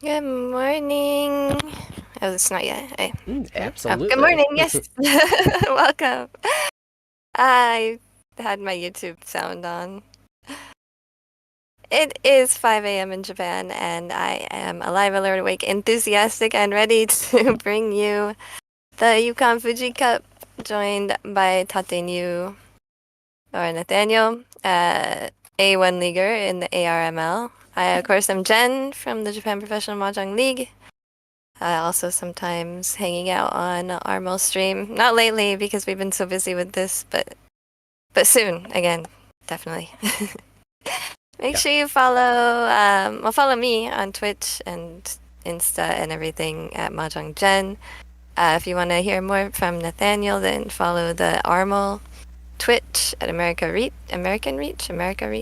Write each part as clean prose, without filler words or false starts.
Good morning. Oh, it's not yet. Oh, good Absolutely. morning. Yes. Welcome. I had my YouTube sound on. It is 5 a.m. in Japan, and I am alive, alert, awake, enthusiastic, and ready to bring you the Yukan Fuji Cup, joined by Tateniu or Nathanael, A1 leaguer in the ARML. I, of course, am Jenn from the Japan Professional Mahjong League. Also sometimes hanging out on Armel stream. Not lately because we've been so busy with this, but soon again, definitely. Make Yeah. sure you follow me on Twitch and Insta and everything at Mahjong Jen. If you want to hear more from Nathanael, then follow the Armel Twitch at American Reach. Is there an American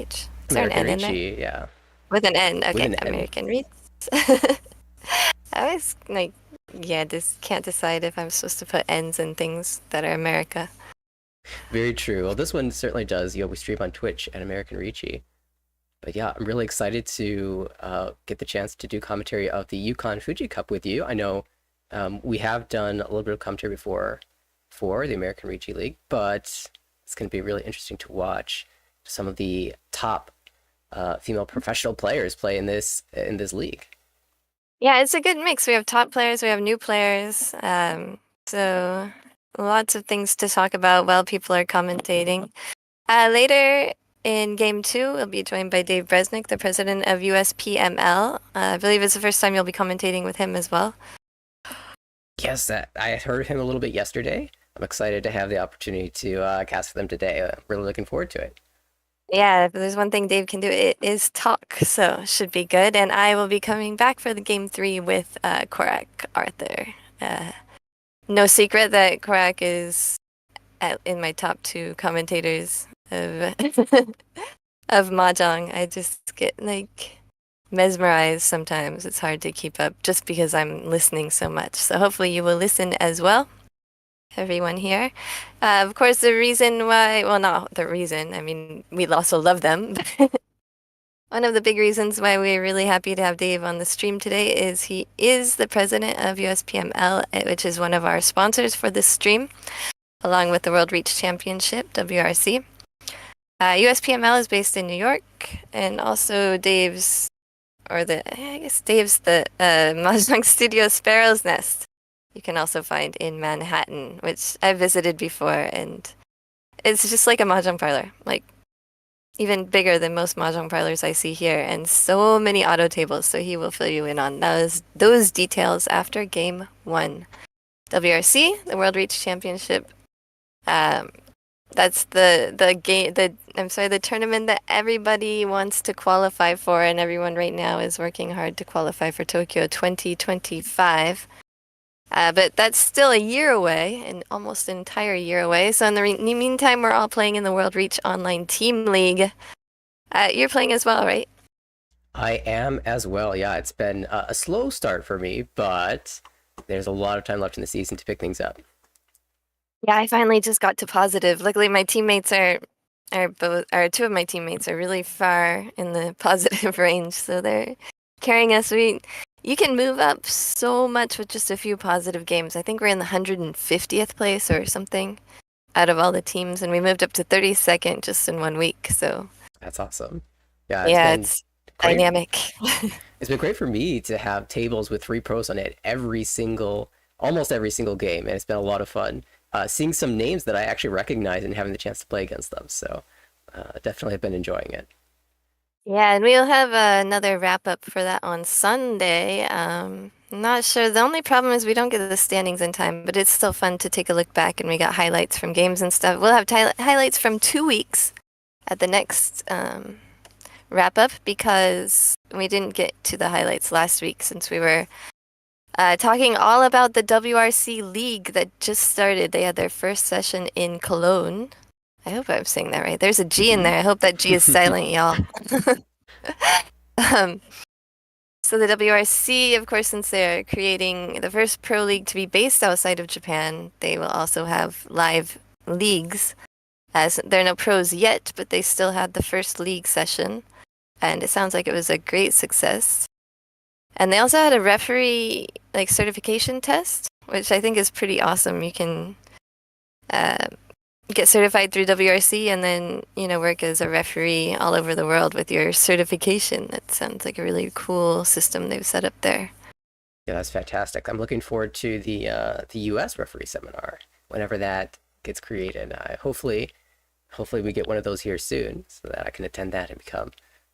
N in there? Riichi, yeah. With an N. With Okay, an N. American Reach. I always like, yeah, just can't decide if I'm supposed to put N's in things that are America. Very true. Well, this one certainly does. We stream on Twitch at American Riichi. But yeah, I'm really excited to get the chance to do commentary of the Yukan Fuji Cup with you. I know we have done a little bit of commentary before for the American Riichi League, but it's going to be really interesting to watch some of the top female professional players play in this league. Yeah, it's a good mix. We have top players, we have new players, so lots of things to talk about while people are commentating. Later in game 2, we'll be joined by Dave Bresnick, the president of USPML. I believe it's the first time you'll be commentating with him as well. Yes, I had heard him a little bit yesterday. I'm excited to have the opportunity to cast for them today. Really looking forward to it. Yeah, if there's one thing Dave can do, it is talk, so should be good. And I will be coming back for the game 3 with Corak Arthur. No secret that Corak is in my top 2 commentators of of Mahjong. I just get like mesmerized sometimes. It's hard to keep up just because I'm listening so much. So hopefully you will listen as well, everyone here. Of course, the reason why, well, not the reason, I mean, we also love them. One of the big reasons why we're really happy to have Dave on the stream today is he is the president of USPML, which is one of our sponsors for this stream, along with the World Reach Championship, WRC. USPML is based in New York, and also Dave's the Mahjong Studio Sparrow's Nest. You can also find in Manhattan, which I've visited before, and it's just like a mahjong parlor, like even bigger than most mahjong parlors I see here, and so many auto tables. So he will fill you in on those details after game 1. WRC, the World Reach Championship. That's the tournament that everybody wants to qualify for, and everyone right now is working hard to qualify for Tokyo 2025. But that's still a year away, and almost an entire year away. So in the meantime, we're all playing in the World Reach Online Team League. You're playing as well, right? I am as well. Yeah, it's been a slow start for me, but there's a lot of time left in the season to pick things up. Yeah, I finally just got to positive. Luckily, my teammates are two of my teammates are really far in the positive range, so they're carrying us. You can move up so much with just a few positive games. I think we're in the 150th place or something out of all the teams, and we moved up to 32nd just in 1 week. So That's awesome. Yeah, it's yeah, been it's great. dynamic. It's been great for me to have tables with 3 pros on it almost every single game, and it's been a lot of fun. Seeing some names that I actually recognize and having the chance to play against them. So definitely have been enjoying it. Yeah, and we'll have another wrap up for that on Sunday. Not sure. The only problem is we don't get the standings in time, but it's still fun to take a look back, and we got highlights from games and stuff. We'll have highlights from 2 weeks at the next wrap up because we didn't get to the highlights last week since we were talking all about the WRC League that just started. They had their first session in Cologne. I hope I'm saying that right. There's a G in there. I hope that G is silent, y'all. Um, so the WRC, of course, since they're creating the first pro league to be based outside of Japan, they will also have live leagues. As there are no pros yet, but they still had the first league session, and it sounds like it was a great success. And they also had a referee like certification test, which I think is pretty awesome. You can uh, get certified through WRC and then, work as a referee all over the world with your certification. That sounds like a really cool system they've set up there. Yeah, that's fantastic. I'm looking forward to the U.S. referee seminar whenever that gets created. Hopefully we get one of those here soon so that I can attend that and become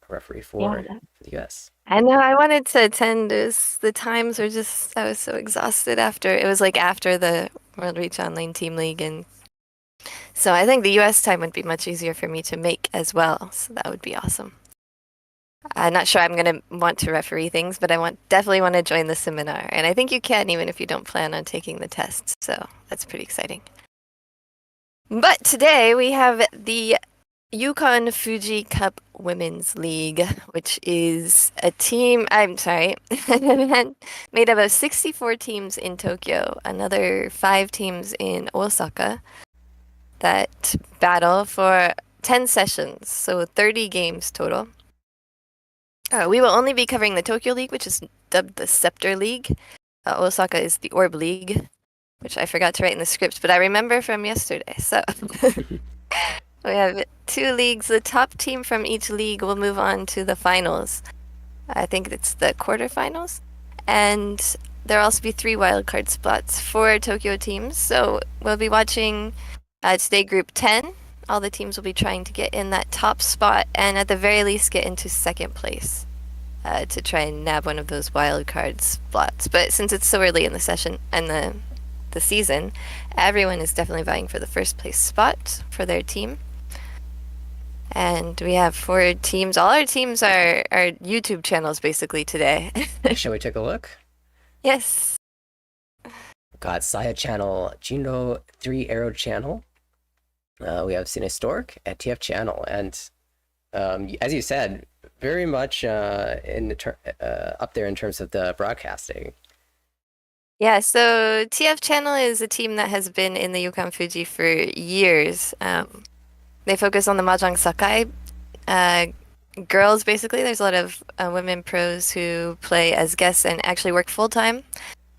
a referee for Yeah. the U.S. I know I wanted to attend. The times were just, I was so exhausted after. It was like after the World Reach Online Team League. And so I think the US time would be much easier for me to make as well. So that would be awesome. I'm not sure I'm going to want to referee things, but definitely want to join the seminar. And I think you can even if you don't plan on taking the tests. So that's pretty exciting. But today we have the Yukan Fuji Cup Women's League, which is a team, I'm sorry, made up of 64 teams in Tokyo, another 5 teams in Osaka that battle for 10 sessions, so 30 games total. We will only be covering the Tokyo League, which is dubbed the Scepter League. Osaka is the Orb League, which I forgot to write in the script, but I remember from yesterday. So we have 2 leagues. The top team from each league will move on to the finals. I think it's the quarterfinals. And there'll also be 3 wildcard spots for Tokyo teams. So we'll be watching today Group 10. All the teams will be trying to get in that top spot and at the very least get into second place to try and nab one of those wildcard spots. But since it's so early in the session and the season, everyone is definitely vying for the first place spot for their team. And we have 4 teams. All our teams are YouTube channels basically today. Shall we take a look? Yes. Got Saya channel, Jinro 3 Arrow channel. We have Cine Stork at TF channel, and as you said, very much up there in terms of the broadcasting. Yeah, so TF channel is a team that has been in the Yukan Fuji for years. They focus on the Mahjong Sakai girls, basically. There's a lot of women pros who play as guests and actually work full-time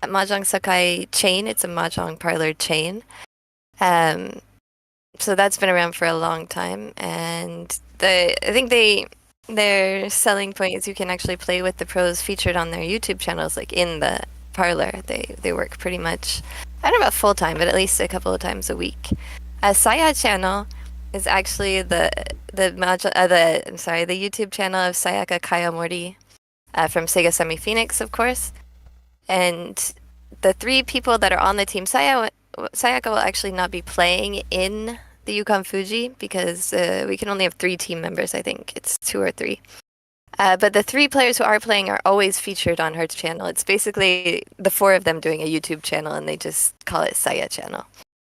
at Mahjong Sakai chain. It's a Mahjong parlor chain. So that's been around for a long time, and I think their selling point is you can actually play with the pros featured on their YouTube channels, like in the parlor. They work pretty much, I don't know about full time, but at least a couple of times a week. Saya channel is actually the YouTube channel of Sayaka Kayamori from Sega Semi Phoenix, of course, and the 3 people that are on the team Sayaka will actually not be playing in the Yukan Fuji because we can only have 3 team members, I think. It's 2 or 3. But the 3 players who are playing are always featured on her channel. It's basically the 4 of them doing a YouTube channel, and they just call it Saya channel.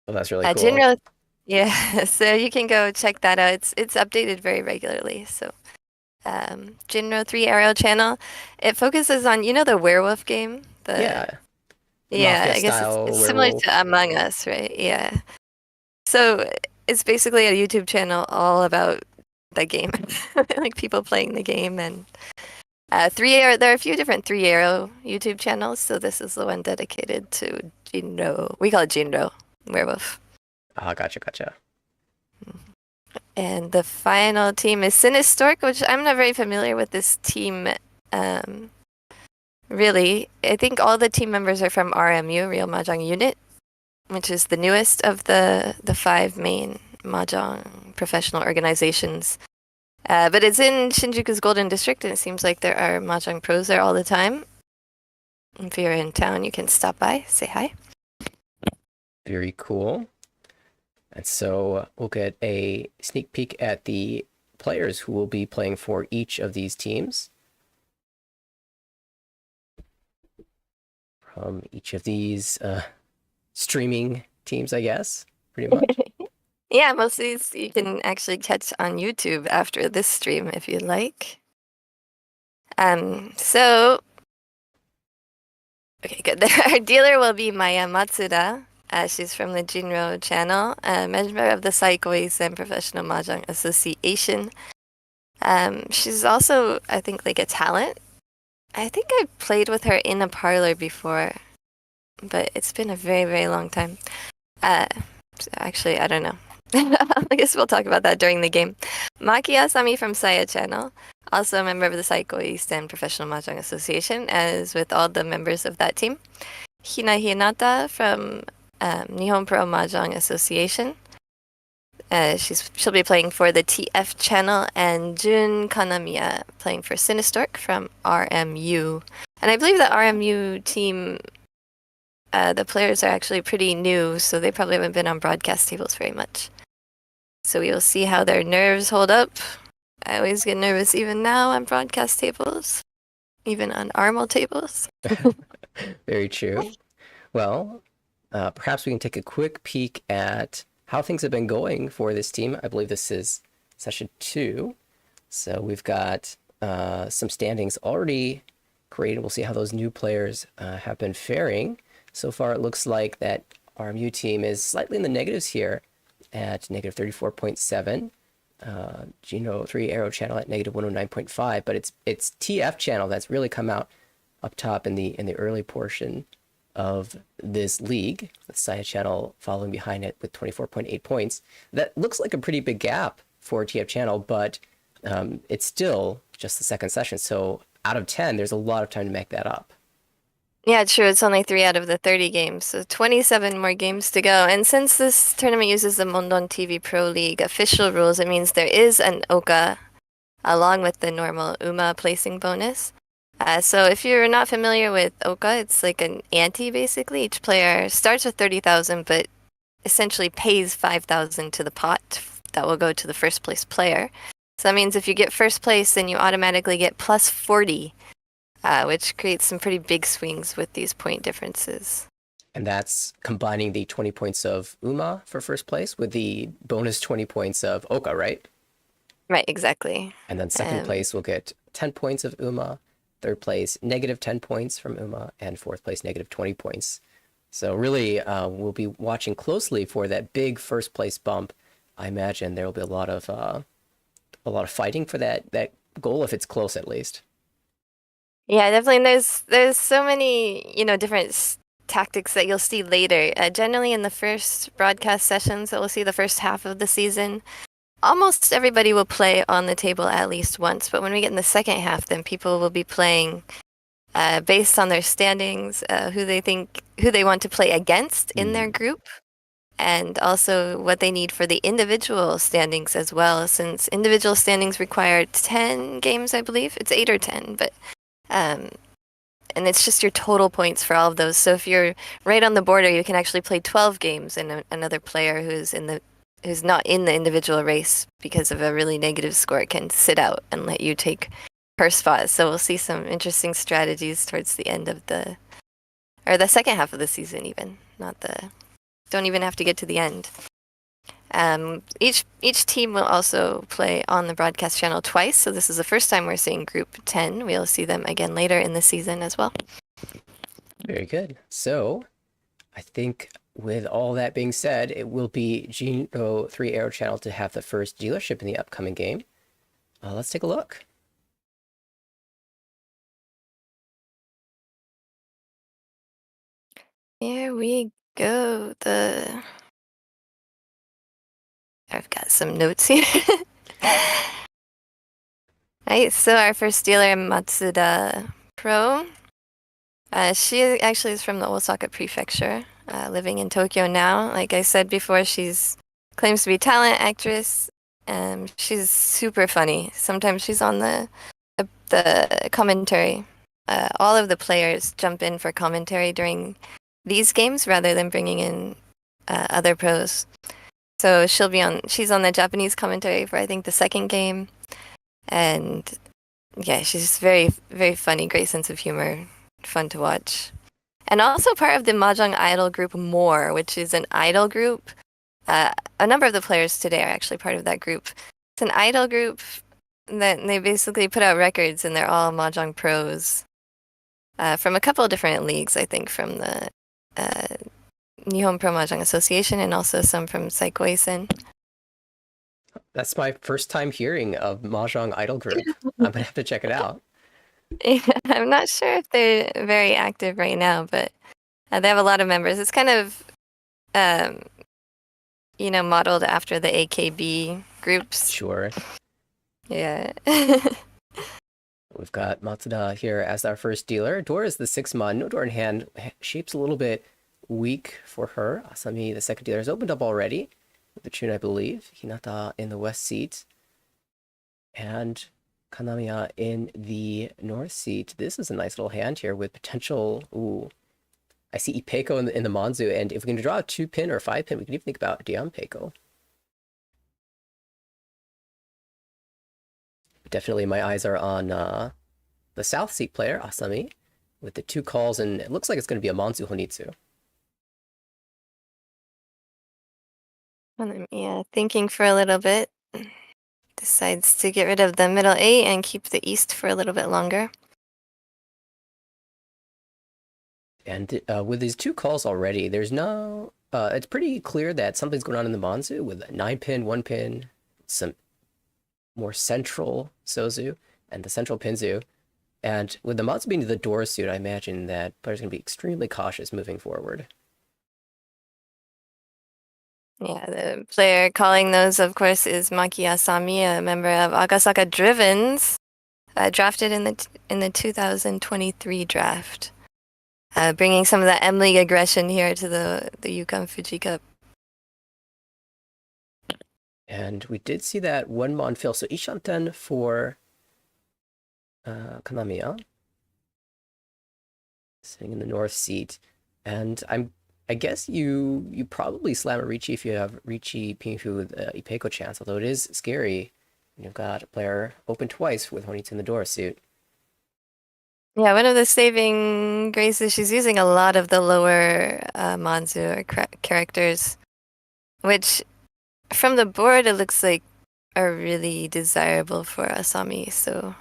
Well, that's really cool. Jinro, yeah, so you can go check that out. It's updated very regularly. So Jinro 3 Arrow channel, it focuses on, the werewolf game? Yeah, I guess it's similar to Among Us, right? Yeah. So it's basically a YouTube channel all about the game, like people playing the game. And there are a few different 3 Arrow YouTube channels. So this is the one dedicated to Jinro. We call it Jinro, werewolf. Ah, gotcha. And the final team is Cine Stork, which I'm not very familiar with this team. Really, I think all the team members are from RMU, Real Mahjong Unit, which is the newest of the 5 main Mahjong professional organizations. But it's in Shinjuku's Golden District, and it seems like there are Mahjong pros there all the time. If you're in town, you can stop by, say hi. Very cool. And so we'll get a sneak peek at the players who will be playing for each of these teams. From each of these streaming teams, I guess, pretty much. Yeah, most of these you can actually catch on YouTube after this stream if you'd like. Okay, good. Our dealer will be Maya Matsuda. She's from the Jinro channel, member of the Saikoi Zen Professional Mahjong Association. She's also, I think, like a talent I think I played with her in a parlor before, but it's been a very, very long time. Uh, actually, I don't know. I guess we'll talk about that during the game. Maki Asami from Saya Channel, also a member of the Saiko East Professional Mahjong Association, as with all the members of that team. Hina Hinata from Nihon Pro Mahjong Association. She'll be playing for the TF channel, and Jun Kanamiya playing for Cine Stork from RMU. And I believe the RMU team, the players are actually pretty new, so they probably haven't been on broadcast tables very much. So we will see how their nerves hold up. I always get nervous even now on broadcast tables, even on ARML tables. Very true. Well, perhaps we can take a quick peek at how things have been going for this team. I believe this is session 2. So we've got some standings already created. We'll see how those new players have been faring. So far, it looks like that RMU team is slightly in the negatives here at negative 34.7. Jinro 3 Arrow channel at negative 109.5, but it's TF channel that's really come out up top in the early portion of this league. The Saya channel following behind it with 24.8 points. That looks like a pretty big gap for TF channel, but it's still just the second session. So out of 10, there's a lot of time to make that up. Yeah, true. It's only 3 out of the 30 games, so 27 more games to go. And since this tournament uses the Mondon TV Pro League official rules, it means there is an Oka along with the normal UMA placing bonus. So if you're not familiar with Oka, it's like an ante basically. Each player starts with 30,000, but essentially pays 5,000 to the pot that will go to the first place player. So that means if you get first place, then you automatically get plus 40. Which creates some pretty big swings with these point differences. And that's combining the 20 points of UMA for first place with the bonus 20 points of Oka, right? Right, exactly. And then second place will get 10 points of UMA, third place negative 10 points from UMA, and fourth place negative 20 points. So really, we'll be watching closely for that big first place bump. I imagine there will be a lot of fighting for that goal if it's close at least. Yeah, definitely. And there's so many, different tactics that you'll see later. Generally, in the first broadcast sessions that we'll see the first half of the season, almost everybody will play on the table at least once. But when we get in the second half, then people will be playing based on their standings, who they want to play against in their group, and also what they need for the individual standings as well. Since individual standings require 10 games, I believe it's 8 or 10, but. And it's just your total points for all of those. So if you're right on the border, you can actually play 12 games, and another player who's not in the individual race because of a really negative score can sit out and let you take her spot. So we'll see some interesting strategies towards the end of the second half of the season, even don't even have to get to the end. Each team will also play on the broadcast channel twice, so this is the first time we're seeing Group 10. We'll see them again later in the season as well. Very good. So, I think with all that being said, it will be Jinro 3 Arrow channel to have the first dealership in the upcoming game. Let's take a look. Here we go. I've got some notes here. Right, so our first dealer, Matsuda Pro. She actually is from the Osaka Prefecture, living in Tokyo now. Like I said before, she's claims to be a talent actress. She's super funny. Sometimes she's on the commentary. All of the players jump in for commentary during these games rather than bringing in other pros. So she's on the Japanese commentary for I think the second game. And yeah, she's very, very funny, great sense of humor, fun to watch. And also part of the Mahjong Idol group More, which is an idol group. A number of the players today are actually part of that group. It's an idol group that they basically put out records, and they're all Mahjong pros from a couple of different leagues, I think, from the Nihon Pro Mahjong Association and also some from Saikoisen. That's my first time hearing of Mahjong Idol Group. I'm gonna have to check it out. I'm not sure if they're very active right now, but they have a lot of members. It's kind of, um, modeled after the AKB groups. Sure. Yeah. We've got Matsuda here as our first dealer. Door is the 6-mon, no door in hand. Shape's a little bit weak for her. Asami, the second dealer, has opened up already with the tune, I believe. Hinata in the west seat. And Kanamiya in the north seat. This is a nice little hand here with potential. Ooh, I see Ipeiko in the Monzu, and if we can draw a 2-pin or a 5-pin, we can even think about Dianpeiko. Definitely my eyes are on the south seat player, Asami, with the 2 calls, and it looks like it's going to be a Monzu Honitsu. Yeah, thinking for a little bit. Decides to get rid of the middle 8 and keep the east for a little bit longer. And with these 2 calls already, there's no... it's pretty clear that something's going on in the Monzu with a 9-pin, 1-pin, some more central Sozu, and the central Pinzu. And with the Monzu being the door suit, I imagine that players are going to be extremely cautious moving forward. Yeah, the player calling those, of course, is Maki Asami, a member of Akasaka Drivens, drafted in the 2023 draft. Bringing some of that M League aggression here to the Yukan Fuji Cup. And we did see that 1-mon fill. So Ishanten for Kanamiya. Sitting in the north seat. And I guess you probably slam a Riichi if you have Riichi Pinfu with Ipeiko chance, although it is scary. You've got a player open twice with Honitsu in the door suit. Yeah, one of the saving graces, she's using a lot of the lower Manzu or characters, which from the board it looks like are really desirable for Asami, so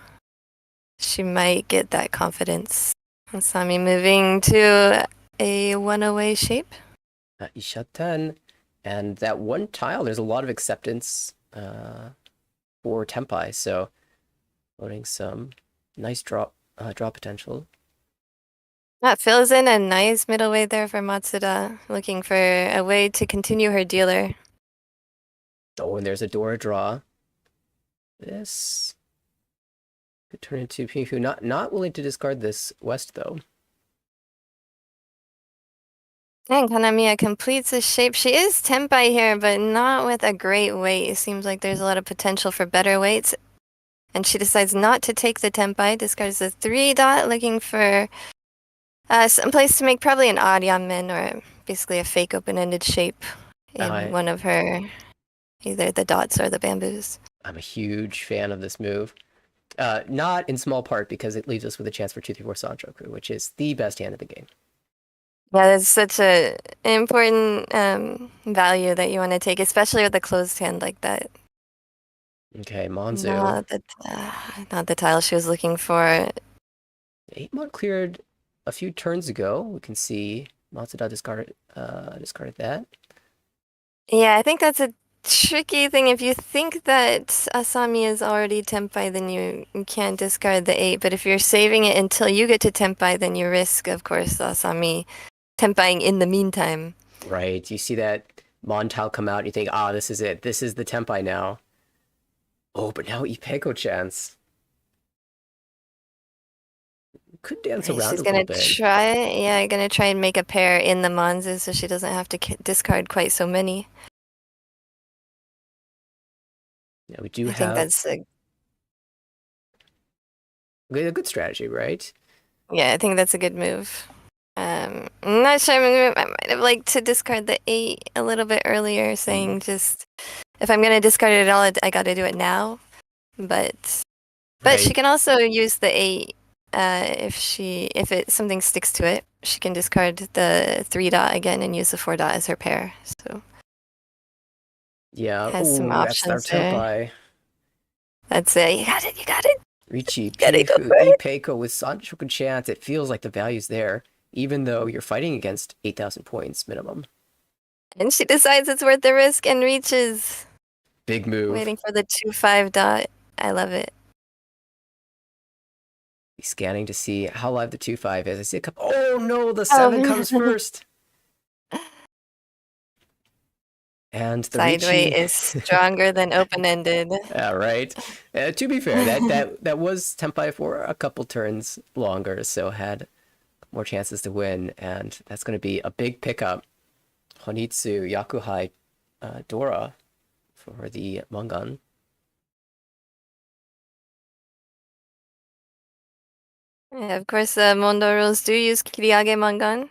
she might get that confidence. Asami moving to a one-away shape. Ishaten, and that one tile, there's a lot of acceptance for Tenpai, so loading some nice draw potential. That fills in a nice middle way there for Matsuda, looking for a way to continue her dealer. Oh, and there's a door draw. This could turn into Pinfu. Not willing to discard this west, though. And Kanamiya completes the shape. She is Tenpai here, but not with a great weight. It seems like there's a lot of potential for better weights. And she decides not to take the Tenpai, discards the 3-dot, looking for some place to make probably an odd Yanmen or basically a fake open-ended shape in one of her, either the dots or the bamboos. I'm a huge fan of this move. Not in small part because it leaves us with a chance for 2-3-4 Sanchoku, which is the best hand of the game. Yeah, that's such an important value that you want to take, especially with a closed hand like that. Okay, Monzu. Not the tile she was looking for. 8-mon cleared a few turns ago. We can see Matsuda discarded that. Yeah, I think that's a tricky thing. If you think that Asami is already Tenpai, then you can't discard the 8. But if you're saving it until you get to Tenpai, then you risk, of course, Asami Tenpaiing in the meantime. Right. You see that Mon tile come out, and you think, this is it. This is the Tenpai now. Oh, but now Ipeiko chance. Could dance around a little bit. She's gonna try and make a pair in the Monzu so she doesn't have to discard quite so many. Yeah, we do I think that's a good strategy, right? Yeah, I think that's a good move. I'm not sure. I might have liked to discard the 8 a little bit earlier, saying just if I'm gonna discard it at all, I gotta do it now. But she can also use the 8 if something sticks to it. She can discard the 3-dot again and use the 4-dot as her pair. So yeah, has some options that's our Tenpai. That's it. You got it. Riichi, Ipeiko with Sanchoku chance. It feels like the value's there, even though you're fighting against 8,000 points minimum. And she decides it's worth the risk and reaches. Big move. Waiting for the 2-5 dot. I love it. Scanning to see how live the 2-5 is. I see a couple. Oh no, the 7 Oh. comes first. And the Sideway Riichi. is stronger than open-ended. Yeah, right. To be fair, that was Tempai for a couple turns longer, so had more chances to win, and that's going to be a big pickup. Honitsu, Yakuhai, Dora for the Mangan. Yeah, of course, Mondo rules do use Kiriage Mangan.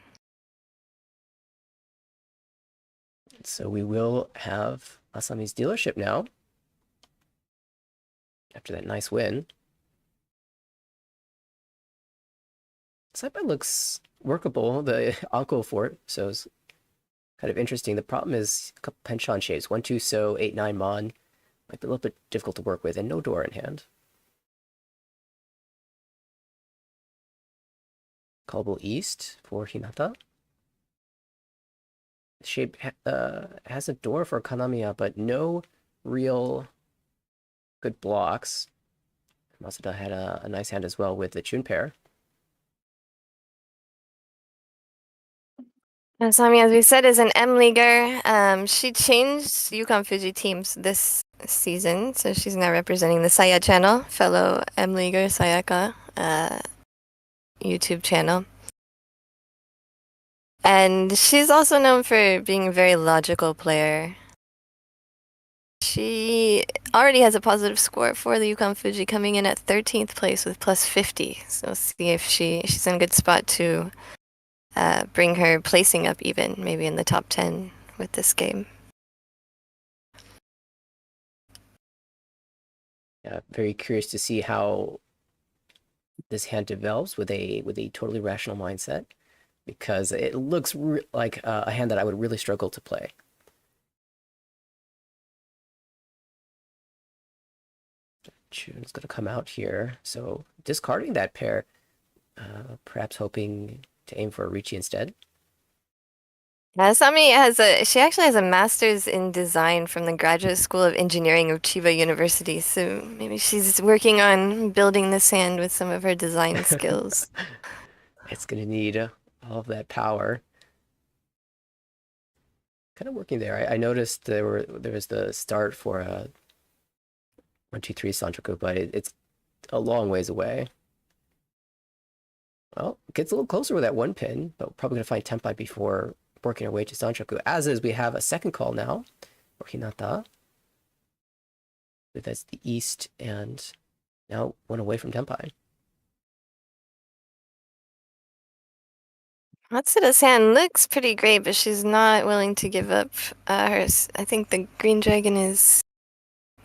So we will have Asami's dealership now. After that nice win. Saibai looks workable, the Anko fort, so it's kind of interesting. The problem is a couple penchant shapes. 1-2 so 8-9 mon. Might be a little bit difficult to work with, and no door in hand. Callable East for Hinata. Shape has a door for Kanamiya, but no real good blocks. Matsuda had a nice hand as well with the Chun pair. Asami, as we said, is an M-leaguer. She changed Yukan Fuji teams this season, so she's now representing the Saya channel, fellow M-leaguer Sayaka YouTube channel. And she's also known for being a very logical player. She already has a positive score for the Yukan Fuji, coming in at 13th place with plus 50. So see if she's in a good spot to bring her placing up even, maybe in the top 10 with this game. Yeah, very curious to see how this hand develops with a totally rational mindset, because it looks like a hand that I would really struggle to play. Chun's going to come out here, so discarding that pair, perhaps hoping to aim for a Riichi instead. Asami she actually has a master's in design from the Graduate School of Engineering of Chiba University, so maybe she's working on building this hand with some of her design skills. It's going to need all of that power. Kind of working there. I noticed there was the start for a 1-2-3 Sanchoku, but it's a long ways away. Well, it gets a little closer with that one pin, but we're probably going to find Tempai before working our way to Sanchoku. As is, we have a second call now for Hinata. That's the east, and now one away from Tempai. Matsuda's hand looks pretty great, but she's not willing to give up hers. I think the green dragon is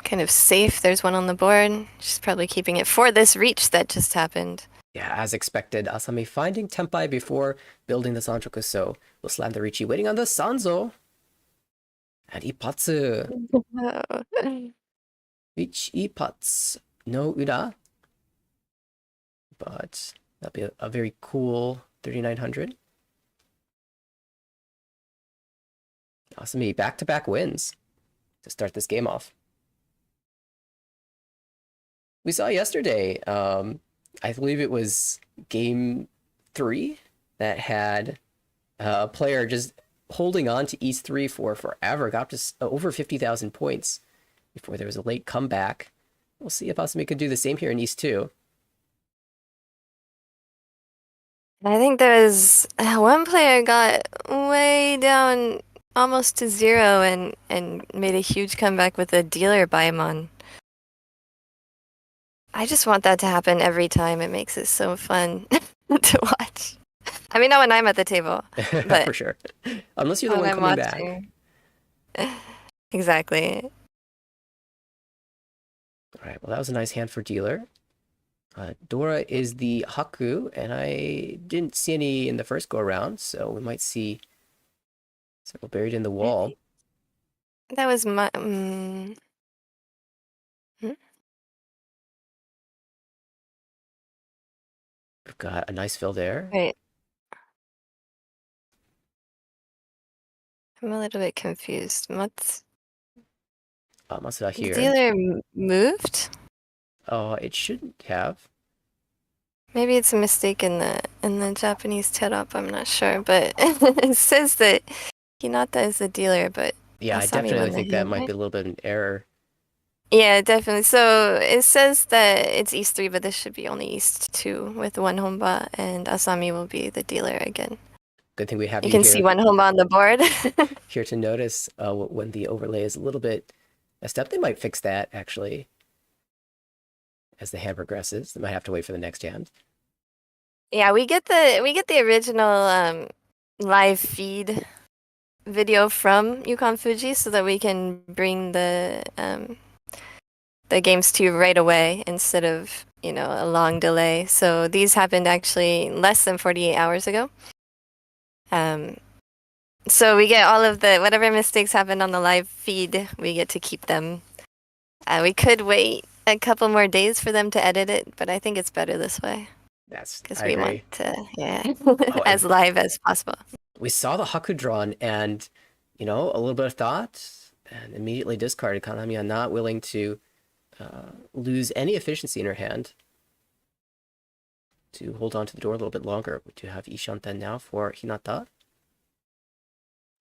kind of safe. There's one on the board. She's probably keeping it for this reach that just happened. Yeah, as expected, Asami finding Tempai before building the Sanchoku, so we'll slam the Riichi, waiting on the Sanzo. And Ippatsu. Which Ippatsu no Ura. But that'll be a very cool 3900. Asami back-to-back wins to start this game off. We saw yesterday, I believe it was game 3 that had a player just holding on to East 3 for forever, got up to over 50,000 points before there was a late comeback. We'll see if Asami can do the same here in East 2. I think there was one player got way down almost to 0 and made a huge comeback with a dealer Baimon. I just want that to happen every time. It makes it so fun to watch. I mean, not when I'm at the table, but for sure. Unless you're the one coming back. Exactly. All right, well, that was a nice hand for dealer. Dora is the Haku, and I didn't see any in the first go-around, so we might see several buried in the wall. That was my... We've got a nice fill there. Wait. I'm a little bit confused. Matsuda here. The dealer moved? Oh, it shouldn't have. Maybe it's a mistake in the Japanese setup, I'm not sure, but it says that Hinata is the dealer, but Yeah, I Asami definitely won the think that hand, might right? be a little bit of an error. Yeah, definitely. So it says that it's East 3, but this should be only East 2 with one Honba, and Asami will be the dealer again. Good thing we have You you can see here one Honba on the board. here to notice when the overlay is a little bit messed up. They might fix that actually as the hand progresses. They might have to wait for the next hand. Yeah, we get the original live feed video from Yukan Fuji so that we can bring the games to you right away instead of, a long delay. So these happened actually less than 48 hours ago. Um, so we get all of the whatever mistakes happened on the live feed, we get to keep them. We could wait a couple more days for them to edit it, but I think it's better this way because I we want agree. to, yeah, Oh, as and live as possible. we saw the Haku drawn and, a little bit of thought and immediately discarded. Kanamiya not willing to lose any efficiency in her hand to hold on to the door a little bit longer. We do have Ishanten now for Hinata.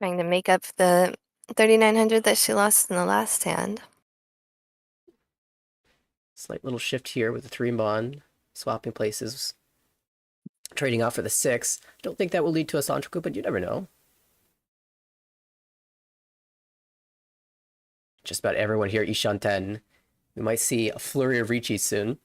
Trying to make up the 3,900 that she lost in the last hand. Slight little shift here with the 3-mon, swapping places, trading out for the 6. Don't think that will lead to a Sanchoku, but you never know. Just about everyone here, Ishanten. We might see a flurry of Riichi soon.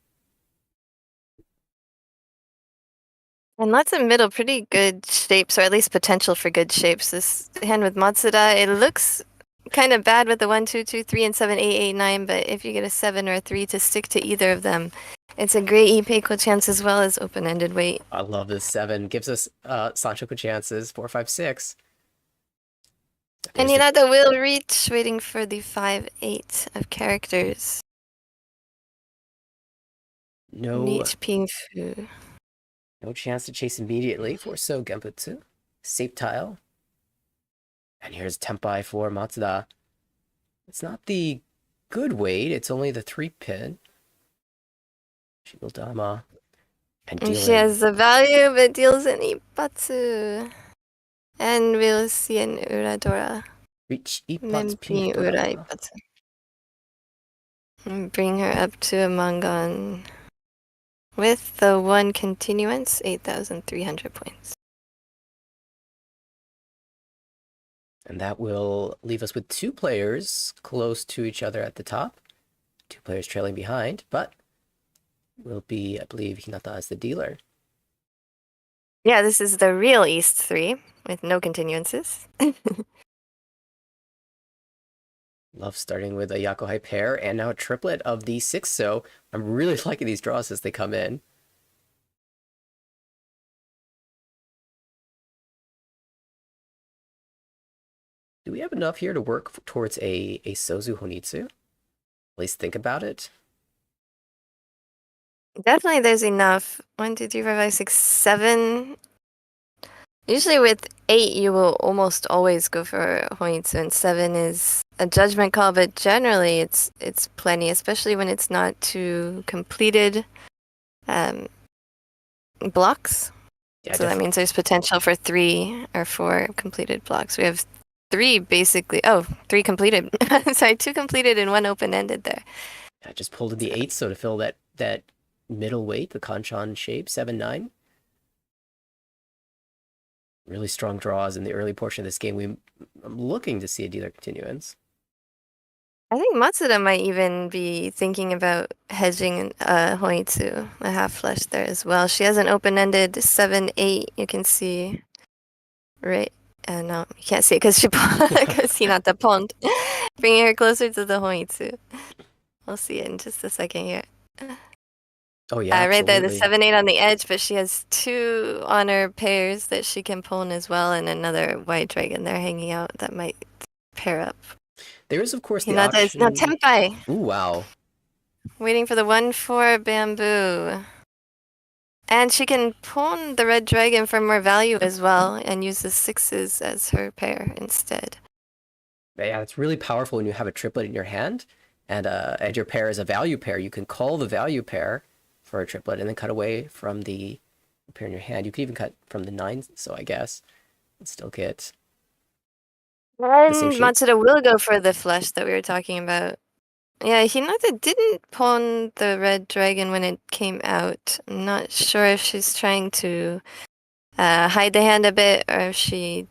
And lots of middle, pretty good shapes, or at least potential for good shapes. This hand with Matsuda, it looks kind of bad with the 1, 2, 2, 3, and 7, 8, 8, 9, but if you get a 7 or a 3 to stick to either of them, it's a great Ipeiko chance as well as open-ended weight. I love this 7. Gives us Sanchoku chances. 4, 5, 6. And Hinata will reach, waiting for the 5, 8 of characters. No, Reach Pingfu. no chance to chase immediately for So Genputsu. Safe tile. And here's Tempai for Matsuda. It's not the good weight, it's only the 3-pin. Shibodama. And And she dealing. has the value, but deals an Ipatsu. And we'll see an Uradora. Reach Ippat's Mempi pink Ura Dora. Ipatsu. And bring her up to a Mangan. With the 1 continuance, 8,300 points. And that will leave us with 2 players close to each other at the top. 2 players trailing behind, but will be, I believe, Hinata as the dealer. Yeah, this is the real East 3 with no continuances. Love starting with a Yakuhai pair and now a triplet of the 6, so I'm really liking these draws as they come in. Do we have enough here to work towards a Sozu Honitsu? At least think about it. Definitely there's enough. 1, 2, 3, 4, 5, 6, 7. Usually with 8, you will almost always go for Hoitsu, and 7 is a judgment call, but generally it's plenty, especially when it's not too completed blocks. Yeah, So that means there's potential for 3 or 4 completed blocks. We have 3 basically. Oh, 3 completed. Sorry, 2 completed and 1 open-ended there. I just pulled in the 8, so to fill that middle weight, the Kanchan shape, 7, 9. Really strong draws in the early portion of this game. I'm looking to see a dealer continuance. I think Matsuda might even be thinking about hedging Hoitsu, a half flush there as well. She has an open-ended 7, 8. You can see, right? No, you can't see it because Hinata pond. Bringing her closer to the Hoitsu. We'll see it in just a second here. Oh yeah, right there, the absolutely. 7, 8 on the edge, but she has 2 on her pairs that she can pull in as well, and another white dragon there hanging out that might pair up. There is, of course, the Hinata is option. Tenpai. Ooh, wow. Waiting for the 1/4 bamboo. And she can pawn the red dragon for more value as well and use the 6s as her pair instead. Yeah, it's really powerful when you have a triplet in your hand and your pair is a value pair. You can call the value pair for a triplet, and then cut away from the pair in your hand. You could even cut from the 9, so I guess, and still get the same And shape. Matsuda will go for the flush that we were talking about. Yeah, Hinata didn't pawn the red dragon when it came out. I'm not sure if she's trying to hide the hand a bit, or if she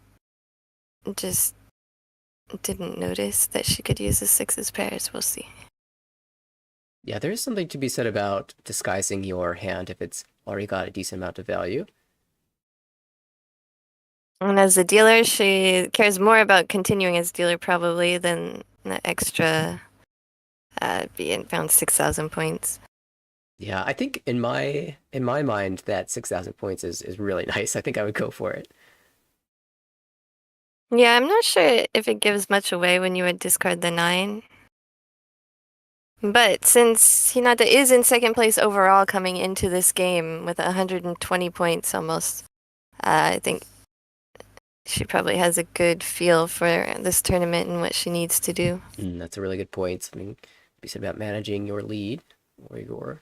just didn't notice that she could use the sixes pairs. We'll see. Yeah, there is something to be said about disguising your hand if it's already got a decent amount of value. And as a dealer, she cares more about continuing as dealer probably than the extra being found 6,000 points. Yeah, I think in my mind that 6,000 points is really nice. I think I would go for it. Yeah, I'm not sure if it gives much away when you would discard the 9. But since Hinata is in second place overall coming into this game with 120 points almost, I think she probably has a good feel for this tournament and what she needs to do. That's a really good point. Something to be said about managing your lead or your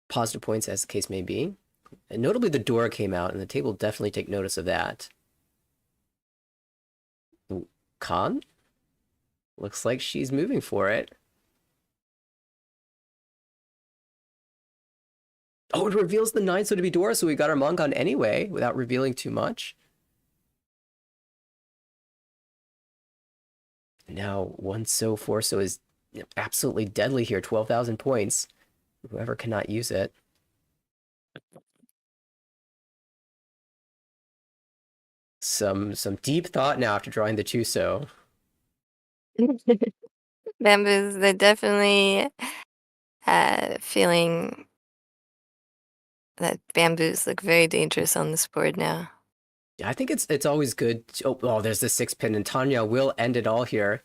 positive points, as the case may be. And notably, the Dora came out, and the table definitely take notice of that. Ooh, Khan? Looks like she's moving for it. Oh, it reveals the 9 so to be Dora, so we got our Mangan anyway, without revealing too much. Now, 1 so 4 so is absolutely deadly here. 12,000 points. Whoever cannot use it. Some deep thought now after drawing the 2 so. Bamboos, they're definitely feeling that bamboos look very dangerous on this board now. Yeah, I think it's always good. Oh, there's the 6 pin, and Tanya will end it all here.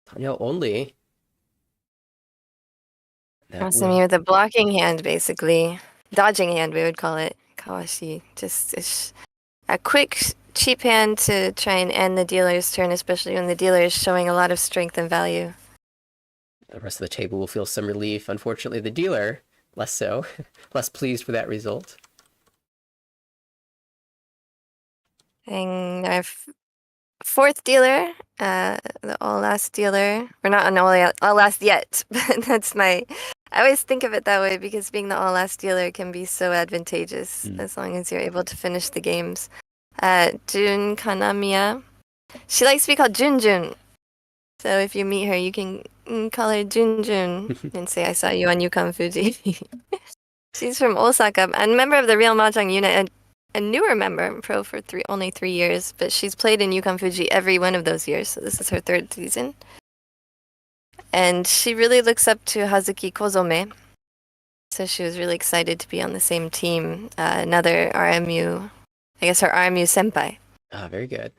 Tanya only. Asami with a blocking hand, basically. Dodging hand, we would call it. Kawashi. Just a quick, cheap hand to try and end the dealer's turn, especially when the dealer is showing a lot of strength and value. The rest of the table will feel some relief. Unfortunately, the dealer, less so. Less pleased with that result. And our fourth dealer, the all-last dealer. We're not an all-last yet, but that's my... I always think of it that way because being the all-last dealer can be so advantageous as long as you're able to finish the games. Jun Kanamiya. She likes to be called Junjun. So if you meet her, you can call her Junjun and say, I saw you on Yukan Fuji. She's from Osaka, a member of the Real Mahjong unit, a newer member, pro for only 3 years, but she's played in Yukan Fuji every one of those years, so this is her 3rd season. And she really looks up to Hazuki Kozome, so she was really excited to be on the same team. Another RMU, I guess her RMU senpai. Ah, very good.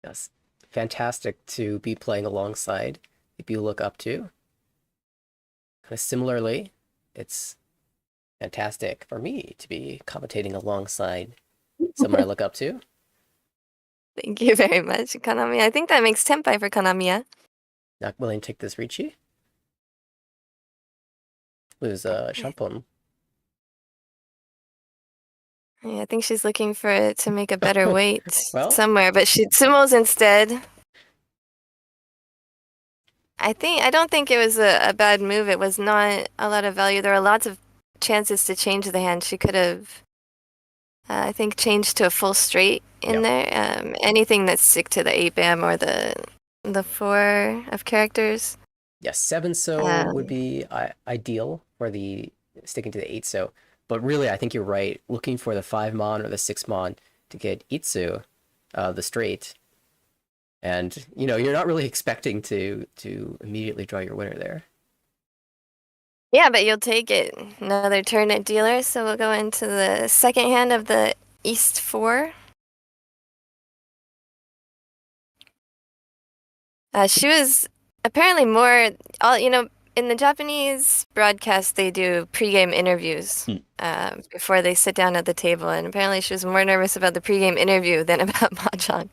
Yes, fantastic to be playing alongside people you look up to. Kind of similarly, it's fantastic for me to be commentating alongside someone I look up to. Thank you very much, Kanamiya. I think that makes Tenpai for Kanamiya. Not willing to take this Riichi. Lose Shampon. Yeah, I think she's looking for it to make a better weight Well, somewhere, but she sumos instead. I don't think it was a bad move. It was not a lot of value. There are lots of chances to change the hand. She could have, I think, changed to a full straight in there. Anything that's stick to the 8-bam or the 4 of characters. Yes, 7 so would be ideal for the sticking to the 8 so. But really, I think you're right. Looking for the 5 mon or the 6 mon to get Itsu, the straight. And, you're not really expecting to immediately draw your winner there. Yeah, but you'll take it. Another turn at dealer, so we'll go into the second hand of the East 4. She was apparently more, in the Japanese broadcast, they do pregame interviews before they sit down at the table, and apparently she was more nervous about the pregame interview than about Mahjong.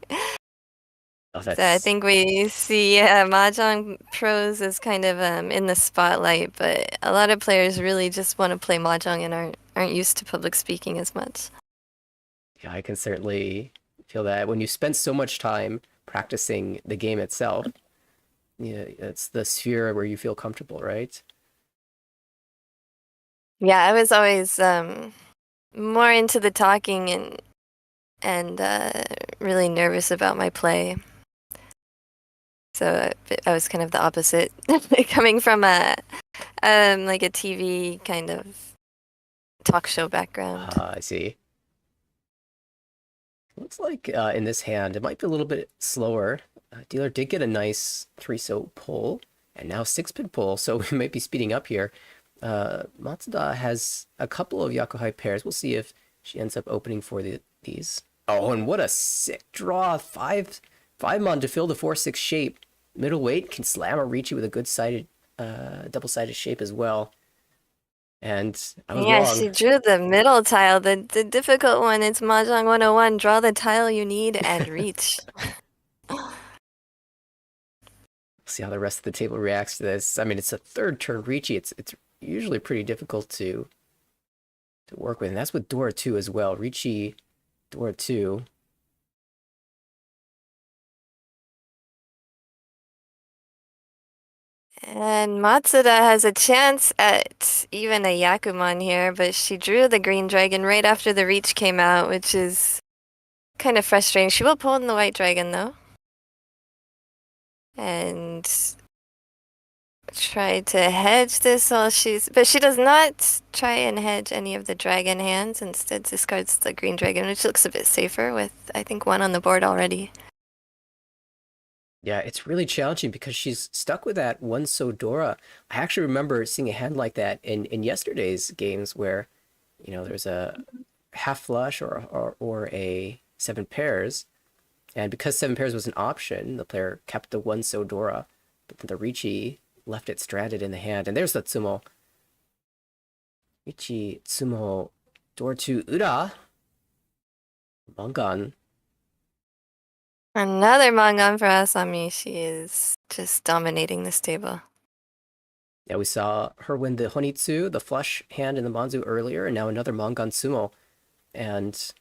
Oh, So I that's think we see Mahjong pros as kind of in the spotlight, but a lot of players really just want to play Mahjong and aren't used to public speaking as much. yeah, I can certainly feel that when you spend so much time practicing the game itself, yeah, it's the sphere where you feel comfortable, right? Yeah, I was always more into the talking and really nervous about my play. So I was kind of the opposite, coming from a like a TV kind of talk show background. I see. Looks like in this hand, it might be a little bit slower. Dealer did get a nice 3-so pull, and now 6-pin pull, so we might be speeding up here. Matsuda has a couple of Yakuhai pairs. We'll see if she ends up opening for these. Oh, and what a sick draw. Five mon to fill the 4-6 shape. Middleweight can slam a Riichi with a good sided, double-sided shape as well. And I was Yeah, wrong. she drew the middle tile. The difficult one is Mahjong 101. Draw the tile you need and reach. See how the rest of the table reacts to this. I mean, it's a third turn Riichi. It's usually pretty difficult to work with, and that's with Dora 2 as well. Riichi, Dora 2. And Matsuda has a chance at even a Yakuman here, but she drew the green dragon right after the reach came out, which is kind of frustrating. She will pull in the white dragon though. And try to hedge this while but she does not try and hedge any of the dragon hands, instead discards the green dragon, which looks a bit safer with, I think, one on the board already. Yeah, it's really challenging because she's stuck with that one so Dora. I actually remember seeing a hand like that in yesterday's games where, there's a half flush or a 7 pairs, and because 7 pairs was an option, the player kept the one so Dora, but then the Riichi left it stranded in the hand. And there's the Tsumo. Riichi, Tsumo, Dora to Ura. Mangan. Another Mangan for Asami. She is just dominating this table. Yeah, we saw her win the Honitsu, the flush hand in the Manzu earlier, and now another Mangan Sumo. And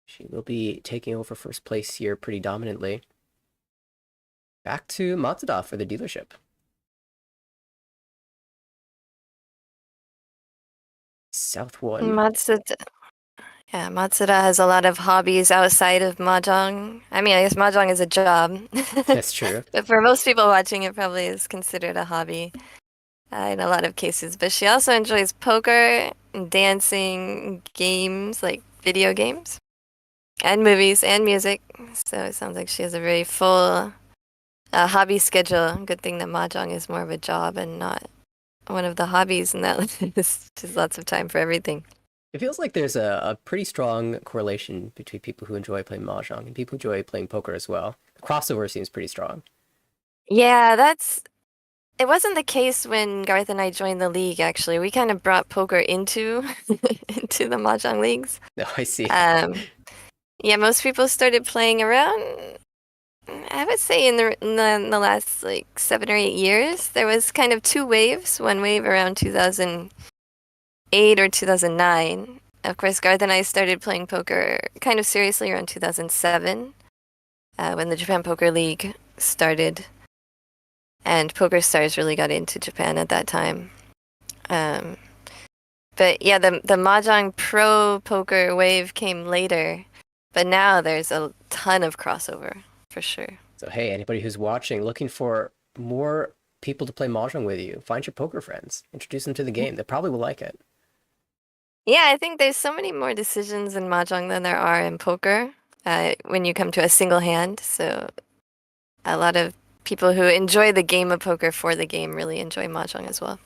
she will be taking over first place here pretty dominantly. Back to Matsuda for the dealership. South 1. Matsuda. Yeah, Matsuda has a lot of hobbies outside of Mahjong. I mean, I guess Mahjong is a job. That's true. But for most people watching, it probably is considered a hobby in a lot of cases. But she also enjoys poker, dancing, games, like video games, and movies and music. So it sounds like she has a very full hobby schedule. Good thing that Mahjong is more of a job and not one of the hobbies, and that is just lots of time for everything. It feels like there's a pretty strong correlation between people who enjoy playing Mahjong and people who enjoy playing poker as well. The crossover seems pretty strong. Yeah, it wasn't the case when Garth and I joined the league, actually. We kind of brought poker into into the Mahjong leagues. No, I see. Yeah, most people started playing around, I would say in the last like 7 or 8 years. There was kind of two waves. One wave around 2008 or 2009. Of course, Garth and I started playing poker kind of seriously around 2007, when the Japan Poker League started. And Poker Stars really got into Japan at that time. But yeah, the Mahjong Pro Poker wave came later, but now there's a ton of crossover for sure. So hey, anybody who's watching, looking for more people to play Mahjong with you, find your poker friends, introduce them to the game. They probably will like it. Yeah, I think there's so many more decisions in Mahjong than there are in poker, when you come to a single hand. So a lot of people who enjoy the game of poker for the game really enjoy Mahjong as well.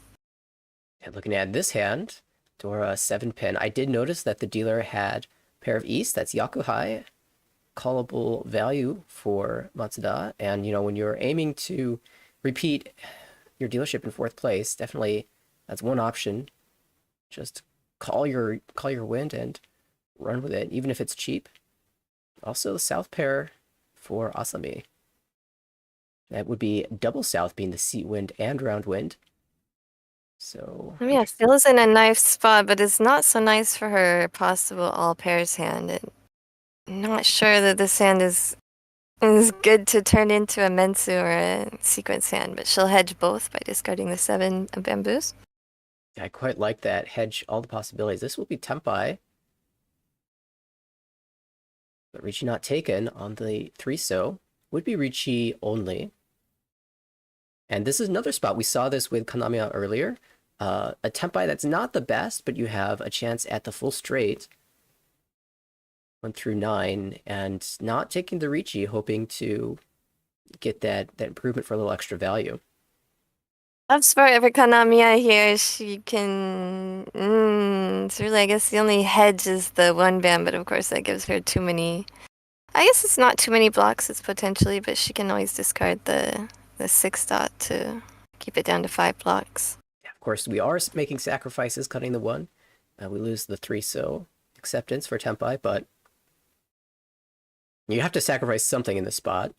And looking at this hand, Dora 7-pin, I did notice that the dealer had a pair of East, that's Yakuhai, callable value for Matsuda. And, when you're aiming to repeat your dealership in 4th place, definitely that's one option. Just call your wind and run with it, even if it's cheap. Also, the South pair for Asami. That would be double south being the seat wind and round wind. So Yeah, Phil's in a nice spot, but it's not so nice for her possible all pairs hand. And I'm not sure that this hand is good to turn into a Mensu or a sequence hand, but she'll hedge both by discarding the 7 bamboos. I quite like that. Hedge all the possibilities. This will be Tempai. But Riichi not taken on the 3-so. Would be Riichi only. And this is another spot. We saw this with Kanamiya earlier. A Tempai that's not the best, but you have a chance at the full straight. 1 through 9. And not taking the Riichi, hoping to get that improvement for a little extra value. Tough spot for Kanamiya here. She can... it's really, I guess the only hedge is the 1 bam, but of course that gives her too many... I guess it's not too many blocks, it's potentially, but she can always discard the 6 dot to keep it down to 5 blocks. Yeah, of course, we are making sacrifices, cutting the 1. We lose the 3-so acceptance for Tempai, but you have to sacrifice something in this spot.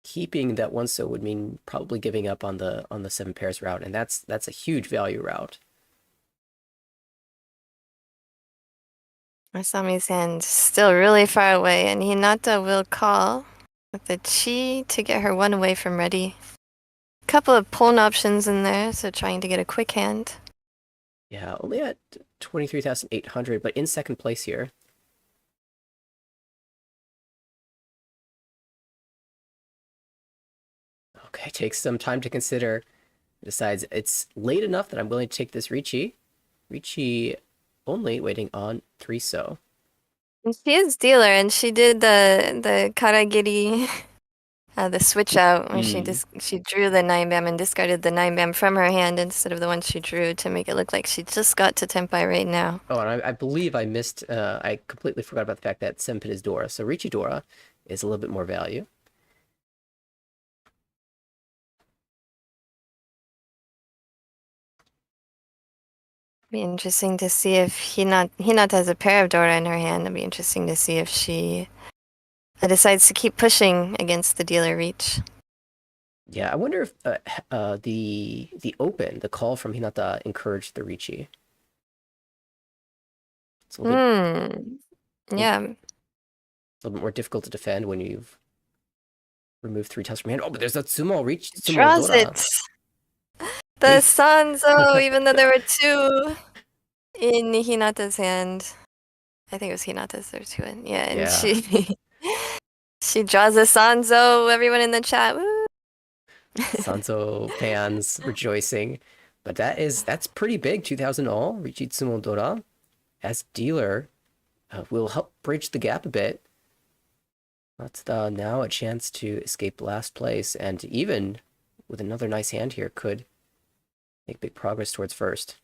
Keeping that 1-so would mean probably giving up on the 7 pairs route, and that's a huge value route. Asami's hand still really far away, and Hinata will call with the chi to get her 1 away from ready. Couple of pawn options in there, so trying to get a quick hand. Yeah, only at 23,800, but in second place here. Okay, takes some time to consider. Decides it's late enough that I'm willing to take this Riichi. Riichi only waiting on 3-so. And she is dealer, and she did the karagiri, the switch out, where she drew the 9 bam and discarded the 9 bam from her hand instead of the one she drew to make it look like she just got to Tempai right now. Oh, and I believe I missed, I completely forgot about the fact that Senpin is Dora. So Riichi Dora is a little bit more value. Be interesting to see if Hinata has a pair of Dora in her hand. It'd be interesting to see if she decides to keep pushing against the dealer reach. Yeah, I wonder if the open, the call from Hinata encouraged the Riichi. It's a little bit, yeah. A little bit more difficult to defend when you've removed 3 tiles from hand. Oh, but there's that sumo reach. Draws Dora. it. The Sanzo, even though there were 2 in Hinata's hand. I think it was Hinata's there too. Yeah, and she draws a Sanzo. Everyone in the chat, woo! Sanzo fans rejoicing. But that's pretty big. 2,000 all. Riichi Tsumo Dora as dealer will help bridge the gap a bit. That's now a chance to escape last place, and even with another nice hand here, could make big progress towards first.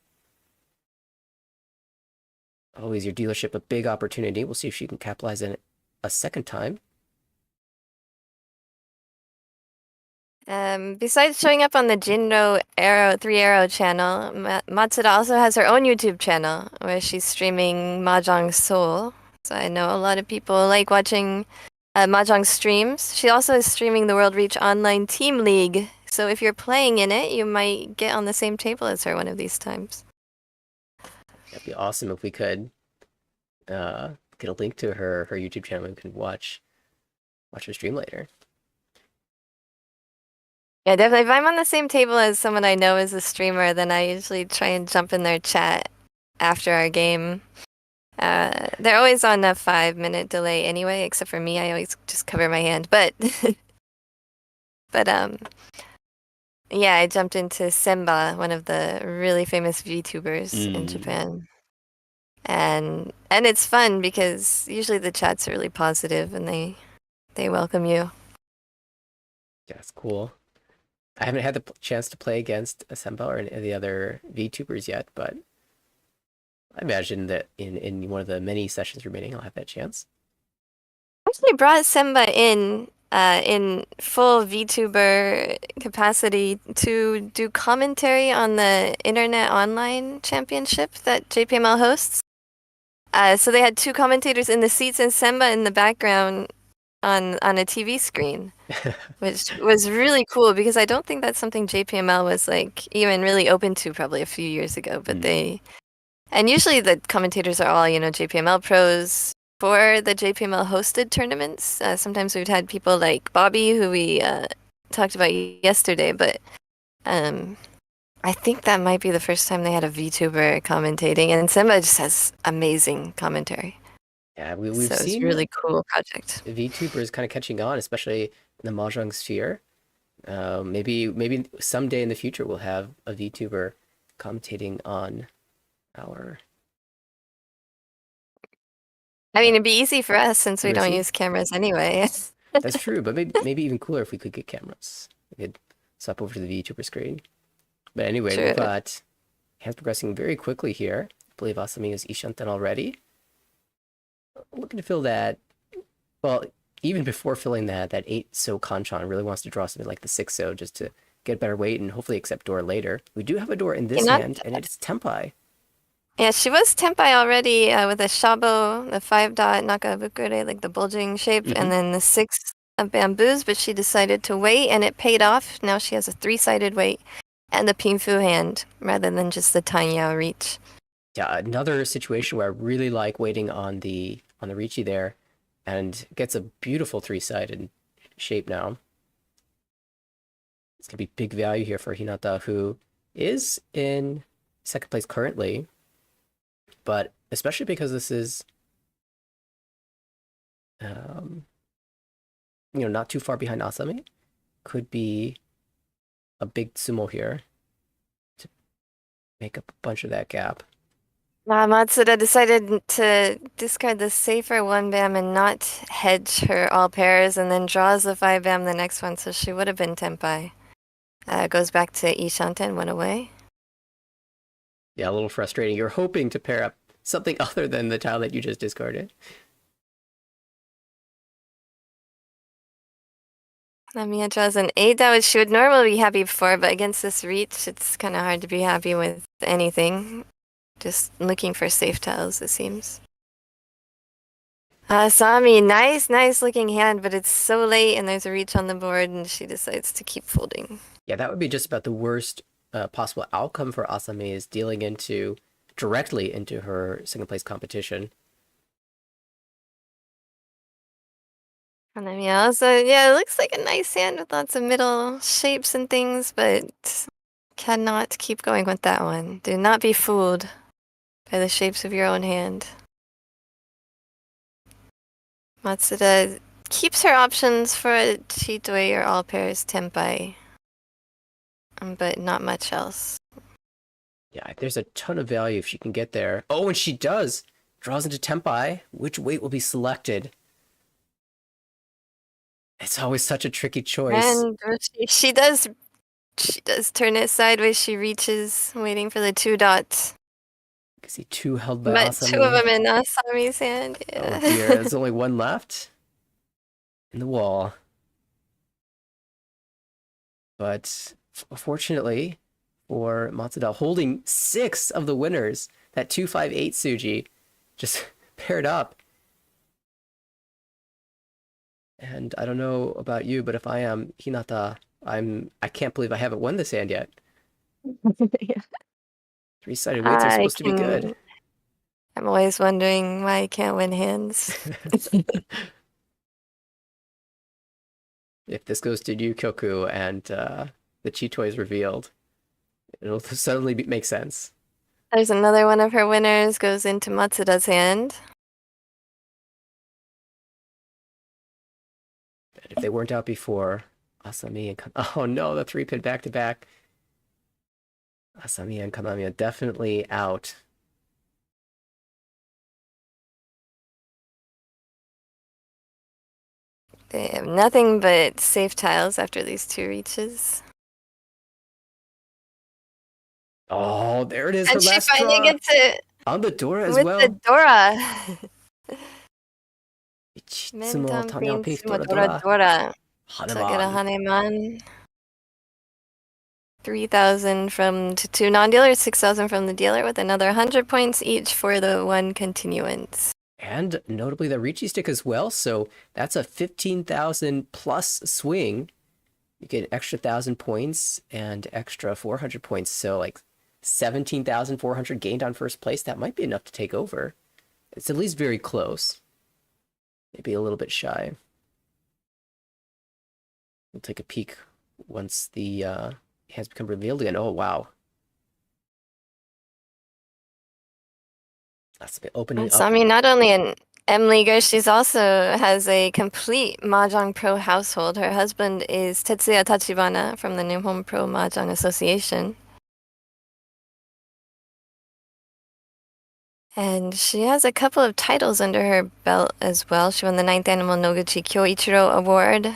Always your dealership a big opportunity. We'll see if she can capitalize on it a second time. Besides showing up on the Jinro 3 Arrow channel, Matsuda also has her own YouTube channel where she's streaming Mahjong Soul. So I know a lot of people like watching Mahjong streams. She also is streaming the World Reach Online Team League. So if you're playing in it, you might get on the same table as her one of these times. That'd be awesome if we could get a link to her YouTube channel and we could watch her stream later. Yeah, definitely. If I'm on the same table as someone I know is a streamer, then I usually try and jump in their chat after our game. They're always on a 5-minute delay anyway, except for me. I always just cover my hand. But yeah, I jumped into Semba, one of the really famous VTubers in Japan. And it's fun because usually the chats are really positive and they welcome you. Yeah, that's cool. I haven't had the chance to play against Semba or any of the other VTubers yet, but I imagine that in one of the many sessions remaining, I'll have that chance. I actually brought Semba in full VTuber capacity to do commentary on the Internet Online Championship that JPML hosts. So they had 2 commentators in the seats and Semba in the background on a TV screen, which was really cool because I don't think that's something JPML was like even really open to probably a few years ago. But Mm. and usually the commentators are all, JPML pros for the JPML hosted tournaments. Sometimes we've had people like Bobby, who we talked about yesterday, but um, I think that might be the first time they had a VTuber commentating, and Simba just has amazing commentary. Yeah, we've So it's a seen really cool project. VTubers kind of catching on, especially in the Mahjong sphere. Maybe someday in the future we'll have a VTuber commentating on our I mean, it'd be easy for us since we don't Riichi. use cameras anyway. That's true, but maybe even cooler if we could get cameras. We could swap over to the VTuber screen. But anyway, we've True. got hands progressing very quickly here. I believe Asami is Ishanten already. Looking to fill that. Well, even before filling that 8 so Kanchan really wants to draw something like the 6 so just to get better weight and hopefully accept door later. We do have a door in this Not, hand, and it's Tempai. yeah, she was Tenpai already with a Shabo, the 5-dot Nakabukure, like the bulging shape, Mm-hmm. and then the 6 of bamboos, but she decided to wait and it paid off. Now she has a 3-sided weight and the Pinfu hand rather than just the Tanyao reach. Yeah, another situation where I really like waiting on the Riichi there, and gets a beautiful 3-sided shape now. It's gonna be big value here for Hinata, who is in second place currently, but especially because this is not too far behind Asami, could be a big sumo here to make up a bunch of that gap. Matsuda decided to discard the safer 1-bam and not hedge her all pairs and then draws the 5-bam the next one, so she would have been Tenpai. Goes back to Ishanten, went away. Yeah, a little frustrating. You're hoping to pair up something other than the tile that you just discarded. Kanamiya draws an 8, that which she would normally be happy for, but against this reach, it's kind of hard to be happy with anything. Just looking for safe tiles, it seems. Asami, nice looking hand, but it's so late and there's a reach on the board and she decides to keep folding. Yeah, that would be just about the worst possible outcome for Asami, is dealing directly into her second place competition. Kanamiya also, yeah, it looks like a nice hand with lots of middle shapes and things, but cannot keep going with that one. Do not be fooled by the shapes of your own hand. Matsuda keeps her options for a Chitoi or all pairs Tenpai, but not much else. Yeah, there's a ton of value if she can get there. Oh, and she does! Draws into Tempai. Which weight will be selected? It's always such a tricky choice. And she does turn it sideways. She reaches, waiting for the 2 dots. You can see 2 held by But Asami. 2 of them in Asami's hand. Yeah. Oh dear, there's only 1 left in the wall. But fortunately for Matsuda, holding 6 of the winners, that 258 Tsuji just paired up. And I don't know about you, but if I am Hinata, I can't believe I haven't won this hand yet. Yeah. 3-sided weights are supposed to be good. I'm always wondering why I can't win hands. If this goes to Ryukyoku and the Chitoi is revealed, it'll suddenly make sense. There's another one of her winners, goes into Matsuda's hand. And if they weren't out before, Asami and oh no, the 3-pin back-to-back. Asami and Kanamiya definitely out. They have nothing but safe tiles after these 2 reaches. Oh, there it is. And her she last finally draw. Gets it On the Dora as with well. the Dora. Ichitsumo Taneo Pink Dora Dora. Dora. Haneman. Haneman. 3,000 from 2 non-dealers, 6,000 from the dealer, with another 100 points each for the 1 continuance. And notably the Riichi stick as well, so that's a 15,000 plus swing. You get an extra 1,000 points and extra 400 points, so like 17,400 gained on first place. That might be enough to take over. It's at least very close. Maybe a little bit shy. We'll take a peek once the hands become revealed again. Oh, wow. That's the opening up. Asami, not only an M leaguer, she's also has a complete Mahjong Pro household. Her husband is Tetsuya Tachibana from the Nihon Pro Mahjong Association. And she has a couple of titles under her belt as well. She won the 9th Annual Noguchi Kyoichiro Award.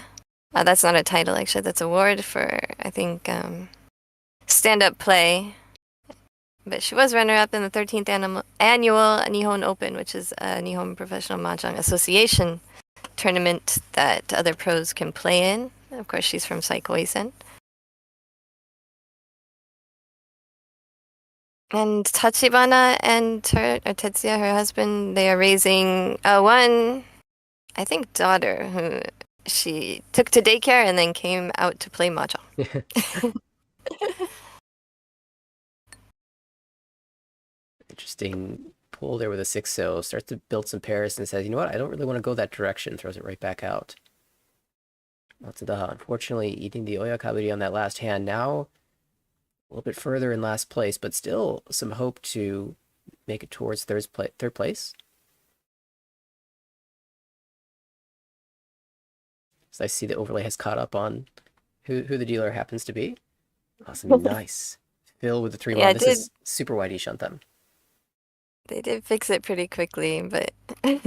That's not a title, actually. That's an award for, I think, stand-up play. But she was runner-up in the 13th Annual Nihon Open, which is a Nihon Professional Mahjong Association tournament that other pros can play in. Of course, she's from Saikoisen. And Tachibana and Tetsuya, her husband, they are raising one, I think, daughter who she took to daycare and then came out to play Mahjong. Interesting pull there with a 6-0. Starts to build some pairs and says, you know what, I don't really want to go that direction. Throws it right back out. Matsuda, unfortunately, eating the Oyakaburi on that last hand. Now a little bit further in last place, but still some hope to make it towards third place. So I see the overlay has caught up on who the dealer happens to be. Awesome, nice. Phil with the 3-1. Yeah, this is super wide Ishantam. They did fix it pretty quickly, but it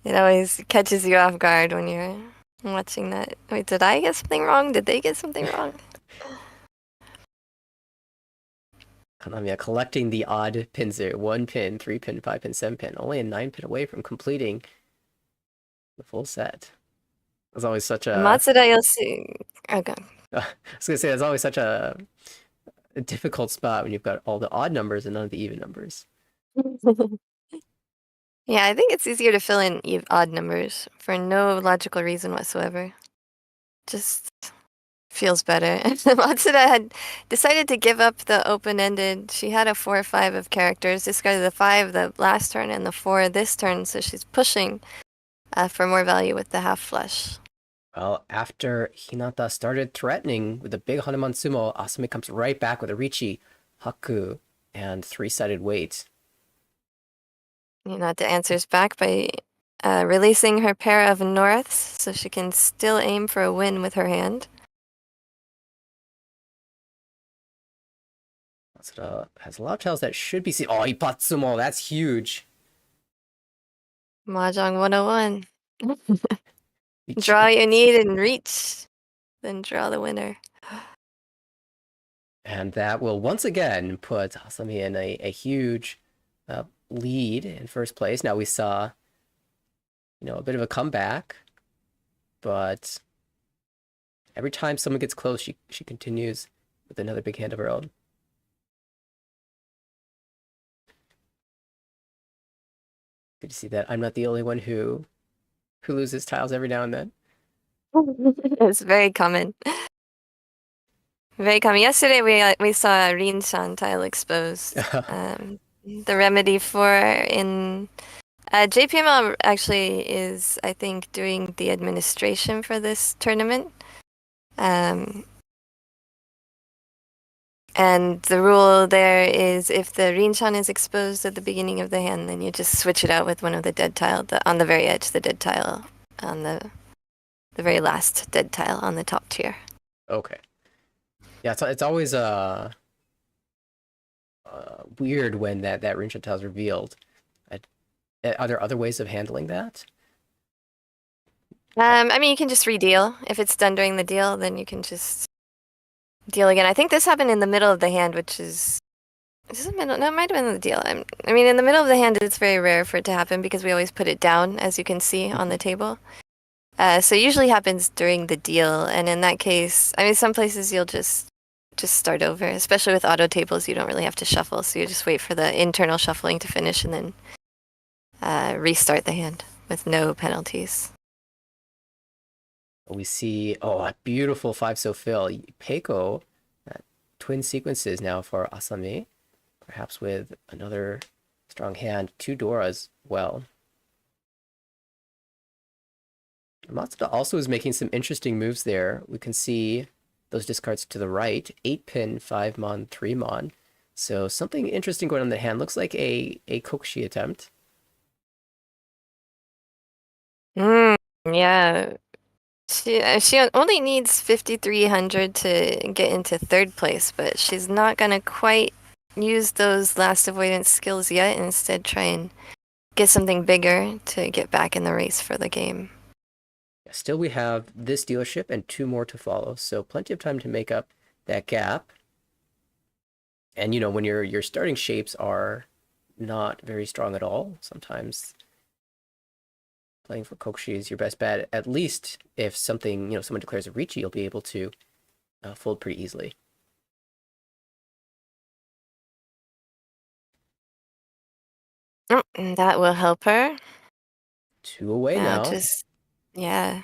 always catches you off guard when you're watching that. Wait, did I get something wrong? Did they get something wrong? Kanamiya collecting the odd pins there. 1 pin, 3 pin, 5 pin, 7 pin. Only a 9 pin away from completing the full set. There's always such a... Matsuda, you'll see. Okay. I was going to say, there's always such a difficult spot when you've got all the odd numbers and none of the even numbers. Yeah, I think it's easier to fill in odd numbers for no logical reason whatsoever. Just feels better. Matsuda had decided to give up the open-ended. She had a 4-5 of characters, discarded the 5 the last turn and the 4 this turn, so she's pushing for more value with the half flush. Well, after Hinata started threatening with a big Hanuman Sumo, Asami comes right back with a Riichi, Haku, and 3-sided weight. Hinata answers back by releasing her pair of norths so she can still aim for a win with her hand. Matsuda has a lot of tiles that should be seen. Oh, Ipatsumo, that's huge. Mahjong 101. Draw you need and reach, then draw the winner. And that will once again put Asami in a huge lead in first place. Now we saw, a bit of a comeback, but every time someone gets close, she continues with another big hand of her own. Good to see that I'm not the only one who loses tiles every now and then. It's very common. Very common. Yesterday we saw a Rin-san tile exposed. The remedy for in JPML actually is, I think, doing the administration for this tournament. And the rule there is if the Rin-chan is exposed at the beginning of the hand, then you just switch it out with one of the dead tile, on the very edge, the dead tile on the very last dead tile on the top tier. Okay. Yeah, it's always weird when that Rin-chan tile is revealed. Are there other ways of handling that? I mean, you can just redeal. If it's done during the deal, then you can just deal again. I think this happened in the middle of the hand, which is it middle? No, it might have been in the deal. I mean, in the middle of the hand, it's very rare for it to happen because we always put it down, as you can see on the table. So it usually happens during the deal, and in that case, I mean, some places you'll just start over, especially with auto tables. You don't really have to shuffle, so you just wait for the internal shuffling to finish and then restart the hand with no penalties. We see, oh, a beautiful 5-so fill. Peiko, twin sequences now for Asami, perhaps with another strong hand. 2 Doras well. Matsuda also is making some interesting moves there. We can see those discards to the right. 8-pin, 5-mon, 3-mon. So something interesting going on in the hand. Looks like a kokushi attempt. Yeah. She only needs 5,300 to get into third place, but she's not gonna quite use those last avoidance skills yet. Instead, try and get something bigger to get back in the race for the game. Still, we have this dealership and 2 more to follow, so plenty of time to make up that gap. And when your starting shapes are not very strong at all, sometimes playing for kokushi is your best bet. At least if someone declares a Riichi, you'll be able to fold pretty easily. That will help her. 2 away now. Yeah.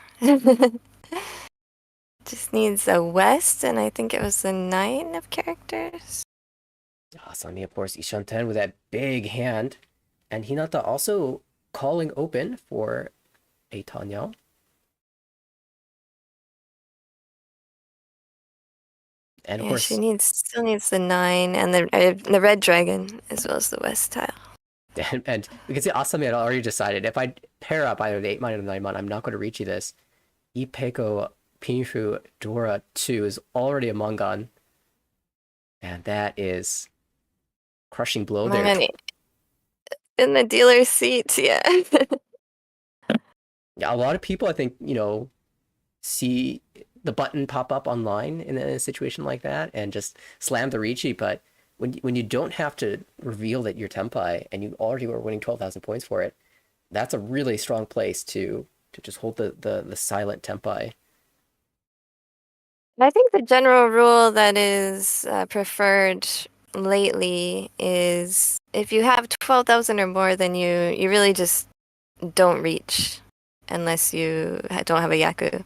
Just needs a west, and I think it was the 9 of characters. Asami, of course, Ishanten with that big hand. And Hinata also calling open for a Tateniu. And of course, she still needs the 9 and the red dragon as well as the west tile. And we can see Asami had already decided if I pair up either the 8-mon or the 9-mon, I'm not going to reach this. Ipeiko Pinfu Dora 2 is already a Mongan. And that is crushing blow there. In the dealer's seat, yeah. Yeah, a lot of people, I think, see the button pop up online in a situation like that and just slam the Riichi, but when you don't have to reveal that you're Tenpai and you already were winning 12,000 points for it, that's a really strong place to just hold the silent Tenpai. I think the general rule that is preferred lately is if you have 12,000 or more, then you really just don't reach unless you don't have a Yaku.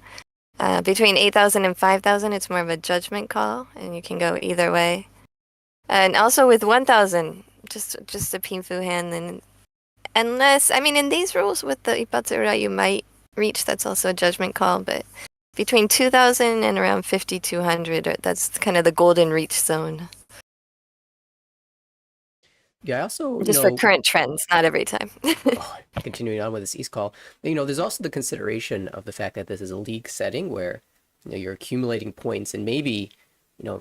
Between 8,000 and 5,000, it's more of a judgment call, and you can go either way. And also with 1,000, just a Pinfu hand, then unless, in these rules with the Ipatsura, you might reach, that's also a judgment call, but between 2,000 and around 5,200, that's kind of the golden reach zone. Yeah, I also, just for current trends, not every time. Continuing on with this East call, there's also the consideration of the fact that this is a league setting where you're accumulating points and maybe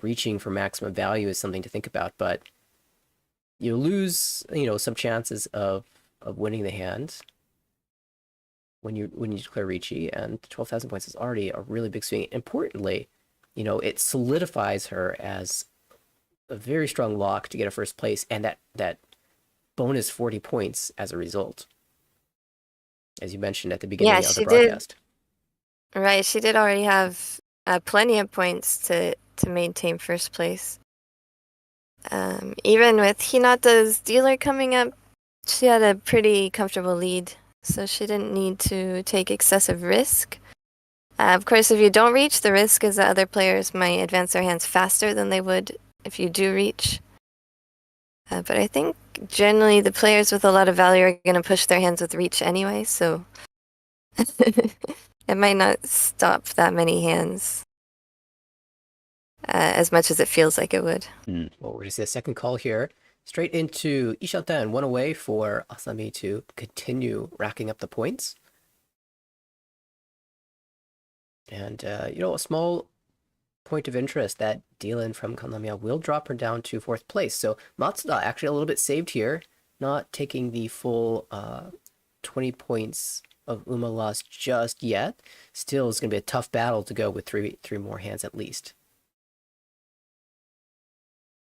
reaching for maximum value is something to think about, but you lose some chances of winning the hand when you declare Riichi, and 12,000 points is already a really big swing. Importantly, it solidifies her as a very strong lock to get a first place, and that bonus 40 points as a result, as you mentioned at the beginning of the broadcast. Right, she did already have plenty of points to maintain first place. Even with Hinata's dealer coming up, she had a pretty comfortable lead, so she didn't need to take excessive risk. Of course, if you don't reach, the risk is that other players might advance their hands faster than they would if you do reach. But I think generally the players with a lot of value are going to push their hands with reach anyway, so it might not stop that many hands as much as it feels like it would. Well, we're going to see a second call here. Straight into Ishanten, 1 away for Asami to continue racking up the points. And, a small point of interest, that deal-in from Kanamiya will drop her down to 4th place. So Matsuda actually a little bit saved here, not taking the full 20 points of Uma loss just yet. Still, it's going to be a tough battle to go with three more hands at least.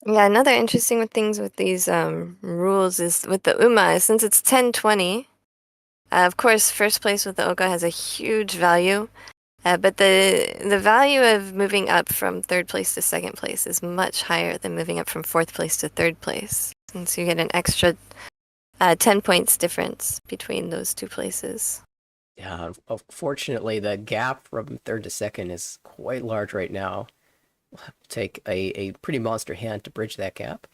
Yeah, another interesting things with these rules is with the Uma, since it's 10-20, of course, first place with the Oka has a huge value, but the value of moving up from 3rd place to 2nd place is much higher than moving up from 4th place to 3rd place, since you get an extra 10 points difference between those two places. Yeah, unfortunately, the gap from third to second is quite large right now. We'll have to take a pretty monster hand to bridge that gap.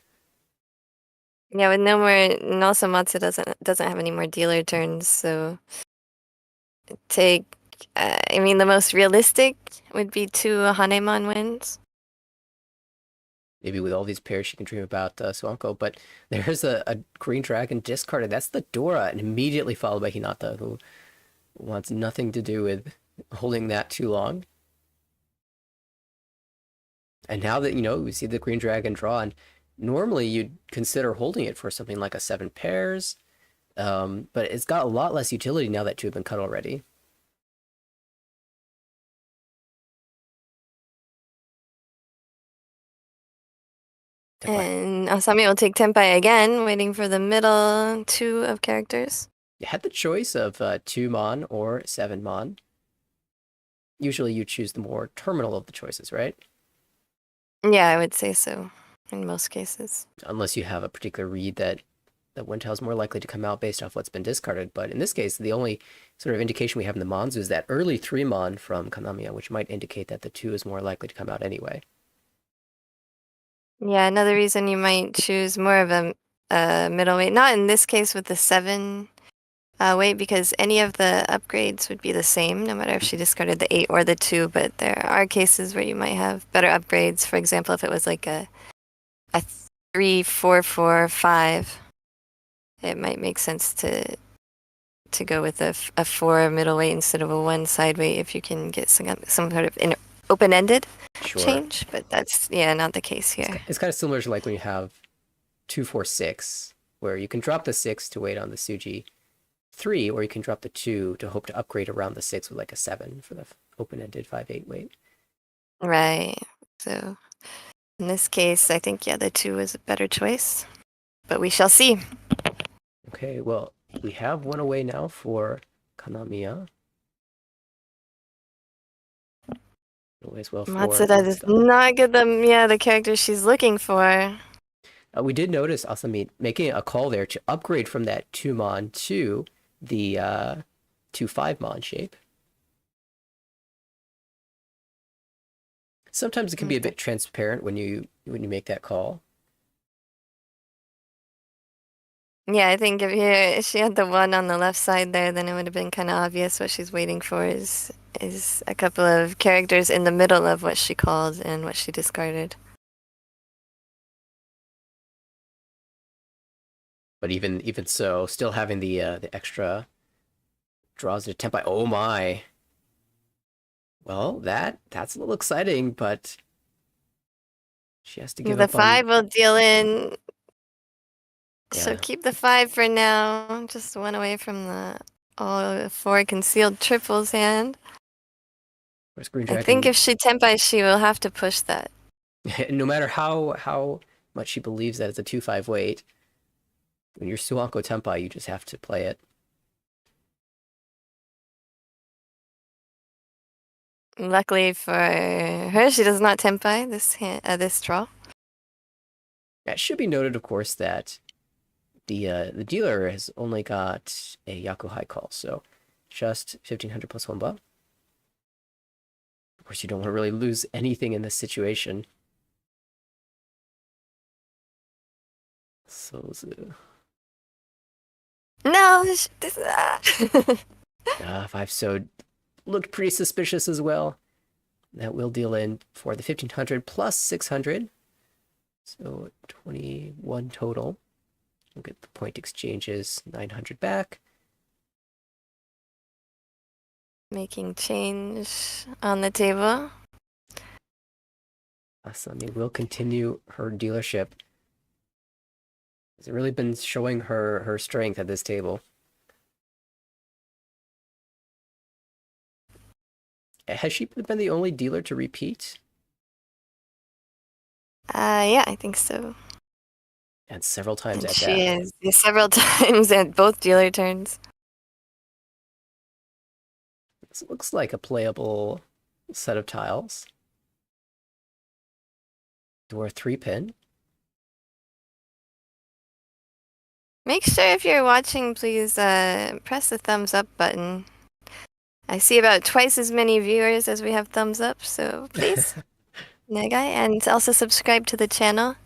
Yeah, with no more, and also Matsuda doesn't have any more dealer turns, so take. I mean, the most realistic would be 2 Hanemon wins. Maybe with all these pairs, she can dream about Swanko, but there's a green dragon discarded. That's the Dora, and immediately followed by Hinata, who wants nothing to do with holding that too long. And now that, we see the green dragon drawn, normally you'd consider holding it for something like a 7 pairs, but it's got a lot less utility now that 2 have been cut already. And Asami will take Tenpai again, waiting for the middle 2 of characters. You had the choice of 2 Mon or 7 Mon. Usually you choose the more terminal of the choices, right? Yeah, I would say so in most cases. Unless you have a particular read that Windtail is more likely to come out based off what's been discarded. But in this case, the only sort of indication we have in the Mons is that early 3 Mon from Kanamiya, which might indicate that the 2 is more likely to come out anyway. Yeah, another reason you might choose more of a middleweight. Not in this case with the 7 weight, because any of the upgrades would be the same, no matter if she discarded the 8 or the 2, but there are cases where you might have better upgrades. For example, if it was like a 3, 4, 4, 5, it might make sense to go with a 4 middleweight instead of a 1 side weight if you can get some sort of open-ended change, but that's not the case here. It's kind of similar to like when you have 2, 4, 6, where you can drop the 6 to wait on the Suji 3, or you can drop the 2 to hope to upgrade around the 6 with like a 7 for the open-ended 5/8 weight. Right. So in this case, I think the 2 is a better choice, but we shall see. Okay, well, we have one away now for Kanamiya. As well for Matsuda does not get the character she's looking for. We did notice Asami making a call there to upgrade from that 2 Mon to the 2/5 Mon shape. Sometimes it can be a bit transparent when you make that call. Yeah, I think if she had the 1 on the left side there, then it would have been kind of obvious what she's waiting for is a couple of characters in the middle of what she called and what she discarded. But even so, still having the extra draws to Tenpai. Oh my! Well, that's a little exciting, but she has to give up the 5 will deal in. Yeah. So keep the 5 for now. Just 1 away from the all 4 concealed triples hand. I think if she Tenpai, she will have to push that. No matter how much she believes that it's a 2/5 weight, when you're Suanko Tenpai, you just have to play it. Luckily for her, she does not Tenpai this draw. It should be noted, of course, that the dealer has only got a Yakuhai call, so just 1500 plus 1 buck. Of course, you don't want to really lose anything in this situation. So no, 5 so looked pretty suspicious as well. That will deal in for the 1500 plus 600, so 21 total. We'll get the point exchanges, 900 back. Making change on the table. Asami will continue her dealership. Has really been showing her strength at this table. Has she been the only dealer to repeat? Yeah, I think so. And several times and at she that. is several times at both dealer turns. This looks like a playable set of tiles. Door 3-pin. Make sure if you're watching, please press the thumbs up button. I see about twice as many viewers as we have thumbs up, so please, Negai, and also subscribe to the channel.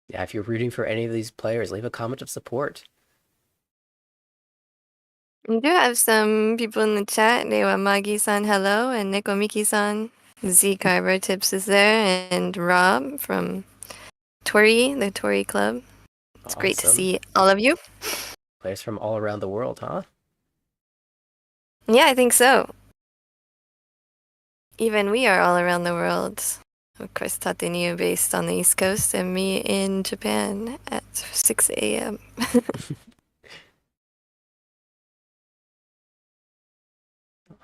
Yeah, if you're rooting for any of these players, leave a comment of support. We do have some people in the chat. Magi-san, hello, and Nikomiki-san. Z Carver Tips is there, and Rob from Tori, the Tori Club. It's great to Awesome. see all of you. Players from all around the world, huh? Yeah, I think so. Even we are all around the world. Of course, Tateniu based on the East Coast, and me in Japan at 6 a.m.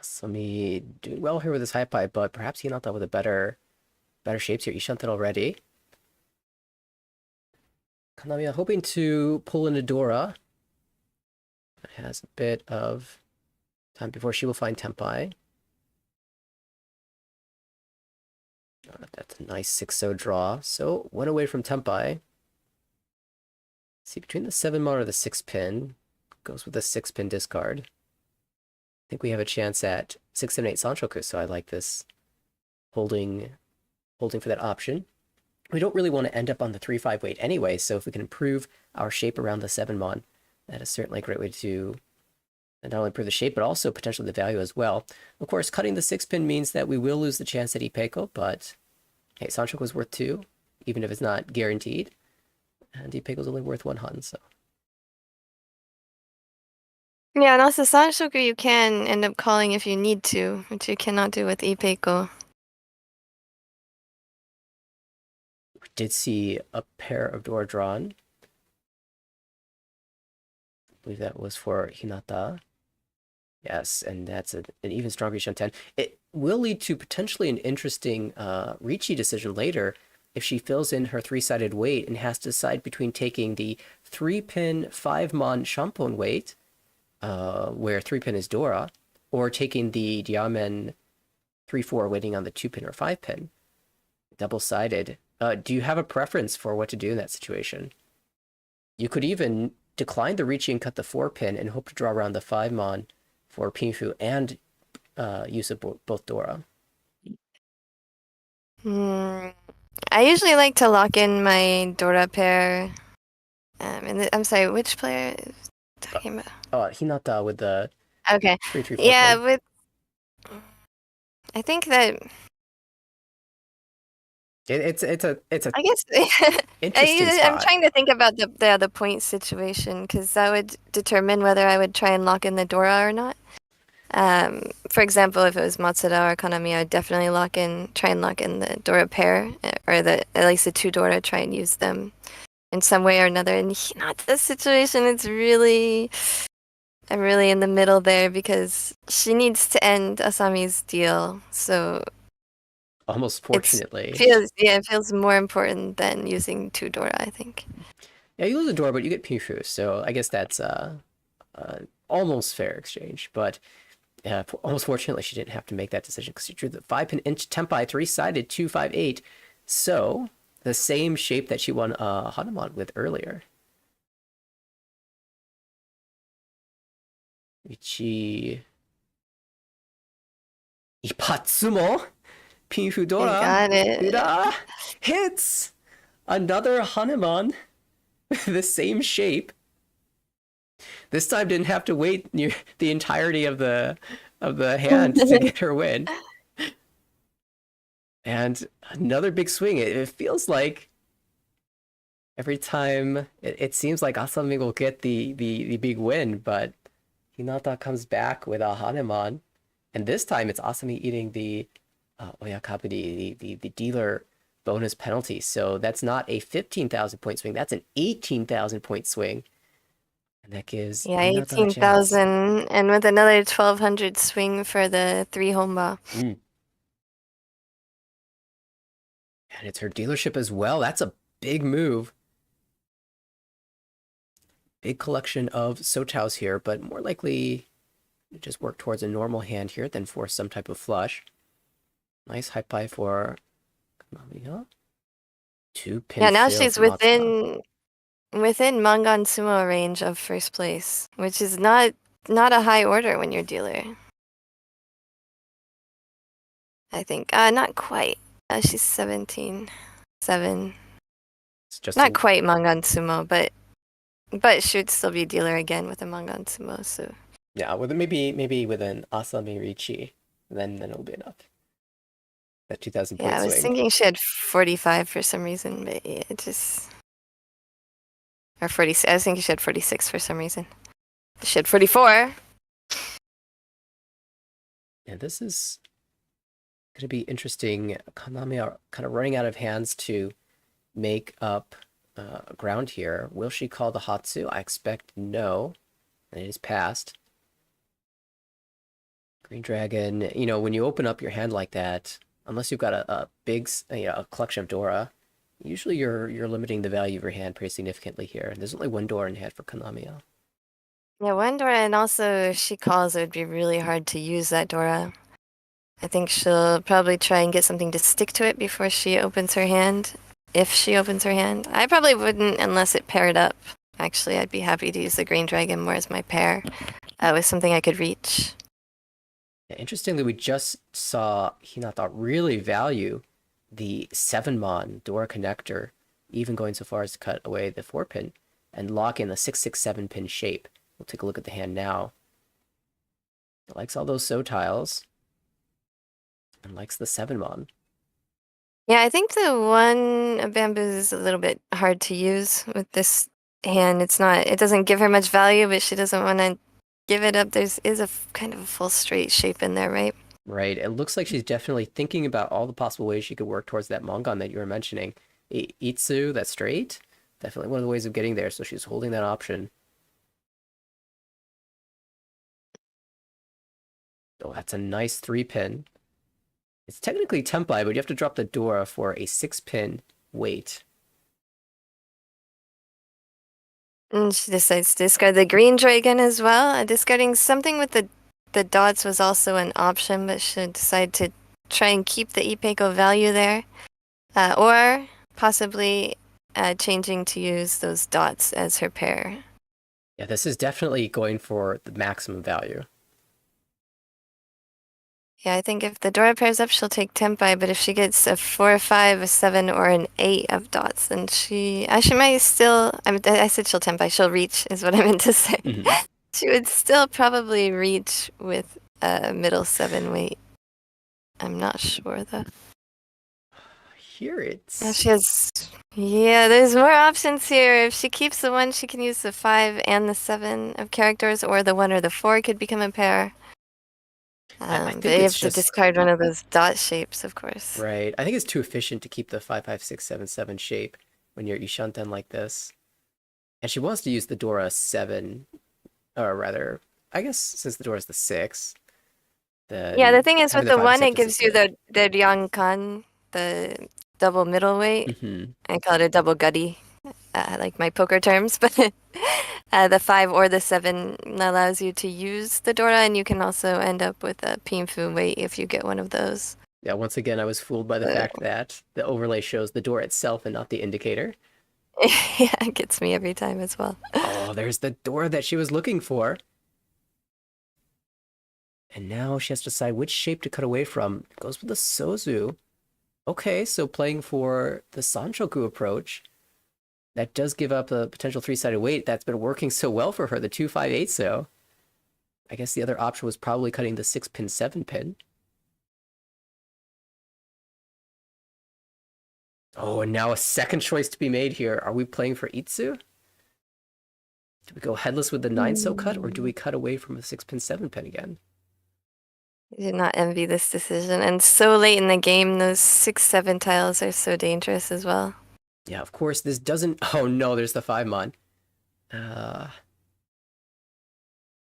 Asami doing well here with his high pipe, but perhaps Hinata with a better shapes here. Ishanten already. Kanamiya hoping to pull in a Dora. Has a bit of time before she will find Tempai. That's a nice 6-0 draw. So one away from Tempai. See, between the 7-mon or the 6-pin. Goes with a 6-pin discard. I think we have a chance at 6 and 8 Sanshoku, so I like this holding for that option. We don't really want to end up on the 3-5 weight anyway, so if we can improve our shape around the 7-mon, that is certainly a great way to not only improve the shape, but also potentially the value as well. Of course, cutting the 6-pin means that we will lose the chance at Ipeiko, but hey, Sanshoku is worth 2, even if it's not guaranteed. And Ipeiko is only worth 1 hun, so. Yeah, and also Sanshoku you can end up calling if you need to, which you cannot do with Ipeiko. We did see a pair of door drawn. I believe that was for Hinata. Yes, and that's an even stronger Shanten. It will lead to potentially an interesting Riichi decision later if she fills in her 3-sided weight and has to decide between taking the 3-pin 5-mon Shampon weight, where 3-pin is Dora, or taking the Diamen 3-4 weighting on the 2-pin or 5-pin. Double-sided. Do you have a preference for what to do in that situation? You could even decline the Riichi and cut the 4-pin and hope to draw around the 5-mon for Pinfu and use of both Dora. I usually like to lock in my Dora pair. I'm sorry, which player is talking about? Hinata with the Okay. 3-3-4 Yeah, pin. with I think that It's a I guess interesting I'm spot. trying to think about the point situation because that would determine whether I would try and lock in the Dora or not. For example, if it was Matsuda or Kanamiya, I'd definitely try and lock in the Dora pair, or at least the 2 Dora, try and use them in some way or another. And not this situation, I'm really in the middle there because she needs to end Asami's deal, so Almost fortunately. it feels more important than using 2 Dora, I think. Yeah, you lose a Dora, but you get Pinfu, so I guess that's almost fair exchange. But almost fortunately, she didn't have to make that decision because she drew the 5-pin inch Tempai 3-sided 2-5-8. So the same shape that she won Hanuman with earlier. Riichi Ipatsumo Pinfu I Dora got it. Ura hits another Hanuman with the same shape. This time didn't have to wait near the entirety of the hand to get her win. And another big swing. It feels like every time it seems like Asami will get the big win, but Hinata comes back with a Hanuman, and this time it's Asami eating the Oyakaburi, the dealer bonus penalty. So that's not a 15,000 point swing, that's an 18,000 point swing. And that gives Yeah, Hinata a chance. 18,000, and with another 1,200 swing for the 3 homba. And it's her dealership as well. That's a big move. Big collection of Sotaos here, but more likely just work towards a normal hand here than force some type of flush. Nice high pie for Kanamiya. Two pin Yeah, now fill she's from Matsuda. within Mangan Sumo range of first place, which is not a high order when you're dealer. I think. Not quite. She's 17. 7. It's just Not a quite Mangan Sumo, but should still be dealer again with a Mangan Sumo, so yeah, with maybe with an Asami Riichi, then it'll be enough. That 2,000 yeah, point I was swing. thinking she had 45 for some reason, but yeah, it just or 46. I was thinking she had 46 for some reason. She had 44. Yeah, this is gonna be interesting. Kanamiya are kind of running out of hands to make up ground here. Will she call the Hatsu? I expect no. And it is passed. Green Dragon, when you open up your hand like that, unless you've got a big, a collection of Dora, usually you're limiting the value of your hand pretty significantly here. There's only one Dora in hand for Kanamiya. Yeah, one Dora, and also if she calls, it would be really hard to use that Dora. I think she'll probably try and get something to stick to it before she opens her hand. If she opens her hand. I probably wouldn't unless it paired up. Actually, I'd be happy to use the Green Dragon more as my pair with something I could reach. Yeah, interestingly, we just saw Hinata really value the 7-mon Dora connector, even going so far as to cut away the 4-pin and lock in the 667-pin shape. We'll take a look at the hand now. It likes all those So tiles and likes the 7-mon. Yeah, I think the one bamboo is a little bit hard to use with this hand. It doesn't give her much value, but she doesn't want to give it up. There's is a kind of a full straight shape in there, right? Right. It looks like she's definitely thinking about all the possible ways she could work towards that Mongon that you were mentioning. Itsu, that's straight. Definitely one of the ways of getting there, so she's holding that option. Oh, that's a nice 3-pin. It's technically Tempai, but you have to drop the Dora for a 6-pin weight. And she decides to discard the green dragon as well. Discarding something with the dots was also an option, but should decide to try and keep the Ipeco value there. Or possibly changing to use those dots as her pair. Yeah, this is definitely going for the maximum value. Yeah, I think if the Dora pairs up, she'll take Tempai, but if she gets a 4, 5, a 7, or an 8 of dots, then she might still. I said she'll Tempai, she'll reach, is what I meant to say. Mm-hmm. She would still probably reach with a middle 7 weight. I'm not sure though. Here it's. She has. Yeah, there's more options here. If she keeps the 1, she can use the 5 and the 7 of characters, or the 1 or the 4 could become a pair. I But think you it's have to just. discard one of those dot shapes, of course. Right. I think it's too efficient to keep the 5, 5, 6, 7, 7 shape when you're Ishanten like this. And she wants to use the Dora 7, or rather, I guess since the Dora's the 6, Yeah, the then thing is having with the the 5 one, it 6 is gives you good. the Ryankan, the double middleweight. Mm-hmm. I call it a double gutty, like my poker terms. But the 5 or the 7 allows you to use the Dora, and you can also end up with a Pinfu weight if you get one of those. Yeah, once again, I was fooled by the fact that the overlay shows the door itself and not the indicator. Yeah, it gets me every time as well. Oh, there's the door that she was looking for. And now she has to decide which shape to cut away from. Goes with the Sozu. Okay, so playing for the Sanchoku approach. That does give up a potential 3-sided weight. That's been working so well for her, the 258 so. I guess the other option was probably cutting the 6-pin, 7-pin. Oh, and now a second choice to be made here. Are we playing for Itsu? Do we go headless with the 9-so cut, or do we cut away from a 6-pin, 7-pin again? I did not envy this decision. And so late in the game, those 6, 7 tiles are so dangerous as well. Yeah, of course, this doesn't... Oh no, there's the 5-mon. Uh,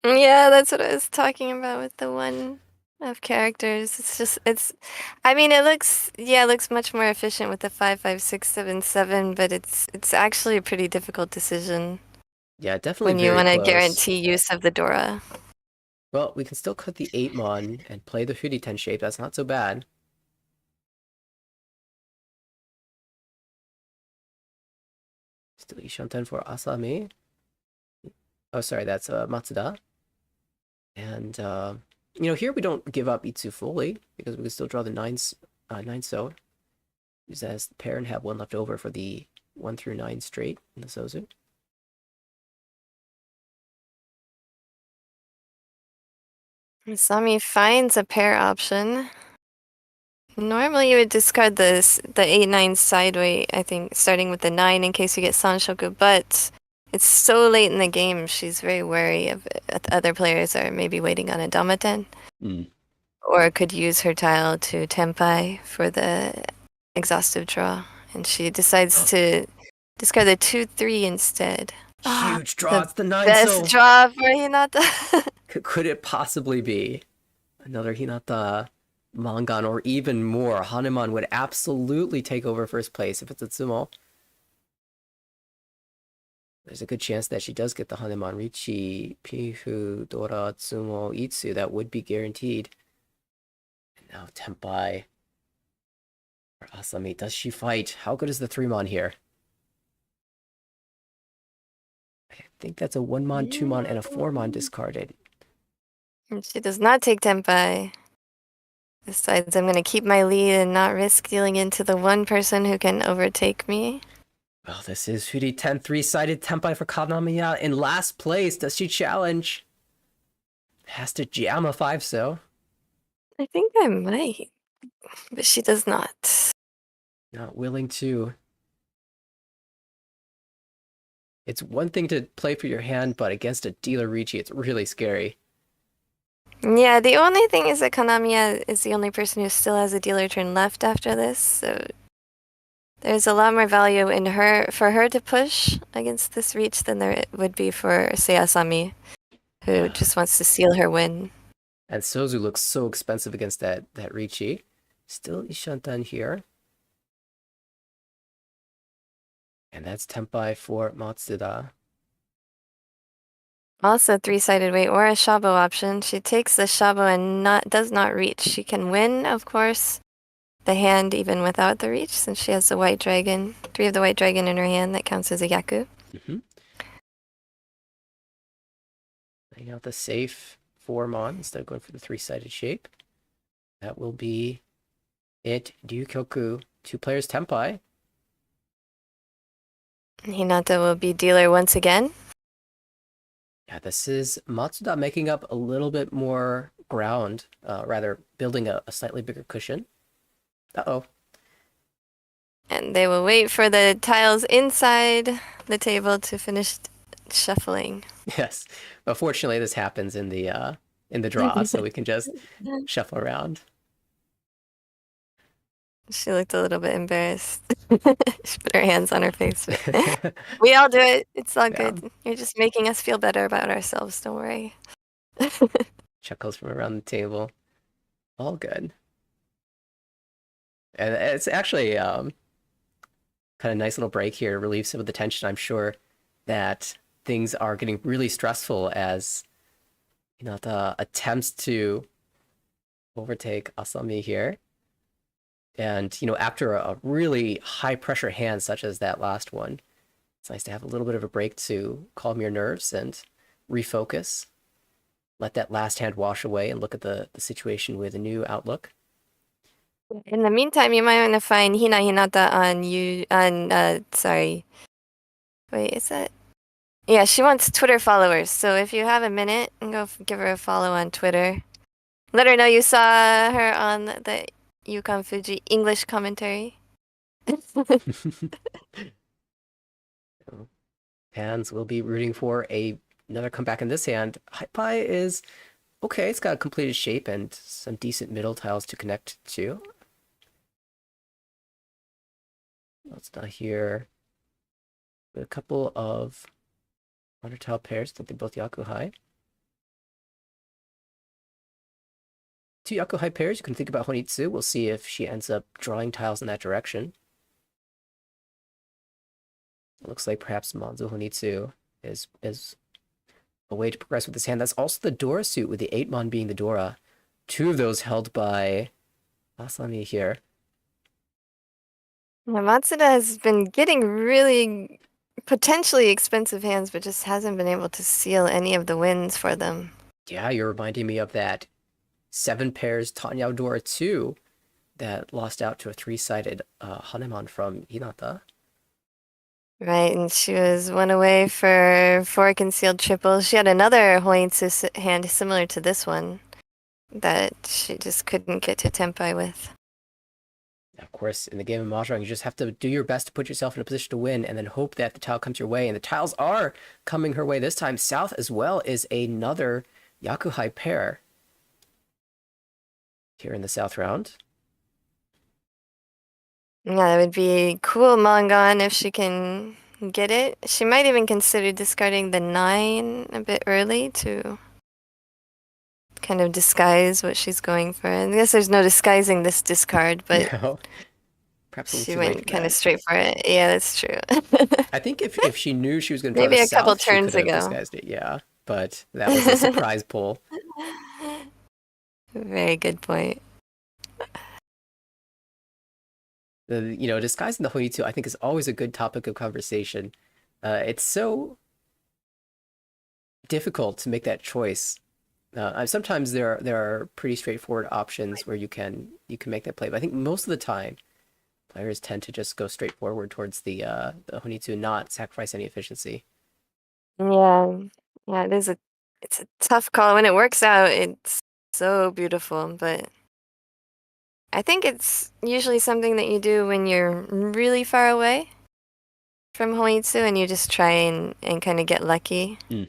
Yeah, that's what I was talking about with the 1 of characters. I mean, it looks much more efficient with the 5, 5, 6, 7, 7, but it's actually a pretty difficult decision yeah, definitely when you very want to close. guarantee use of the Dora. Well, we can still cut the 8-mon and play the Furiten shape. That's not so bad. Still Ishanten for Asami. Oh, sorry, that's Matsuda. And here we don't give up Itsu fully because we can still draw the nine so. Use that as the pair and have one left over for the 1 through 9 straight in the Sozu. Asami finds a pair option. Normally you would discard the 8-9 sideway, I think, starting with the 9 in case you get Sanshoku, but it's so late in the game, she's very wary of other players are maybe waiting on a Damaten. Or could use her tile to Tenpai for the exhaustive draw. And she decides to discard the 2-3 instead. Huge draw, it's the 9 Best draw for Hinata. Could it possibly be another Hinata Mangan or even more? Hanuman would absolutely take over first place if it's a Tsumo. There's a good chance that she does get the Hanuman Riichi, Pihu, Dora, Tsumo, Itsu. That would be guaranteed. And now Tenpai for Asami. Does she fight? How good is the 3-mon here? I think that's a 1-mon, 2-mon, and a 4-mon discarded. And she does not take Tenpai. Decides I'm going to keep my lead and not risk dealing into the one person who can overtake me. Well, this is Furi 10 3-sided Tenpai for Kanamiya in last place. Does she challenge? Has to jam a 5 so. I think I might, but she does not. Not willing to. It's one thing to play for your hand, but against a dealer Riichi, it's really scary. Yeah, the only thing is that Kanamiya is the only person who still has a dealer turn left after this, so there's a lot more value in for her to push against this reach than there would be for, say, Asami, who just wants to seal her win. And Sozu looks so expensive against that Riichi. Still Ishantan here. And that's Tenpai for Matsuda. Also 3-sided weight or a Shabo option. She takes the Shabo and does not reach. She can win, of course, the hand even without the reach, since she has the white dragon, 3 of the white dragon in her hand. That counts as a Yaku. Laying out the safe 4-mon instead of going for the 3-sided shape. That will be it. Ryukyoku, 2 players Tenpai. Hinata will be dealer once again. Yeah, this is Matsuda making up a little bit more ground, rather building a slightly bigger cushion. Uh-oh. And they will wait for the tiles inside the table to finish shuffling. Yes, but fortunately this happens in the draw, so we can just shuffle around. She looked a little bit embarrassed. She put her hands on her face. We all do it. It's all good. You're just making us feel better about ourselves. Don't worry. Chuckles from around the table. All good. And it's actually kind of nice little break here. Relieves some of the tension. I'm sure that things are getting really stressful as Hinata attempts to overtake Asami here. And, after a really high-pressure hand such as that last one, it's nice to have a little bit of a break to calm your nerves and refocus. Let that last hand wash away and look at the situation with a new outlook. In the meantime, you might want to find Hinata sorry. Wait, is that? Yeah, she wants Twitter followers. So if you have a minute, go give her a follow on Twitter. Let her know you saw her on the Yukan Fuji English commentary. Fans will be rooting for another comeback in this hand. Hypai is okay. It's got a completed shape and some decent middle tiles to connect to. Let's not here. A couple of water tile pairs. I think they're both Yakuhai. 2 Yakuhai pairs. You can think about Honitsu. We'll see if she ends up drawing tiles in that direction. It looks like perhaps Manzo Honitsu is a way to progress with this hand. That's also the Dora suit, with the 8-mon being the Dora. 2 of those held by Asami here. Yeah, Matsuda has been getting really potentially expensive hands, but just hasn't been able to seal any of the wins for them. Yeah, you're reminding me of that 7 pairs Tateniu Dora 2 that lost out to a 3-sided Hanemon from Hinata. Right, and she was one away for 4 concealed triples. She had another Hoitsu hand similar to this one that she just couldn't get to Tenpai with. Of course, in the game of Mahjong, you just have to do your best to put yourself in a position to win and then hope that the tile comes your way. And the tiles are coming her way this time. South as well is another Yakuhai pair here in the South round. Yeah, that would be cool, Mongon, if she can get it. She might even consider discarding the 9 a bit early to kind of disguise what she's going for. I guess there's no disguising this discard, but No, perhaps a little she too late went for kind of that. straight for it. Yeah, that's true. I think if she knew she was going to draw Maybe the a couple South, she could turns have ago. disguised it. Yeah, but that was a surprise pull. Very good point. Disguising the Hoitsu, I think, is always a good topic of conversation. It's so difficult to make that choice. Sometimes there are pretty straightforward options where you can make that play, but I think most of the time players tend to just go straight forward towards the Honitsu and not sacrifice any efficiency. Yeah, yeah, it's a tough call. When it works out, it's so beautiful, but I think it's usually something that you do when you're really far away from Hoitsu and you just try and kind of get lucky. Mm.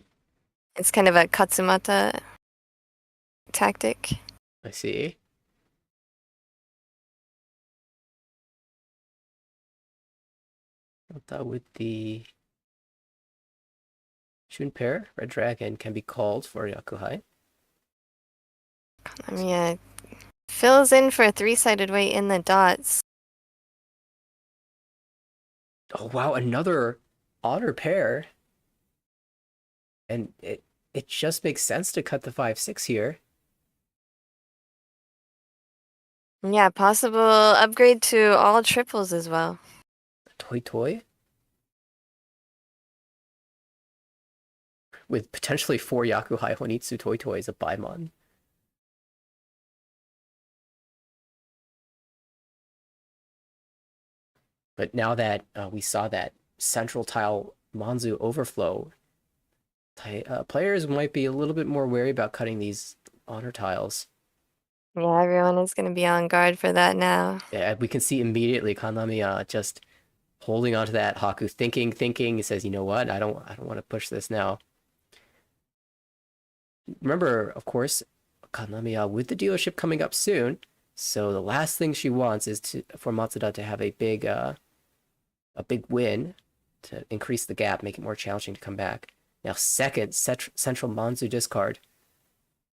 It's kind of a Katsumata tactic. I see. That with the Shun pair, Red Dragon can be called for Yakuhai. Kanamiya fills in for a 3-sided weight in the dots. Oh wow, another honor pair. And it just makes sense to cut the 5-6 here. Yeah, possible upgrade to all triples as well. Toy Toy. With potentially 4 Yakuhai Honitsu Toy Toys of Baimon. But now that we saw that central tile Manzu overflow, players might be a little bit more wary about cutting these honor tiles. Yeah, everyone is going to be on guard for that now. Yeah, we can see immediately Kanamiya just holding onto that Haku, thinking. He says, "You know what? I don't want to push this now." Remember, of course, Kanamiya with the dealership coming up soon. So the last thing she wants is for Matsuda to have a big win to increase the gap, make it more challenging to come back. Now, second, Central Manzu discard.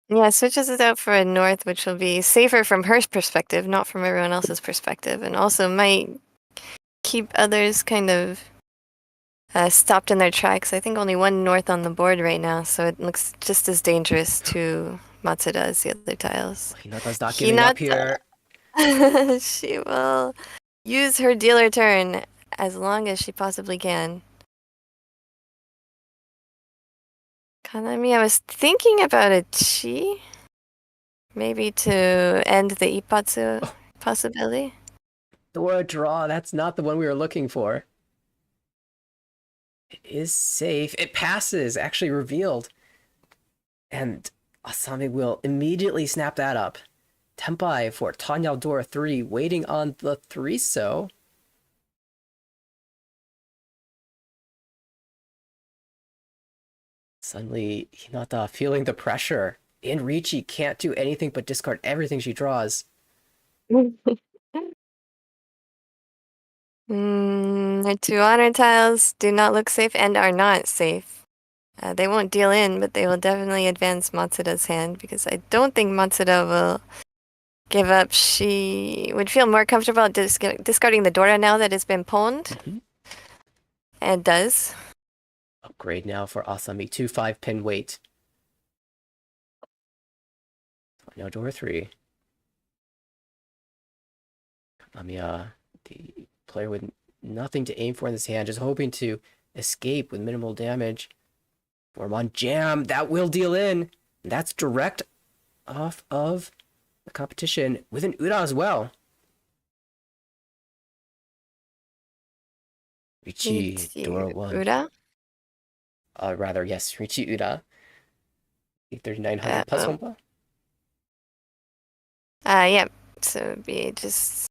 Yeah, switches it out for a north, which will be safer from her perspective, not from everyone else's perspective, and also might keep others kind of stopped in their tracks. I think only one north on the board right now, so it looks just as dangerous to Matsuda as the other tiles. Hinata's not giving up here. She will use her dealer turn as long as she possibly can. Kanami, I was thinking about a chi, maybe to end the Ippatsu possibility. Dora draw, that's not the one we were looking for. It is safe. It passes, actually revealed. And Asami will immediately snap that up. Tenpai for Tateniu Dora 3, waiting on the 3-so. Suddenly, Hinata feeling the pressure. And Riichi can't do anything but discard everything she draws. The 2 honor tiles do not look safe and are not safe. They won't deal in, but they will definitely advance Matsuda's hand because I don't think Matsuda will give up. She would feel more comfortable discarding the Dora now that it's been pawned. And does. Upgrade now for Asami. 2 5-pin weight. Now Dora 3. Kanamiya, the player with nothing to aim for in this hand, just hoping to escape with minimal damage. 4-mon jam, that will deal in. And that's direct off of the competition with an Ura as well. Riichi Dora 1. Ura? Rather, yes, Riichi Ura. 3,900 plus 1 ball. Yeah. So it would be just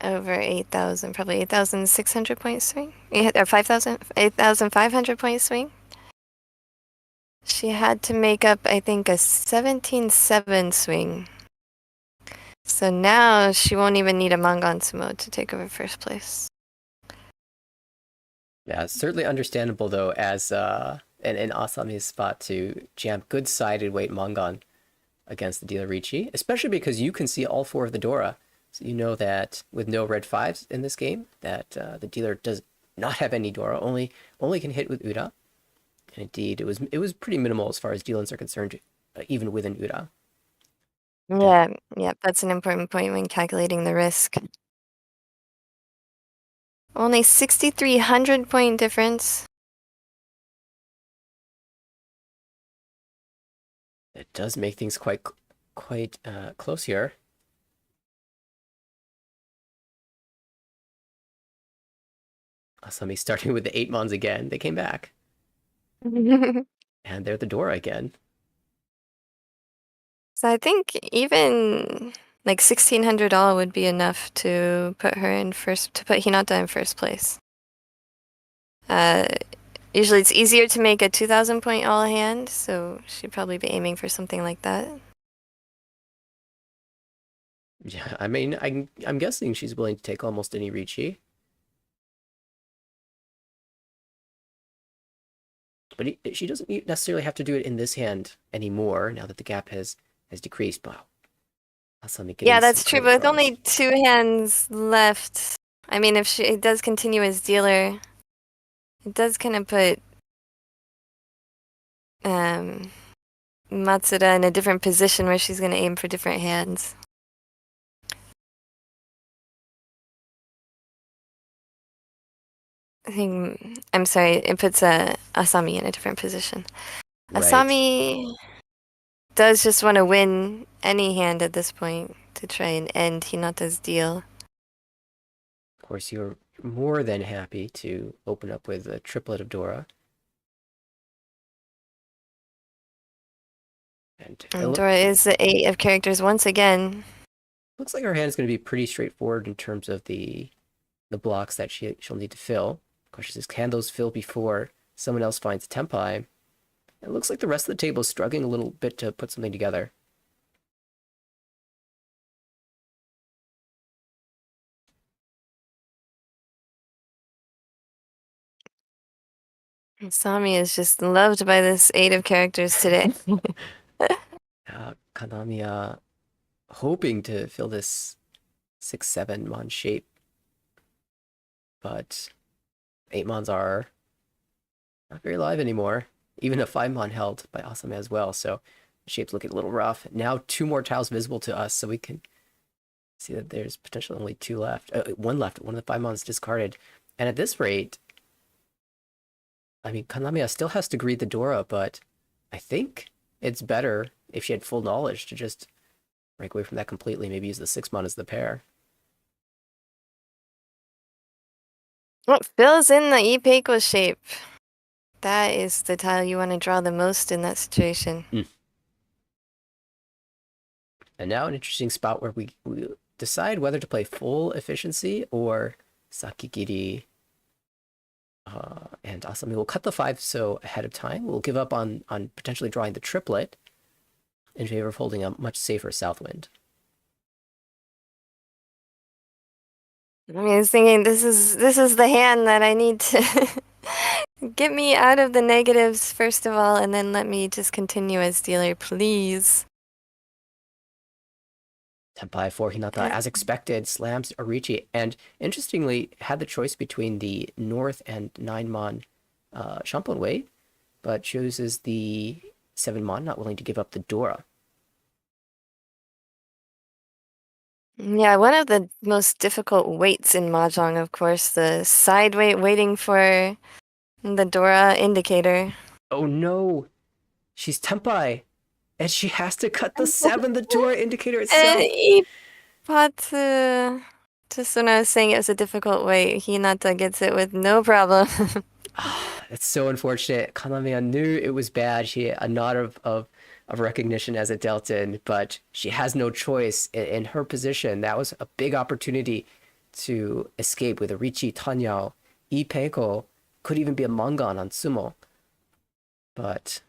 over 8,000, probably 8,600 point swing. Or 5,000, 8,500 point swing. She had to make up, I think, a 17-7 swing. So now she won't even need a Mangan Sumo to take over first place. Yeah, it's certainly understandable though, as in Asami's spot to jam good sided weight Mangan against the dealer Riichi, especially because you can see all 4 of the Dora. So you know that with no red 5s in this game, that the dealer does not have any Dora, only can hit with Ura. And indeed, it was pretty minimal as far as dealings are concerned, even with an Ura. Yeah, that's an important point when calculating the risk. Only 6,300 point difference. It does make things quite close here. Asami starting with the 8-mons again. They came back. And they're the Dora again. So I think even like 1,600 all would be enough to put her in first, to put Hinata in first place. Usually it's easier to make a 2,000 point all hand, so she'd probably be aiming for something like that. Yeah, I mean, I'm guessing she's willing to take almost any Riichi. But she doesn't necessarily have to do it in this hand anymore, now that the gap has decreased. Wow. Asami Yeah, that's true, but with draws. only 2 hands left, I mean, if she does continue as dealer, it does kind of put Matsuda in a different position where she's going to aim for different hands. I'm sorry, it puts Asami in a different position. Right. Asami does just want to win any hand at this point to try and end Hinata's deal. Of course, you're more than happy to open up with a triplet of Dora. And Dora is the 8 of characters once again. Looks like her hand is going to be pretty straightforward in terms of the blocks that she'll need to fill. Question is, can those fill before someone else finds Tempai? It looks like the rest of the table is struggling a little bit to put something together. Asami is just loved by this 8 of characters today. Kanamiya hoping to fill this 6-7 mon shape, but 8 mons are not very live anymore. Even a 5 mon held by Asami as well, so the shape's looking a little rough. Now 2 more tiles visible to us, so we can see that there's potentially only 2 left. 1 left. One of the 5 mons discarded. And at this rate, I mean, Kanamiya still has to greet the Dora, but I think it's better if she had full knowledge to just break away from that completely. Maybe use the 6-mon as the pair. What fills in the Ipeiko shape? That is the tile you want to draw the most in that situation. And now an interesting spot where we decide whether to play full efficiency or Sakigiri. And Asami will cut the 5 so ahead of time. We'll give up on potentially drawing the triplet in favor of holding a much safer Southwind. I mean, I was thinking this is the hand that I need to get me out of the negatives first of all, and then let me just continue as dealer, please. Tempai for Hinata, as expected, slams Riichi, and interestingly, had the choice between the North and 9-mon Shampoo weight, but chooses the 7-mon, not willing to give up the Dora. Yeah, one of the most difficult weights in Mahjong, of course, the side weight waiting for The Dora indicator. Oh no, she's Tempai, and she has to cut the 7, the door indicator itself. And Ipatsu. Just when I was saying it was a difficult way, Hinata gets it with no problem. Ah, it's so unfortunate. Kanamiya knew it was bad. She had a nod of recognition as it dealt in, but she has no choice in her position. That was a big opportunity to escape with a Riichi Tanyao. Ipeiko could even be a Mangan on Sumo, but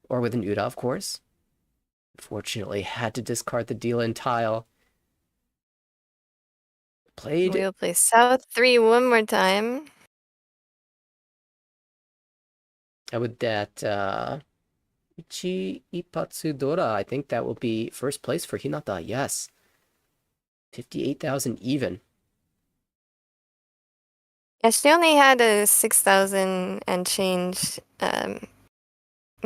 or with an Uda, of course. Unfortunately, had to discard the deal-in tile. Played We'll play South 3 one more time. with that Ichi Ipatsu Dora. I think that will be first place for Hinata. Yes. 58,000 even. Yeah, she only had a 6,000 and change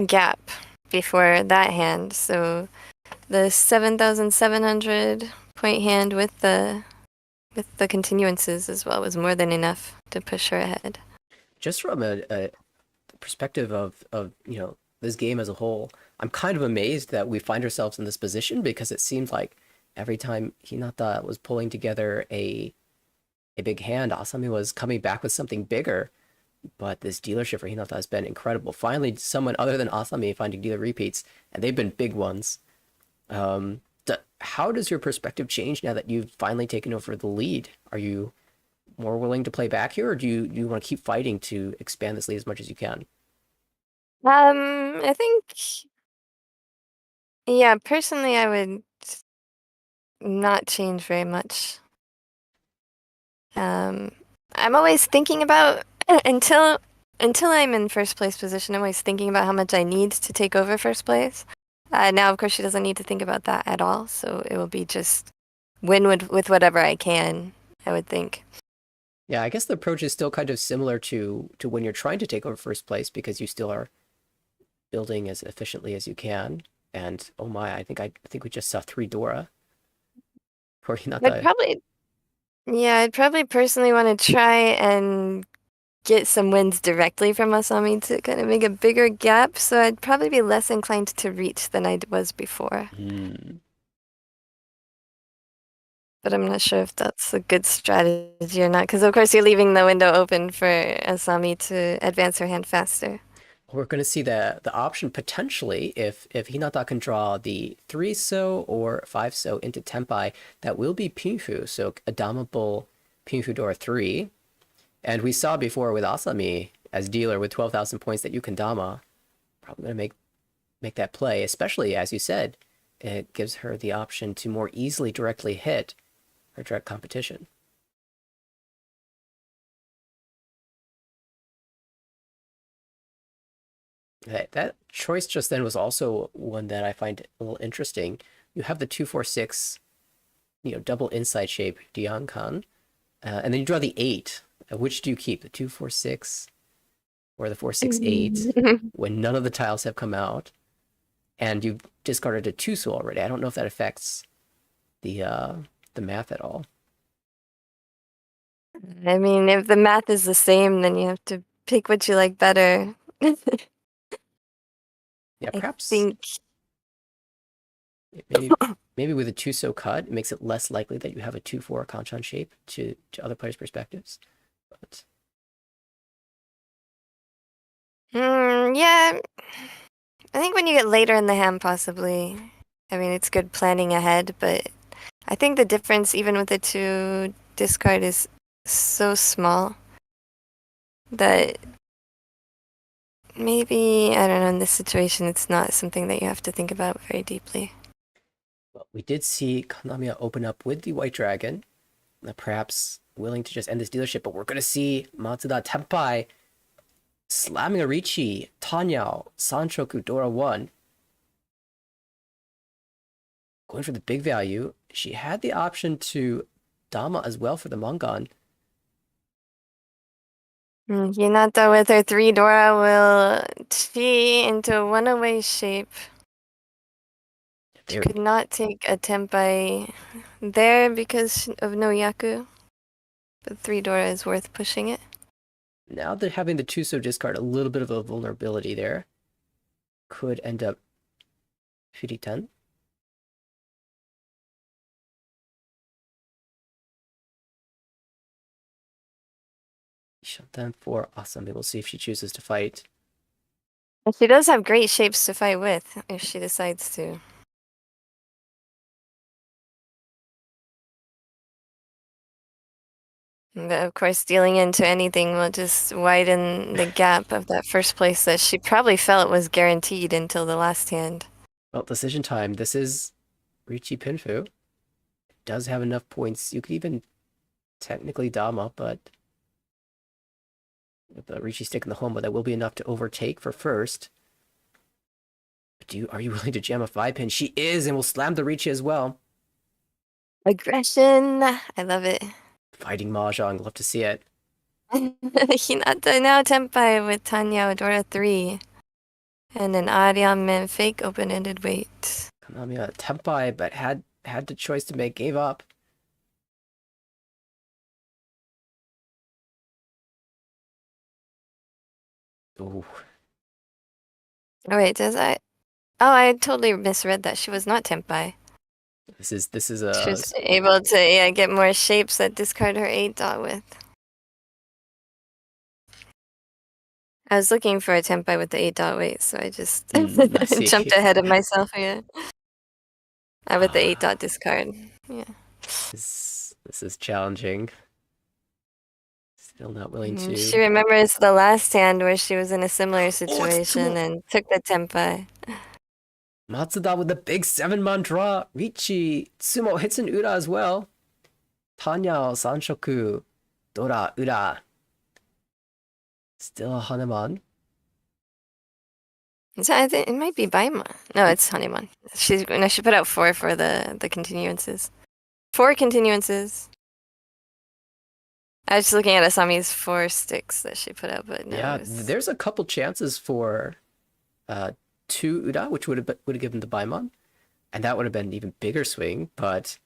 gap before that hand, so the 7,700 point hand with the continuances as well was more than enough to push her ahead. Just from a perspective of this game as a whole, I'm kind of amazed that we find ourselves in this position because it seemed like every time Hinata was pulling together a big hand, Asami was coming back with something bigger. But this dealership for Hinata has been incredible. Finally, someone other than Asami finding dealer repeats, and they've been big ones. How does your perspective change now that you've finally taken over the lead? Are you more willing to play back here, or do you want to keep fighting to expand this lead as much as you can? I think, yeah, personally, I would not change very much. I'm always thinking about until I'm in first place position, I'm always thinking about how much I need to take over first place. Now, of course, she doesn't need to think about that at all, so it will be just win with whatever I can, I would think. Yeah, I guess the approach is still kind of similar to when you're trying to take over first place because you still are building as efficiently as you can. And oh my, I think we just saw 3 Dora for I'd Hinata. probably, yeah, I'd probably personally want to try and get some wins directly from Asami to kind of make a bigger gap, so I'd probably be less inclined to reach than I was before. Hmm. But I'm not sure if that's a good strategy or not, because of course you're leaving the window open for Asami to advance her hand faster. We're going to see the option potentially if Hinata can draw the 3 so or 5 so into Tempai, that will be Pinfu, so a damable Pinfu Dora 3. And we saw before with Asami as dealer with 12,000 points that you can Dama. Probably going to make that play, especially as you said, it gives her the option to more easily directly hit her direct competition. That choice just then was also one that I find a little interesting. You have the 246, double inside shape Diankan, and then you draw the 8. Which do you keep, the 246 or the 468, when none of the tiles have come out, and you've discarded a 2 so already? I don't know if that affects the math at all. I mean, if the math is the same, then you have to pick what you like better. Yeah, I perhaps think. maybe with a 2 so cut, it makes it less likely that you have a 2-4 Kanchan shape to other players' perspectives. But Yeah, I think when you get later in the hand, possibly. I mean, it's good planning ahead, but I think the difference, even with the 2 discard, is so small that maybe, I don't know, in this situation, it's not something that you have to think about very deeply. well, we did see Kanamiya open up with the White Dragon, perhaps willing to just end this dealership, but we're going to see Matsuda Tenpai slamming a Riichi, Tanyao, Sanchoku, Dora 1. Going for the big value. She had the option to Dama as well for the Mangan. Hinata with her 3 Dora will chi into a one-away shape. She could not take a Tenpai there because of no Yaku, but 3 Dora is worth pushing it. Now that having the Tuso discard a little bit of a vulnerability there could end up 50-10. Shut them for Asami. We'll see if she chooses to fight. She does have great shapes to fight with if she decides to. But of course, dealing into anything will just widen the gap of that first place that she probably felt was guaranteed until the last hand. Well, decision time. This is Riichi Pinfu. It does have enough points. You could even technically Dama, but with the Riichi stick in the home, but that will be enough to overtake for first. But are you willing to jam a 5-pin? She is, and will slam the Riichi as well. Aggression. I love it. Fighting Mahjong. Love to see it. Hinata now Tenpai with Tanya Odora 3. And an Ariame fake open-ended wait. Kanamiya Tenpai, but had the choice to make, gave up. Ooh. Oh wait, does I? Oh, I totally misread that. She was not Tenpai. This is a. She's able to get more shapes that discard her 8-dot with. I was looking for a Tenpai with the 8-dot wait, so I just jumped ahead of myself here. With the 8-dot discard. Yeah. This is challenging. Still not willing to. She remembers the last hand where she was in a similar situation and took the Tenpai. Matsuda with the big 7-man draw. Riichi. Tsumo hits an Ura as well. Tanya, Sanshoku. Dora, Ura. Still a Hanuman. So I think it might be Baima. No, it's Hanuman. She put out 4 for the continuances. 4 continuances. I was just looking at Asami's 4 sticks that she put out, but no. Yeah, there's a couple chances for 2 Ura, which would have given the Baimon, and that would have been an even bigger swing, but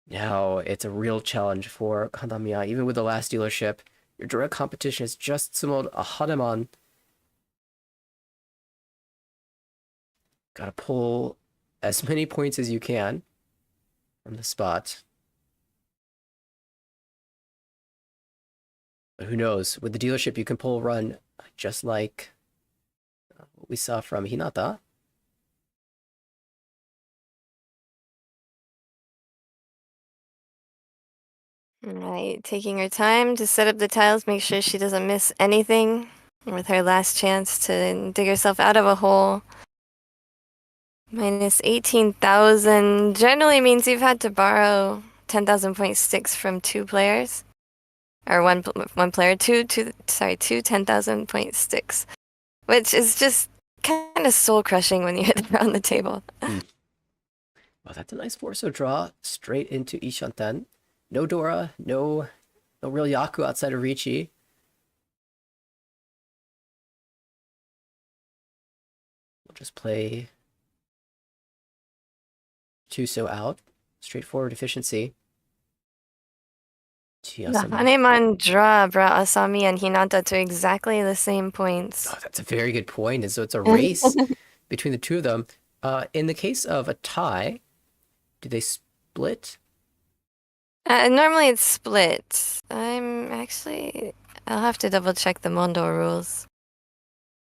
now it's a real challenge for Kanamiya. Even with the last dealership, your direct competition has just summoned a Hanuman. Gotta pull as many points as you can from the spot. But who knows? With the dealership, you can pull a run just like what we saw from Hinata. Right, taking her time to set up the tiles, make sure she doesn't miss anything with her last chance to dig herself out of a hole. Minus 18,000 generally means you've had to borrow 10,000 point sticks from 2 players. Or one player, two 10,000 point sticks. Which is just kind of soul-crushing when you hit them on the table. Well, that's a nice Forso draw straight into Ishanten. No Dora, no real Yaku outside of Riichi. We'll just play Tuso out. Straightforward efficiency. The Hanuman draw brought Asami and Hinata to exactly the same points. Oh, that's a very good point. And so it's a race between the two of them. In the case of a tie, do they split? Normally it's split. I'll have to double check the Mondo rules.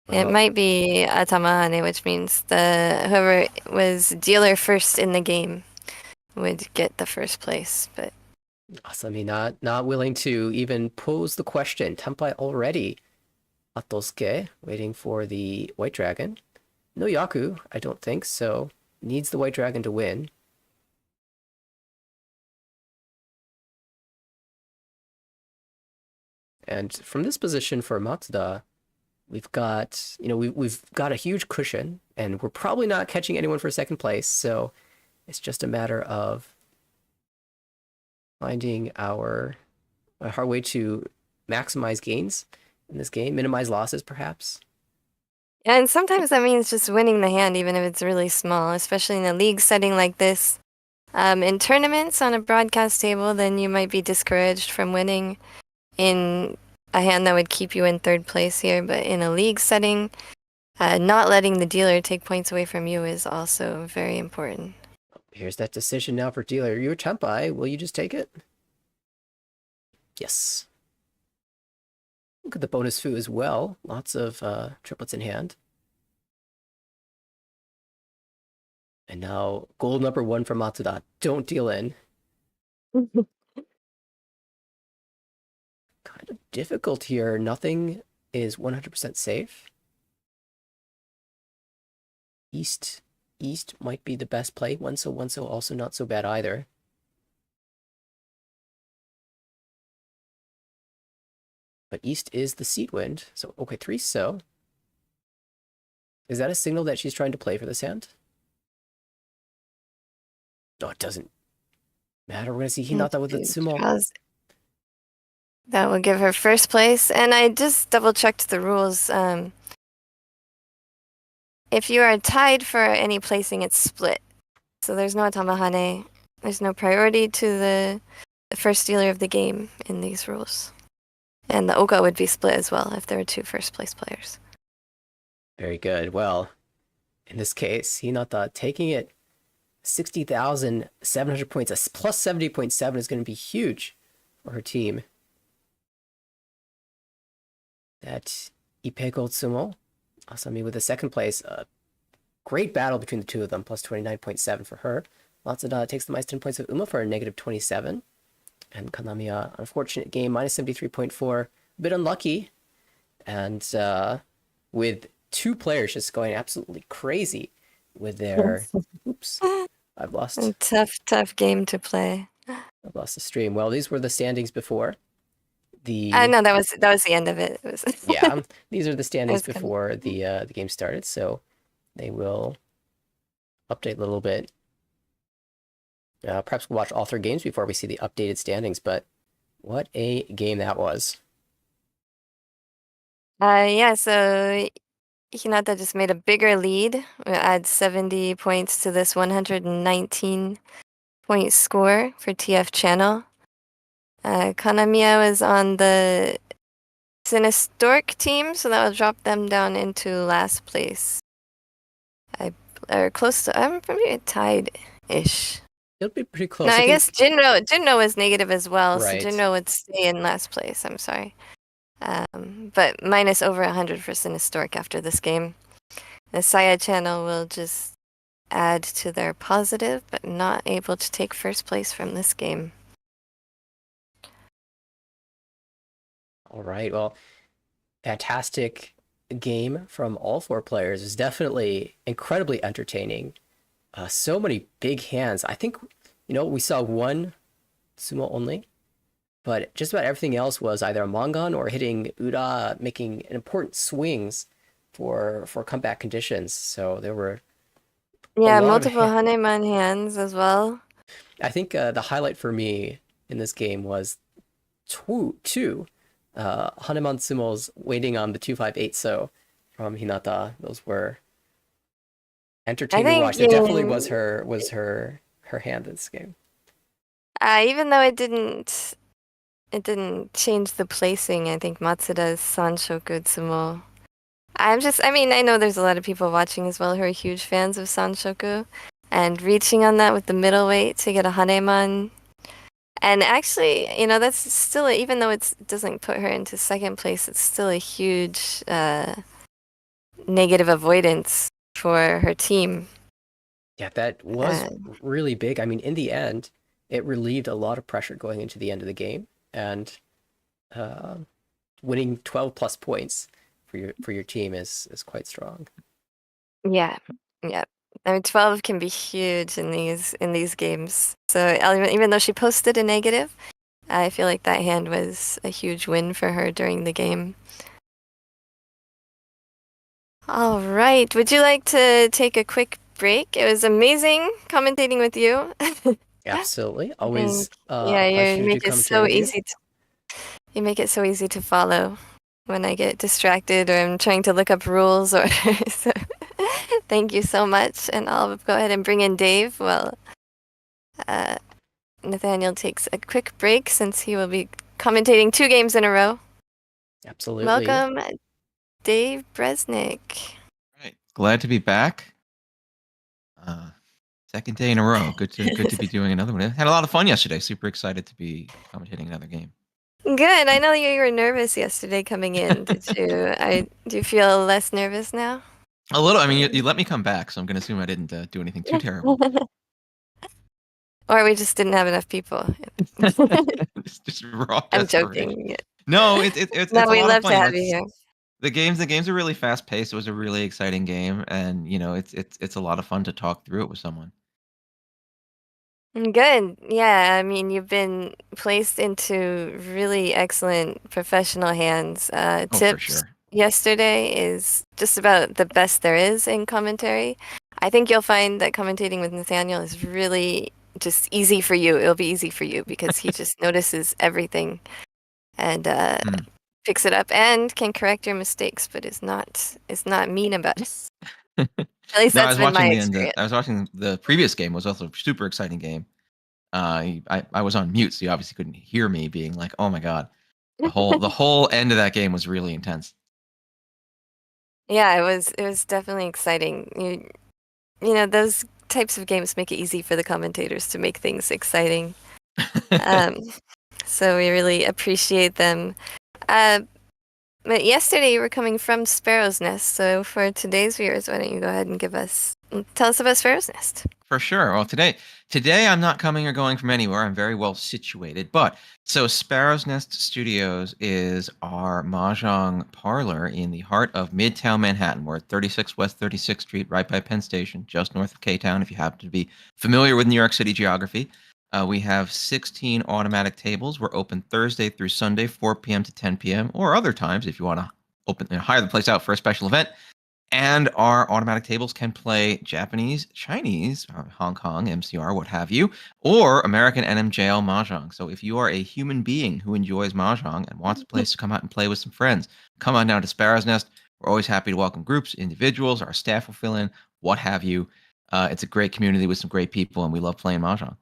It might be Atamahane, which means whoever was dealer first in the game would get the first place. But Asami not willing to even pose the question. Tenpai already. Atosuke waiting for the White Dragon. No Yaku, I don't think, so needs the White Dragon to win. And from this position for Matsuda, we've got a huge cushion, and we're probably not catching anyone for second place, so it's just a matter of finding our way to maximize gains in this game, minimize losses, perhaps. And sometimes that means just winning the hand, even if it's really small, especially in a league setting like this. In tournaments on a broadcast table, then you might be discouraged from winning in a hand that would keep you in third place here, but in a league setting, not letting the dealer take points away from you is also very important. Here's that decision now for dealer. You're Tempai. Will you just take it? Yes. Look at the bonus foo as well. Lots of triplets in hand. And now goal number 1 for Matsuda. Don't deal in. Kind of difficult here. Nothing is 100% safe. East might be the best play. One so also not so bad either. But East is the seed wind. So, okay, 3 so. Is that a signal that she's trying to play for this hand? No, it doesn't matter. We're going to see Hinata with the sumo. That will give her first place. And I just double-checked the rules. If you are tied for any placing, it's split. So there's no Tamahane. There's no priority to the first dealer of the game in these rules. And the Oka would be split as well if there were 2 first-place players. Very good. Well, in this case, Hinata taking it 60,700 points. A plus 70.7 is going to be huge for her team. That Ippei Gold Sumo, Asami with the second place. Great battle between the two of them, plus 29.7 for her. Matsuda takes the minus 10 points of Uma for a negative 27. And Kanamiya, unfortunate game, minus 73.4. A bit unlucky. And with 2 players just going absolutely crazy with their... Oops. I've lost... A tough game to play. I've lost the stream. Well, these were the standings before. No, that was the end of it. Yeah, these are the standings before the game started, so they will update a little bit. Perhaps we'll watch all 3 games before we see the updated standings, but what a game that was. Yeah, so Hinata just made a bigger lead. We'll add 70 points to this 119-point score for TF channel. Kanamiya was on the Cine Stork team, so that will drop them down into last place. Or close to, I'm probably tied-ish. It'll be pretty close. No, I guess Jinro was negative as well, Right. so Jinro would stay in last place, I'm sorry. But minus over 100 for Cine Stork after this game. The Saya channel will just add to their positive, but not able to take first place from this game. All right, well, fantastic game from all 4 players. It was definitely incredibly entertaining. So many big hands. I think, we saw 1 sumo only, but just about everything else was either a mangan or hitting Ura, making important swings for comeback conditions. So there were multiple Haneman hands as well. I think the highlight for me in this game was two Haneman sumos waiting on the 258 so from Hinata. Those were entertaining to watch. It definitely was her hand in this game. Even though it didn't change the placing, I think Matsuda's Sanshoku Tsumo. I know there's a lot of people watching as well who are huge fans of Sanshoku, and reaching on that with the middleweight to get a Haneman. And actually, that's still, even though it doesn't put her into second place, it's still a huge negative avoidance for her team. Yeah, that was really big. I mean, in the end, it relieved a lot of pressure going into the end of the game, and winning 12 plus points for your team is quite strong. Yeah. I mean, 12 can be huge in these games. So even though she posted a negative, I feel like that hand was a huge win for her during the game. All right. Would you like to take a quick break? It was amazing commentating with you. Absolutely. Always you make it so easy you make it so easy to follow when I get distracted or I'm trying to look up rules or so. Thank you so much, and I'll go ahead and bring in Dave while Nathanael takes a quick break since he will be commentating 2 games in a row. Absolutely. Welcome, Dave Bresnik. Right. Glad to be back. Second day in a row. Good to be doing another one. I had a lot of fun yesterday. Super excited to be commentating another game. Good. I know you were nervous yesterday coming in. Do you feel less nervous now? A little. I mean, you let me come back, so I'm gonna assume I didn't do anything too terrible. Or we just didn't have enough people. just raw I'm desperation. joking. No, it's No, a we lot love of fun. to have you here. The games are really fast paced. It was a really exciting game, and it's a lot of fun to talk through it with someone. Good. Yeah, I mean, you've been placed into really excellent professional hands. Oh, for Tips sure. yesterday is just about the best there is in commentary. I think you'll find that commentating with Nathanael is really just easy for you. It'll be easy for you because he just notices everything and picks it up and can correct your mistakes, but is not mean about it. At least No, I that's was been my watching experience. I was watching the previous game. Was also a super exciting game. I was on mute, so you obviously couldn't hear me being like, "Oh my god!" The whole end of that game was really intense. Yeah, it was definitely exciting. You know, those types of games make it easy for the commentators to make things exciting. Um, so we really appreciate them. But yesterday you were coming from Sparrow's Nest, so for today's viewers, why don't you go ahead and tell us about Sparrow's Nest? For sure. Well, today I'm not coming or going from anywhere. I'm very well situated. But so Sparrow's Nest Studios is our mahjong parlor in the heart of Midtown Manhattan. We're at 36 West 36th Street, right by Penn Station, just north of K-Town. If you happen to be familiar with New York City geography, we have 16 automatic tables. We're open Thursday through Sunday, 4 p.m. to 10 p.m., or other times if you want to hire the place out for a special event. And our automatic tables can play Japanese, Chinese, Hong Kong, MCR, what have you, or American NMJL Mahjong. So if you are a human being who enjoys Mahjong and wants a place to come out and play with some friends, come on down to Sparrow's Nest. We're always happy to welcome groups, individuals. Our staff will fill in, what have you. It's a great community with some great people, and we love playing Mahjong.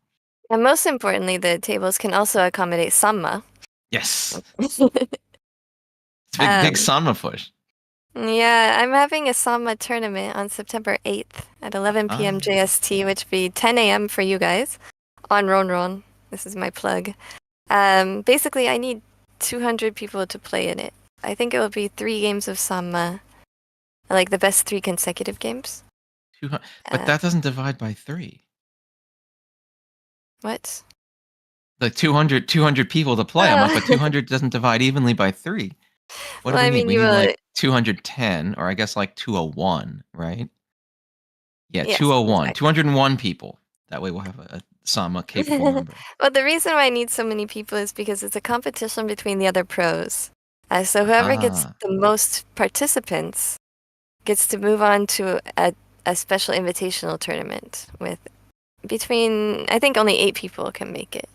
And most importantly, the tables can also accommodate Samma. Yes. It's a big Sanma push. Yeah, I'm having a Samma tournament on September 8th at 11 p.m. JST, which would be 10 a.m. for you guys on Ronron. This is my plug. Basically, I need 200 people to play in it. I think it will be 3 games of Samma, like the best 3 consecutive games. But that doesn't divide by 3. What? Like 200 people to play. I'm like, but 200 doesn't divide evenly by 3. What do we need? We need like 210, or I guess like 201, right? Yeah, yes, 201. exactly. 201 people. That way we'll have a Sama capable number. Well, the reason why I need so many people is because it's a competition between the other pros. So whoever gets the most participants gets to move on to a special invitational tournament with I think only 8 people can make it.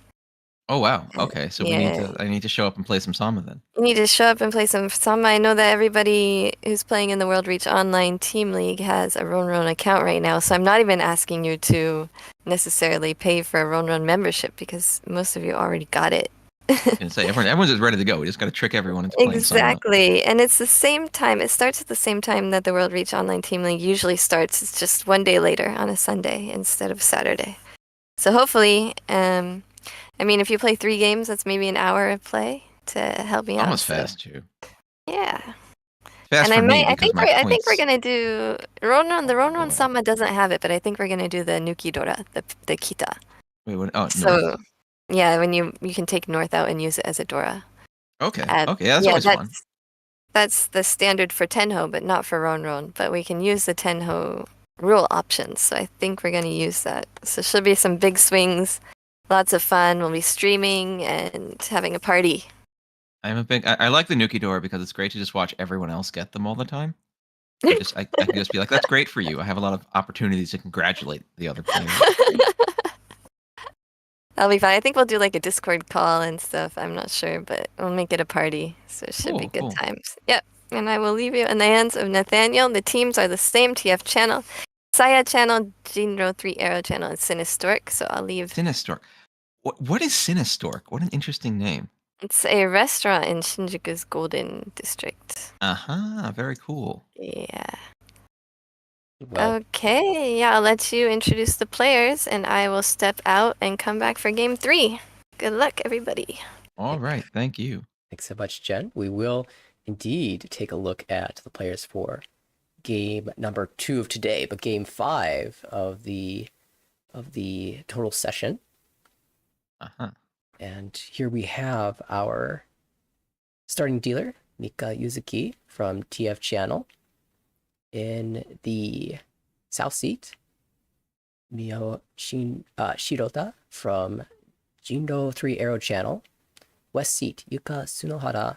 Oh wow. Okay, so I need to show up and play some Sama then. You need to show up and play some Sama. I know that everybody who's playing in the World Reach Online Team League has a Ronron account right now, so I'm not even asking you to necessarily pay for a Ronron membership because most of you already got it. And say everyone's just ready to go. We just got to trick everyone into playing Exactly, and it's the same time. It starts at the same time that the World Reach Online Team League usually starts. It's just one day later on a Sunday instead of Saturday. So hopefully, I mean, if you play 3 games, that's maybe an hour of play to help me out. Almost fast too. Yeah. Fast and for me because I think we're gonna do Ronron. The Ronron Sama doesn't have it, but I think we're gonna do the Nukidora, the Kita. Wait, what? Oh, so north. Yeah, when you can take north out and use it as a Dora. Okay. Okay, that's always fun. That's the standard for Tenho, but not for Ronron. But we can use the Tenho rule options, so I think we're gonna use that. So should be some big swings. Lots of fun. We'll be streaming and having a party. I like the Nukidora because it's great to just watch everyone else get them all the time. I can just be like, that's great for you. I have a lot of opportunities to congratulate the other players. That'll be fun. I think we'll do like a Discord call and stuff. I'm not sure, but we'll make it a party. So it should be good times. Yep. And I will leave you in the hands of Nathanael. The teams are the same: TF channel, Saya channel, Jinro 3 Arrow channel, and Cine Stork. So I'll leave. Cine Stork. What is Cine Stork? What an interesting name. It's a restaurant in Shinjuku's Golden District. Very cool. Yeah. Well, Okay, yeah, I'll let you introduce the players and I will step out and come back for game 3. Good luck, everybody. All right, thank you. thanks so much, Jen. We will indeed take a look at the players for game number 2 of today, but game 5 of the total session. And here we have our starting dealer, Mika Yuzuki from TF Channel. In the south seat, Shirota from Jinro 3 Arrow Channel. West seat, Yuka Sunohara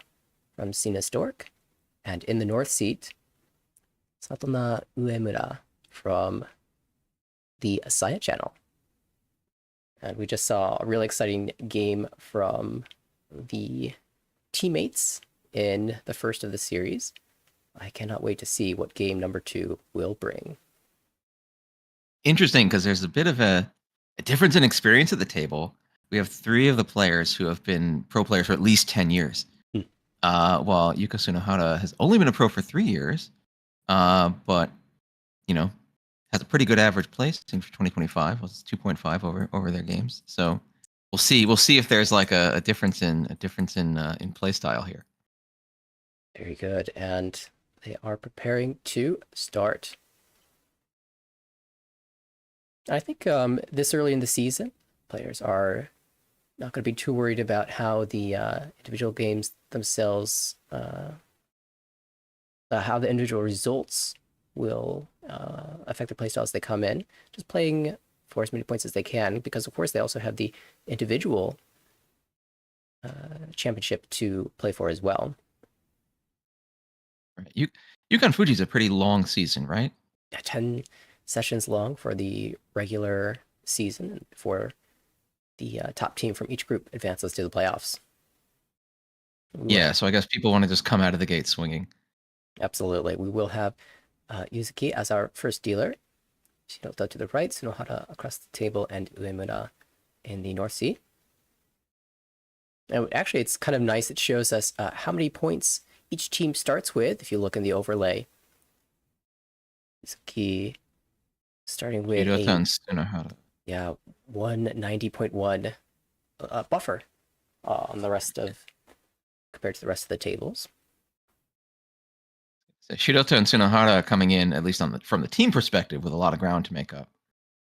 from Cine Stork. And in the north seat, Satona Uemura from the Asaya Channel. And we just saw a really exciting game from the teammates in the first of the series. I cannot wait to see what game number 2 will bring. Interesting, because there's a bit of a difference in experience at the table. We have 3 of the players who have been pro players for at least 10 years. While Yuka Sunohara has only been a pro for 3 years, but, has a pretty good average placing for 2025. Was 2.5 over their games. So we'll see. We'll see if there's like a difference in play style here. Very good. And they are preparing to start. I think this early in the season, players are not going to be too worried about how the individual games themselves, how the individual results will affect their playstyle as they come in. Just playing for as many points as they can, because of course they also have the individual championship to play for as well. Right. Yukan Fuji is a pretty long season, right? Yeah, 10 sessions long for the regular season before the top team from each group advances to the playoffs. Yeah, so I guess people want to just come out of the gate swinging. Absolutely. We will have Yuzuki as our first dealer. Shirota to the right, Sunohara across the table, and Uemura in the North Sea. Now, actually, it's kind of nice. It shows us how many points each team starts with. If you look in the overlay, Yuzuki starting with Shirota and Sunohara. Yeah, 190.1 buffer on the rest of compared to the rest of the tables. So Shirota and Sunohara coming in, at least from the team perspective, with a lot of ground to make up.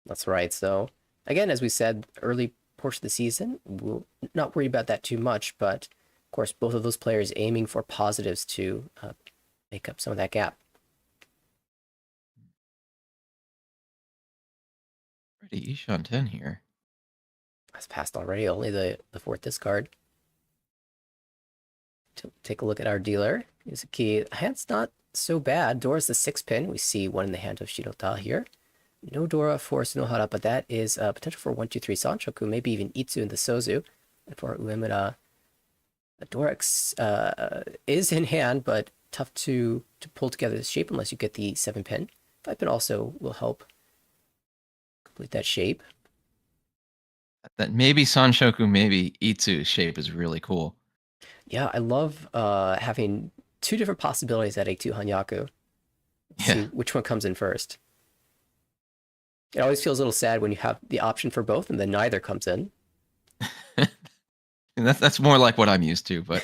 That's right. So again, as we said, early portion of the season, we'll not worry about that too much, but of course, both of those players aiming for positives to make up some of that gap. Pretty Ishan 10 here. That's passed already, only the fourth discard. To take a look at our dealer. Yuzuki, hand's not so bad. Dora's the 6-pin. We see one in the hand of Shirota here. No Dora for Sunohara, but that is potential for 1, 2, 3 Sanshoku, maybe even Itsu in the Sozu. And for Uemura, Dora is in hand, but tough to pull together the shape unless you get the 7-pin. 5-pin also will help complete that shape. That maybe Sanshoku, maybe Itsu shape is really cool. Yeah, I love having 2 different possibilities at a 2 Hanyaku. See which one comes in first. It always feels a little sad when you have the option for both and then neither comes in. And that's more like what I'm used to, but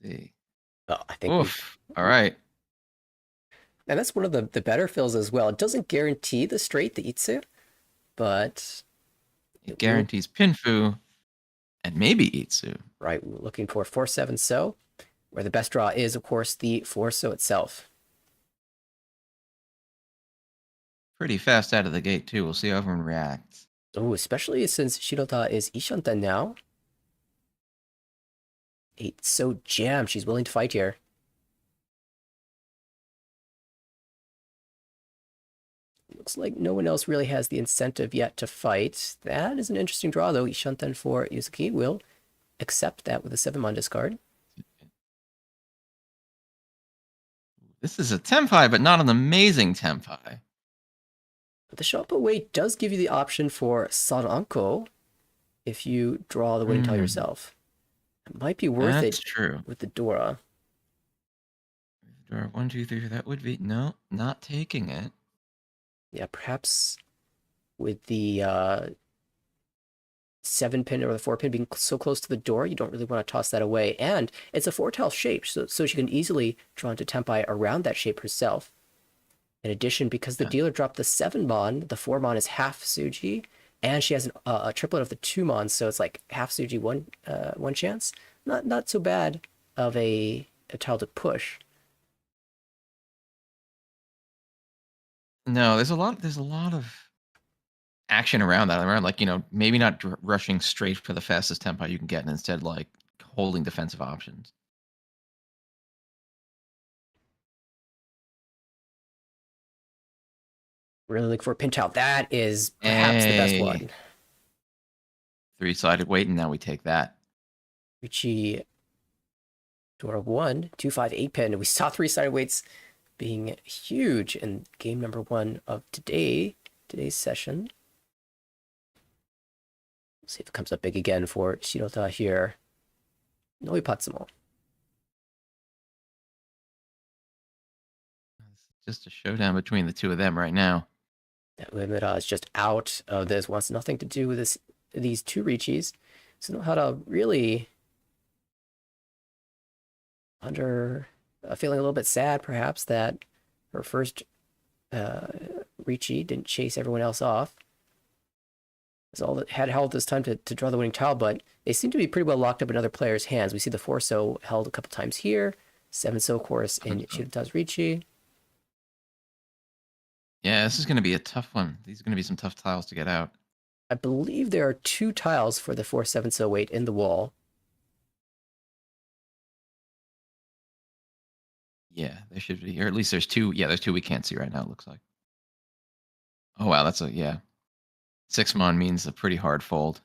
see. Oh, I think oof. All right. And that's one of the better fills as well. It doesn't guarantee the straight, the Itsu, but it guarantees Pinfu and maybe Itsu. Right, we're looking for 4-7 So, where the best draw is, of course, the 4 So itself. Pretty fast out of the gate, too. We'll see how everyone reacts. Oh, especially since Shirota is Ishanten now. 8 So jam. She's willing to fight here. Looks like no one else really has the incentive yet to fight. That is an interesting draw, though. Ishanten for Yuzuki will accept that with a 7-mon discard. This is a Tenpai, but not an amazing Tenpai. But the Shoppa way does give you the option for Saranko. if you draw the winning tile yourself. It might be worth That's it true. with the Dora. Dora, 1, 2, 3. That would be no, not taking it. Yeah, perhaps with the 7-pin or the 4-pin being so close to the door, you don't really want to toss that away. And it's a 4-tile shape, so she can easily draw into Tenpai around that shape herself. In addition, because the dealer dropped the 7-mon, the 4-mon is half Suji, and she has a triplet of the 2-mon, so it's like half Suji, one chance. Not so bad of a tile to push. No, there's a lot of action around that. Around like, maybe not rushing straight for the fastest tempo you can get, and instead like holding defensive options. Really look for a pin tile. That is perhaps the best one. 3-sided weight, and now we take that. Riichi Dora 1, 2, 5, 8-pin. We saw 3-sided weights being huge in game number 1 of today's session. Let's see if it comes up big again for Shirota here. Noi Patsumo. Just a showdown between the two of them right now. Uemura is just out of this, wants nothing to do with these two Riichis. Sunohara really feeling a little bit sad, perhaps, that her first Riichi didn't chase everyone else off. It's all that had held this time to draw the winning tile, but they seem to be pretty well locked up in other players' hands. We see the 4-so held a couple times here, 7-so, of course, in Shirota's Riichi. Yeah, this is going to be a tough one. These are going to be some tough tiles to get out. I believe there are 2 tiles for the 4-7-so weight in the wall. Yeah, there should be, or at least there's 2. Yeah, there's 2 we can't see right now, it looks like. Oh, wow, that's 6-mon means a pretty hard fold.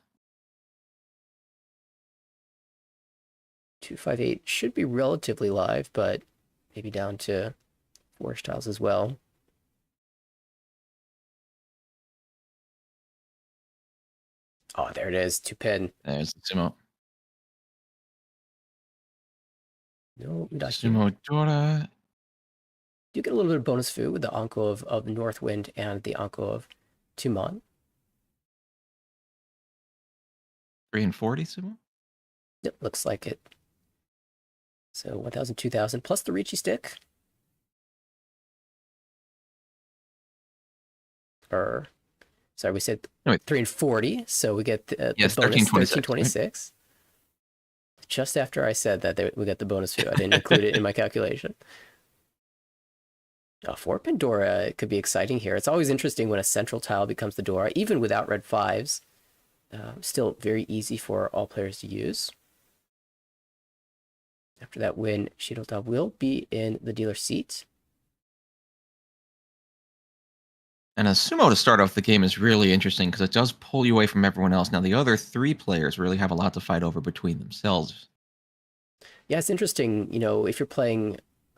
2, 5, 8 should be relatively live, but maybe down to 4 tiles as well. Oh, there it is. 2-pin. There's the Sumo. No, Sumo Dora. You get a little bit of bonus food with the Anko of Northwind and the Anko of Tumon. 3 and 40 Sumo? Yep, looks like it. So 1,000, 2,000, plus the Riichi stick. Sorry, we said 3 and 40, so we get the bonus 1326. Right? Just after I said that we got the bonus food, I didn't include it in my calculation. 4-pin Dora could be exciting here. It's always interesting when a central tile becomes the Dora, even without red 5s. Still very easy for all players to use. After that win, Shirota will be in the dealer seat. And a Sumo to start off the game is really interesting because it does pull you away from everyone else. Now, the other 3 players really have a lot to fight over between themselves. Yeah, it's interesting, if you're playing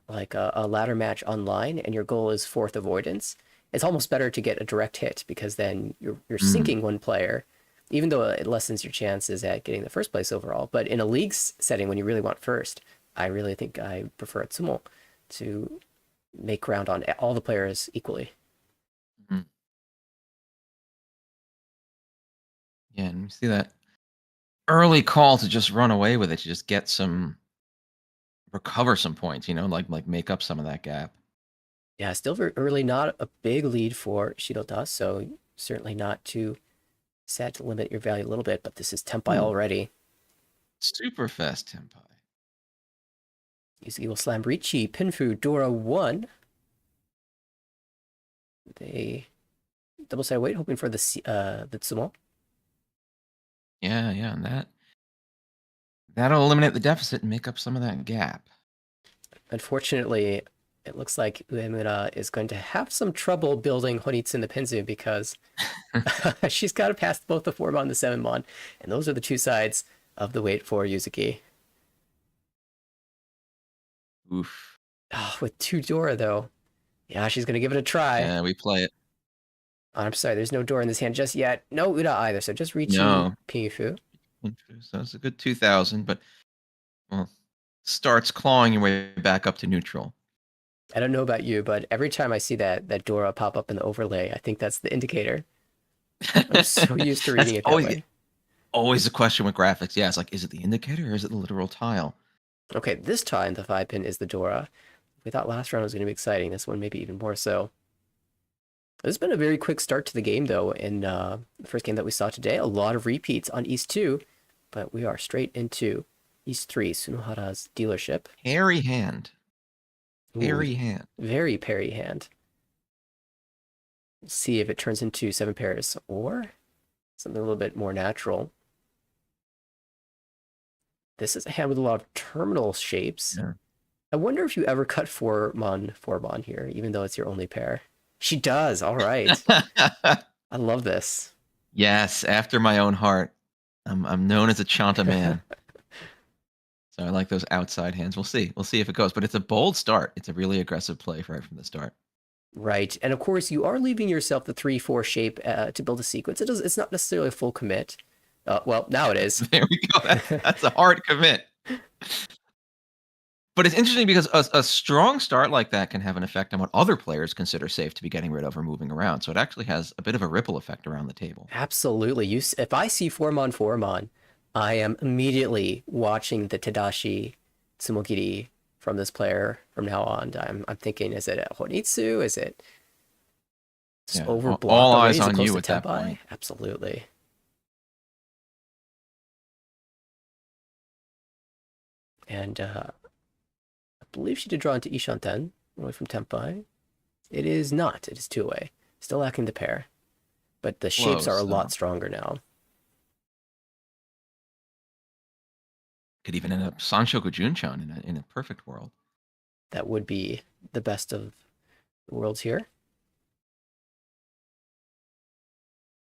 like a ladder match online and your goal is 4th avoidance, it's almost better to get a direct hit because then you're sinking one player, even though it lessens your chances at getting the first place overall. But in a league setting, when you really want first, I really think I prefer Tsumo to make ground on all the players equally. Yeah, and you see that early call to just run away with it, to just get recover some points, like make up some of that gap. Yeah, still very early, not a big lead for Shirota, so certainly not too sad to limit your value a little bit, but this is Tenpai already. Super fast Tenpai. Yuzuki will slam Riichi, Pinfu, Dora 1. They double-sided weight, hoping for the Tsumo. Yeah, and that'll eliminate the deficit and make up some of that gap. Unfortunately, it looks like Uemura is going to have some trouble building Honitsu the Pinzu because she's got to pass both the 4-mon and the 7-mon, and those are the 2 sides of the weight for Yuzuki. Oof. With 2 Dora, though. Yeah, she's going to give it a try. Yeah, we play it. I'm sorry, there's no door in this hand just yet. No Uda either, so just Riichi No. Pinfu. So it's a good 2,000, but well, starts clawing your way back up to neutral. I don't know about you, but every time I see that Dora pop up in the overlay, I think that's the indicator. I'm so used to reading it that way. Always a question with graphics. Yeah, it's like, is it the indicator or is it the literal tile? Okay, this time the 5-pin is the Dora. We thought last round was going to be exciting. This one maybe even more so. This has been a very quick start to the game, though, in the first game that we saw today. A lot of repeats on East 2, but we are straight into East 3, Sunohara's dealership. Hairy hand. Hairy Ooh, hand. very parry hand. We'll see if it turns into 7 pairs or something a little bit more natural. This is a hand with a lot of terminal shapes. Yeah. I wonder if you ever cut 4-mon here, even though it's your only pair. She does. All right. I love this. Yes, after my own heart. I'm known as a Chanta man. So I like those outside hands. We'll see. We'll see if it goes. But it's a bold start. It's a really aggressive play right from the start. Right. And of course, you are leaving yourself the 3-4 shape to build a sequence. It's not necessarily a full commit. Well, now it is. There we go. That's a hard commit. But it's interesting because a strong start like that can have an effect on what other players consider safe to be getting rid of or moving around. So it actually has a bit of a ripple effect around the table. Absolutely. If I see 4-mon, I am immediately watching the Tadashi Tsumogiri from this player from now on. I'm thinking, is it a Honitsu? Is it just overblock? All eyes on you at that point. Absolutely. And I believe she did draw into Ishanten away from Tenpai. It is not. It is 2-way. Still lacking the pair. But the shapes are a lot stronger now. Could even end up Sanshoku Junchan in a perfect world. That would be the best of the worlds here.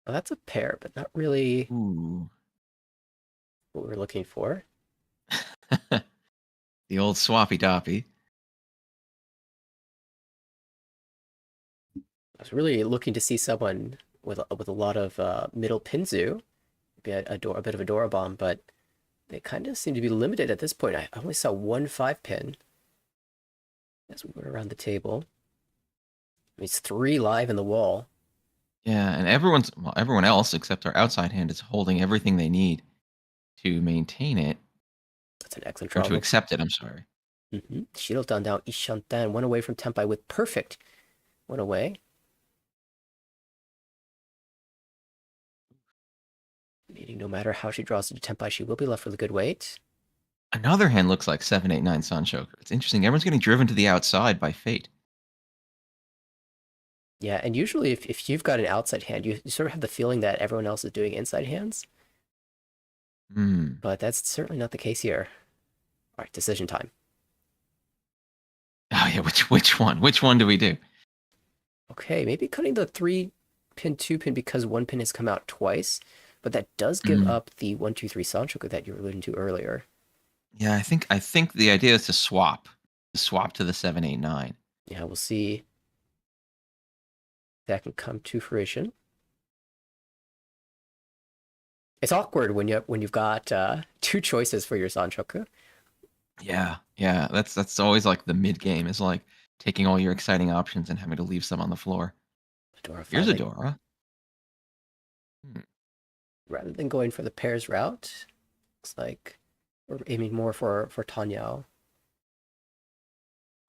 Well, that's a pair, but not really Ooh. what we're looking for. The old swappy doppy. I was really looking to see someone with a lot of middle pinzu, maybe a bit of a Dora bomb, but they kind of seem to be limited at this point. I only saw 1 5-pin as we went around the table. It's 3 live in the wall. Yeah, and everyone else except our outside hand is holding everything they need to maintain it. That's an excellent Or draw. to accept it, I'm sorry. Shirota down Ishanten, 1 away from Tenpai with perfect 1 away. Meaning no matter how she draws to Tenpai, she will be left with a good weight. Another hand looks like 7-8-9 Sanshoku. It's interesting. Everyone's getting driven to the outside by fate. Yeah, and usually if you've got an outside hand, you sort of have the feeling that everyone else is doing inside hands. But that's certainly not the case here. All right, decision time. Oh yeah, which one? Which one do we do? Okay, maybe cutting the 3-pin, 2-pin because 1 pin has come out twice, but that does give up the 1-2-3 Sanshoku that you were alluding to earlier. Yeah, I think the idea is to swap to the 7-8-9. Yeah, we'll see if that can come to fruition. It's awkward when you've got 2 choices for your Sanshoku. Yeah, that's always like the mid game is like taking all your exciting options and having to leave some on the floor. Here's a Dora. Rather than going for the pairs route, looks like we're aiming more for Tateniu.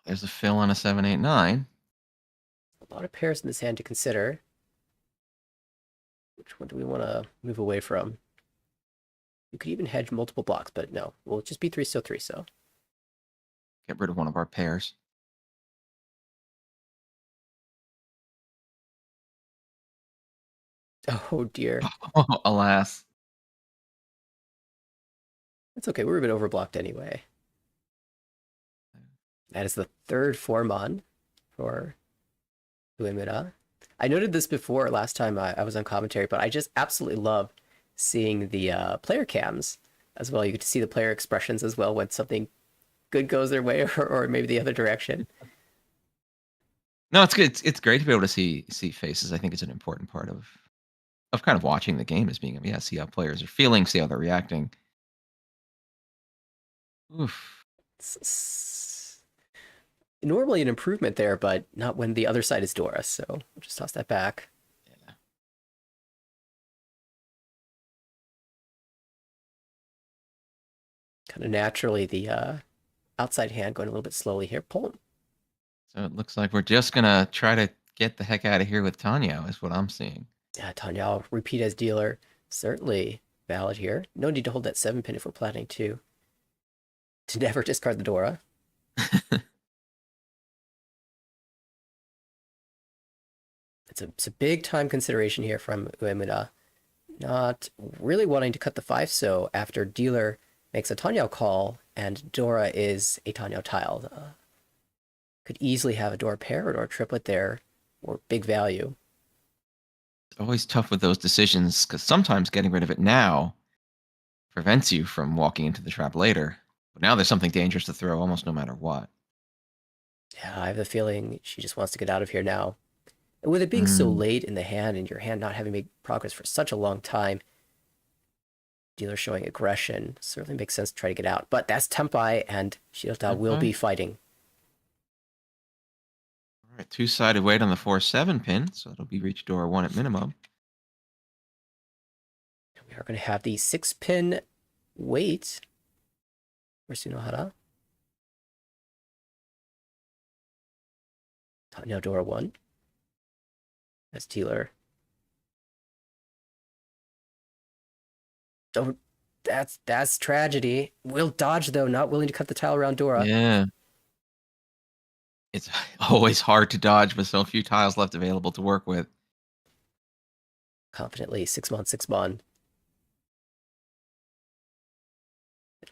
There's a fill on a 7-8-9. A lot of pairs in this hand to consider. Which one do we want to move away from? You could even hedge multiple blocks, but no. We'll just be 3 so 3 so. Get rid of one of our pairs. Oh dear. Alas. That's okay, we're a bit overblocked anyway. That is the 3rd 4-mon for Uemura. I noted this before last time I was on commentary, but I just absolutely love seeing the player cams as well. You get to see the player expressions as well when something good goes their way or maybe the other direction. No, it's good. It's great to be able to see faces. I think it's an important part of kind of watching the game, as being, see how players are feeling, see how they're reacting. Oof. Normally an improvement there, but not when the other side is Dora, so we'll just toss that back. Yeah. Kind of naturally, the outside hand going a little bit slowly here. Pull. So it looks like we're just gonna try to get the heck out of here with Tateniu, is what I'm seeing. Yeah, Tanya, repeat as dealer. Certainly valid here. No need to hold that 7-pin if we're planning to never discard the Dora. It's a big time consideration here from Uemura. Not really wanting to cut the 5, so after dealer makes a Tateniu call and Dora is a Tateniu tile. Could easily have a Dora pair or Dora triplet there, or big value. It's always tough with those decisions, because sometimes getting rid of it now prevents you from walking into the trap later. But now there's something dangerous to throw almost no matter what. Yeah, I have the feeling she just wants to get out of here now. And with it being so late in the hand and your hand not having made progress for such a long time, dealer showing aggression certainly makes sense to try to get out. But that's Tempai, and Shirota will be fighting. All right, two-sided weight on the 4-7 pin, so it'll be reach Dora 1 at minimum. We are going to have the 6-pin weight for Sunohara. Tateniu Dora 1. That's dealer. Oh, that's tragedy. We'll dodge, though, not willing to cut the tile around Dora. Yeah. It's always hard to dodge with so few tiles left available to work with. Confidently, 6-mon, 6-mon.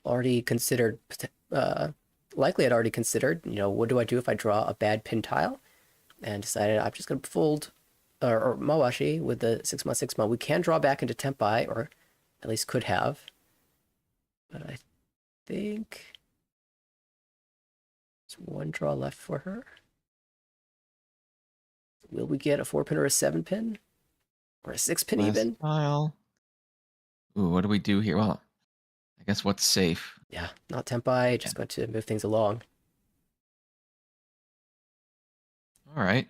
Already considered, likely I'd already considered, what do I do if I draw a bad pin tile? And decided I'm just going to fold, or Mawashi with the 6-mon, 6-mon. We can draw back into Tempai, or at least could have. But I think there's one draw left for her. Will we get a 4-pin or a 7-pin? Or a 6-pin even? Tile. Ooh, what do we do here? Well, I guess what's safe? Yeah, not Tempai, just going to move things along. All right.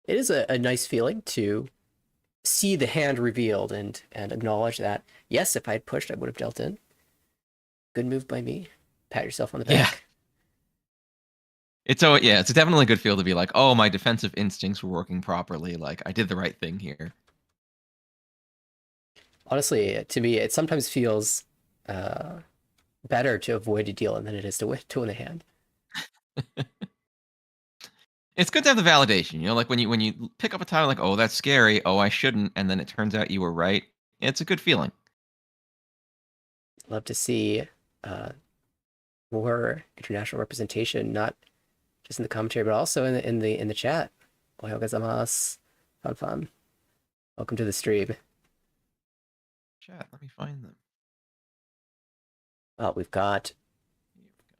It is a nice feeling to see the hand revealed and acknowledge that, yes, if I had pushed, I would have dealt in. Good move by me. Pat yourself on the back. Yeah. It's definitely a good feel to be like, oh, my defensive instincts were working properly. Like, I did the right thing here. Honestly, to me, it sometimes feels better to avoid a deal than it is to win a hand. It's good to have the validation, like when you pick up a tile, like, oh, that's scary, oh, I shouldn't, and then it turns out you were right. It's a good feeling. Love to see more international representation, not just in the commentary, but also in the chat. Ohayou gozaimasu. Fun. Welcome to the stream. Chat, let me find them. Well, we've got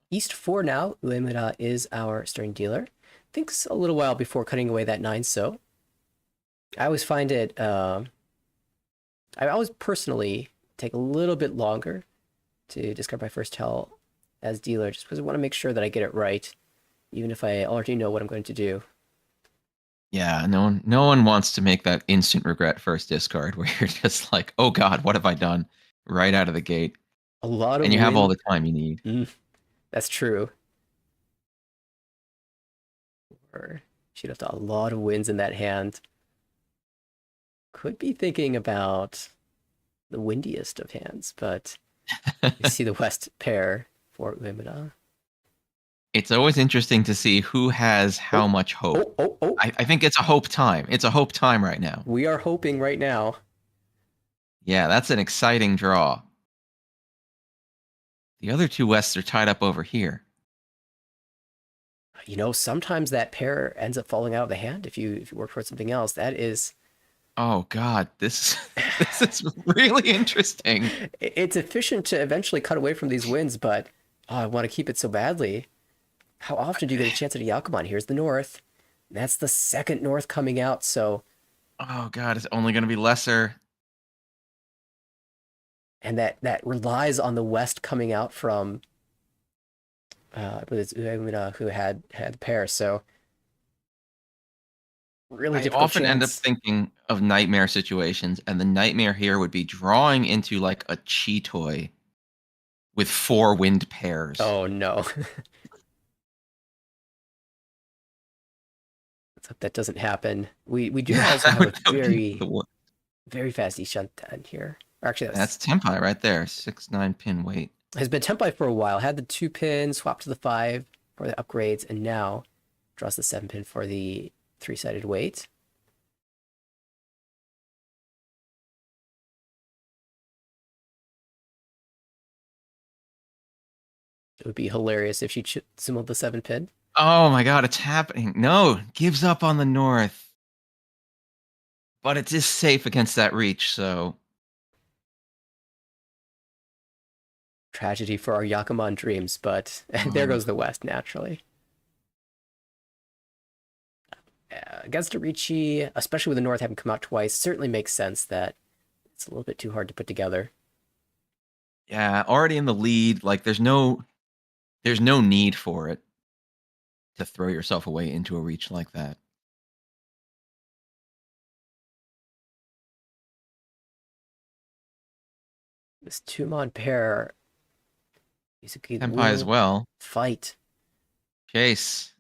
East 4 now. Uemura is our starting dealer. Thinks a little while before cutting away that 9-so. I always find it, I always personally take a little bit longer to discard my first tile as dealer, just because I want to make sure that I get it right, even if I already know what I'm going to do. Yeah, no one wants to make that instant regret first discard where you're just like, oh god, what have I done? Right out of the gate. A lot of and you have all the time you need. That's true. She'd have a lot of wins in that hand. Could be thinking about the windiest of hands, but you see the West pair for Uemura. It's always interesting to see who has how much hope. I think it's a hope time. It's a hope time right now. We are hoping right now. Yeah, that's an exciting draw. The other two Wests are tied up over here. Sometimes that pair ends up falling out of the hand if you work towards something else. That is... Oh, God. This is really interesting. It's efficient to eventually cut away from these wins, but I want to keep it so badly. How often do you get a chance at a Yakuman? Here's the north. That's the second north coming out, so... Oh god, it's only going to be lesser. And that relies on the west coming out from... I believe it's Uemura who had the pair, so... Really I difficult often end up chance. thinking of nightmare situations, and the nightmare here would be drawing into like a chi toy with 4 wind pairs. Oh no. Let's hope that doesn't happen. We do Yeah, also have a that would be very, the worst. very fast Ishantan here. Or actually, That's Tenpai right there. 6-9 pin weight. has been Tenpai for a while. Had the 2 pin, swapped to the 5 for the upgrades, and now draws the 7 pin for the 3-sided weight. It would be hilarious if she summoned the 7 pin. Oh my god, it's happening. No, gives up on the north. But it is safe against that reach, so... Tragedy for our Yakuman dreams, but there goes the west, naturally. Against a Riichi, especially with the north having come out twice, certainly makes sense that it's a little bit too hard to put together. Yeah, already in the lead. Like, there's no need for it to throw yourself away into a reach like that. This 2-mon pair, Yuzuki Tenpai as will well. fight. Chase.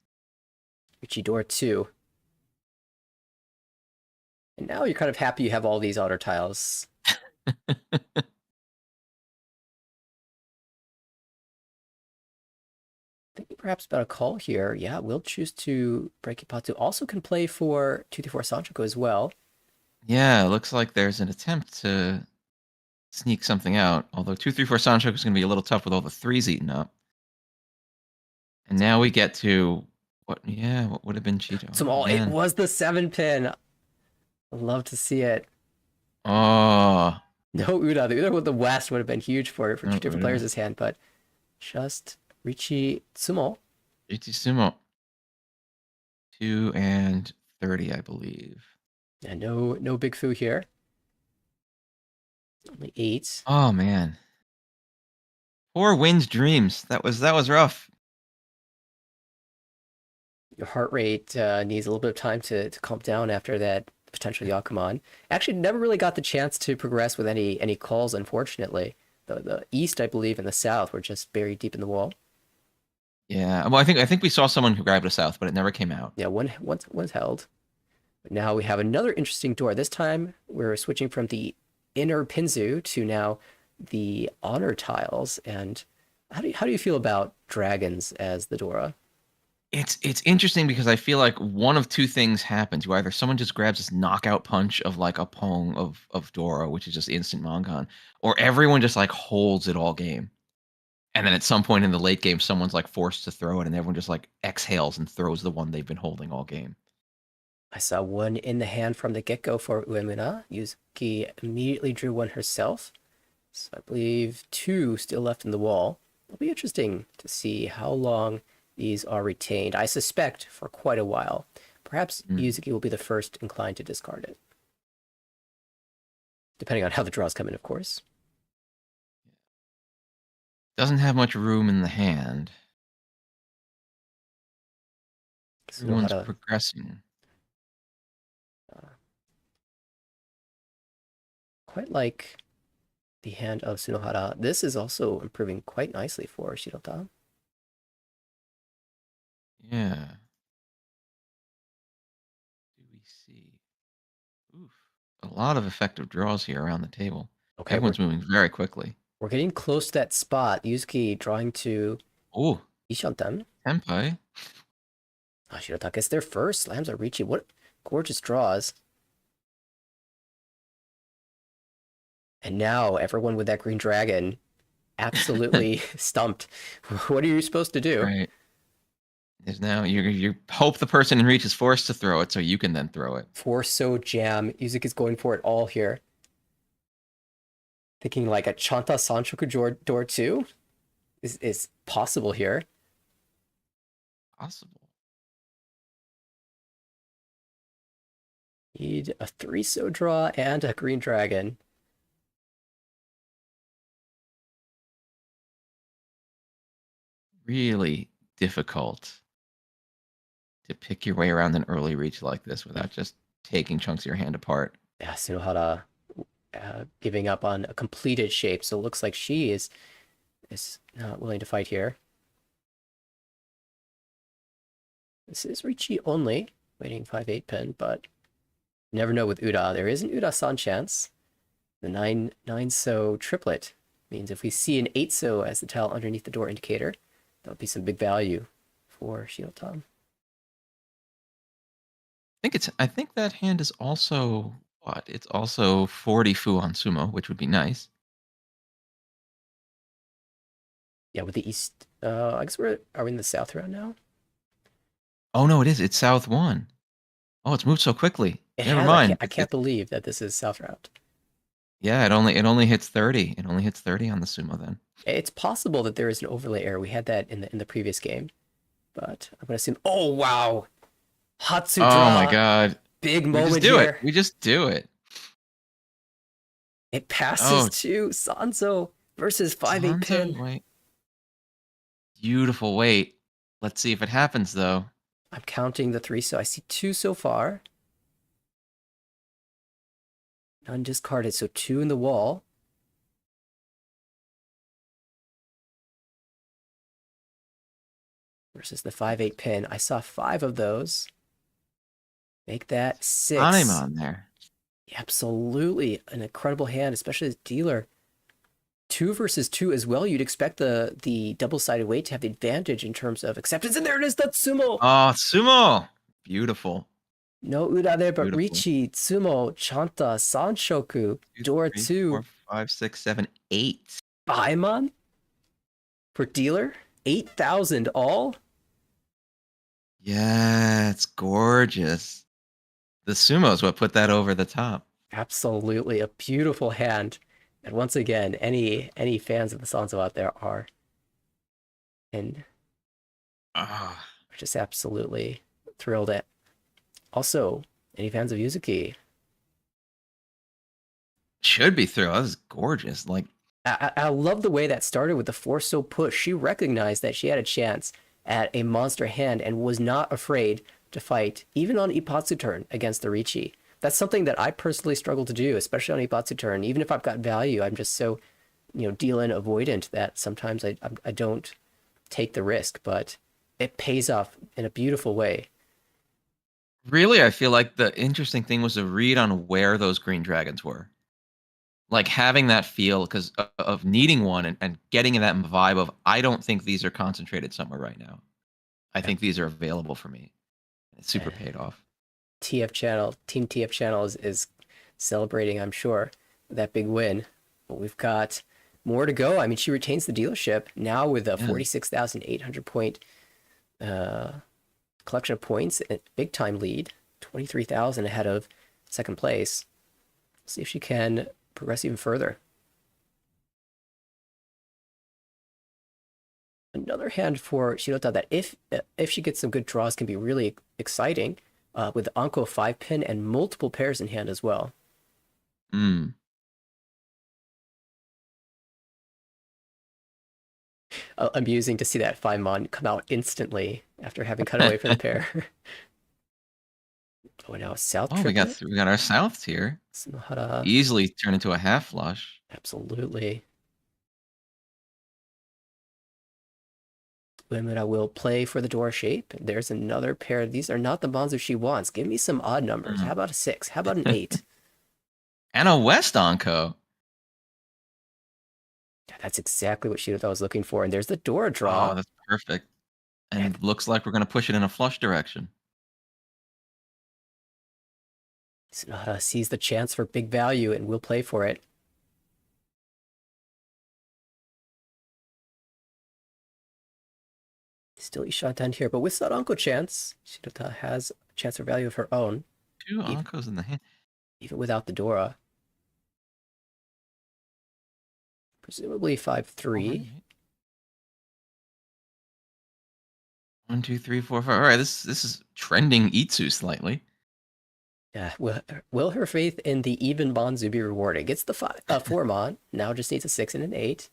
Riichi door 2. And now you're kind of happy you have all these outer tiles. Thinking perhaps about a call here. Yeah, we'll choose to break Ipatu. Also can play for 2-4 Sanchoku as well. Yeah, looks like there's an attempt to sneak something out. Although 2-3-4 Sanchoku is going to be a little tough with all the 3s eaten up. And now we get to what would have been Cheeto. So it was the 7 pin. I'd love to see it. Oh. No Uda. The Uda with the West would have been huge for 2 different players' this hand, but just Riichi Sumo. Riichi Sumo. 2 and 30, I believe. Yeah, no big foo here. Only 8. Oh man. 4 wins dreams. That was rough. Your heart rate needs a little bit of time to calm down after that potential Yakuman. Actually, never really got the chance to progress with any calls, unfortunately. The East, I believe, and the South were just buried deep in the wall. Yeah, well, I think we saw someone who grabbed a South, but it never came out. Yeah, one's held. But now we have another interesting door. This time we're switching from the inner Pinzu to now the honor tiles. And how do you feel about dragons as the Dora? It's interesting because I feel like one of 2 things happens. Either someone just grabs this knockout punch of like a Pong of Dora, which is just instant Mongon, or everyone just like holds it all game. And then at some point in the late game, someone's like forced to throw it, and everyone just like exhales and throws the one they've been holding all game. I saw one in the hand from the get-go for Uemura. Yuzuki immediately drew one herself. So I believe 2 still left in the wall. It'll be interesting to see how long these are retained. I suspect for quite a while. Perhaps Yuzuki will be the first inclined to discard it. Depending on how the draws come in, of course. Doesn't have much room in the hand. Everyone's progressing. Quite like the hand of Sunohara. This is also improving quite nicely for Shirota. Yeah. Do we see? Oof. A lot of effective draws here around the table. Okay, everyone's moving very quickly. We're getting close to that spot. Yuzuki drawing to Ishantan. Tenpai. Shirota gets there first. Slams are Riichi. What gorgeous draws. And now everyone with that green dragon absolutely stumped. What are you supposed to do? Right. There's now you hope the person in reach is forced to throw it so you can then throw it. Force so jam. Yuzuki's going for it all here. Thinking like a Chanta Sanchoku door 2 is possible here. possible. Need a 3-so draw and a green dragon. Really difficult to pick your way around an early reach like this without just taking chunks of your hand apart. Yeah, Sunohara giving up on a completed shape, so it looks like she is not willing to fight here. This is Riichi only, waiting 5-8 pin, but never know with Uda. There is an Uda-san chance. The 9-so triplet means if we see an 8-so as the tile underneath the door indicator, that would be some big value for Shirota. I think that hand is also what? It's also 40 fu on sumo, which would be nice. Yeah, with the east. I guess are we in the south round now? Oh no, it is. It's South 1. Oh, it's moved so quickly. Never mind. I can't believe that this is south round. Yeah, it only hits 30. It only hits 30 on the sumo then. It's possible that there is an overlay error. We had that in the previous game, but I'm gonna assume. Oh wow, Hatsu draw. Oh my god. Big We moment just do here. it. We just do it. It passes to Sanzo versus 5-8 pin. Wait. Beautiful wait. Let's see if it happens though. I'm counting the 3, so I see 2 so far. None discarded, so 2 in the wall. Versus the 5-8 pin. I saw 5 of those. Make that 6. I'm on there. Absolutely. An incredible hand, especially as dealer. 2 versus 2 as well. You'd expect the double-sided weight to have the advantage in terms of acceptance. And there it is, that's Sumo! Oh, sumo! Beautiful. No Uda there, but Beautiful. Riichi, Tsumo, Chanta, Sanshoku, door 2. 4, 5, 6, 7, 8. Baimon? For dealer? 8,000 all? Yeah, it's gorgeous. The sumo is what put that over the top. Absolutely, a beautiful hand. And once again, any fans of the Sanzo out there are just absolutely thrilled at. Also, any fans of Yuzuki? Should be through. That was gorgeous. Like I love the way that started with the 4-so push. She recognized that she had a chance at a monster hand and was not afraid to fight, even on Ippatsu turn against the Riichi. That's something that I personally struggle to do, especially on Ippatsu turn. Even if I've got value, I'm just so, deal-in avoidant that sometimes I don't take the risk, but it pays off in a beautiful way. really, I feel like the interesting thing was a read on where those green dragons were. Like having that feel because of needing one and getting in that vibe of I don't think these are concentrated somewhere right now. I think these are available for me. It's super paid off. Team TF Channel is celebrating, I'm sure, that big win. But we've got more to go. I mean, she retains the dealership now with a 46,800 point collection of points, and big time lead, 23,000 ahead of second place. See if she can progress even further. Another hand for Shirota that if she gets some good draws can be really exciting, with Anko 5 pin and multiple pairs in hand as well. Amusing to see that 5 mon come out instantly after having cut away from the pair. Oh, now South triplet. we got our South tier. Sunohara. Easily turn into a half flush. Absolutely. Uemura will play for the door shape. There's another pair. These are not the Bonzu she wants. Give me some odd numbers. How about a 6? How about an 8? And a West Onko. That's exactly what Shirota was looking for. And there's the door draw. Oh, that's perfect. And it looks like we're going to push it in a flush direction. Sunohara sees the chance for big value and will play for it. Still Ishantan here, but with Saranko chance, Shirota has a chance for value of her own. 2 Onkos in the hand. Even without the Dora. Presumably 5-3. 1, 2, 3, 4, 5. All right, this is trending Itsu slightly. Yeah, will her faith in the even Bonzu be rewarded? Gets the 4 mon, now just needs a 6 and an 8.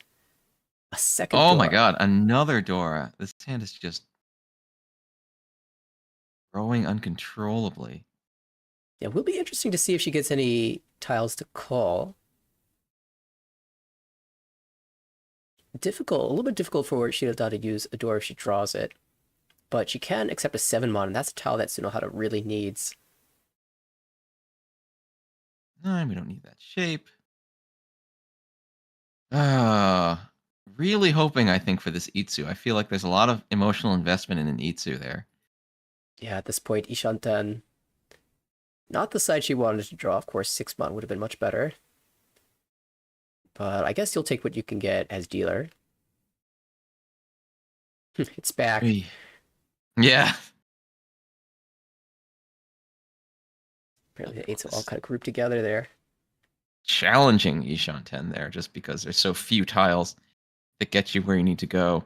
A second Oh my Dora. god, another Dora. This hand is just growing uncontrollably. Yeah, will be interesting to see if she gets any tiles to call. Difficult, a little bit difficult for Shirota to use a Dora if she draws it. But she can accept a 7 mon, and that's a tile that Sunohara really needs. 9, we don't need that shape. Really hoping, I think, for this Itsu. I feel like there's a lot of emotional investment in an Itsu there. Yeah, at this point, Ishanten, not the side she wanted to draw. Of course, 6 mon would have been much better. But I guess you'll take what you can get as dealer. It's back. Yeah. Apparently the 8s are all kind of grouped together there. Challenging Ishanten there, just because there's so few tiles that get you where you need to go.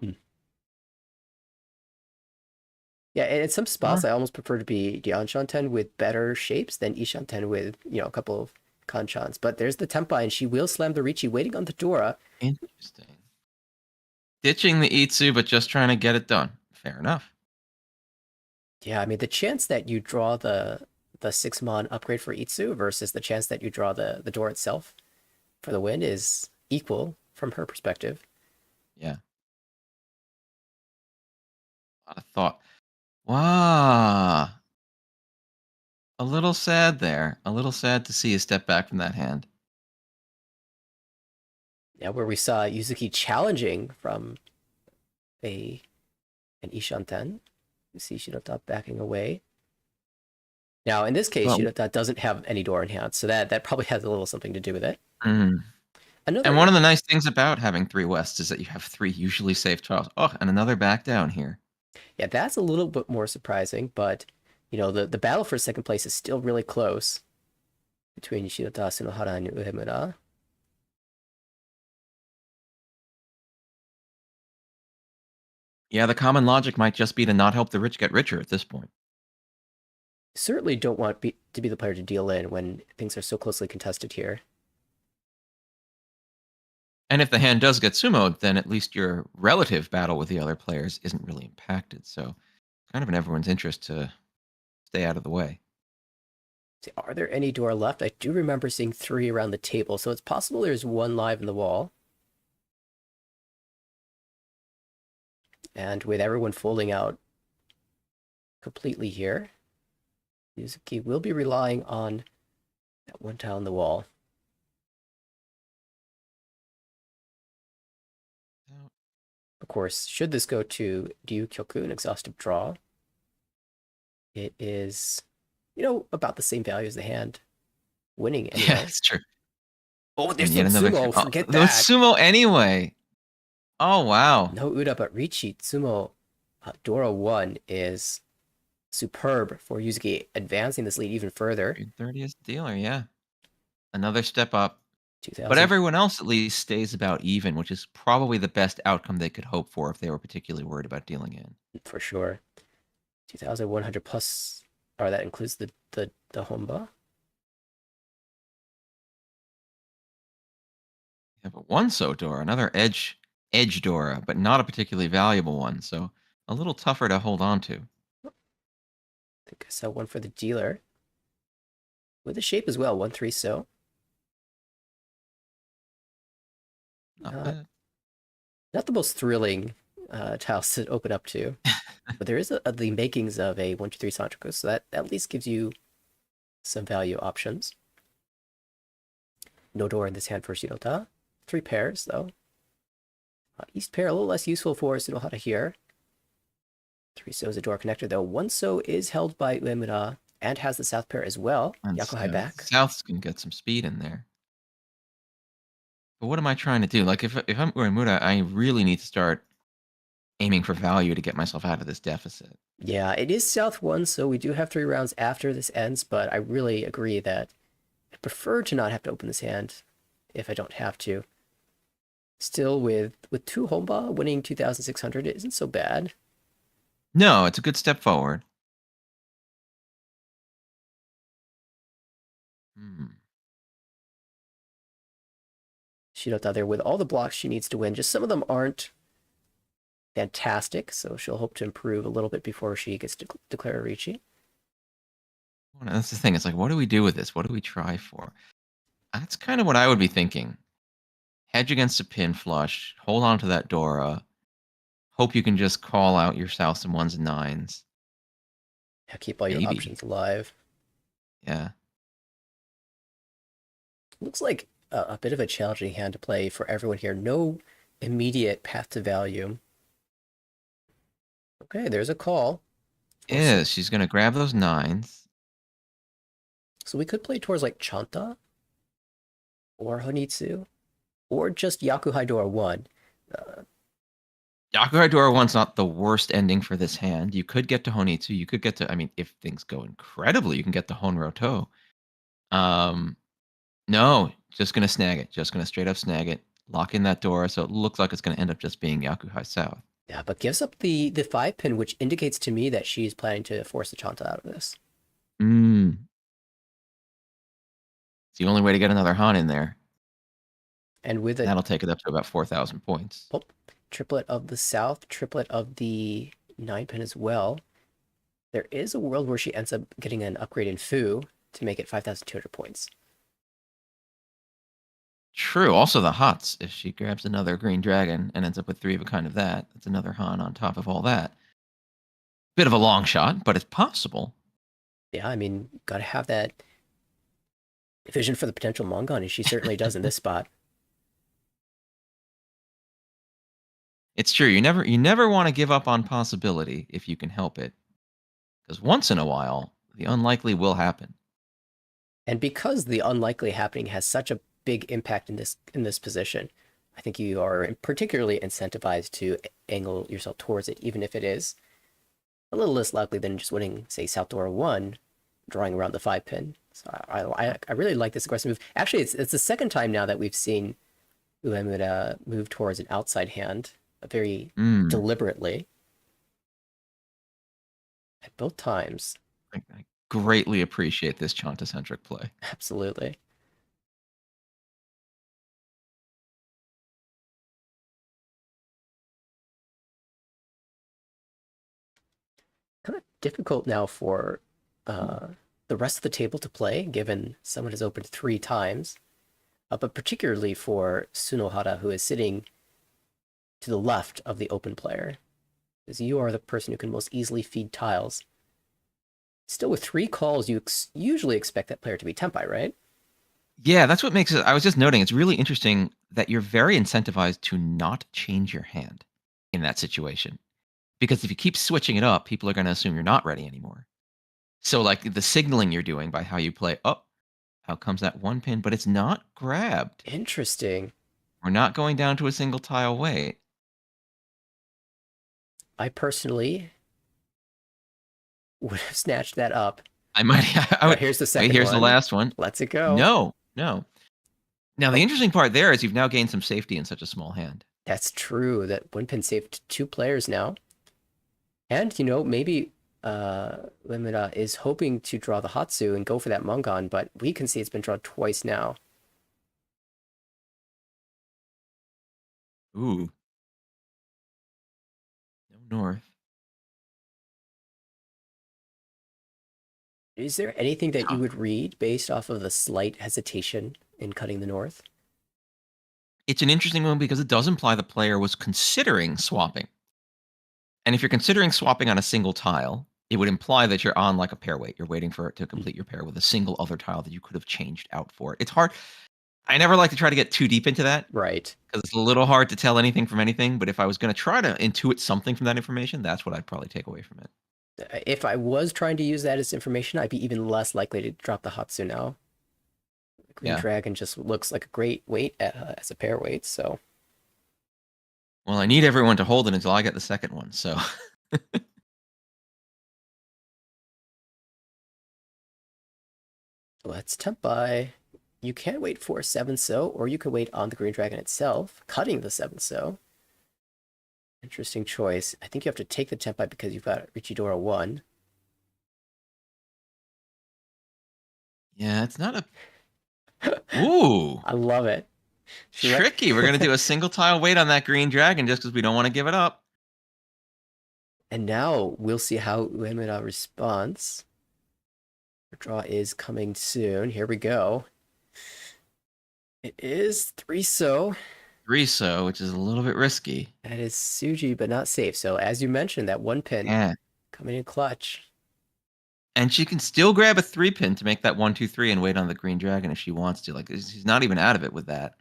Yeah, and in some spots, I almost prefer to be Dianshanten with better shapes than Ishanten with, a couple of Kanchans. But there's the Tempai, and she will slam the Riichi, waiting on the Dora. Interesting. Ditching the Itsu, but just trying to get it done. Fair enough. Yeah, I mean, the chance that you draw the 6 mon upgrade for Itsu versus the chance that you draw the Dora itself for the win is equal from her perspective. Yeah. A lot of thought. Wow. A little sad there. A little sad to see a step back from that hand. Yeah, where we saw Yuzuki challenging from an Ishanten. You see Shirota backing away. Now, in this case, Shirota doesn't have any Dora in hand, so that probably has a little something to do with it. And one of the nice things about having 3 Wests is that you have 3 usually safe tiles. Oh, and another back down here. Yeah, that's a little bit more surprising, but, the battle for second place is still really close between Shirota, Sunohara, and Uemura. Yeah, the common logic might just be to not help the rich get richer at this point. Certainly don't want to be the player to deal in when things are so closely contested here. And if the hand does get sumoed, then at least your relative battle with the other players isn't really impacted. So kind of in everyone's interest to stay out of the way. See, are there any Dora left? I do remember seeing 3 around the table, so it's possible there's 1 live in the wall. And with everyone folding out completely here, Yuzuki will be relying on that 1 tile in the wall. Of course, should this go to Ryu Kyoku, an exhaustive draw, it is, about the same value as the hand winning anyway. Yeah, it's true. Oh, there's some sumo, forget that. There's sumo anyway. Oh, wow. No Uda, but Riichi Tsumo Dora 1 is superb for Yuzuki, advancing this lead even further. 30th dealer, yeah. Another step up. 2000. But everyone else at least stays about even, which is probably the best outcome they could hope for if they were particularly worried about dealing in. For sure. 2,100 plus, or that includes the Honba. Yeah, but one So Dora, another edge Dora, but not a particularly valuable one, so a little tougher to hold on to. I think I saw one for the dealer. With the shape as well, 1-3 So. Not the most thrilling tiles to open up to, but there is the makings of a 1-2-3 Santrico, so that at least gives you some value options. No Dora in this hand for Shirota. 3 pairs, though. East pair, a little less useful for Sunohara here. 3 So's a Dora connector, though. 1 So is held by Uemura and has the south pair as well. And Yakuhai back. South's can get some speed in there. But what am I trying to do? Like, if I'm Uemura, I really need to start aiming for value to get myself out of this deficit. Yeah, it is South 1, so we do have 3 rounds after this ends, but I really agree that I prefer to not have to open this hand if I don't have to. Still, with 2 Honba, winning 2,600 isn't so bad. No, it's a good step forward. Hmm. Shirota there with all the blocks she needs to win. Just some of them aren't fantastic, so she'll hope to improve a little bit before she gets to declare Riichi. Well, that's the thing. It's like, what do we do with this? What do we try for? That's kind of what I would be thinking. Hedge against a pin flush. Hold on to that Dora. Hope you can just call out your souths and ones and nines. Yeah, keep all your Maybe. options alive. Yeah. Looks like a bit of a challenging hand to play for everyone here. No immediate path to value. Okay, there's a call. Is she's going to grab those nines. So we could play towards like Chanta or Honitsu or just Yakuhai Dora 1. Yakuhai Dora 1's not the worst ending for this hand. You could get to Honitsu. You could get to, I mean, if things go incredibly, you can get to Honroto. No, just going to snag it. Just going to straight up snag it. Lock in that Dora, so it looks like it's going to end up just being Yakuhai South. Yeah, but gives up the 5 pin, which indicates to me that she's planning to force the Chanta out of this. It's the only way to get another Han in there. And with That'll take it up to about 4,000 points. Oh, triplet of the South, triplet of the 9 pin as well. There is a world where she ends up getting an upgrade in Fu to make it 5,200 points. True. Also the Hots. If she grabs another green dragon and ends up with 3 of a kind of that, that's another Han on top of all that. Bit of a long shot, but it's possible. Yeah, I mean, gotta have that vision for the potential Mongon, and she certainly does in this spot. It's true. You never want to give up on possibility if you can help it. Because once in a while, the unlikely will happen. And because the unlikely happening has such a big impact in this position, I think you are particularly incentivized to angle yourself towards it, even if it is a little less likely than just winning, say, South Dora 1, drawing around the 5 pin. So I really like this aggressive move. Actually, it's the second time now that we've seen Uemura move towards an outside hand, very deliberately. At both times. I greatly appreciate this Chanta-centric play. Absolutely. Kind of difficult now for the rest of the table to play, given someone has opened 3 times. But particularly for Sunohara, who is sitting to the left of the open player, because you are the person who can most easily feed tiles. Still, with 3 calls, you usually expect that player to be Tenpai, right? Yeah, that's what makes it. I was just noting, it's really interesting that you're very incentivized to not change your hand in that situation. Because if you keep switching it up, people are going to assume you're not ready anymore. So, like the signaling you're doing by how you play, oh, out comes that 1 pin, but it's not grabbed. Interesting. We're not going down to a single tile wait. I personally would have snatched that up. I might. I would, here's the second here's one. the last one. Let's it go. No. Now, the interesting part there is you've now gained some safety in such a small hand. That's true. That 1 pin saved 2 players now. And, maybe Uemura is hoping to draw the Hatsu and go for that Mongon, but we can see it's been drawn twice now. Ooh. No north. Is there anything that you would read based off of the slight hesitation in cutting the north? It's an interesting one because it does imply the player was considering swapping. And if you're considering swapping on a single tile, it would imply that you're on like a pair wait. You're waiting for it to complete your pair with a single other tile that you could have changed out for it. It's hard. I never like to try to get too deep into that. Right. Because it's a little hard to tell anything from anything. But if I was going to try to intuit something from that information, that's what I'd probably take away from it. If I was trying to use that as information, I'd be even less likely to drop the Hatsu now. Green Dragon just looks like a great weight as a pair weight, so. Well, I need everyone to hold it until I get the second one, so. Let's Tenpai. You can wait for a 7-so, or you can wait on the Green Dragon itself, cutting the 7-so. Interesting choice. I think you have to take the Tenpai because you've got Richidora 1. Yeah, it's not a... Ooh, I love it. tricky. We're going to do a single tile wait on that green dragon just because we don't want to give it up. And now we'll see how Uemura responds. Her draw is coming soon. Here we go. It is 3-so. 3-so, which is a little bit risky. That is Suji, but not safe. So as you mentioned, that 1 pin Yeah. coming in clutch. And she can still grab a 3-pin to make that 1-2-3 and wait on the green dragon if she wants to. Like, she's not even out of it with that.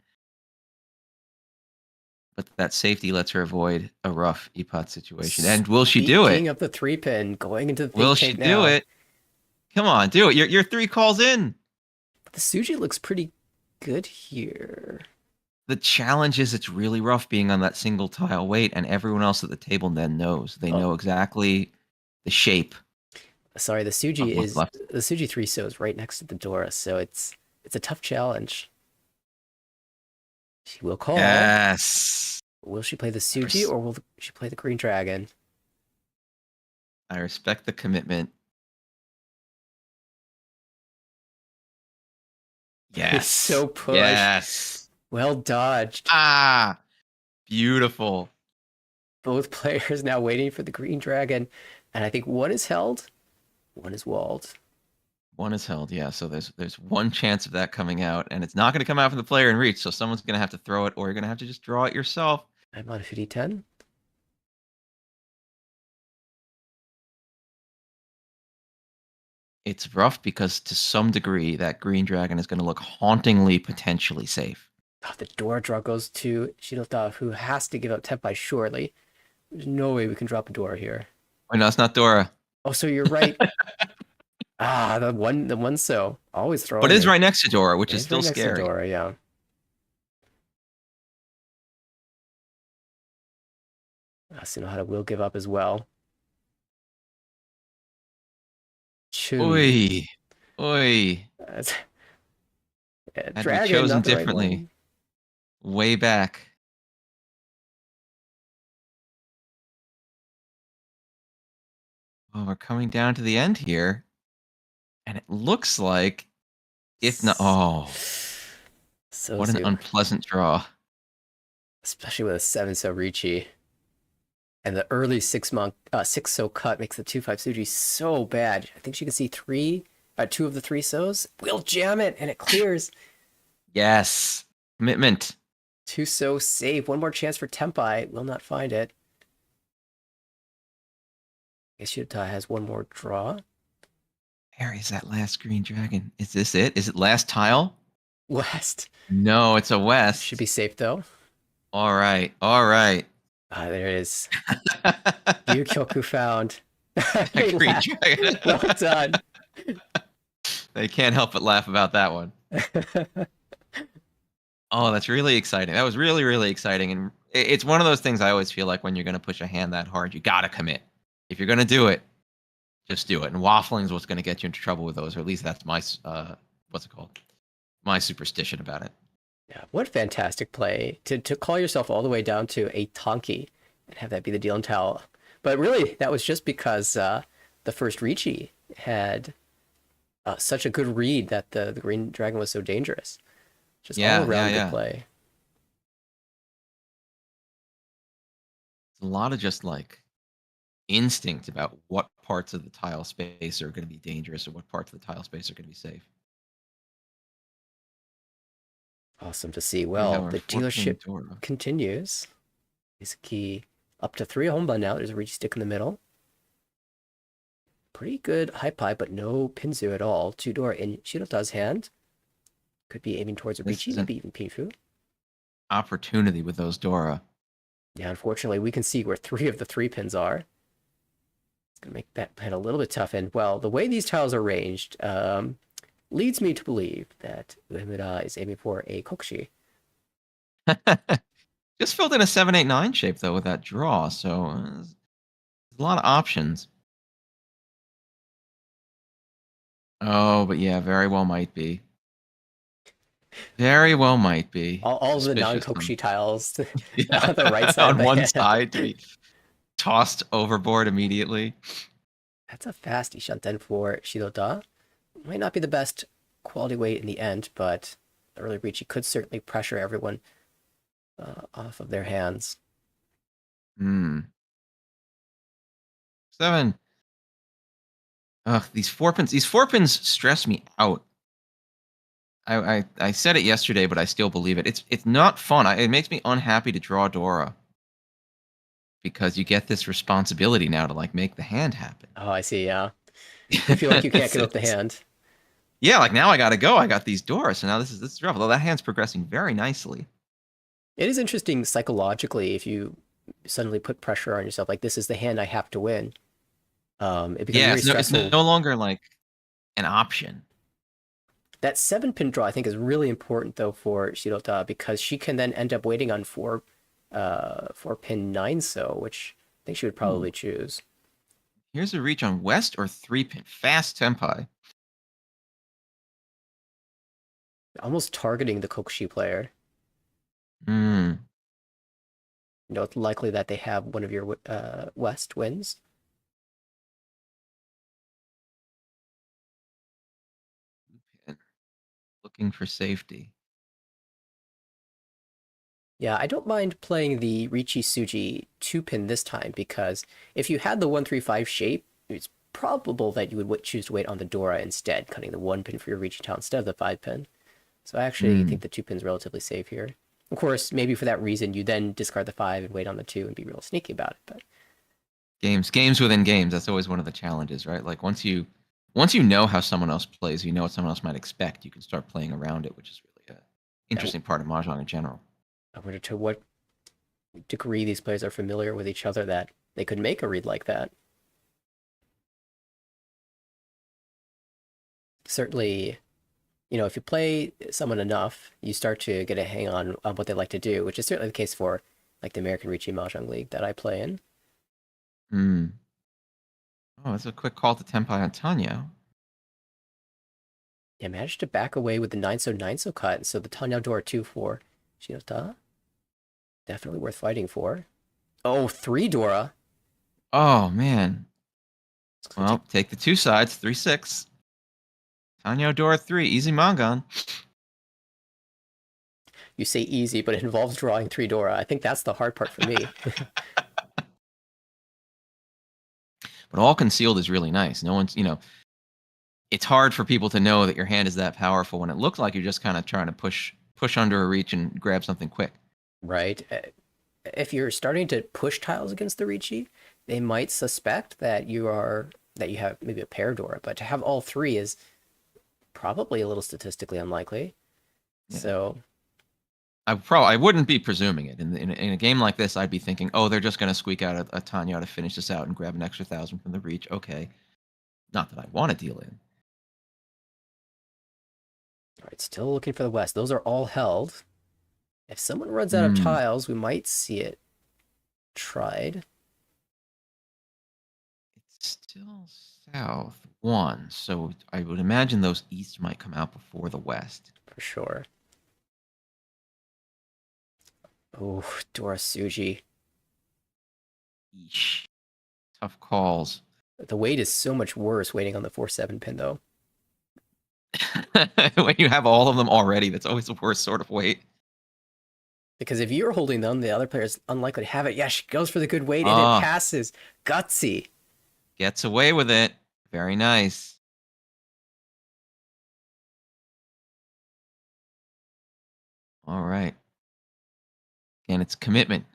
But that safety lets her avoid a rough Epot situation. And will she do it? Speaking of the 3-pin, going into the Will she do it? Come on, do it. You're 3 calls in. The Suji looks pretty good here. The challenge is it's really rough being on that single tile wait, and everyone else at the table then knows. They know exactly the shape. Sorry, the Suji is left. The Suji 3-so is right next to the Dora, so it's a tough challenge. She will call. Yes. Will she play the Suji or will she play the green dragon? I respect the commitment. Yes. He's so pushed. Yes. Well dodged. Ah, beautiful. Both players now waiting for the green dragon, and I think one is held, one is walled. One is held, yeah. So there's one chance of that coming out, and it's not going to come out from the player in reach. So someone's going to have to throw it, or you're going to have to just draw it yourself. I'm on 50-10. It's rough because to some degree that green dragon is going to look hauntingly potentially safe. Oh, the Dora draw goes to Shirota, who has to give up Tenpai shortly. There's no way we can drop a Dora here. Oh no, it's not Dora. Oh, so you're right. the one so always throwing. But it is right next to Dora, which is still right scary. Next to Dora, yeah. Sunohara will give up as well. Oi, oi. Had we chosen differently, way back. Well, we're coming down to the end here, and it looks like, if not, so what an unpleasant draw. Especially with a 7-so Riichi. And the early 6-so cut makes the 2-5 Suji so bad. I think she can see 2 of the 3-sos. We'll jam it, and it clears. Yes. Commitment. 2-so save. One more chance for Tenpai. Will not find it. I guess Shirota has one more draw. Where is that last green dragon? Is this it? Is it last tile? West. No, it's a west. Should be safe, though. All right. All right. There it is. Yukyoku found. Green dragon. Well done. They can't help but laugh about that one. Oh, that's really exciting. That was really, really exciting. And it's one of those things I always feel like when you're going to push a hand that hard, you got to commit. If you're going to do it, just do it. And waffling is what's going to get you into trouble with those, or at least that's my, what's it called? My superstition about it. Yeah, what fantastic play to call yourself all the way down to a Tonki and have that be the deal and tell. But really, that was just because the first Riichi had such a good read that the green dragon was so dangerous. Just all around good play. It's a lot of just like instinct about what parts of the tile space are going to be dangerous or what parts of the tile space are going to be safe. Awesome to see. Well, the dealership continues. Yuzuki up to 3 Honban now. There's a Riichi stick in the middle. Pretty good high pie, but no Pinzu at all. 2 Dora in Shirota's hand. Could be aiming towards a Riichi, maybe even Pinfu. Opportunity with those Dora. Yeah, unfortunately, we can see where 3 of the 3 pins are. It's going to make that plan a little bit tough. And, well, the way these tiles are arranged leads me to believe that Uemura is aiming for a Kokushi. Just filled in a 7-8-9 shape, though, with that draw. So, there's a lot of options. Oh, but yeah, very well might be. Very well might be. All the Suspicious non-kokushi on, tiles yeah, on the right side of on the one hand. side to be tossed overboard immediately. That's a fast Ishanten for Shirota. Might not be the best quality weight in the end, but early Riichi could certainly pressure everyone off of their hands. Hmm. 7. Ugh, these 4 pins. These 4 pins stress me out. I said it yesterday, but I still believe it. It's not fun. It makes me unhappy to draw Dora because you get this responsibility now to like make the hand happen. Oh, I see, yeah. You feel like you can't give up the hand. Yeah, like now I gotta go. I got these Doras, so now this is rough. Although that hand's progressing very nicely. It is interesting psychologically if you suddenly put pressure on yourself, like this is the hand I have to win. It becomes Yeah, very it's stressful. no longer like an option. That 7-pin draw, I think, is really important though for Shirota because she can then end up waiting on 4-pin 9 so, which I think she would probably Ooh, choose. here's a reach on West or 3 pin. Fast tempi. Almost targeting the Kokushi player. Hmm. It's likely that they have one of your West wins. Looking for safety. Yeah, I don't mind playing the Riichi Suji 2-pin this time because if you had the 135 shape, it's probable that you would choose to wait on the Dora instead, cutting the 1-pin for your Riichi Town instead of the 5-pin. So I actually Hmm. think the 2-pin's relatively safe here. Of course, maybe for that reason, you then discard the 5 and wait on the 2 and be real sneaky about it. But Games within games. That's always one of the challenges, right? Like once you know how someone else plays, you know what someone else might expect. You can start playing around it, which is really a I interesting part of mahjong in general. wonder to what degree these players are familiar with each other that they could make a read like that. Certainly, if you play someone enough, you start to get a hang on what they like to do, which is certainly the case for like the American Riichi Mahjong League that I play in. Hmm. Oh, that's a quick call to Tempai on Tanya. Yeah, managed to back away with the 9-so cut, so the Tanya Dora 2 for Shirota. Definitely worth fighting for. Oh, 3 Dora. Oh man. Take Well, take the 2 sides, 3-6. Tanya Dora 3, easy mangan. You say easy, but it involves drawing 3 Dora. I think that's the hard part for me. But all concealed is really nice. No one's, it's hard for people to know that your hand is that powerful when it looks like you're just kind of trying to push under a reach and grab something quick. Right? If you're starting to push tiles against the Riichi, they might suspect that you have maybe a pair Dora, but to have all 3 is probably a little statistically unlikely. Yeah. So I wouldn't be presuming it in a game like this. I'd be thinking, oh, they're just going to squeak out a Tanya to finish this out and grab an extra 1,000 from the reach. Okay, not that I want to deal in. all right, still looking for the West. Those are all held. If someone runs out of Hmm. tiles, we might see it tried. It's still south 1, so I would imagine those east might come out before the west. For sure. Oh, Dora Suji. Eesh. Tough calls. The weight is so much worse waiting on the 4-7 pin, though. When you have all of them already, that's always the worst sort of weight. Because if you're holding them, the other player is unlikely to have it. Yeah, she goes for the good weight and it Ah, passes. Gutsy. gets away with it. Very nice. All right. And it's commitment.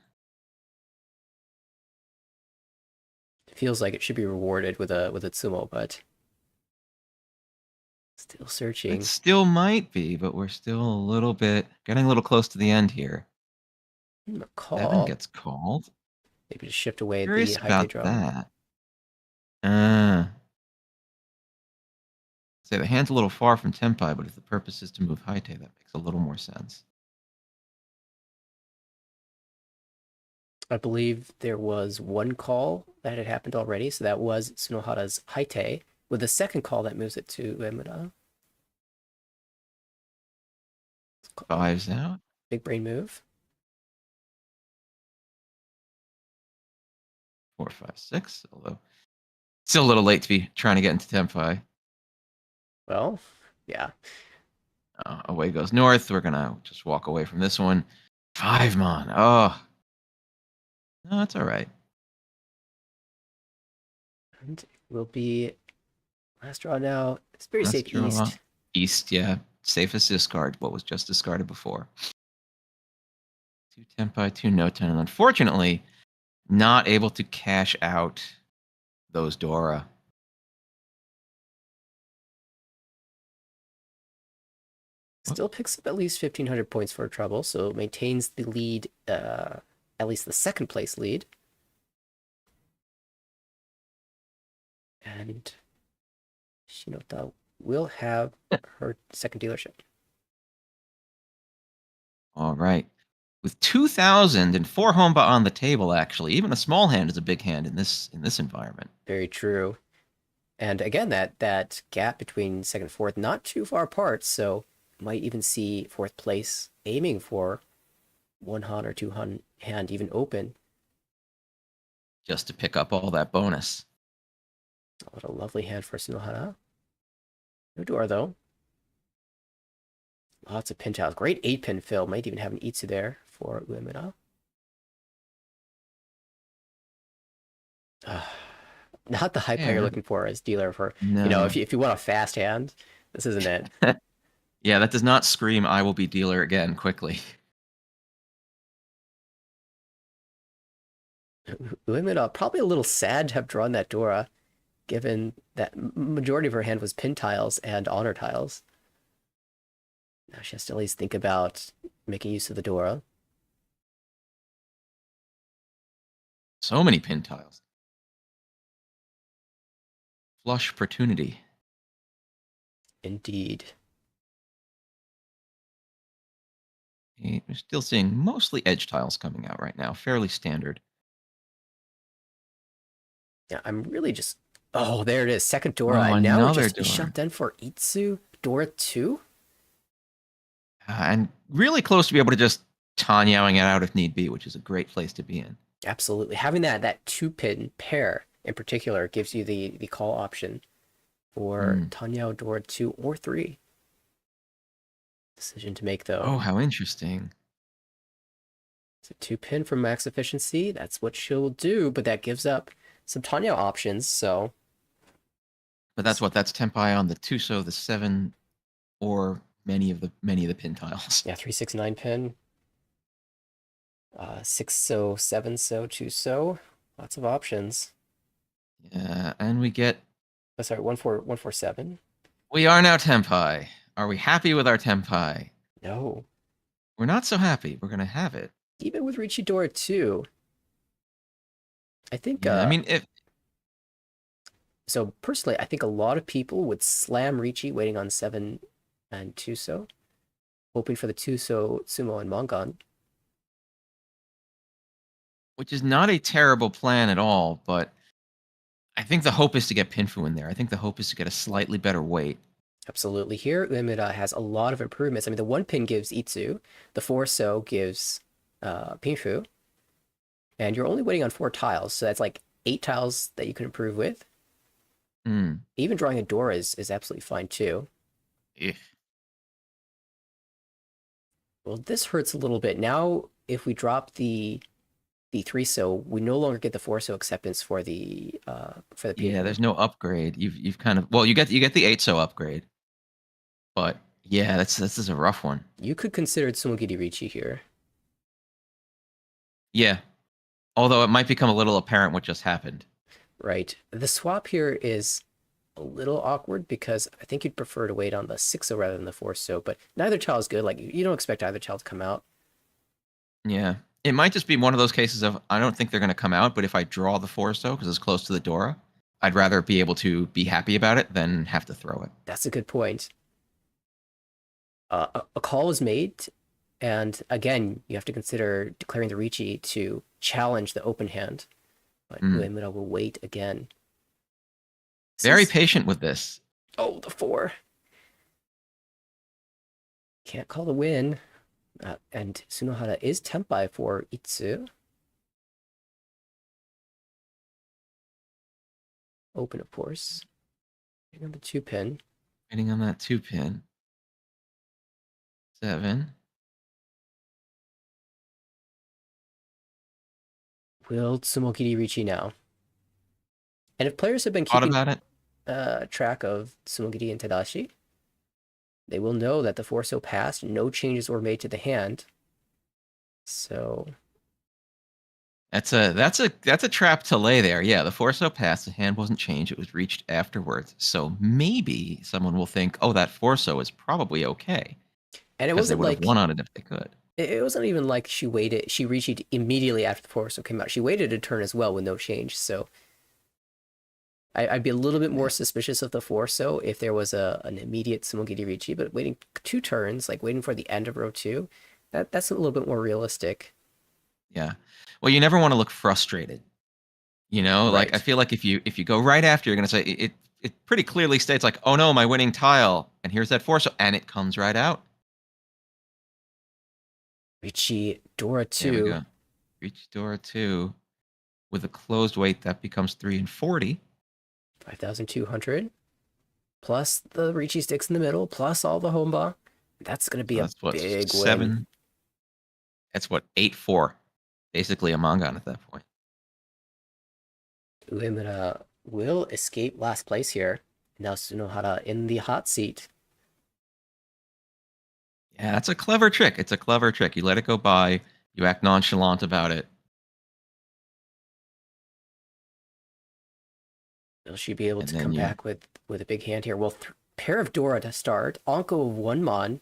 Feels like it should be rewarded with a tsumo, but still searching. It still might be, but we're still getting a little close to the end here. A 7 call. gets called. Maybe to shift away the Curious Haite about drum. that. Say the hand's a little far from Tempai, but if the purpose is to move Haite, that makes a little more sense. I believe there was one call that had happened already, so that was Sunohara's Haite, with the second call that moves it to Uemura. 5's out. Big brain move. 4, 5, 6. Although still a little late to be trying to get into Tempai. Well, yeah. Away goes north. We're gonna just walk away from this one. 5 mon. Oh, no, that's all right. And it will be last draw now. It's very Let's safe draw east. East, yeah. Safest discard. What was just discarded before. 2 Tempai, 2 Noten, and unfortunately, not able to cash out those Dora. Still picks up at least 1,500 points for trouble, so maintains the lead, at least the second place lead. And Shirota will have her second dealership. All right. With 2,000 and 4 Homba on the table, actually, even a small hand is a big hand in this environment. Very true. And again, that gap between second and fourth, not too far apart, so might even see fourth place aiming for 1 Han or 2 Han hand even open. Just to pick up all that bonus. What a lovely hand for Sunohara. No door, though. Lots of pin tiles. Great 8-pin fill. Might even have an Itsu there for Uemura. Not the high play you're looking for as dealer for, No. if you want a fast hand, this isn't it. Yeah, that does not scream, I will be dealer again quickly. Uemura, probably a little sad to have drawn that Dora, given that majority of her hand was pin tiles and honor tiles. Now she has to at least think about making use of the Dora. So many pin tiles. Flush opportunity. Indeed. We're still seeing mostly edge tiles coming out right now. Fairly standard. Yeah, I'm really just... Oh, there it is. Second Dora. Oh, and now we're another just Dora. shoved in for Itsu. Dora 2? And really close to be able to just Tanyaoing it out if need be, which is a great place to be in. Absolutely. Having that 2-pin pair in particular gives you the call option for Tanyao Dora 2 or 3. Decision to make, though. Oh, how interesting. It's a 2-pin for max efficiency. That's what she'll do, but that gives up some Tanyao options, so... But that's what? That's Tempai on the 2, so the 7, or many of the pin tiles. Yeah, 3, 6, 9 pin. 6 so, 7 so, 2 so. Lots of options. Yeah, and we get... Oh, sorry, 1, 4, 1, 4, 7. We are now Tempai. Are we happy with our Tempai? No. We're not so happy. We're going to have it. Even with Riichi Dora 2, I think... Yeah, I mean, if... So, personally, I think a lot of people would slam Riichi waiting on 7 and 2 so, hoping for the 2 so Sumo and Mongon. Which is not a terrible plan at all, but I think the hope is to get Pinfu in there. I think the hope is to get a slightly better weight. Absolutely. Here, Uemura has a lot of improvements. I mean, the 1 pin gives Itsu, the 4 so gives Pinfu, and you're only waiting on 4 tiles, so that's like 8 tiles that you can improve with. Even drawing a Dora is absolutely fine, too. Well, this hurts a little bit. Now, if we drop the 3 so, we no longer get the 4 so acceptance for the Pinfu. Yeah, there's no upgrade. You've kind of... Well, you get the 8 so upgrade. But yeah, this is a rough one. You could consider Tsumogiri Riichi here. Yeah. Although it might become a little apparent what just happened. Right. The swap here is a little awkward because I think you'd prefer to wait on the 6 so rather than the 4 so, but neither tile is good. Like, you don't expect either tile to come out. Yeah. It might just be one of those cases of, I don't think they're going to come out, but if I draw the 4 so because it's close to the Dora, I'd rather be able to be happy about it than have to throw it. That's a good point. A call is made, and again, you have to consider declaring the Riichi to challenge the open hand. But Uemura will wait again. Very patient with this. Oh, the 4. Can't call the win. And Sunohara is Tempai for Itsu. Open, of course. On the 2-pin. Waiting on that 2-pin. 7. Will Tsumogiri Riichi now? And if players have been Thought keeping about it. track of Tsumogiri and Tadashi, they will know that the Forso passed, no changes were made to the hand. So That's a trap to lay there. Yeah, the Forso passed. The hand wasn't changed. It was reached afterwards. So maybe someone will think, oh, that Forso is probably okay. and it Because they wasn't would have like won on it if they could. it wasn't even like she waited. She reached immediately after the Forso came out. She waited a turn as well with no change. So I'd be a little bit more suspicious of the Forso if there was an immediate Tsumogiri Riichi, but waiting 2 turns, like waiting for the end of row 2, that's a little bit more realistic. Yeah. Well, you never want to look frustrated. Like Right. I feel like if you go right after, you're going to say it pretty clearly states like, oh no, my winning tile, and here's that Forso, and it comes right out. Riichi Dora There we 2. go. Reach Dora 2 with a closed weight that becomes 3 and 40. 5,200. Plus the Riichi sticks in the middle, plus all the Homba. That's going to be So a that's what, big 7. win. That's what, 8-4. Basically a Mangan at that point. Uemura will escape last place here. Now Sunohara in the hot seat. Yeah, that's a clever trick. It's a clever trick. You let it go by. You act nonchalant about it. Will she be able And to then come you... back with a big hand here? Well, pair of Dora to start. Anko of 1 Mon.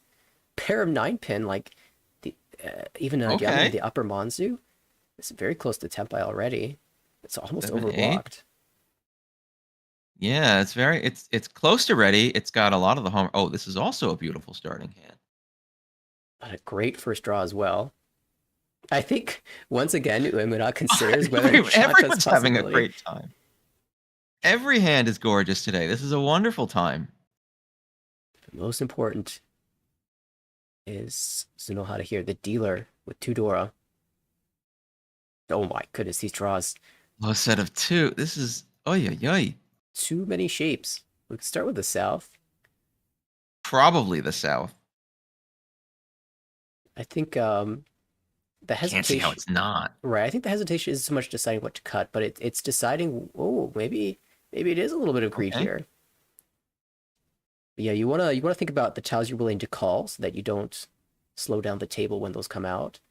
Pair of 9-pin, like the even Yamina, Okay. the upper Monzu. It's very close to Tempai already. It's almost 7, 8. overblocked. Yeah, it's close to ready. It's got a lot of the home. Oh, this is also a beautiful starting hand. But a great first draw as well. I think once again Uemura considers whether Shata's Everyone's having a possibility. great time. Every hand is gorgeous today. This is a wonderful time. The most important is Sunohara here, the dealer with 2 Dora. Oh my goodness, these draws. Low set of 2. This is oy oy oy. Too many shapes. We can start with the south. Probably the south. I think the hesitation. Can't see how it's not. Right. I think the hesitation isn't so much deciding what to cut, but it's deciding. Oh, maybe it is a little bit of greed Okay. here. But yeah, you wanna think about the tiles you're willing to call so that you don't slow down the table when those come out.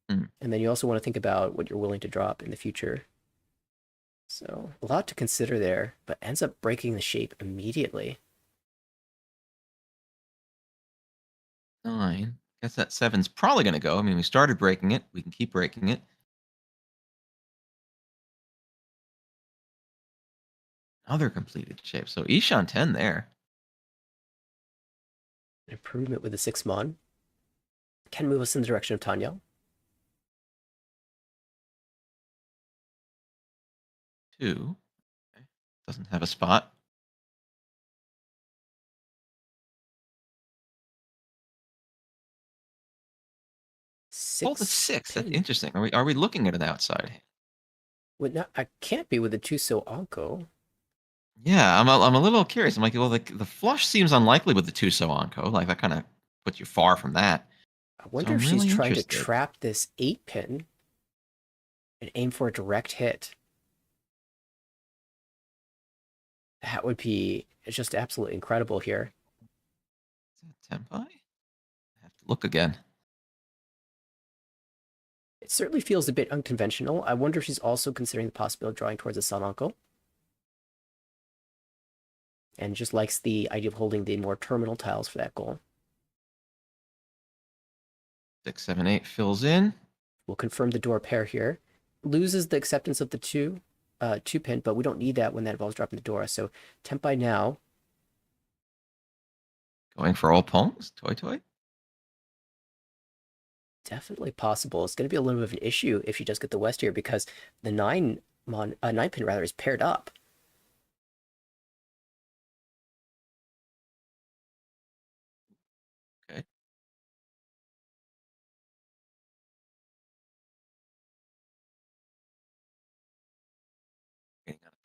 Mm. And then you also want to think about what you're willing to drop in the future. So a lot to consider there, but ends up breaking the shape immediately. 9. Guess that 7's probably going to go. I mean, we started breaking it. We can keep breaking it. Another completed shape. So Ishan 10 there. An improvement with the 6 Mon. Can move us in the direction of Tanya. 2. Okay. Doesn't have a spot. Oh, the 6. That's interesting. Are we looking at an outside hand? Would not, I can't be with the 2 so Anko. Yeah, I'm a little curious. I'm like, well, the flush seems unlikely with the 2 so onco. Like that kind of puts you far from that. I wonder So if I'm she's really trying to interested. trap this 8-pin and aim for a direct hit. That would be just absolutely incredible here. Is that Tempai? I have to look again. It certainly feels a bit unconventional. I wonder if she's also considering the possibility of drawing towards a Sun Uncle. And just likes the idea of holding the more terminal tiles for that goal. 6, 7, 8 fills in. We'll confirm the door pair here. Loses the acceptance of the 2-pin, but we don't need that when that involves dropping the Dora. So Tempai now. Going for all palms. Toy toy. Definitely possible. It's going to be a little bit of an issue if you just get the West here because the 9-pin rather is paired up. Okay.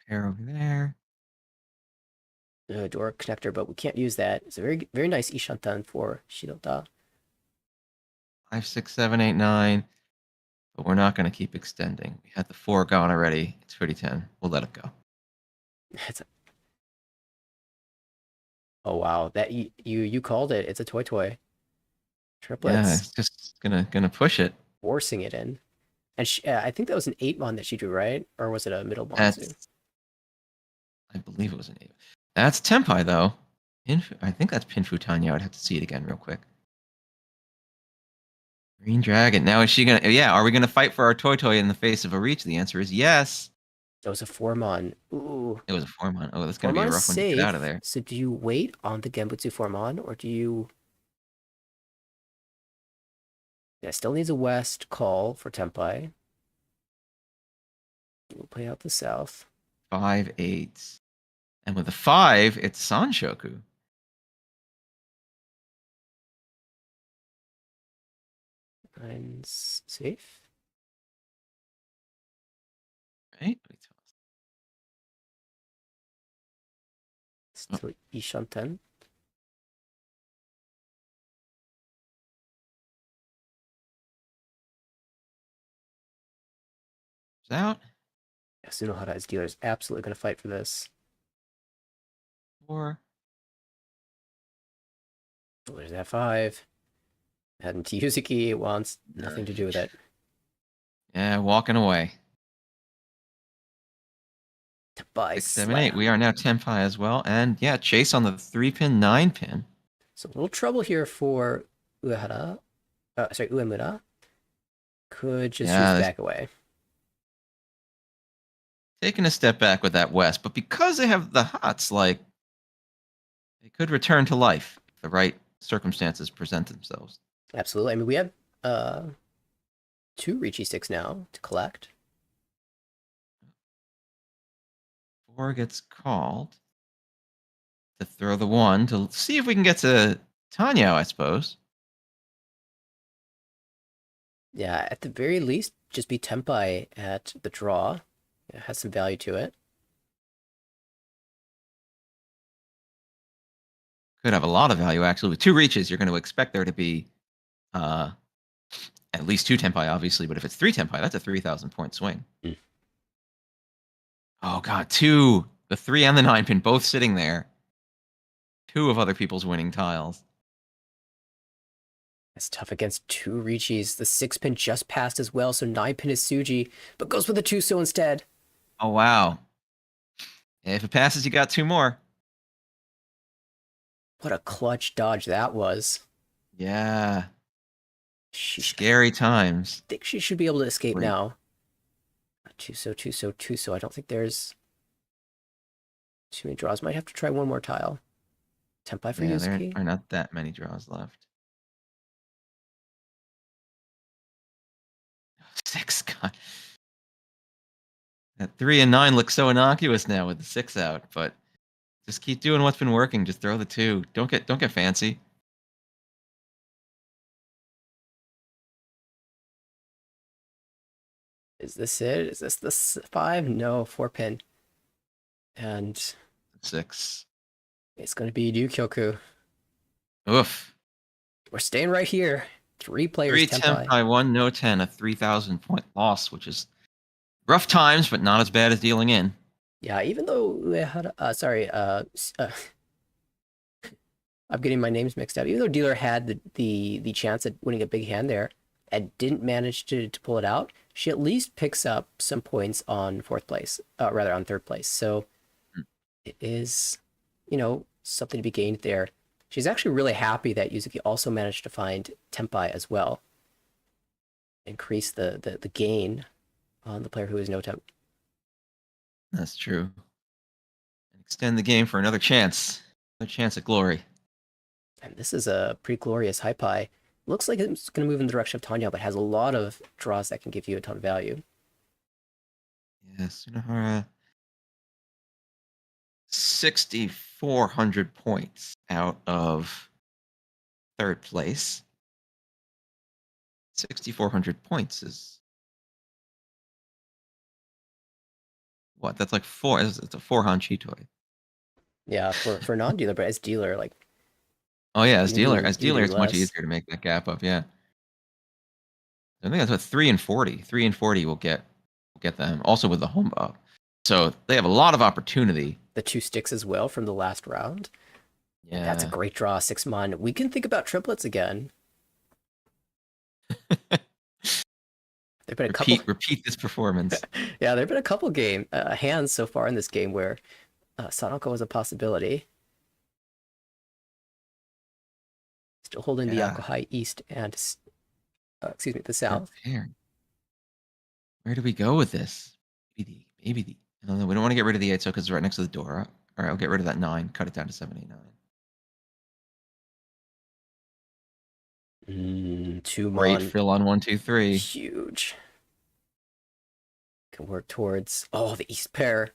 Pair over there. Door connector, but we can't use that. It's a very, very nice Ishantan for Shirota. 5, 6, 7, 8, 9. But we're not going to keep extending. We had the 4 gone already. It's 30-10. We'll let it go. Oh wow, that you called it. It's a toy. Triplets. Yeah, it's just gonna push it. Forcing it in. And I think that was an 8-mon that she drew, right? Or was it a middle monzu? I believe it was an 8. That's Tenpai, though. I think that's Pinfu Tanya. I'd have to see it again real quick. Green Dragon. Now, is she gonna... Yeah, are we gonna fight for our toy in the face of a reach? The answer is yes. It was a 4-mon. Ooh. It was a 4-mon. Oh, that's gonna be a rough one to get out of there. So do you wait on the Genbutsu 4-mon, or do you... Yeah, still needs a west call for Tenpai. We'll play out the south. 5, 8. And with a 5, it's Sanshoku. Nine's safe. Right? Still Ishanten. Out. Yeah, Sunohara's dealer is absolutely going to fight for this. 4. Oh, there's that 5. Heading to Yuzuki, wants nothing to do with it. Yeah, walking away. To buy 6, 7, 8. We are now Tenpai as well. And yeah, chase on the 3-pin, 9-pin. So a little trouble here for Uemura. Could just use back away. Taking a step back with that west, but because they have the hots, like, they could return to life if the right circumstances present themselves. Absolutely. I mean, we have 2 Riichi sticks now to collect. 4 gets called to throw the 1 to see if we can get to Tanya, I suppose. Yeah, at the very least, just be Tenpai at the draw. It has some value to it. Could have a lot of value, actually. With 2 reaches, you're going to expect there to be at least 2 Tenpai, obviously. But if it's 3 Tenpai, that's a 3,000-point swing. Mm. Oh, God. 2. The 3 and the 9-pin both sitting there. 2 of other people's winning tiles. It's tough against 2 Riichis. The 6-pin just passed as well, so 9-pin is Suji, but goes with the 2-so instead. Oh, wow. If it passes, you got 2 more. What a clutch dodge that was. Yeah. Scary times. I think she should be able to escape now. 2-so, 2-so, 2-so. I don't think there's too many draws. Might have to try one more tile. Tenpai for Yuzuki. There are not that many draws left. 6, God. That 3 and 9 look so innocuous now with the 6 out, but just keep doing what's been working. Just throw the 2. Don't get fancy. Is this it? Is this the 5? No, 4-pin. And 6. It's going to be Ryukyoku. Oof. We're staying right here. 3 players. 3 Tenpai, 1 no 10, a 3,000-point loss, which is rough times, but not as bad as dealing in. Yeah, even though I'm getting my names mixed up. Even though Dealer had the chance at winning a big hand there and didn't manage to pull it out, she at least picks up some points on 4th place, rather on 3rd place. So it is, something to be gained there. She's actually really happy that Yuzuki also managed to find Tenpai as well. Increase the gain on the player who is no temp. That's true. And extend the game for another chance. Another chance at glory. And this is a pretty glorious high pie. Looks like it's going to move in the direction of Tanya, but has a lot of draws that can give you a ton of value. Yeah, Sunohara. 6,400 points out of 3rd place. 6,400 points is what? That's like 4. It's a 4-han Chitoi. Yeah, for non-dealer, but as dealer, like Oh yeah, as you dealer, do it's much less. easier to make that gap up. Yeah, I think that's what 3 and 40. 3 and 40 will get them. Also with the home up, so they have a lot of opportunity. The 2 sticks as well from the last round. Yeah, And that's a great draw. 6-mon. We can think about triplets again. There've been a couple. Repeat this performance. Yeah, there've been a couple hands so far in this game where Sanoko was a possibility. Still holding the Yakuhai East and excuse me, the South. Where do we go with this? Maybe the. No, we don't want to get rid of the 8 so because it's right next to the Dora. All right, I'll get rid of that 9. Cut it down to 7, 8, 9. 2-mon. Great fill on 1, 2, 3. Huge. Can work towards the East pair.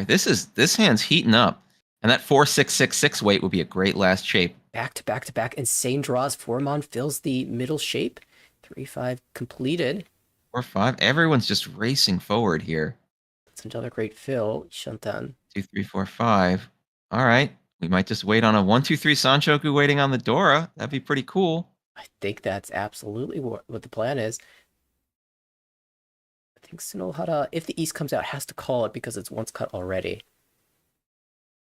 This hand's heating up, and that 4, 6, 6, 6 weight would be a great last shape. Back to back to back, insane draws. 4-mon fills the middle shape. 3-5 completed. 4, 5. Everyone's just racing forward here. That's another great fill. Shantan. 2, 3, 4, 5. All right. We might just wait on a 1, 2, 3 Sanchoku waiting on the Dora. That'd be pretty cool. I think that's absolutely what the plan is. I think Sunohara, if the East comes out, has to call it because it's once cut already.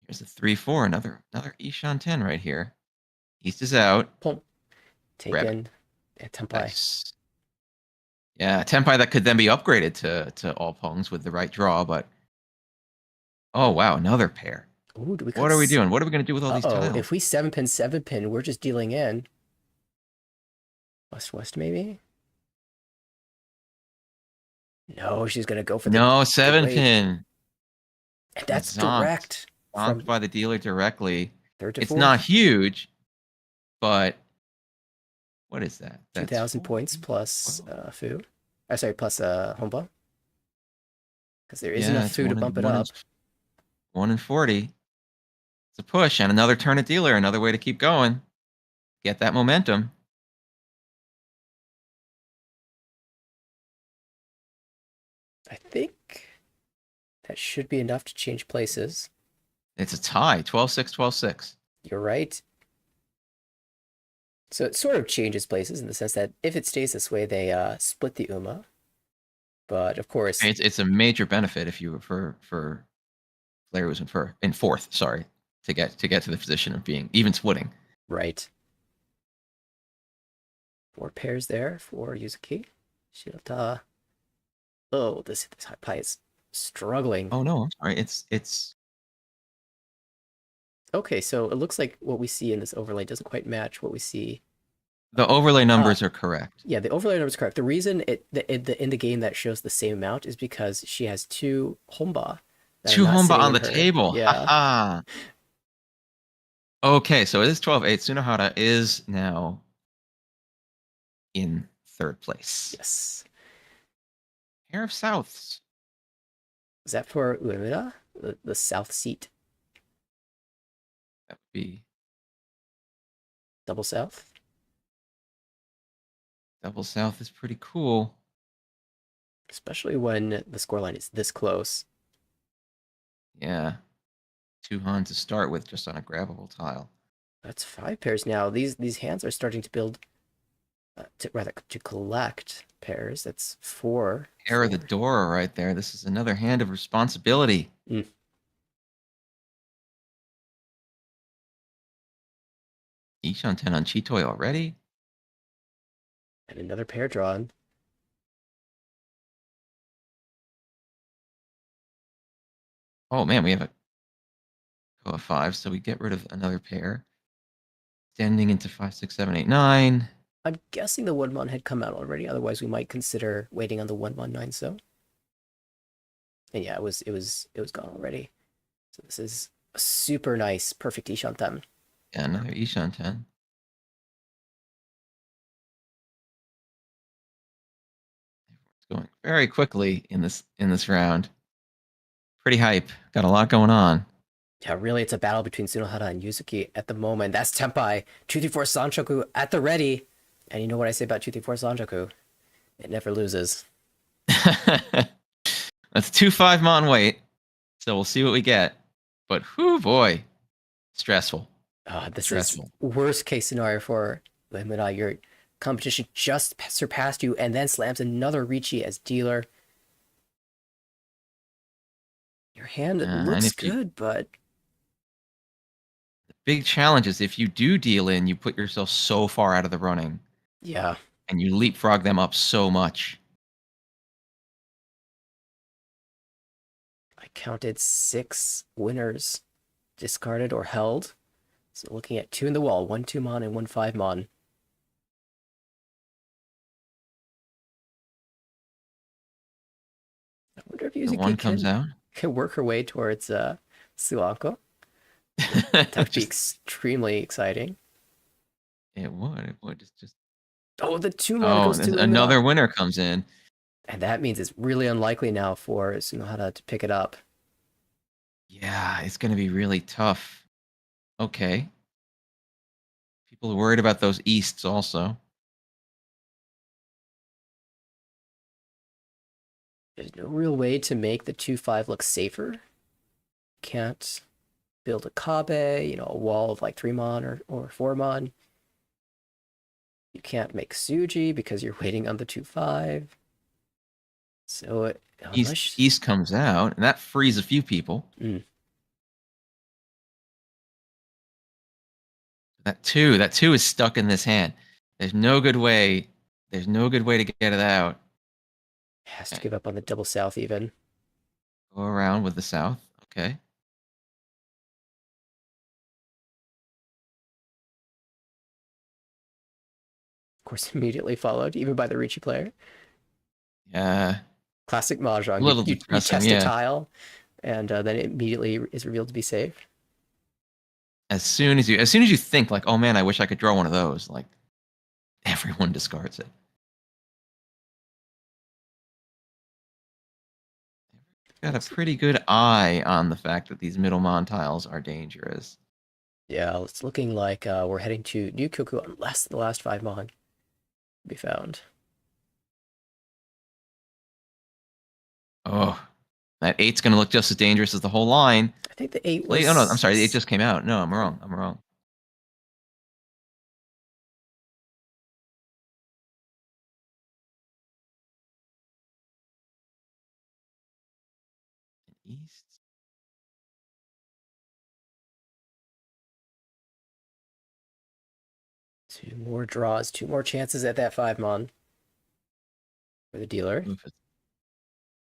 Here's a 3, 4. Another Ishan 10 right here. East is out. Pump. Taken. And Tempai. Nice. Yeah, Tempai that could then be upgraded to all Pongs with the right draw, but oh wow, another pair. Ooh, what are we doing? What are we going to do with all these tiles? If we 7-pin, we're just dealing in. West, maybe? No, she's going to go for the... No, 7-pin. And that's direct. Zonked by the dealer directly. 3rd to 4th. It's not huge, but what is that? 2,000 points plus food. Sorry, plus Homba. Because there is enough food to bump it up. 1 and 40. It's a push and another turn at dealer. Another way to keep going. Get that momentum. I think that should be enough to change places. It's a tie. 12-6, 12-6. You're right. So it sort of changes places in the sense that if it stays this way, they split the Uma. But of course, it's a major benefit if you for player who's in 4th. Sorry, to get to the position of being even splitting. Right. 4 pairs there for Yuzuki. Shirota. Oh, this high pie is struggling. Oh no, I'm sorry. It's okay. So it looks like what we see in this overlay doesn't quite match what we see. The overlay numbers are correct. Yeah, the overlay numbers are correct. The reason in the game that shows the same amount is because she has 2 Homba. 2 Homba on the her table. Yeah. Okay, so it is 12-8. Sunohara is now in 3rd place. Yes. Pair of Souths. Is that for Uemura? The South seat? That would be... Double South? Double South is pretty cool. Especially when the scoreline is this close. Yeah. 2 Han to start with just on a grabbable tile. That's 5 pairs now. These hands are starting to build... to collect pairs. That's 4. Pair of the Dora right there. This is another hand of responsibility. Ishan 10 on Chitoi already. And another pair drawn. Oh man, we have a go of 5, so we get rid of another pair. Extending into 5, 6, 7, 8, 9. I'm guessing the 1-mon had come out already. Otherwise, we might consider waiting on the 1-mon 9 so. And yeah, it was gone already. So this is a super nice, perfect Ishan 10. Yeah, another Ishan 10. It's going very quickly in this round. Pretty hype. Got a lot going on. Yeah, really, it's a battle between Sunohara and Yuzuki at the moment. That's Tempai. 234 Sanchoku at the ready. And you know what I say about 234 Sanchoku? It never loses. That's 2 5-mon wait. So we'll see what we get. But whoo boy, stressful. This Stressful. is worst case scenario for Uemura. Your competition just surpassed you and then slams another Riichi as dealer. Your hand And looks if you, good, but the big challenge is if you do deal in, you put yourself so far out of the running yeah. and you leapfrog them up so much. I counted 6 winners discarded or held. So looking at 2 in the wall, 1 2-mon and 1 5-mon. I wonder if The Yuzuki one comes out. can work her way towards Suanko. That would be extremely exciting. It would. It would. It's just. Oh, the 2-mon goes to another Uemura. winner comes in. And that means it's really unlikely now for Sunohara to pick it up. Yeah, it's going to be really tough. Okay. People are worried about those easts also. There's no real way to make the 2-5 look safer. Can't build a Kabe, a wall of like 3-mon or 4-mon. You can't make Suji because you're waiting on the 2-5. So East comes out, and that frees a few people. That two is stuck in this hand. There's no good way to get it out. Has to give up on the double south even. Go around with the south. Okay. Of course, immediately followed, even by the Riichi player. Yeah. Classic Mahjong. A little You depressing, test yeah. a tile, and then it immediately is revealed to be safe. As soon as you think like, oh man, I wish I could draw one of those, like everyone discards it. Got a pretty good eye on the fact that these middle-mon tiles are dangerous. Yeah, it's looking like we're heading to New Kyoku unless the last 5-mon be found. Oh, that 8's going to look just as dangerous as the whole line. I think the 8 Wait, was... oh no, I'm sorry, the 8 just came out. No, I'm wrong. East. 2 more draws, 2 more chances at that 5-mon for the dealer. Oof, it's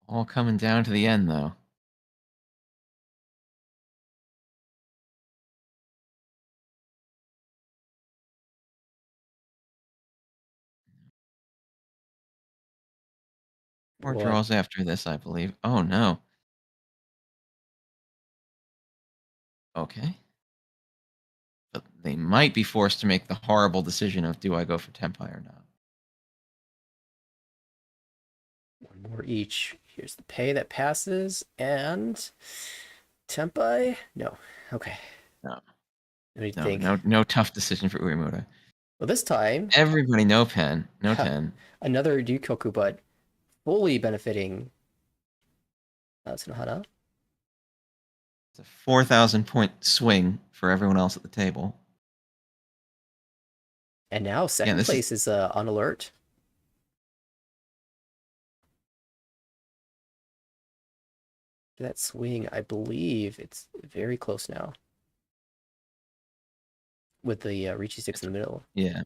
all coming down to the end, though. More draws after this, I believe. Oh, no. Okay. But they might be forced to make the horrible decision of, do I go for Tenpai or not? 1 more each. Here's the pay that passes, and... Tenpai? No. Okay. No. What do you think? No tough decision for Uemura. Well, this time... Everybody no 10. Another Ryukoku, but fully benefiting Sunohara. It's a 4,000 point swing for everyone else at the table. And now second place is on alert. That swing, I believe it's very close now. With the Riichi 6 in the middle. Yeah.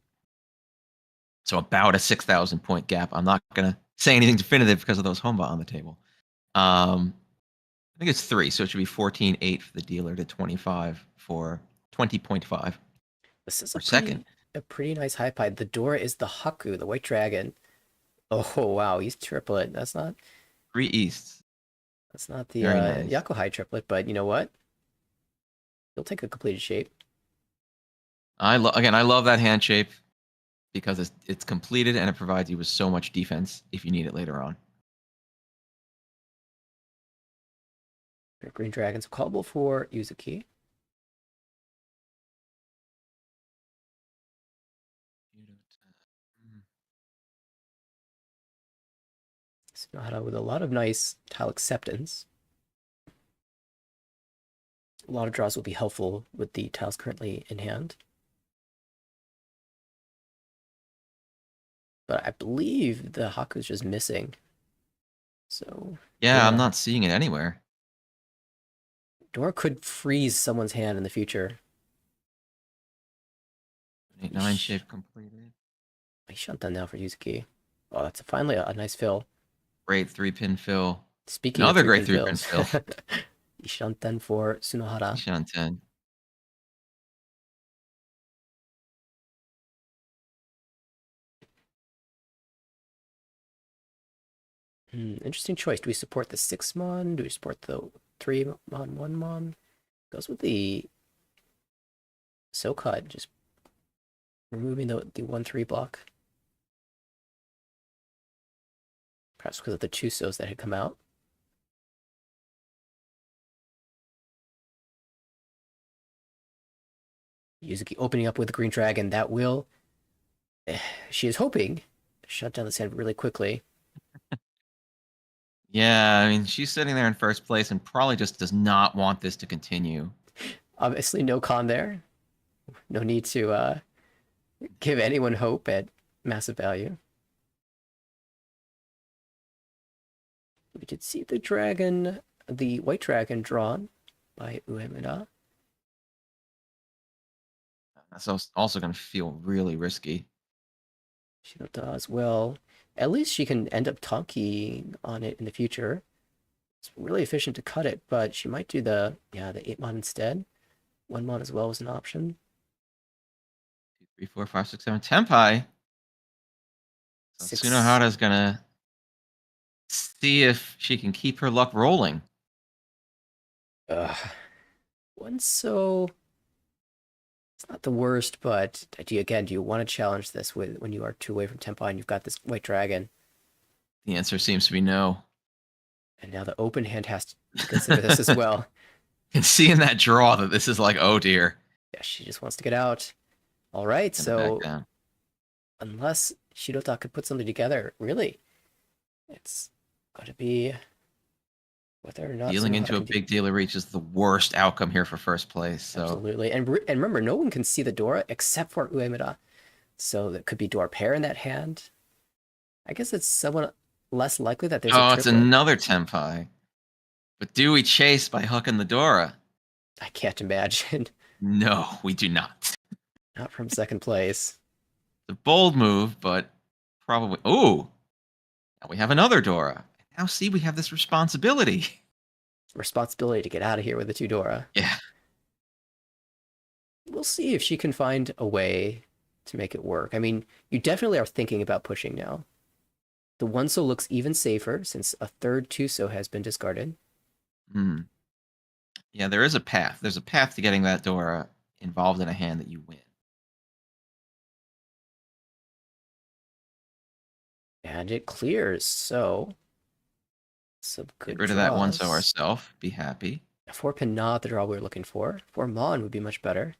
So about a 6,000 point gap. I'm not going to say anything definitive because of those homebot on the table. I think it's 3, so it should be 14.8 for the dealer to 25 for 20.5. This is a pretty nice high pie. The door is the Haku, the white dragon. Oh wow, he's triplet. That's not 3 easts. That's not the nice. Yakuhai triplet, but you know what? He'll take a completed shape. I love that hand shape because it's completed and it provides you with so much defense if you need it later on. Green dragons callable for Yuzuki. Sunohara with a lot of nice tile acceptance. A lot of draws will be helpful with the tiles currently in hand. But I believe the Haku's just missing. So Yeah, I'm not seeing it anywhere. Dora could freeze someone's hand in the future. 8-9 shape completed. I shut that now for Yuzuki. Oh, that's finally a nice fill. Great 3-pin fill. Speaking Another of great 3-pin 3-pin fill. Ishanten for Sunohara. Ishanten. Interesting choice. Do we support the 6-mon? Do we support the 3-mon, 1-mon? Goes with the SoCut, just removing the 1-3 block. Perhaps because of the Chusos that had come out. Yuzuki opening up with the Green Dragon. That will, she is hoping, shut down this hand really quickly. Yeah, I mean, she's sitting there in first place and probably just does not want this to continue. Obviously, no con there. No need to give anyone hope at massive value. We could see the dragon, the white dragon drawn by Uemura. That's also going to feel really risky. Shirota as well. At least she can end up tonking on it in the future. It's really efficient to cut it, but she might do the 8-mon instead. 1-mon as well was an option. 2, 3, 4, 5, 6, 7, Tenpai. So Sunohara's going to see if she can keep her luck rolling. One so... It's not the worst, but do you want to challenge this when you are 2 away from Tenpai and you've got this white dragon? The answer seems to be no. And now the open hand has to consider this as well. And seeing that draw that this is like, oh dear. Yeah, she just wants to get out. All right, so unless Shirota could put something together, really, it's got to be whether or not dealing into a big deal of reach is the worst outcome here for first place. So. Absolutely, and remember, no one can see the Dora except for Uemura, so there could be Dora pair in that hand. I guess it's somewhat less likely that there's a triplet. It's another Tenpai. But do we chase by hooking the Dora? I can't imagine. No, we do not. Not from second place. It's a bold move, but probably... Oh! Now we have another Dora. Now see, we have this responsibility. Responsibility to get out of here with the 2 Dora. Yeah. We'll see if she can find a way to make it work. I mean, you definitely are thinking about pushing now. The 1-so looks even safer since a third 2-so has been discarded. Yeah, there is a path. There's a path to getting that Dora involved in a hand that you win. And it clears, so some good Get rid of that 1-so ourselves. Be happy. A 4-pin, not the draw we were looking for. 4-mon would be much better.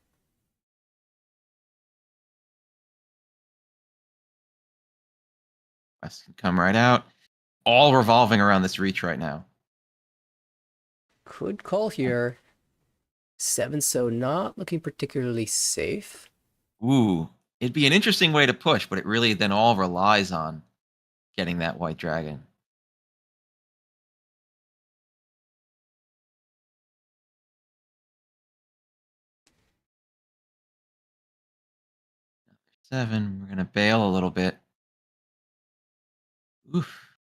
Quest can come right out. All revolving around this reach right now. Could call here. 7-so not looking particularly safe. Ooh, it'd be an interesting way to push, but it really then all relies on getting that white dragon. Seven. We're going to bail a little bit. Oof.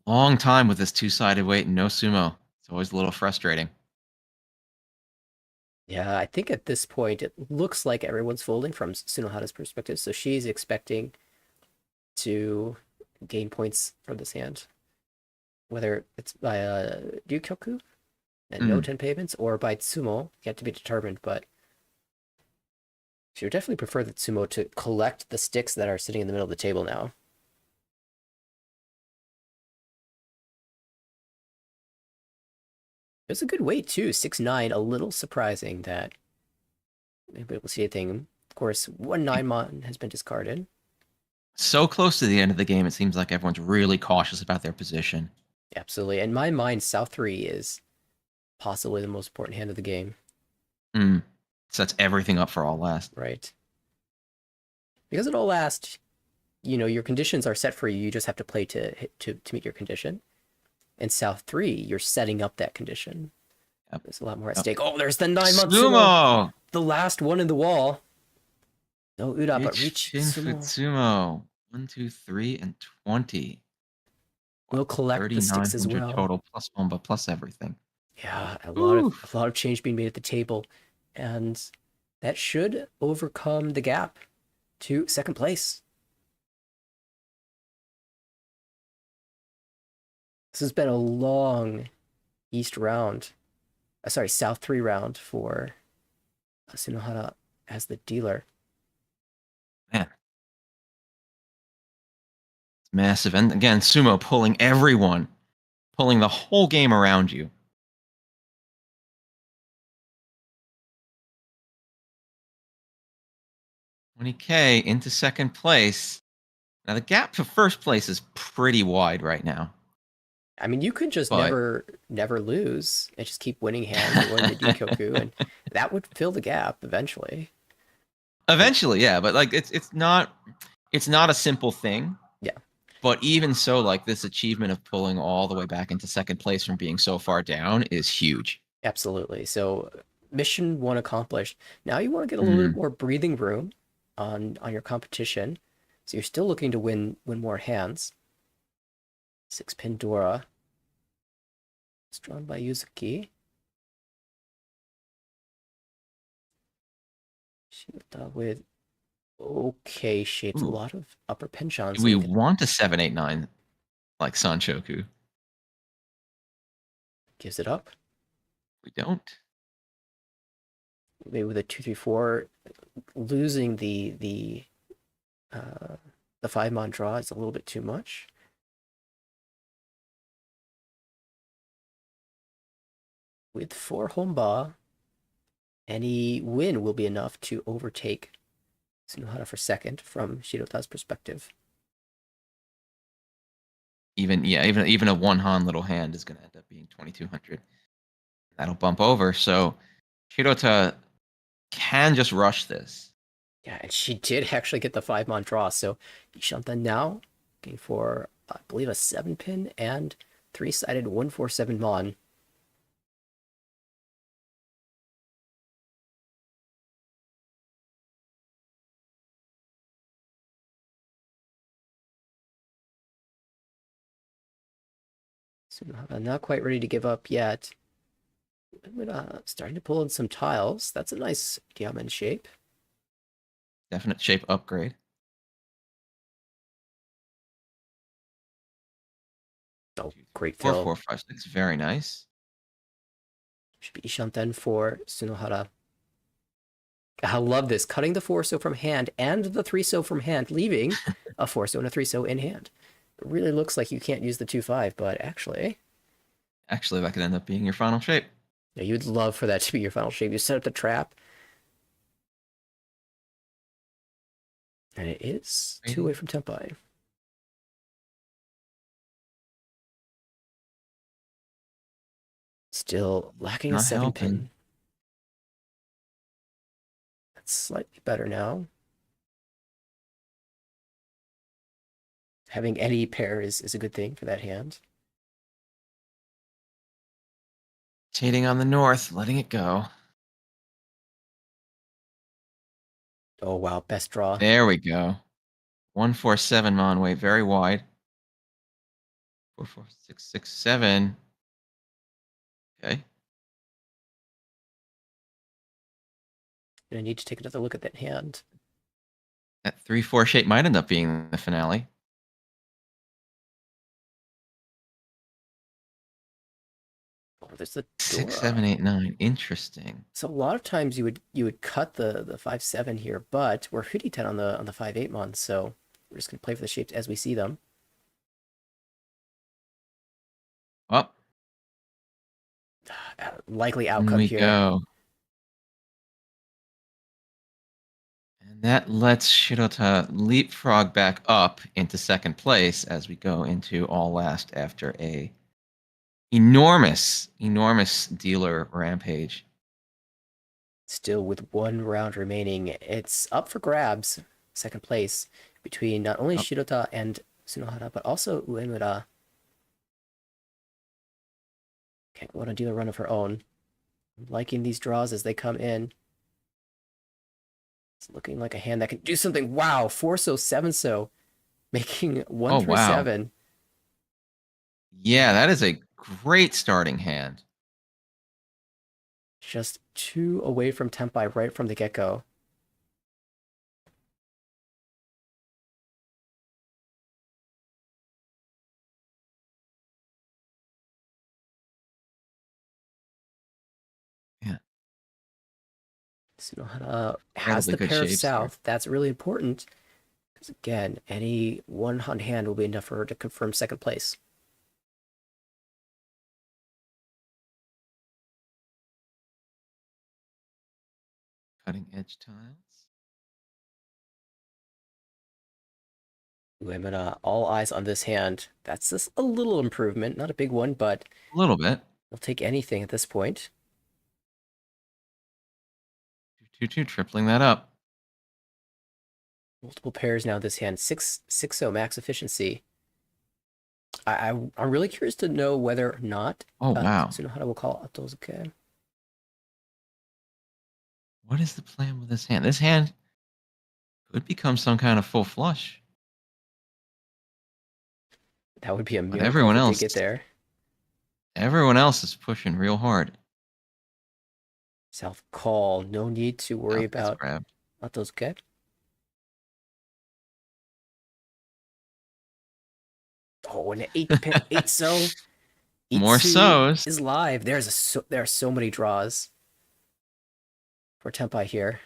Long time with this 2-sided weight and no sumo. It's always a little frustrating. Yeah, I think at this point it looks like everyone's folding from Sunohara's perspective, so she's expecting to gain points from this hand. Whether it's by Ryukyoku and no 10 payments, or by Tsumo, yet to be determined, but she would definitely prefer the Tsumo to collect the sticks that are sitting in the middle of the table now. It's a good weight too, 6-9, a little surprising that maybe we'll see a thing. Of course, 1 9-mon has been discarded. so close to the end of the game, it seems like everyone's really cautious about their position. Absolutely. In my mind, South 3 is possibly the most important hand of the game. Sets everything up for all last. Right. Because at all last, your conditions are set for you. You just have to play to meet your condition. In South 3, you're setting up that condition. Yep. There's a lot more at stake. Oh, there's the 9-month Sumo! The last one in the wall. No Uda, but Riichi Sumo. 1, 2, 3, and 20. We'll collect the sticks as 3,900 well. total, plus Bomba, plus everything. Yeah, a lot of change being made at the table. And that should overcome the gap to second place. This has been a long South 3 round for Sunohara as the dealer. Man. It's massive. And again, Sumo pulling everyone, pulling the whole game around you. $20K into second place. Now, the gap to first place is pretty wide right now. I mean, you could just never lose and just keep winning hands or winning the Dikoku, and that would fill the gap eventually. Eventually, yeah, but like it's not a simple thing. Yeah. But even so, like this achievement of pulling all the way back into second place from being so far down is huge. Absolutely. So mission 1 accomplished. Now you want to get a little bit more breathing room on your competition. So you're still looking to win more hands. 6-pin Dora. It's drawn by Yuzuki. Shirota with okay shapes. A lot of upper penchants. We want a 789 like Sanchoku. Gives it up. We don't. Maybe with a 2-3-4, losing the 5-mon draw is a little bit too much. With 4 Homba, any win will be enough to overtake Sunohara for second from Shirota's perspective. Even a 1-han little hand is going to end up being 2,200. That'll bump over. So Shirota can just rush this. Yeah, and she did actually get the 5-mon draw. So Ishanta now looking for, I believe, a 7-pin and 3-sided 147-mon. Sunohara not quite ready to give up yet. Starting to pull in some tiles. That's a nice diamond shape. Definite shape upgrade. Oh, great fill. 4, 4, 5, 6. Very nice. Should be Ishanten for Sunohara. I love this. Cutting the 4-so from hand and the 3-so from hand, leaving a 4-so and a 3-so in hand. It really looks like you can't use the 2-5, but actually... Actually, that could end up being your final shape. Yeah, you'd love for that to be your final shape. You set up the trap. And it is 2 away from Tempai. Still lacking a 7-pin. That's slightly better now. Having any pair is a good thing for that hand. Shading on the north, letting it go. Oh, wow. Best draw. There we go. 147 mon weight, very wide. 4, 4, 6, 6, 7. Okay. I need to take another look at that hand. That 3-4 shape might end up being the finale. Oh, there's the 6, 7, 8, 9. Interesting. So a lot of times you would cut the 5-7 here, but we're 50-10 on the 5-8 mon, so we're just gonna play for the shapes as we see them. Oh. Likely outcome here. Go. And that lets Shirota leapfrog back up into second place as we go into all last after a enormous dealer rampage. Still with 1 round remaining, it's up for grabs, second place, between not only Shirota and Sunohara, but also Uemura. Can't go on a dealer run of her own. I'm liking these draws as they come in. It's looking like a hand that can do something. Wow, 4-so, 7-so, making 1 through wow. 7. Yeah, that is a great starting hand. Just 2 away from Tempai right from the get-go. Yeah. Sunohara has Incredibly the good pair of shapes there. south. That's really important. Because again, any one on hand will be enough for her to confirm second place. Cutting edge tiles. Uemura, all eyes on this hand. That's just a little improvement. Not a big one, but A little bit. we'll take anything at this point. 2-2, tripling that up. Multiple pairs now this hand. 6-0 max efficiency. I'm really curious to know whether or not Wow. Sunohara will call Atozuke. What is the plan with this hand? This hand could become some kind of full flush. That would be a But miracle everyone if it else did get there. Everyone else is pushing real hard. South call. No need to worry about Grabbed. Atozuke. Oh, an 8-so. More so's. Is live. There are so many draws for Tempai here.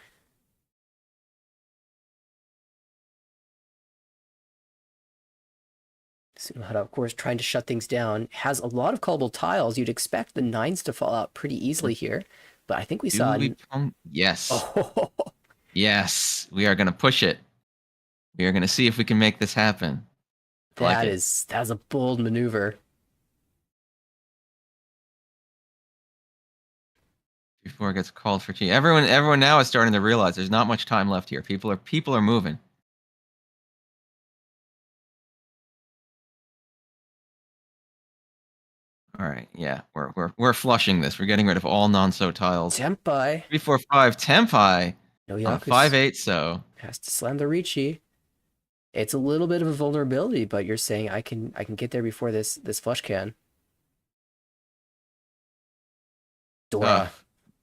Sunohara, of course, trying to shut things down. Has a lot of callable tiles. You'd expect the 9s to fall out pretty easily here. But I think we saw... Yes. Oh. Yes. We are going to push it. We are going to see if we can make this happen. That's a bold maneuver. Before it gets called for cheating. Everyone now is starting to realize there's not much time left here. People are moving. All right, yeah, we're flushing this. We're getting rid of all non-so tiles. Tempai. 3, 4, 5 Tempai. No On a Yaku's 5-8 so. has to slam the Riichi. It's a little bit of a vulnerability, but you're saying I can get there before this flush can. Dora.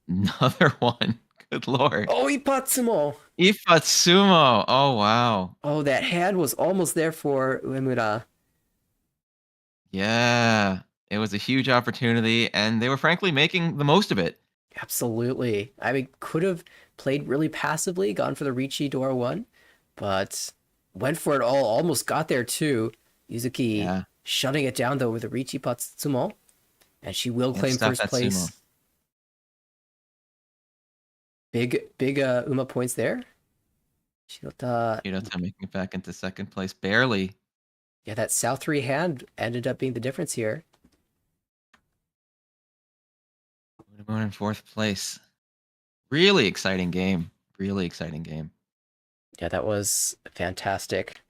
Another one. Good lord. Oh, Ipatsumo. Ifatsumo. Oh wow. Oh, that hand was almost there for Uemura. Yeah. It was a huge opportunity, and they were frankly making the most of it. Absolutely. I mean, could have played really passively, gone for the Riichi Dora 1, but went for it all, almost got there too. Yuzuki shutting it down, though, with the Riichi Patsumo, and she will claim first place. Sumo. Big Uma points there. Shirota making it back into second place, barely. Yeah, that South 3 hand ended up being the difference here. Uemura in fourth place. Really exciting game. Really exciting game. Yeah, that was fantastic.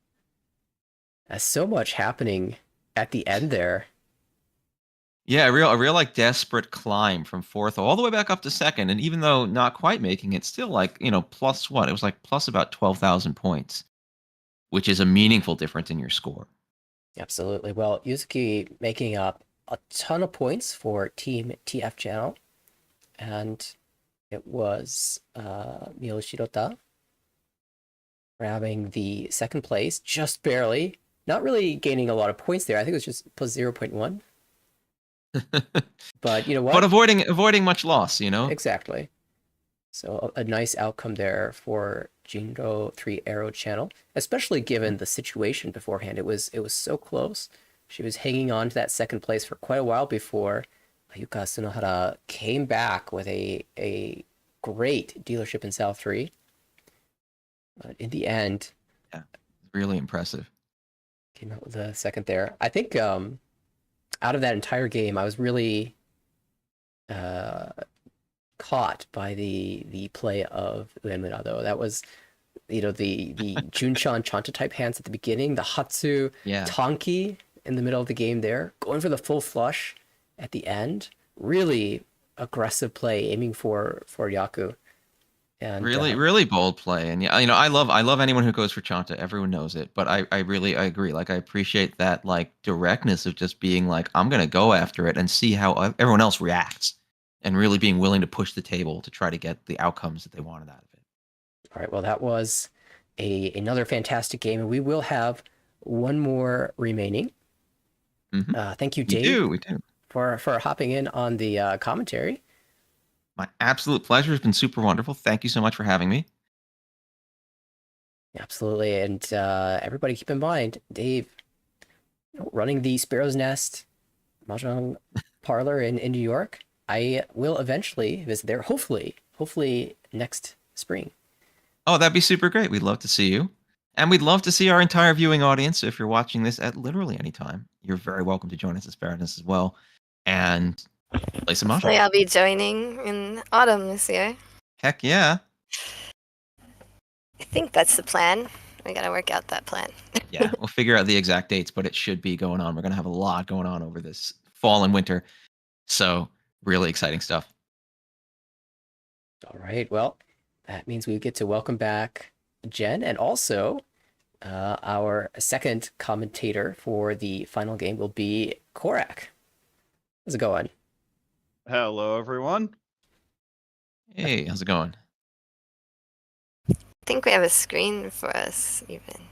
So much happening at the end there. Yeah, a real like desperate climb from fourth all the way back up to second, and even though not quite making it, still like plus what? It was like plus about 12,000 points, which is a meaningful difference in your score. Absolutely. Well, Yuzuki making up a ton of points for Team TF Channel, and it was Shirota grabbing the second place, just barely. Not really gaining a lot of points there. I think it was just plus 0.1. But you know what? But avoiding much loss, Exactly. So a nice outcome there for Jinro 3 Arrow Channel, especially given the situation beforehand. It was so close. She was hanging on to that second place for quite a while before Yuka Sunohara came back with a great dealership in South 3. But in the end, Yeah, really impressive. came out with a second there. I think out of that entire game, I was really caught by the play of Uemura, though. That was, the Junshan Chanta type hands at the beginning, the Hatsu Yeah. Tonki in the middle of the game there, going for the full flush at the end. Really aggressive play, aiming for Yaku. And Really bold play. And yeah, I love anyone who goes for Chanta. Everyone knows it. But I agree. Like, I appreciate that, like, directness of just being like, I'm gonna go after it and see how everyone else reacts, and really being willing to push the table to try to get the outcomes that they wanted out of it. all right, well, that was another fantastic game, and we will have one more remaining. Thank you, Dave, We do. for hopping in on the commentary. My absolute pleasure. It's been super wonderful. Thank you so much for having me. Absolutely, and everybody keep in mind, Dave, running the Sparrow's Nest Mahjong parlor in New York. I will eventually visit there, hopefully next spring. Oh, that'd be super great. We'd love to see you. And we'd love to see our entire viewing audience. So if you're watching this at literally any time, you're very welcome to join us at Sparrowness as well. And play some Hopefully Mahjong. I'll be joining in autumn this year. Heck yeah. I think that's the plan. We gotta work out that plan. Yeah, we'll figure out the exact dates, but it should be going on. We're going to have a lot going on over this fall and winter. So really exciting stuff. All right, well, that means we get to welcome back Jenn, and also our second commentator for the final game will be Corak. How's it going? Hello, everyone. Hey, how's it going? I think we have a screen for us even.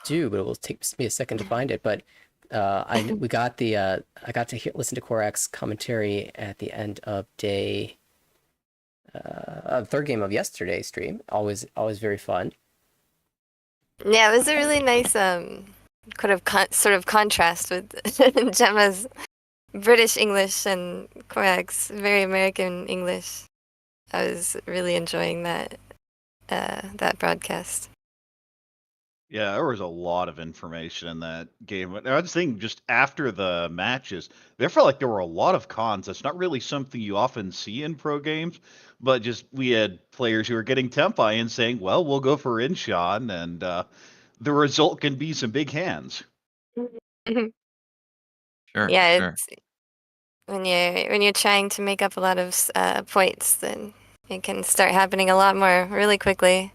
Do, but it will take me a second to find it. But I got the I got to listen to Corak's commentary at the end of day third game of yesterday's stream. Always very fun. Yeah, it was a really nice sort of contrast with Gemma's British English and Corak's very American English. I was really enjoying that broadcast. Yeah, there was a lot of information in that game. I was thinking just after the matches, there felt like there were a lot of cons. That's not really something you often see in pro games, but just we had players who were getting tempi and saying, well, we'll go for Inshan, and the result can be some big hands. Sure. Yeah, sure. it's when you're trying to make up a lot of points, then it can start happening a lot more really quickly.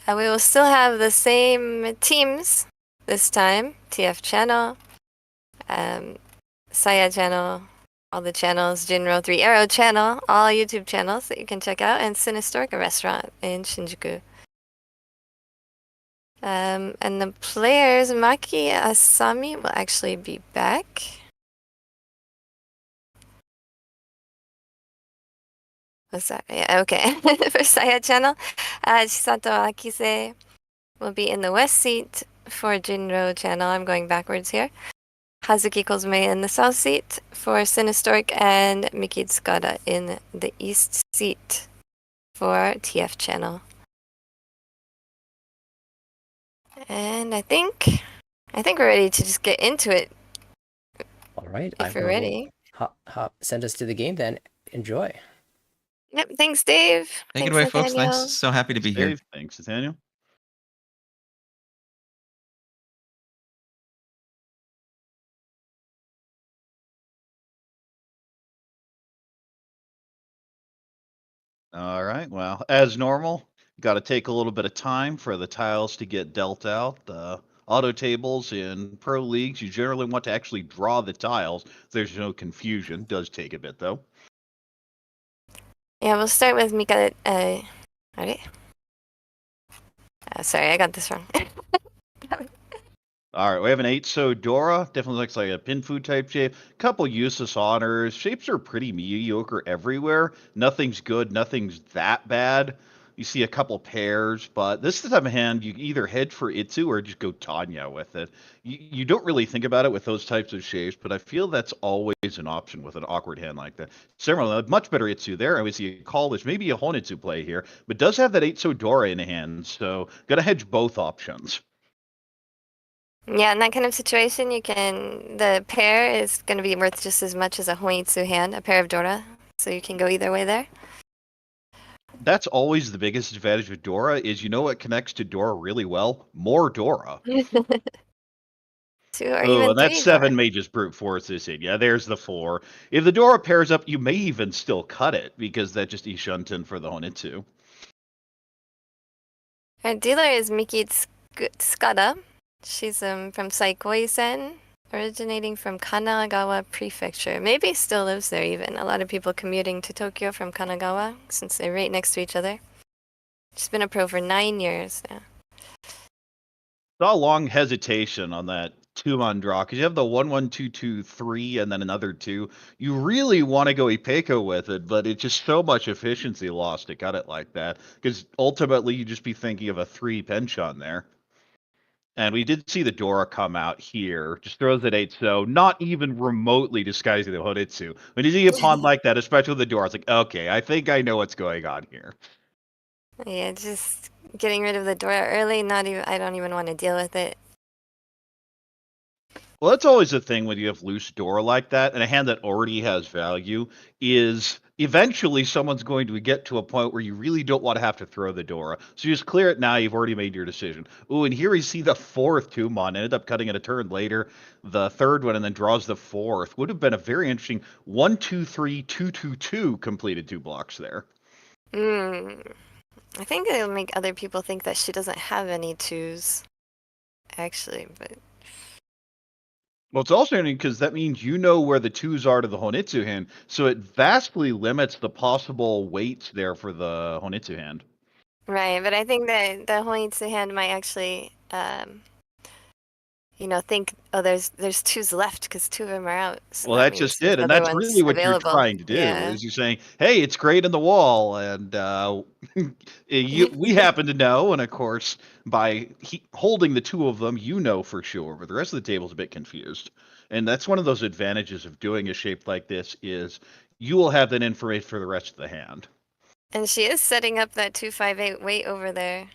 We will still have the same teams this time. TF channel, Saya channel, all the channels, Jinro 3 Arrow channel, all YouTube channels that you can check out, and Cine Stork, a restaurant in Shinjuku. And the players, Maki, Asami, will actually be back. What's that? Yeah, okay. For Saya channel, Chisato Akise will be in the west seat. For Jinro channel, I'm going backwards here. Hazuki Kozome in the south seat for Cine Stork, and Miki Tsukada in the east seat for TF channel. And I think we're ready to just get into it. All right, If we're ready. Send us to the game then. Enjoy. Yep, thanks, Dave. Take it Thanks, away, folks. Nathaniel. Thanks. So happy to be here. Dave, thanks, Nathaniel. All right, well, as normal, got to take a little bit of time for the tiles to get dealt out. Auto tables in pro leagues, you generally want to actually draw the tiles. There's no confusion. Does take a bit, though. Yeah, we'll start with Mika. Alright. Sorry, I got this wrong. All right, we have an 8 so Dora. Definitely looks like a pin food type shape. Couple useless honors. Shapes are pretty mediocre everywhere. Nothing's good. Nothing's that bad. You see a couple pairs, but this is the type of hand you either head for Itsu or just go Tanya with it. You don't really think about it with those types of shapes, but I feel that's always an option with an awkward hand like that. Similarly, much better Itsu there. I would see a call. There's maybe a Honitsu play here, but does have that 8 Dora in hand, so gotta hedge both options. Yeah, in that kind of situation, the pair is going to be worth just as much as a Honitsu hand, a pair of Dora, so you can go either way there. That's always the biggest advantage with Dora is you know what connects to Dora really well? More Dora. 2 or Oh, even and that 3 7 Dora. may just brute force this in. Yeah, there's the 4. If the Dora pairs up, you may even still cut it because that just Ishunten for the Honitsu. Our dealer is Miki Tsukada. She's from Saikoi-sen, originating from Kanagawa Prefecture. Maybe still lives there even. A lot of people commuting to Tokyo from Kanagawa since they're right next to each other. She's been a pro for 9 years now. Saw a long hesitation on that 2-man draw because you have the 1-1-2-2-3 and then another 2. You really want to go Ipeco with it, but it's just so much efficiency lost to cut it like that because ultimately you just be thinking of a 3 penchant there. And we did see the Dora come out here. Just throws at 8, so not even remotely disguising the Honitsu. When you see a pawn like that, especially with the Dora, it's like, okay, I think I know what's going on here. Yeah, just getting rid of the Dora early, I don't even want to deal with it. Well, that's always the thing when you have loose Dora like that, and a hand that already has value, is eventually someone's going to get to a point where you really don't want to have to throw the Dora. So you just clear it now, you've already made your decision. Ooh, and here we see the 4th 2-mon, ended up cutting it a turn later, the 3rd one, and then draws the 4th. Would have been a very interesting 1-2-3-2-2-2 completed 2 blocks there. I think it'll make other people think that she doesn't have any 2s, actually, but... Well, it's also interesting because that means you know where the 2s are to the Honitsu hand, so it vastly limits the possible weights there for the Honitsu hand. Right, but I think that the Honitsu hand might actually, think, oh, there's 2s left because 2 of them are out. So Well, that that's means just there's it, and other that's ones really what you're available. trying to do. Yeah. Is you're saying, "Hey, it's great in the wall," and we happen to know, and of course, by holding the 2 of them, you know for sure. But the rest of the table's a bit confused, and that's one of those advantages of doing a shape like this is you will have that information for the rest of the hand. And she is setting up that 258 weight over there.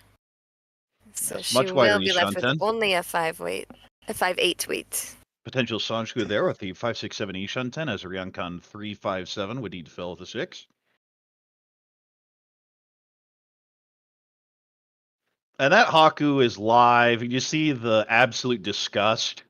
So Yes, she much wider will be left with Ishanten. only a 5/8 weight. Potential Sanshku there with the 567 Ishanten as a Ryankan 357 would need to fill with a 6. And that Haku is live, and you see the absolute disgust.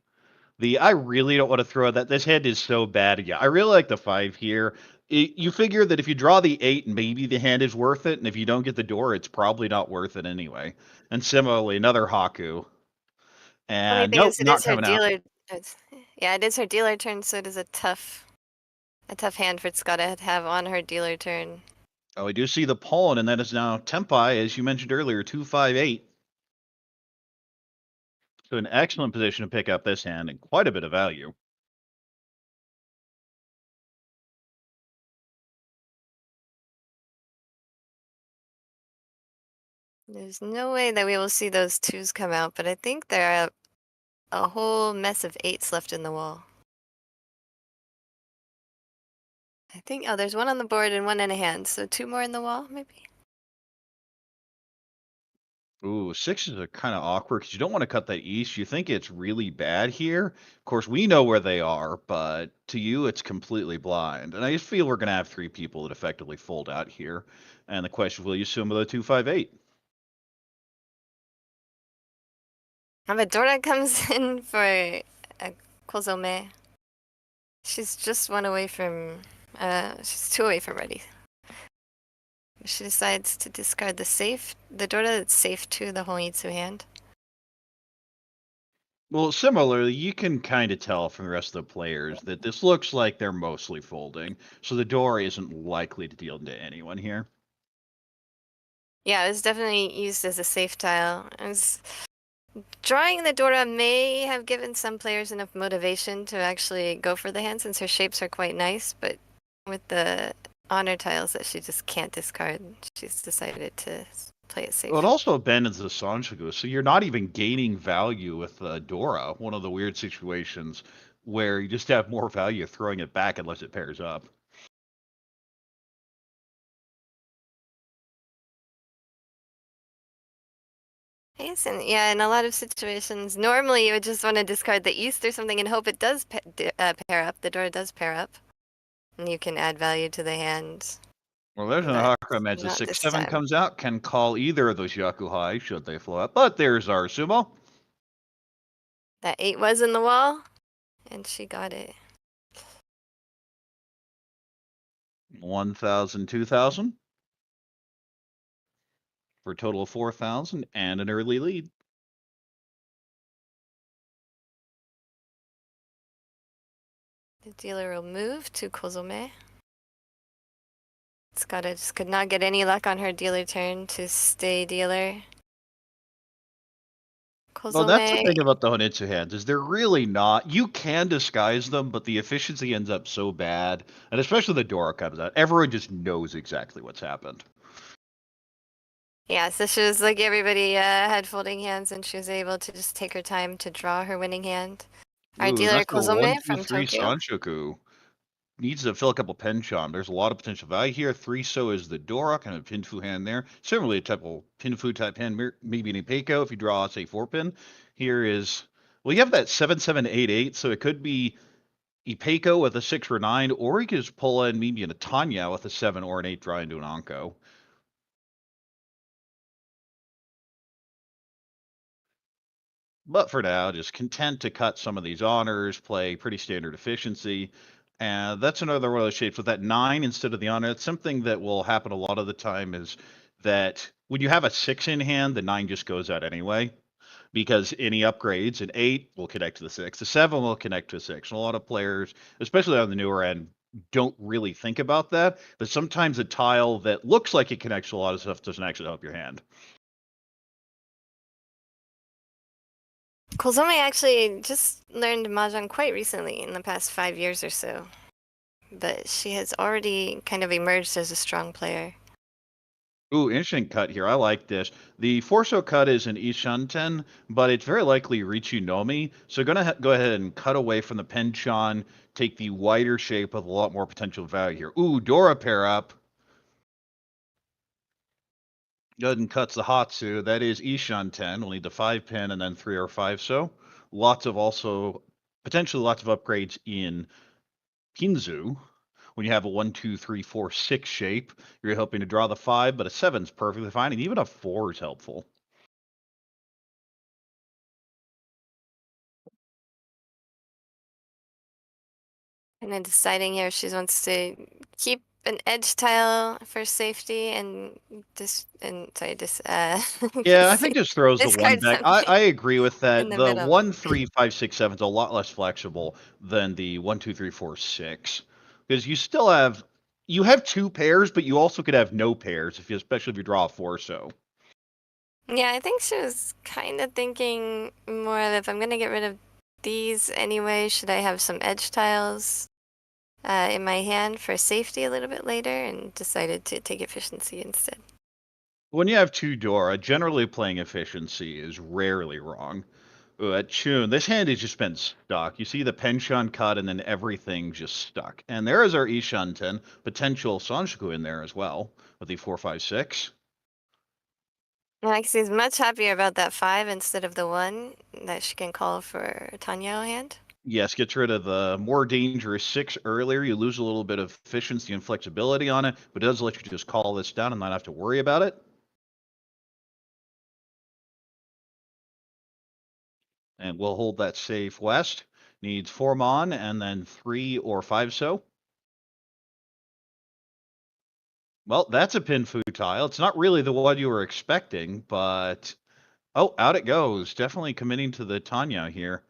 I really don't want to throw that. This hand is so bad. Yeah, I really like the 5 here. You figure that if you draw the 8, maybe the hand is worth it, and if you don't get the door, it's probably not worth it anyway. And similarly, another Haku. Only And thing nope, is, it not is her coming out. dealer. Yeah, it is her dealer turn, so it is a tough hand for Tsukada to have on her dealer turn. Oh, we do see the pawn, and that is now Tempai, as you mentioned earlier, 258. So an excellent position to pick up this hand and quite a bit of value. There's no way that we will see those 2s come out, but I think there are a whole mess of 8s left in the wall. I think, oh, there's 1 on the board and 1 in a hand, so 2 more in the wall, maybe? Ooh, 6s are kind of awkward because you don't want to cut that east. You think it's really bad here. Of course, we know where they are, but to you, it's completely blind. And I just feel we're going to have 3 people that effectively fold out here. And the question, will you assume with a 258? Dora comes in for a Kozome. She's just 1 away from, she's 2 away from ready. She decides to discard the Dora that's safe to the Honitsu hand. Well, similarly, you can kind of tell from the rest of the players that this looks like they're mostly folding. So the door isn't likely to deal to anyone here. Yeah, it was definitely used as a safe tile. Drawing the Dora may have given some players enough motivation to actually go for the hand since her shapes are quite nice, but with the honor tiles that she just can't discard. She's decided to play it safe. Well, it also abandons the Sanjiku, so you're not even gaining value with Dora. One of the weird situations where you just have more value throwing it back unless it pairs up. Yes, and yeah, in a lot of situations, normally you would just want to discard the East or something and hope it does pair up. The door does pair up, and you can add value to the hand. Well, there's an But Hakura Meds. The not this 6/7 time. comes out, can call either of those Yakuhai should they flow up. But there's our Sumo. That 8 was in the wall, and she got it. 1,000, 2,000. For a total of 4,000 and an early lead. The dealer will move to Kozome. Tsukada just could not get any luck on her dealer turn to stay dealer. Well, that's the Kozome, thing about the Honitsu hands, is they're really not. You can disguise them, but the efficiency ends up so bad. And especially the Dora comes out. Everyone just knows exactly what's happened. yeah, so she was like everybody had folding hands, and she was able to just take her time to draw her winning hand. Our Ooh, dealer that's a 1, Kozome 2, from 3 Tokyo. Sanshoku. Needs to fill a couple penchant. There's a lot of potential value here. 3 so is the Dora, kind of Pinfu hand there. Similarly, a typical Pinfu type hand, maybe an Ipeiko if you draw, say, 4-pin. Here is, well, you have that 7-7-8-8, so it could be Ipeiko with a 6 or 9, or you could just pull in maybe a Tanya with a 7 or an 8 draw into an Anko. But for now, just content to cut some of these honors, play pretty standard efficiency. And that's another one of those shapes with that 9 instead of the honor. It's something that will happen a lot of the time is that when you have a 6 in hand, the 9 just goes out anyway. Because any upgrades, an 8 will connect to the 6, the 7 will connect to a 6. And a lot of players, especially on the newer end, don't really think about that. But sometimes a tile that looks like it connects to a lot of stuff doesn't actually help your hand. Kozome actually just learned Mahjong quite recently, in the past 5 years or so. But she has already kind of emerged as a strong player. Ooh, interesting cut here. I like this. The Forso cut is an Ishanten, but it's very likely Riichi Nomi. So gonna go ahead and cut away from the Penchon, take the wider shape with a lot more potential value here. Ooh, Dora pair up. Go ahead and cuts the Hatsu. That is Ishanten. We'll need the 5-pin and then 3 or 5 so. Potentially lots of upgrades in Pinzu. When you have a 1, 2, 3, 4, 6 shape, you're hoping to draw the 5, but a 7's perfectly fine, and even a 4 is helpful. And then deciding here if she wants to keep an edge tile for safety and Yeah, I think just throws the 1 discard back. something I agree with in that. the The middle. 1, 3, 5, 6, 7 is a lot less flexible than the 1, 2, 3, 4, 6. Because you have 2 pairs, but you also could have no pairs, especially if you draw a 4 so. Yeah, I think she was kind of thinking more of if I'm going to get rid of these anyway, should I have some edge tiles in my hand for safety a little bit later, and decided to take efficiency instead. When you have 2 Dora, generally playing efficiency is rarely wrong. At Chun, this hand has just been stuck. You see the Penchon cut and then everything just stuck. And there is our Ishanten, potential Sanshoku in there as well, with the 4, 5, 6. And Akise is much happier about that 5 instead of the 1 that she can call for Tateniu hand. Yes, gets rid of the more dangerous 6 earlier. You lose a little bit of efficiency and flexibility on it, but it does let you just call this down and not have to worry about it. And we'll hold that safe west. Needs 4 mon and then 3 or 5 so. Well, that's a Pinfu tile. It's not really the one you were expecting, but oh, out it goes. Definitely committing to the Tanya here.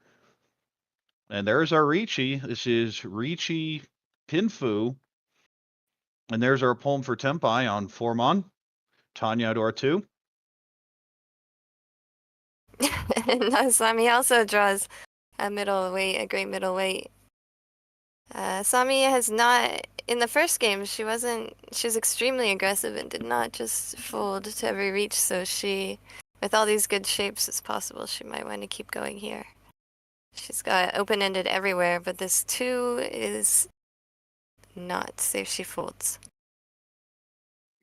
And there's our Riichi. This is Riichi Pinfu. And there's our poem for Tempai on 4 mon. Tanya to our 2. And Asami also draws a middleweight, a great middleweight. Asami has not, in the first game, she was extremely aggressive and did not just fold to every reach, so with all these good shapes, it's possible she might want to keep going here. She's got open-ended everywhere, but this 2 is not safe. She folds.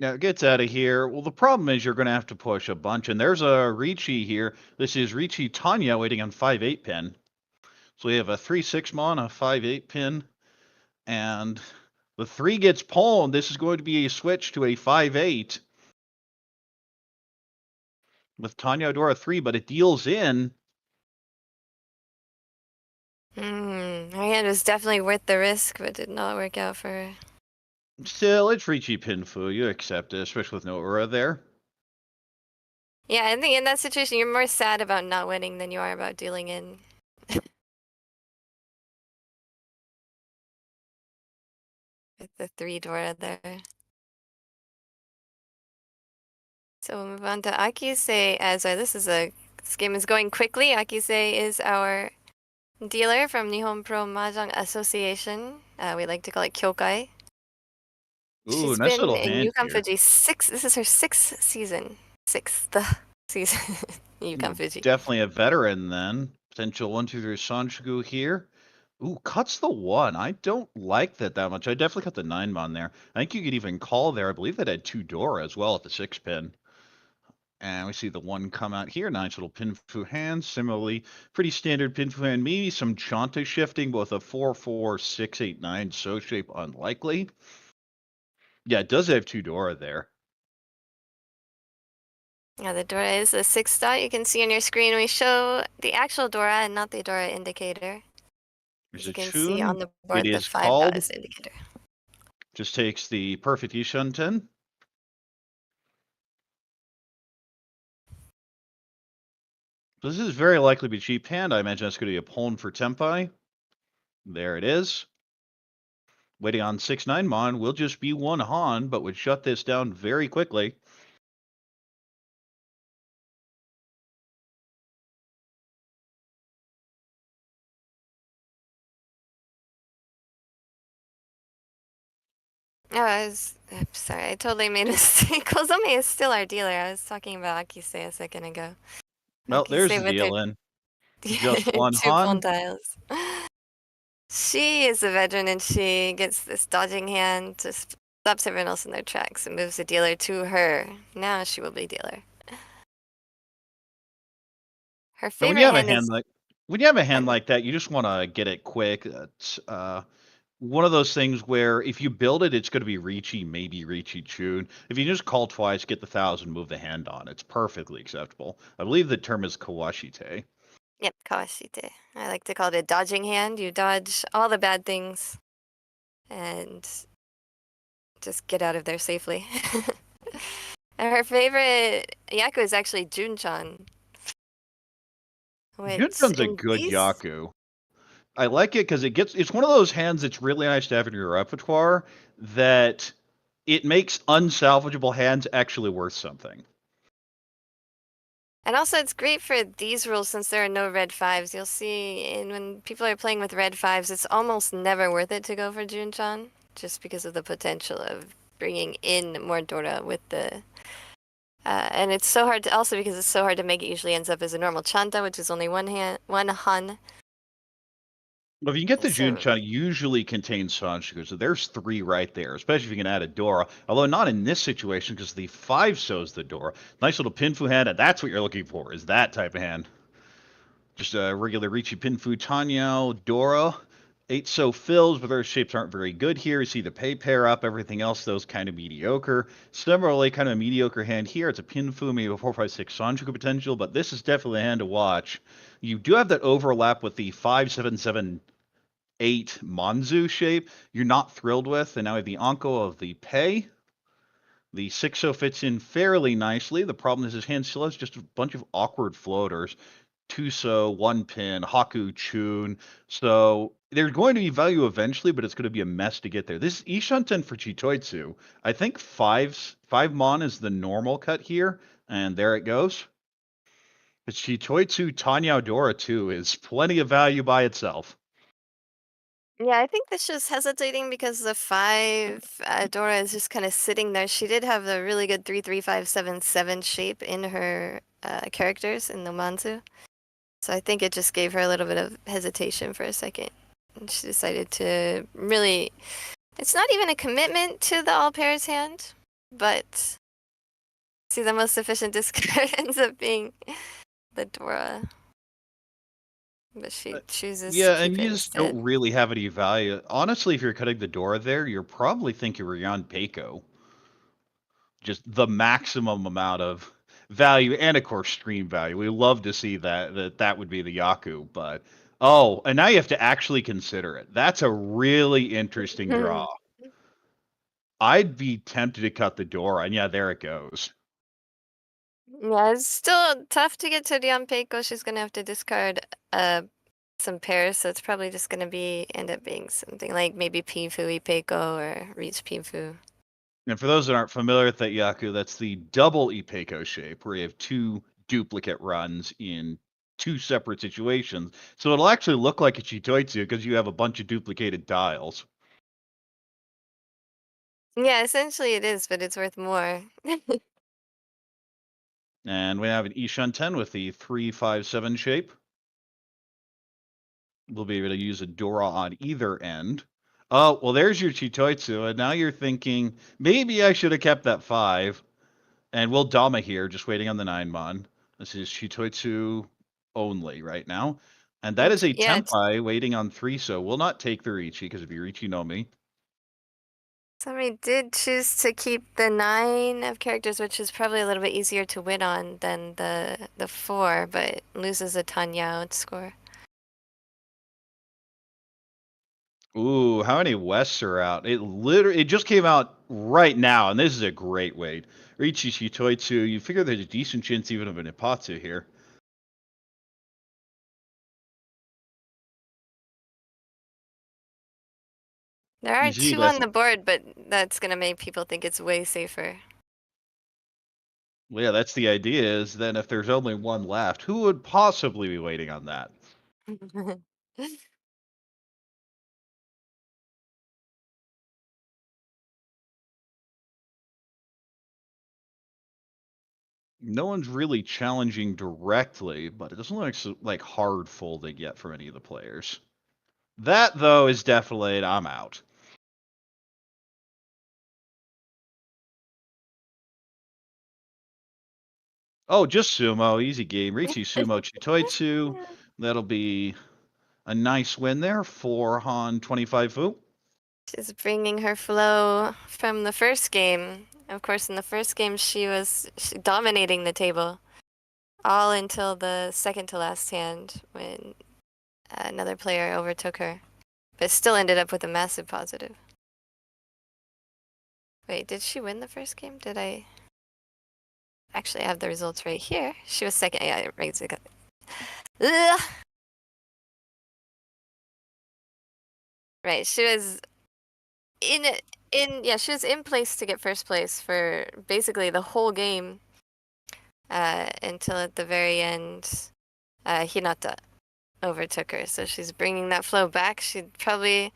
Now it gets out of here. Well, the problem is you're going to have to push a bunch, and there's a Riichi here. This is Riichi Tanya waiting on 5-8 pin. So we have a 3-6 mon, a 5-8 pin, and the 3 gets pawned. This is going to be a switch to a 5-8 with Tanya Dora 3, but it deals in. Her hand was definitely worth the risk, but did not work out for her. Still, it's Riichi Pinfu. You accept it, especially with no Ura there. Yeah, I think in that situation, you're more sad about not winning than you are about dealing in. With the 3 Dora there. So we'll move on to Akise as this game is going quickly. Akise is our dealer from Nihon Pro Mahjong Association. We like to call it Kyokai. Ooh, She's nice been little in hand Yukan here. Fuji this is her 6th season. 6th season in Yukan Fuji. Definitely a veteran then. Potential 1-2-3 Sanchugu here. Ooh, cuts the 1. I don't like that much. I definitely cut the 9 mon there. I think you could even call there. I believe that had 2 Dora as well at the 6 pin. And we see the 1 come out here. Nice little Pinfu hand. Similarly, pretty standard Pinfu hand. Maybe some Chanta shifting, both a 4-4, 6-8-9 so shape unlikely. Yeah, it does have 2 Dora there. Yeah, the Dora is the 6th dot. You can see on your screen we show the actual Dora and not the Dora indicator. There's As you a can see on tune. the It board, the is 5 dot called. is the indicator. Just takes the perfect Ishunten. So this is very likely to be cheap hand. I imagine that's going to be a pawn for Tempai. There it is. Waiting on 6-9 mon will just be 1 Han, but would shut this down very quickly. Oh, I'm sorry, I totally made a mistake. Kozome is still our dealer. I was talking about Akise a second ago. Well, there's Akise the with her deal in. Just 1 2 Han. puntiles. She is a veteran and she gets this dodging hand, just stops everyone else in their tracks and moves the dealer to her. Now she will be dealer. Her But when favorite you have a hand hand is like that, you just want to get it quick. It's one of those things where if you build it, it's going to be Riichi, maybe Riichi Chun. If you just call twice, get the 1,000, move the hand on, it's perfectly acceptable. I believe the term is Kawashite. Yep, Kawashite. I like to call it a dodging hand. You dodge all the bad things and just get out of there safely. And her favorite Yaku is actually Junchan. Which Junchun's a in good these Yaku. I like it because it's one of those hands that's really nice to have in your repertoire that it makes unsalvageable hands actually worth something. and also it's great for these rules since there are no red 5s. You'll see when people are playing with red 5s, it's almost never worth it to go for Junchan just because of the potential of bringing in more Dora with the and it's so hard to also because it's so hard to make. It usually ends up as a normal Chanta, which is only one Han. But if you can get the So Junchan, it usually contains Sanchuku, so there's 3 right there, especially if you can add a Dora. Although not in this situation, because the 5 shows the Dora. Nice little Pinfu hand, and that's what you're looking for, is that type of hand. Just a regular Riichi Pinfu Tanyao Dora. 8 so fills, but those shapes aren't very good here. You see the pay pair up, everything else, those kind of mediocre. Similarly, kind of a mediocre hand here. It's a Pinfu, maybe a 4-5-6 Sanchuku potential, but this is definitely a hand to watch. You do have that overlap with the 5-7-7-8 Manzu shape you're not thrilled with, and now we have the Anko of the pay. The 6-0 fits in fairly nicely. The problem is his hand still has just a bunch of awkward floaters. Tuso, 1 pin, Haku, Chun. So there's going to be value eventually, but it's going to be a mess to get there. This is Ishunten for Chitoitsu. I think 5 mon is the normal cut here, and there it goes. But Chitoitsu Tanyao Dora 2 is plenty of value by itself. Yeah, I think this is hesitating because the 5 Dora is just kind of sitting there. She did have a really good 3-3-5-7-7 shape in her characters in the Manzu. So I think it just gave her a little bit of hesitation for a second. And she decided to really. It's not even a commitment to the all pairs hand, but see, the most efficient discard ends up being the Dora. But she chooses to Yeah, keep and it you just don't instead. really have any value. Honestly, if you're cutting the door there, you're probably thinking Ryan Peiko. Just the maximum amount of value and of course stream value. We love to see that would be the Yaku, but oh, and now you have to actually consider it. That's a really interesting draw. I'd be tempted to cut the door, and yeah, there it goes. Yeah, it's still tough to get to Dion Peiko. She's gonna have to discard some pairs, so it's probably just gonna end up being something like maybe Pinfu Ipeiko or Reach Pinfu. And for those that aren't familiar with that Yaku, that's the double Ipeiko shape, where you have two duplicate runs in two separate situations. So it'll actually look like a Chitoitsu because you have a bunch of duplicated tiles. Yeah, essentially it is, but it's worth more. And we have an Ishan 10 with the 3-5-7 shape. We'll be able to use a Dora on either end. Oh, well, there's your Chitoitsu, and now you're thinking, maybe I should have kept that 5. And we'll Dama here, just waiting on the 9-mon. This is Chitoitsu only right now. And that is a Yeah, Tenpai waiting on 3, so we'll not take the Riichi, because if you Riichi no me. somebody did choose to keep the 9 of characters, which is probably a little bit easier to win on than the 4, but loses a Tanyao score. Ooh, how many Wests are out? It just came out right now, and this is a great wait. Riichi Chitoitsu, you figure there's a decent chance even of an Ipatsu here. There are You see, 2 on the board, but that's gonna make people think it's way safer. well, yeah, that's the idea, is then if there's only one left, who would possibly be waiting on that? No one's really challenging directly, but it doesn't look like hard folding yet from any of the players. That, though, is definitely an I'm out. Oh, just sumo. Easy game. Riichi sumo Chitoitsu. That'll be a nice win there for Han 25 Fu. She's bringing her flow from the first game. Of course, in the first game, she was dominating the table all until the second to last hand when another player overtook her, but still ended up with a massive positive. Wait, did she win the first game? Did I actually have the results right here? She was second. Yeah, right. Ugh. Right, she was she was in place to get first place for basically the whole game until at the very end Hinata overtook her. So she's bringing that flow back. She probably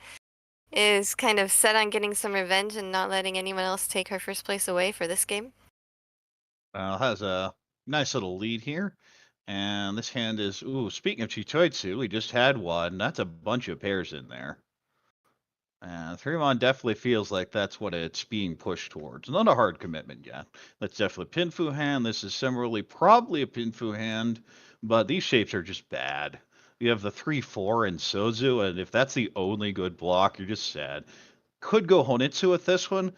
is kind of set on getting some revenge and not letting anyone else take her first place away for this game. Has a nice little lead here. And this hand is, ooh, speaking of Chitoitsu, we just had one. That's a bunch of pairs in there. And 3-mon definitely feels like that's what it's being pushed towards. Not a hard commitment yet. That's definitely a Pinfu hand. This is similarly probably a Pinfu hand, but these shapes are just bad. You have the 3-4 and Sozu, and if that's the only good block, you're just sad. Could go Honitsu with this one,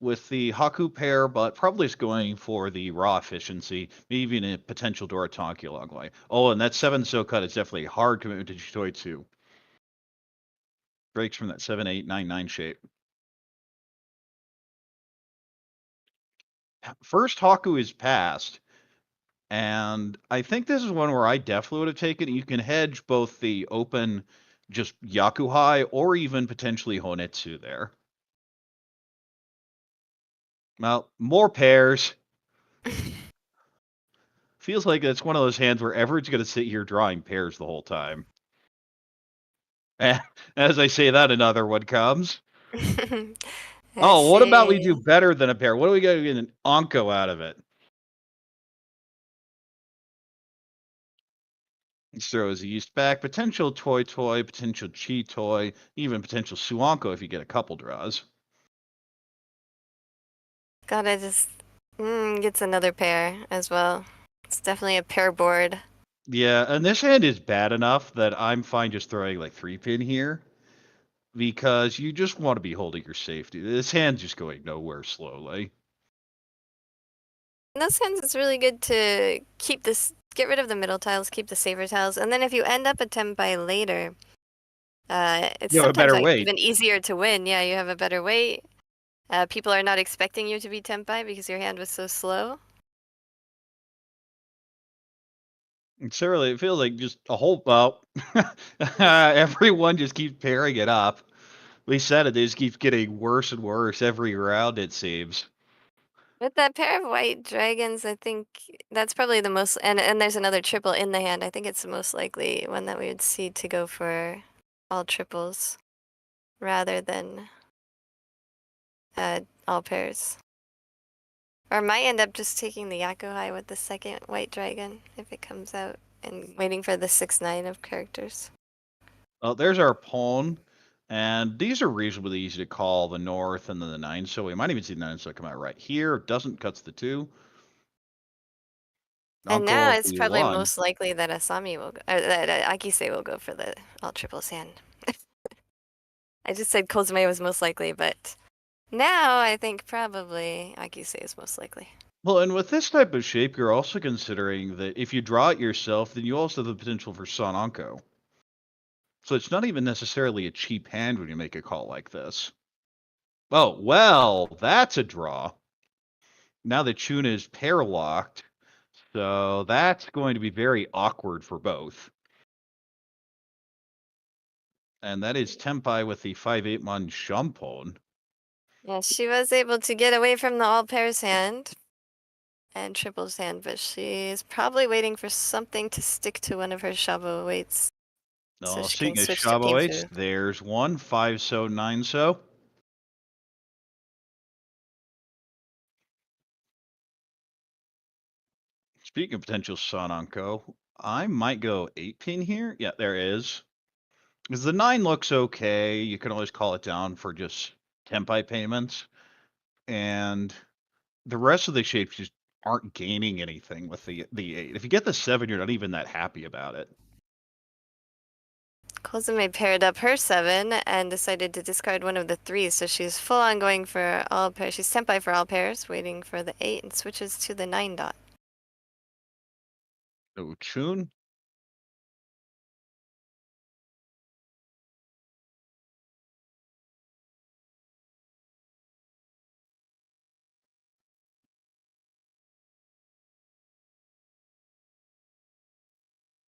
with the Haku pair, but probably is going for the raw efficiency, maybe even a potential Doratanki along the way. Oh, and that 7 so cut is definitely a hard commitment to Chitoitsu. Breaks from that 7-8-9-9 shape. First Haku is passed, and I think this is one where I definitely would have taken it. You can hedge both the open, just Yakuhai, or even potentially Honetsu there. Well, more pairs. Feels like it's one of those hands where everyone's going to sit here drawing pairs the whole time. As I say that, another one comes. Let's Oh, what about we see. do better than a pair? What do we got to get an Onko out of it? He throws the East back, potential Toy, potential Chi Toy, even potential Suonko if you get a couple draws. Gotta just gets another pair as well. It's definitely a pair board. Yeah, and this hand is bad enough that I'm fine just throwing like 3-pin here because you just want to be holding your safety. This hand's just going nowhere slowly. In those hands, it's really good to keep this, get rid of the middle tiles, keep the saver tiles, and then if you end up a Tenpai later, it's You have a sometimes better like weight. even easier to win. Yeah, you have a better weight. People are not expecting you to be Tenpai because your hand was so slow. It's really, it feels like just a whole, well, everyone just keeps pairing it up. We said it just keeps getting worse and worse every round, it seems. With that pair of white dragons, I think that's probably the most, and there's another triple in the hand. I think it's the most likely one that we would see to go for all triples rather than all pairs. Or might end up just taking the Yakuhai with the second white dragon if it comes out and waiting for the 6-9 of characters. Well, there's our pawn, and these are reasonably easy to call, the north and then the 9, so we might even see the 9 so come out right here. Doesn't, cuts the 2. And now Uncle it's the probably 1. most likely that Asami will go, or that Akise will go for the all triples hand. I just said Kozome was most likely, but now I think probably Akise is most likely. Well, and with this type of shape, you're also considering that if you draw it yourself, then you also have the potential for Son Onko. So it's not even necessarily a cheap hand when you make a call like this. Oh, well, that's a draw. Now the Chun is pair locked, so that's going to be very awkward for both. And that is Tenpai with the 5-8 mon Shumpon. Yeah, she was able to get away from the all pairs hand and triples hand, but she's probably waiting for something to stick to one of her Shabo weights. So Oh, she can seeing as switch to Shabo 8s, Pinfu. there's one, 5 so, 9 so. Speaking of potential Sononko, I might go 8-pin here. Yeah, there is. Because the 9 looks okay. You can always call it down for just Tenpai payments. And the rest of the shapes just aren't gaining anything with the 8. If you get the 7, you're not even that happy about it. Kozome paired up her 7 and decided to discard one of the 3s, so she's full on going for all pairs. She's Senpai for all pairs, waiting for the 8 and switches to the 9 dot. So Chun.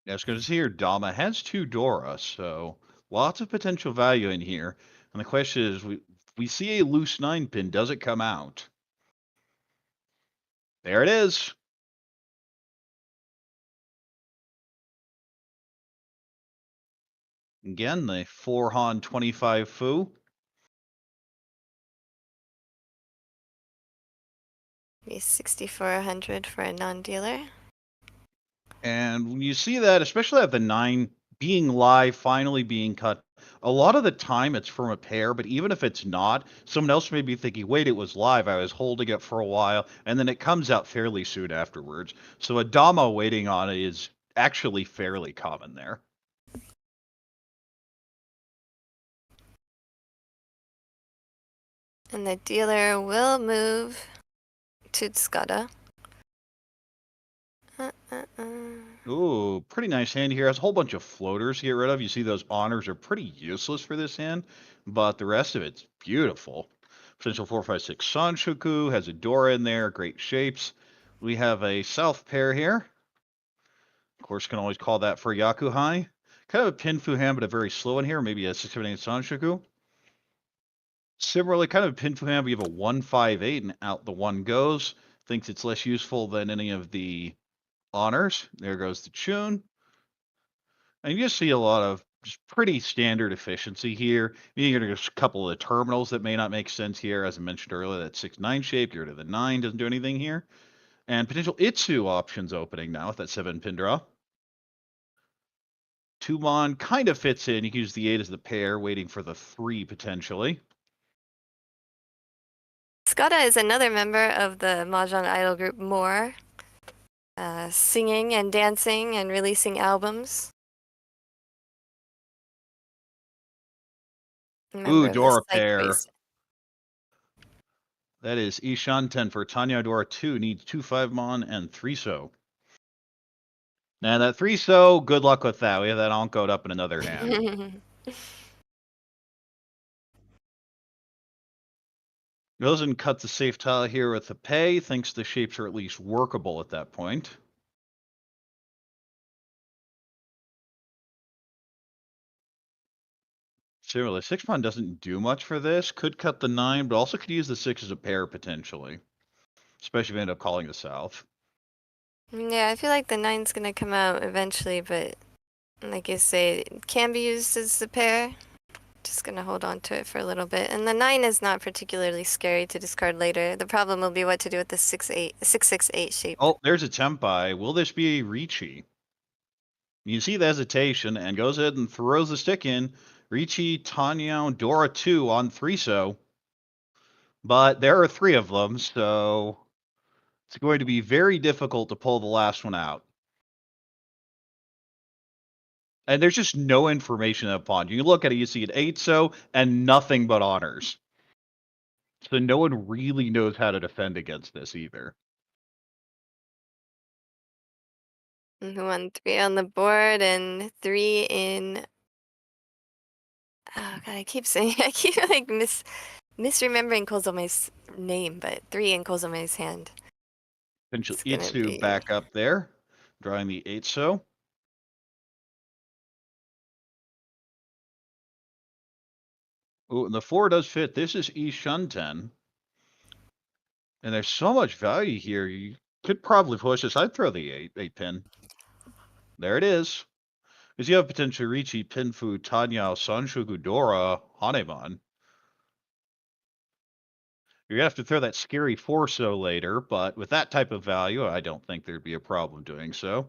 Yeah, because here Dama has 2 Dora, so lots of potential value in here. And the question is, we see a loose 9-pin. Does it come out? There it is. Again, the 4 Han 25 Fu. Be 6,400 for a non-dealer. And when you see that, especially at the 9 being live, finally being cut, a lot of the time it's from a pair, but even if it's not, someone else may be thinking, wait, it was live. I was holding it for a while, and then it comes out fairly soon afterwards. So a Dama waiting on it is actually fairly common there. And the dealer will move to Tsukada. Ooh, pretty nice hand here. Has a whole bunch of floaters to get rid of. You see those honors are pretty useless for this hand, but the rest of it's beautiful. Potential 4-5-6 Sanshoku, has a Dora in there, great shapes. We have a south pair here. Of course, can always call that for Yakuhai. Kind of a Pinfu hand, but a very slow one here, maybe a 6-7-8 Sanshoku. Similarly, kind of a Pinfu hand, we have a 1-5-8, and out the 1 goes. Thinks it's less useful than any of the honors. There goes the Chun. And you just see a lot of Just pretty standard efficiency here. You're going to get a couple of the terminals that may not make sense here. As I mentioned earlier, that 6-9 shape, get rid of the 9, doesn't do anything here. And potential Itsu options opening now with that 7-pin draw. 2-mon kind of fits in. You can use the 8 as the pair, waiting for the 3 potentially. Tsukada is another member of the Mahjong idol group More, singing and dancing and releasing albums. Member Ooh, of the Dora Psych pair. Race. That is Ishanten for Tateniu Dora 2. Needs 2 5-mon and 3-so. Now that 3-so, good luck with that. We have that oncoed up in another hand. Goes and cuts the safe tile here with the pay. Thinks the shapes are at least workable at that point. Similarly, 6-pawn doesn't do much for this. Could cut the 9, but also could use the 6 as a pair potentially. Especially if we end up calling the south. Yeah, I feel like the 9's gonna come out eventually, but like you say, it can be used as a pair. Just gonna hold on to it for a little bit. And the 9 is not particularly scary to discard later. The problem will be what to do with the 6-6-8 shape. Oh, there's a Tempai. Will this be a Riichi? You see the hesitation and goes ahead and throws the stick in. Riichi, Tateniu, Dora 2 on 3-so. But there are 3 of them, so it's going to be very difficult to pull the last one out. And there's just no information in the pawn. You look at it, you see an 8-so and nothing but honors. So no one really knows how to defend against this either. Who won 3 on the board and 3 in... Oh god, I keep saying... I keep like misremembering Kozome's name, but 3 in Kozome's hand. Potential It's gonna Itsu be... back up there, drawing the 8-so. Oh, and the 4 does fit. This is Ishanten. And there's so much value here. You could probably push this. I'd throw the 8 pin. There it is. Because you have potential Riichi, Pinfu, Tateniu, Sanshoku, Dora, Hanemon. You're going to have to throw that scary 4-so later, but with that type of value, I don't think there'd be a problem doing so.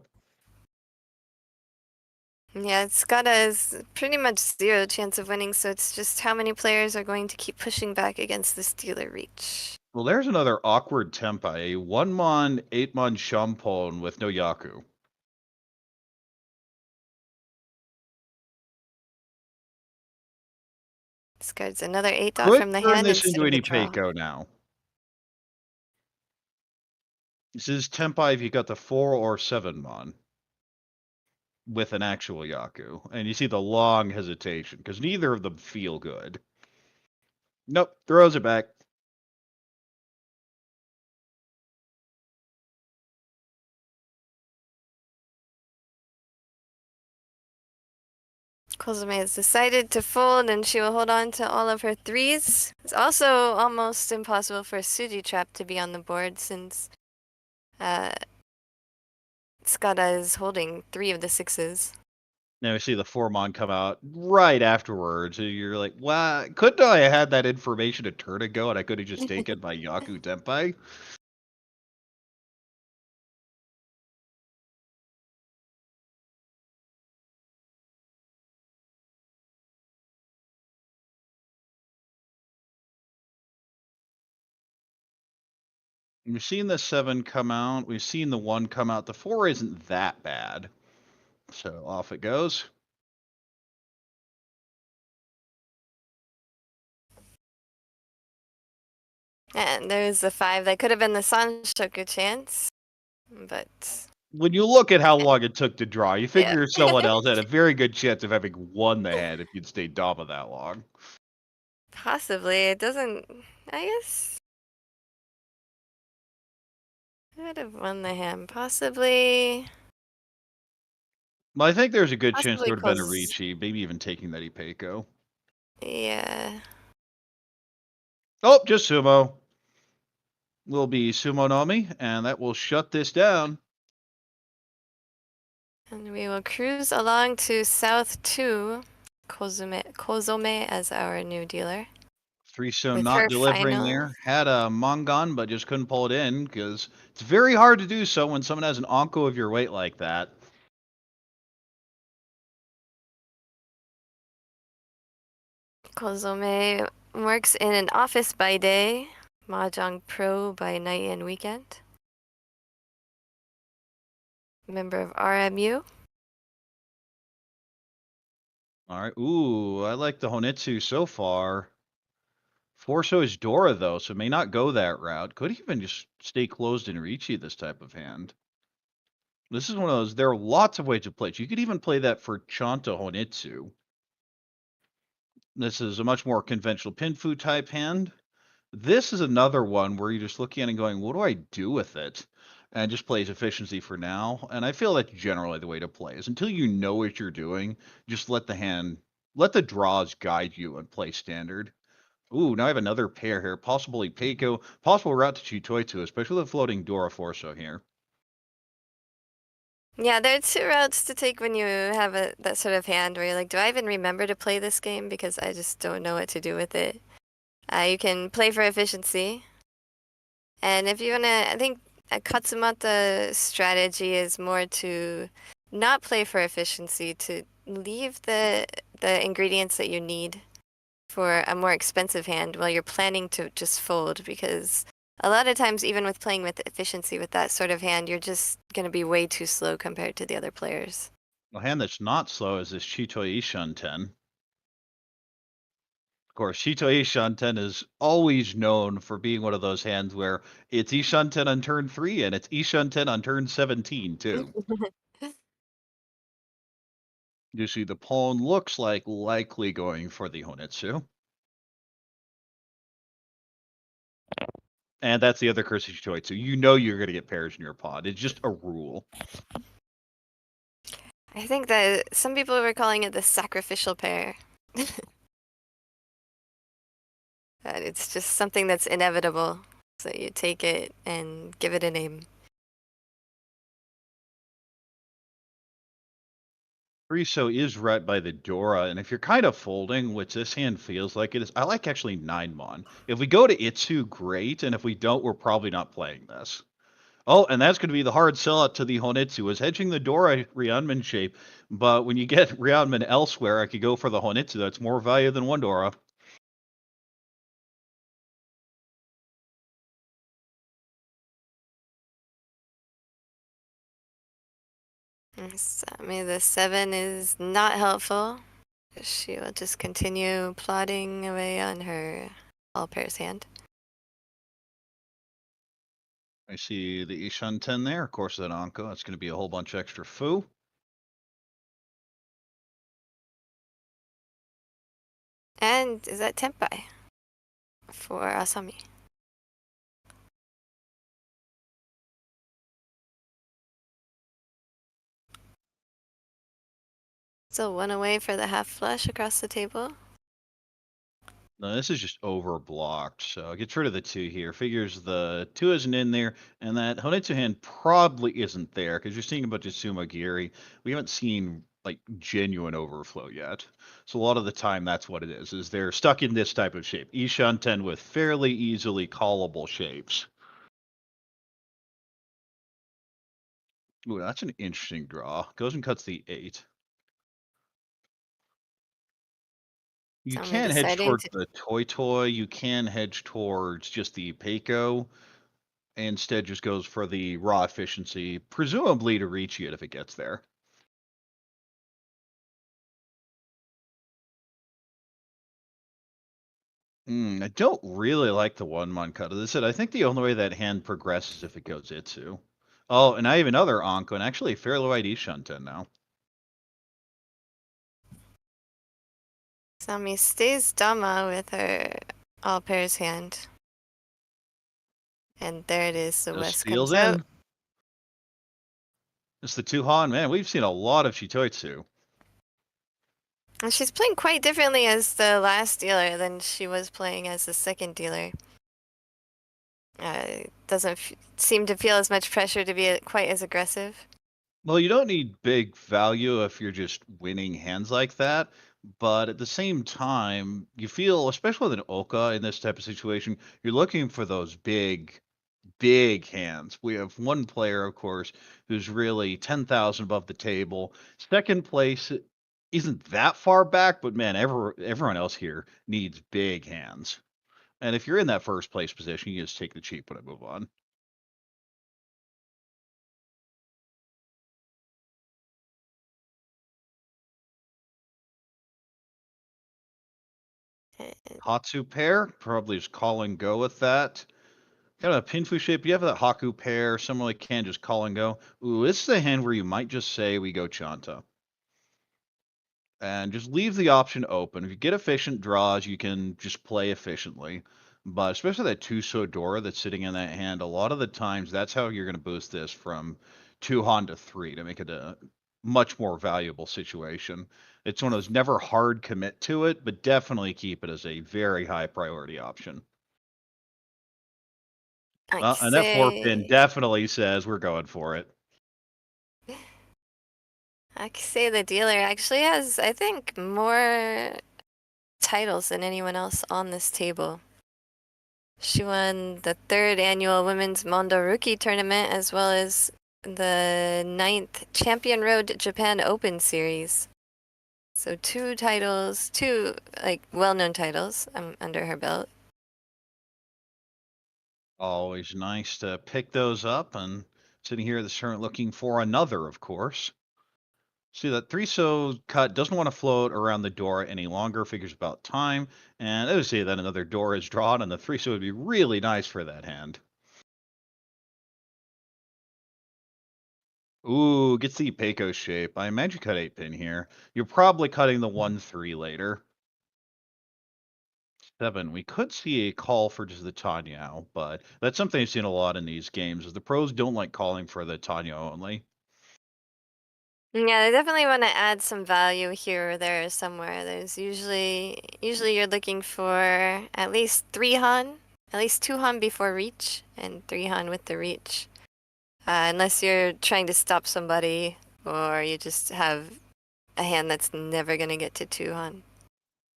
Yeah, Tsukada is pretty much 0 chance of winning, so it's just how many players are going to keep pushing back against this dealer reach. Well, there's another awkward Tempai. A 1-mon, 8-mon Shampon with no Yaku. Discards another 8 dot Could from the turn hand this instead into of the any draw. Peiko now. This is Tempai if you got the 4 or 7-mon with an actual Yaku. And you see the long hesitation, because neither of them feel good. Nope, throws it back. Kozome has decided to fold and she will hold on to all of her 3s. It's also almost impossible for a Suji trap to be on the board since Tsukada is holding 3 of the 6s. Now we see the 4-mon come out right afterwards. And you're like, wow, couldn't I have had that information a turn ago and I could have just taken my Yaku Tempai? We've seen the 7 come out. We've seen the 1 come out. The 4 isn't that bad. So off it goes. And there's the 5. That could have been the Sanshoku chance, but... When you look at how long it took to draw, you Yeah. figure someone else had a very good chance of having won the hand if you'd stayed Dama that long. Possibly. It doesn't... I guess... I would have won the hand. Possibly... Well, I think there's a good chance Possibly there would have been a Koz... Riichi, maybe even taking that Ipeiko. Yeah. Oh, just Sumo. Will be Sumo Nomi, and that will shut this down. And we will cruise along to South 2, Kozome as our new dealer. 3-so With not her delivering final. there. Had a Mongon, but just couldn't pull it in because it's very hard to do so when someone has an Onko of your weight like that. Kozome works in an office by day, Mahjong Pro by night and weekend. Member of RMU. All right. Ooh, I like the Honitsu so far. 4-so is Dora, though, so may not go that route. Could even just stay closed in Riichi this type of hand. This is one of those, there are lots of ways to play it. You could even play that for Chanta Honitsu. This is a much more conventional Pinfu type hand. This is another one where you're just looking at it and going, what do I do with it? And just plays efficiency for now. And I feel that's generally the way to play is until you know what you're doing, just let the draws guide you and play standard. Ooh, now I have another pair here. Possibly Peiko, possible route to Chitoitsu, especially the floating Dora Forso here. Yeah, there are two routes to take when you have that sort of hand where you're like, do I even remember to play this game? Because I just don't know what to do with it. You can play for efficiency. And if you want to, I think a Katsumata strategy is more to not play for efficiency, to leave the ingredients that you need for a more expensive hand while you're planning to just fold, because a lot of times, even with playing with efficiency with that sort of hand, you're just going to be way too slow compared to the other players. A hand that's not slow is this Chitoi Ishanten. Of course, Chitoi Ishanten is always known for being one of those hands where it's Ishanten on turn 3 and it's Ishanten on turn 17 too. You see the pawn looks like likely going for the Honitsu. And that's the other curse of Chitoitsu. You know you're going to get pairs in your pawn. It's just a rule. I think that some people were calling it the sacrificial pair. That it's just something that's inevitable. So you take it and give it a name. 3-so is right by the Dora, and if you're kind of folding, which this hand feels like it is, I like actually 9-mon. If we go to Itsu, great, and if we don't, we're probably not playing this. Oh, and that's going to be the hard sellout to the Honitsu, is hedging the Dora Ryanman shape, but when you get Ryanman elsewhere, I could go for the Honitsu. That's more value than one Dora. Asami, the 7 is not helpful. She will just continue plodding away on her all pairs hand. I see the Ishanten there. Of course, that Anko. That's going to be a whole bunch extra foo. And is that Tenpai for Asami? Still one away for the half flush across the table. No, this is just overblocked, so gets rid of the 2 here. Figures the 2 isn't in there, and that Honitsu hand probably isn't there, because you're seeing a bunch of Sumagiri. We haven't seen, like, genuine overflow yet. So a lot of the time, that's what it is they're stuck in this type of shape. Ishanten with fairly easily callable shapes. Ooh, that's an interesting draw. Goes and cuts the 8. You Asami can hedge deciding towards to. the Toy. You can hedge towards just the Peiko. Instead, just goes for the raw efficiency, presumably to reach it if it gets there. I don't really like the 1-mon cut. As I said, I think the only way that hand progresses if it goes Itsu. Oh, and I have another Anko, and actually a fairly wide Ishanten now. Asami stays Dama with her all pairs hand. And there it is, the Just West steals comes out. in. It's the 2-Han. Man, we've seen a lot of Chitoitsu. And she's playing quite differently as the last dealer than she was playing as the second dealer. Doesn't seem to feel as much pressure to be quite as aggressive. Well, you don't need big value if you're just winning hands like that. But at the same time, you feel, especially with an Oka in this type of situation, you're looking for those big hands. We have one player, of course, who's really 10,000 above the table. Second place isn't that far back, but man, everyone else here needs big hands. And if you're in that first place position, you just take the cheap one and move on. Hatsu pair, probably just call and go with that. Kind of a pinfu shape. You have that Haku pair. Someone like can just call and go. Ooh, this is a hand where you might just say we go Chanta. And just leave the option open. If you get efficient draws, you can just play efficiently. But especially that two Sodora that's sitting in that hand, a lot of the times that's how you're going to boost this from 2 Han to 3 to make it a much more valuable situation. It's one of those never hard commit to it, but definitely keep it as a very high priority option. And that 4-pin definitely says we're going for it. Akise the dealer actually has, I think, more titles than anyone else on this table. She won the 3rd annual Women's Mondo Rookie Tournament as well as the 9th Champion Road Japan Open Series. So 2 titles, 2 like well-known titles under her belt. Always nice to pick those up, and sitting here at the tournament looking for another, of course. See, that 3-so cut doesn't want to float around the door any longer, figures about time, and I would say that another door is drawn, and the 3-so would be really nice for that hand. Ooh, gets the Peiko shape. I imagine you cut 8-pin here. You're probably cutting the 1-3 later. 7. We could see a call for just the Tateniu, but that's something I've seen a lot in these games, is the pros don't like calling for the Tateniu only. Yeah, they definitely want to add some value here or there somewhere. There's usually you're looking for at least 3 Han, at least 2 Han before reach, and 3 Han with the reach. Unless you're trying to stop somebody, or you just have a hand that's never gonna get to 2 Han.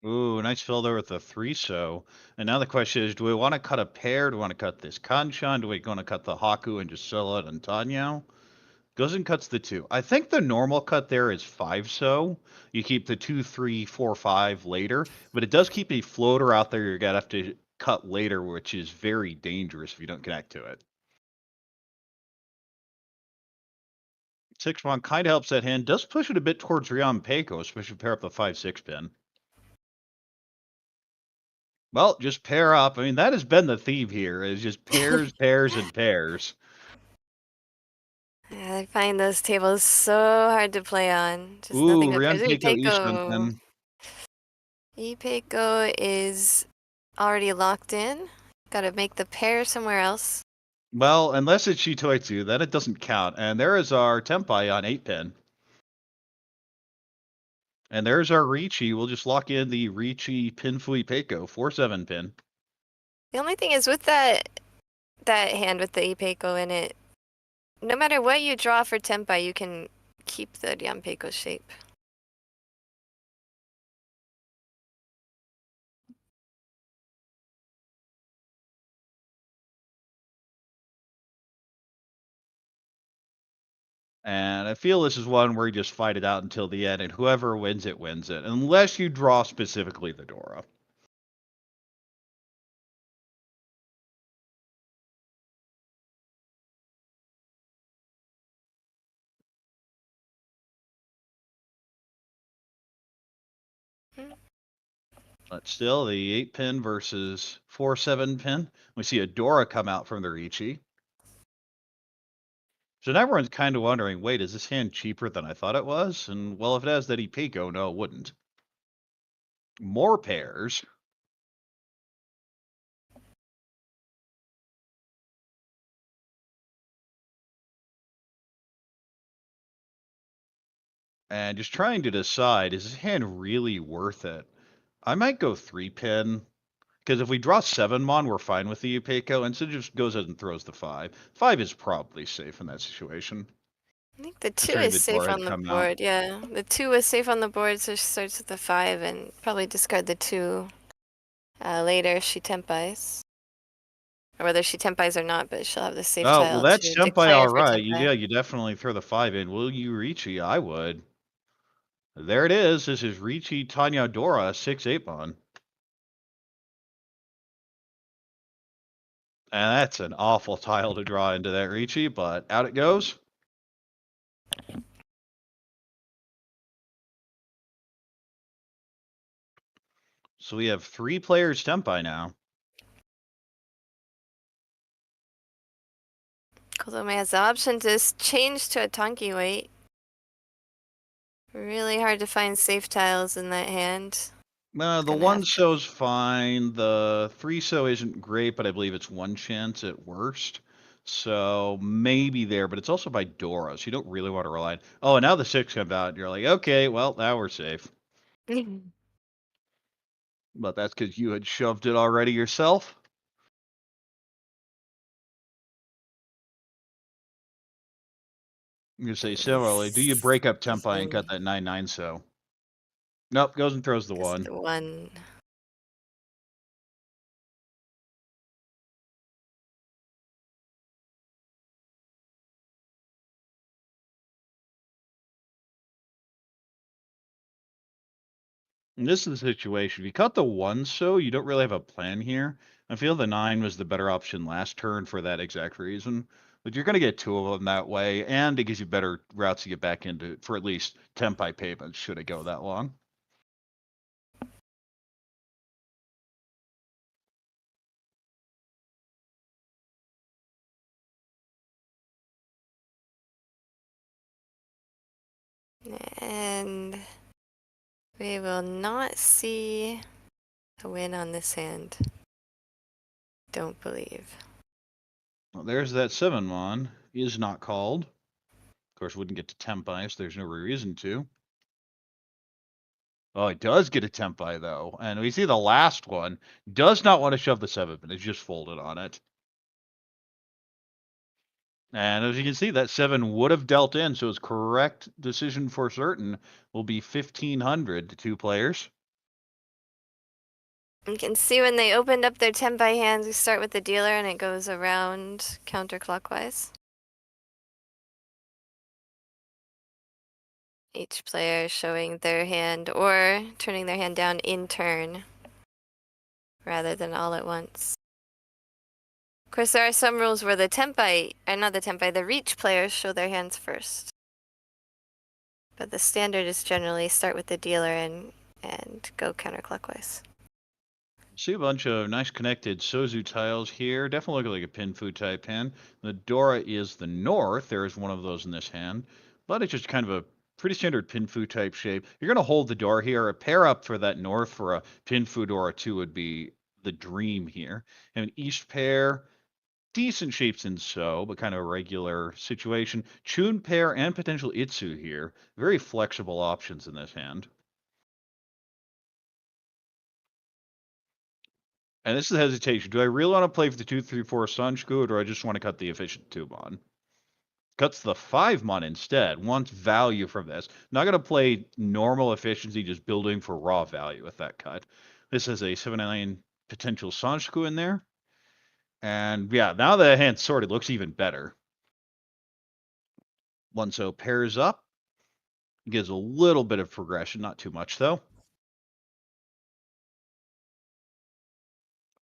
Ooh, nice fill there with the 3-so. And now the question is, do we want to cut a pair? Do we want to cut this Kanchan? Do we want to cut the Haku and just sell it on Tateniu? Goes and cuts the 2. I think the normal cut there is 5-so. You keep the 2, 3, 4, 5 later, but it does keep a floater out there you're going to have to cut later, which is very dangerous if you don't connect to it. 6-1 kind of helps that hand. Does push it a bit towards Ryan Peiko, especially pair up the 5-6 pin. Well, just pair up. I mean, that has been the theme here, is just pairs, pairs, and pairs. Yeah, I find those tables so hard to play on. Just nothing Ooh, but pairs. Ryan Peiko, Ipeiko. Ishanten. Ipeiko is already locked in. Gotta make the pair somewhere else. Well, unless it's Shitoitsu, then it doesn't count. And there is our Tempai on 8-pin. And there's our Riichi. We'll just lock in the Riichi Pinfui Peiko 4-7 pin. The only thing is with that hand with the Ipeiko in it, no matter what you draw for Tempai, you can keep the Ryanpeiko shape. And I feel this is one where you just fight it out until the end, and whoever wins it, wins it. Unless you draw specifically the Dora. But still, the 8-pin versus 4-7 pin. We see a Dora come out from the Riichi. So now everyone's kind of wondering, wait, is this hand cheaper than I thought it was? And, well, if it has that Ipeiko, no, it wouldn't. More pairs. And just trying to decide, is this hand really worth it? I might go 3-pin. Because if we draw 7 Mon, we're fine with the Ipeiko, and so it just goes ahead and throws the 5. 5 is probably safe in that situation. I think the 2 Considering is the safe door had on the come out. board, yeah. The 2 is safe on the board, so she starts with the 5 and probably discard the 2 later if she tempais. Or whether she tempais or not, but she'll have the safe Oh, well, tile that's to Senpai, declare all for right. tempai. Yeah, you definitely throw the 5 in. Will you Riichi? I would. There it is. This is Riichi Tanyadora, 6-8 mon. And that's an awful tile to draw into that Riichi, but out it goes. So we have 3 players Senpai now. Kozome has the option to change to a Tonki weight. Really hard to find safe tiles in that hand. The Gonna 1 have to. so's fine. The 3 so isn't great, but I believe it's 1 chance at worst. So maybe there, but it's also by Dora, so you don't really want to rely on. Oh, and now the 6 comes out, and you're like, okay, well, now we're safe. But that's because you had shoved it already yourself. I'm gonna say similarly. Do you break up Tempai and cut that 9-9 so? Nope, goes and throws the Just 1. the 1. And this is the situation. If you cut the 1 so, you don't really have a plan here. I feel the 9 was the better option last turn for that exact reason. But you're going to get 2 of them that way, and it gives you better routes to get back into for at least Tempai payments should it go that long. And we will not see a win on this hand. Don't believe. Well, there's that 7 mon. Is not called. Of course, wouldn't get to Tempai, so there's no reason to. Oh, it does get a Tempai, though. And we see the last one does not want to shove the 7, but it's just folded on it. And as you can see, that 7 would have dealt in, so its correct decision for certain will be 1,500 to 2 players. You can see when they opened up their Tenpai hands, we start with the dealer and it goes around counterclockwise. Each player showing their hand or turning their hand down in turn rather than all at once. Of course, there are some rules where the Tenpai, not the Tenpai, the Reach players show their hands first. But the standard is generally start with the dealer and go counterclockwise. See a bunch of nice connected Sozu tiles here. Definitely look like a Pinfu type hand. The Dora is the north. There is one of those in this hand. But it's just kind of a pretty standard Pinfu type shape. You're going to hold the Dora here. A pair up for that north for a Pinfu Dora 2 would be the dream here. And an East pair, decent shapes in so, but kind of a regular situation. Chun pair and potential Itsu here. Very flexible options in this hand. And this is hesitation. Do I really want to play for the 2, 3, 4 Sanshku, or do I just want to cut the efficient 2 mon? Cuts the 5 mon instead. Wants value from this. Not going to play normal efficiency, just building for raw value with that cut. This has a 7-9 potential Sanshku in there. And yeah, now the hand sorted looks even better. 1 so pairs up. Gives a little bit of progression, not too much though.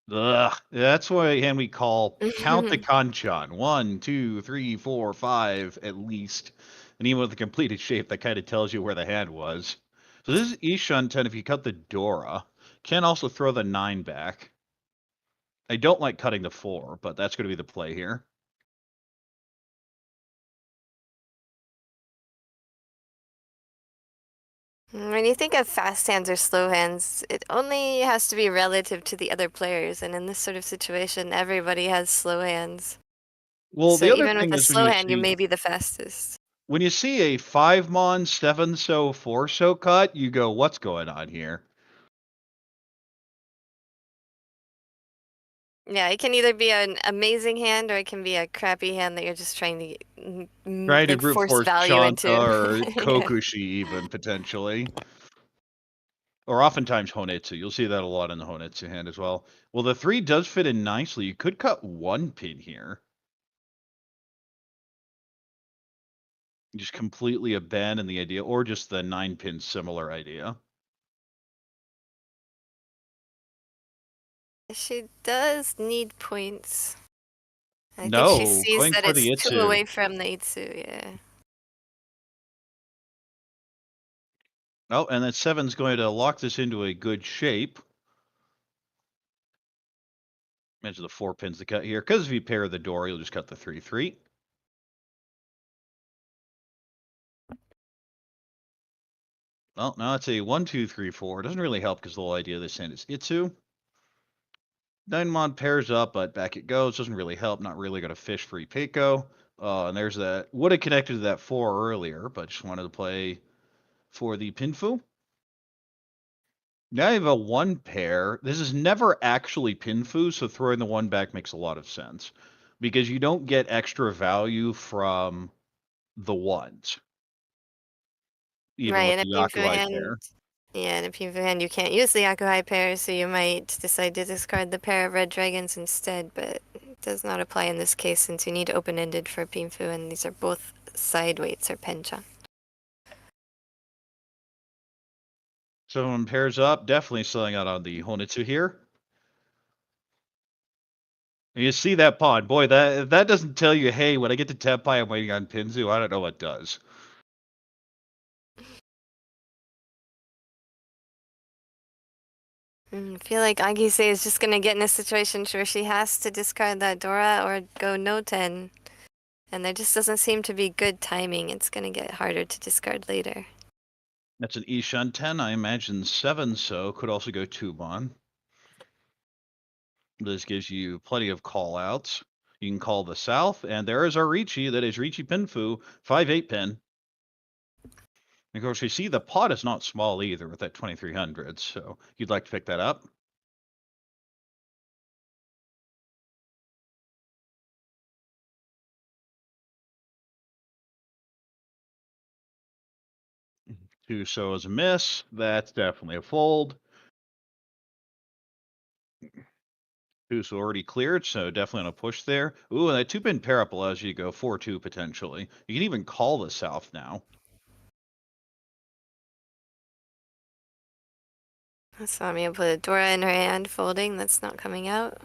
Ugh, that's why hand we call count the kanchan. 1, 2, 3, 4, 5 at least. And even with the completed shape, that kind of tells you where the hand was. So this is Ishan 10 if you cut the Dora. Can also throw the 9 back. I don't like cutting the 4, but that's going to be the play here. When you think of fast hands or slow hands, it only has to be relative to the other players, and in this sort of situation, everybody has slow hands. Well, So the other even with thing a is slow hand, you may be the fastest. when you see a 5 mon, 7 so, 4 so cut, you go, what's going on here? Yeah, it can either be an amazing hand or it can be a crappy hand that you're just trying to Trying to like brute force force value Shanta into. or Yeah. Kokushi even, potentially. Or oftentimes Honetsu. You'll see that a lot in the Honetsu hand as well. Well, the 3 does fit in nicely. You could cut 1 pin here. Just completely abandon the idea, or just the 9-pin similar idea. She does need points. I think she No, sees going that for it's the 2 Itsu. away from the Itsu, yeah. Oh, and that 7's going to lock this into a good shape. Imagine the 4 pins to cut here, because if you pair the door, you'll just cut the 3-3. Well, now it's a 1-2-3-4. Doesn't really help because the whole idea of this hand is Itsu. Dynamon pairs up, but back it goes. Doesn't really help. Not really going to fish for Ipeiko. And there's that. Would have connected to that 4 earlier, but just wanted to play for the Pinfu. Now you have a 1 pair. This is never actually Pinfu, so throwing the 1 back makes a lot of sense. Because you don't get extra value from the 1s. Even Right, with and a the Pinfu Yakuhai hand, pair. yeah, in a Pinfu hand you can't use the Yakuhai pair, so you might decide to discard the pair of red dragons instead, but it does not apply in this case since you need open-ended for Pinfu, and these are both side weights or pencha. So when pairs up, definitely selling out on the Honetsu here. And you see that pawn. Boy, that doesn't tell you, hey, when I get to Tenpai, I'm waiting on Pinzu. I don't know what does. I feel like Akise is just gonna get in a situation where she has to discard that Dora or go no 10. And there just doesn't seem to be good timing. It's gonna get harder to discard later. That's an Ishan 10. I imagine 7 so could also go Tuban. This gives you plenty of call outs. You can call the south, and there is our Riichi. That is Riichi Pinfu, 5-8 pin. Of course, you see the pot is not small either with that 2300, so you'd like to pick that up. Two so is a miss. That's definitely a fold. Two's already cleared, so definitely on a push there. Ooh, and that 2-pin pair up allows you to go 4-2 potentially. You can even call the south now. Asami will put a Dora in her hand, folding. That's not coming out.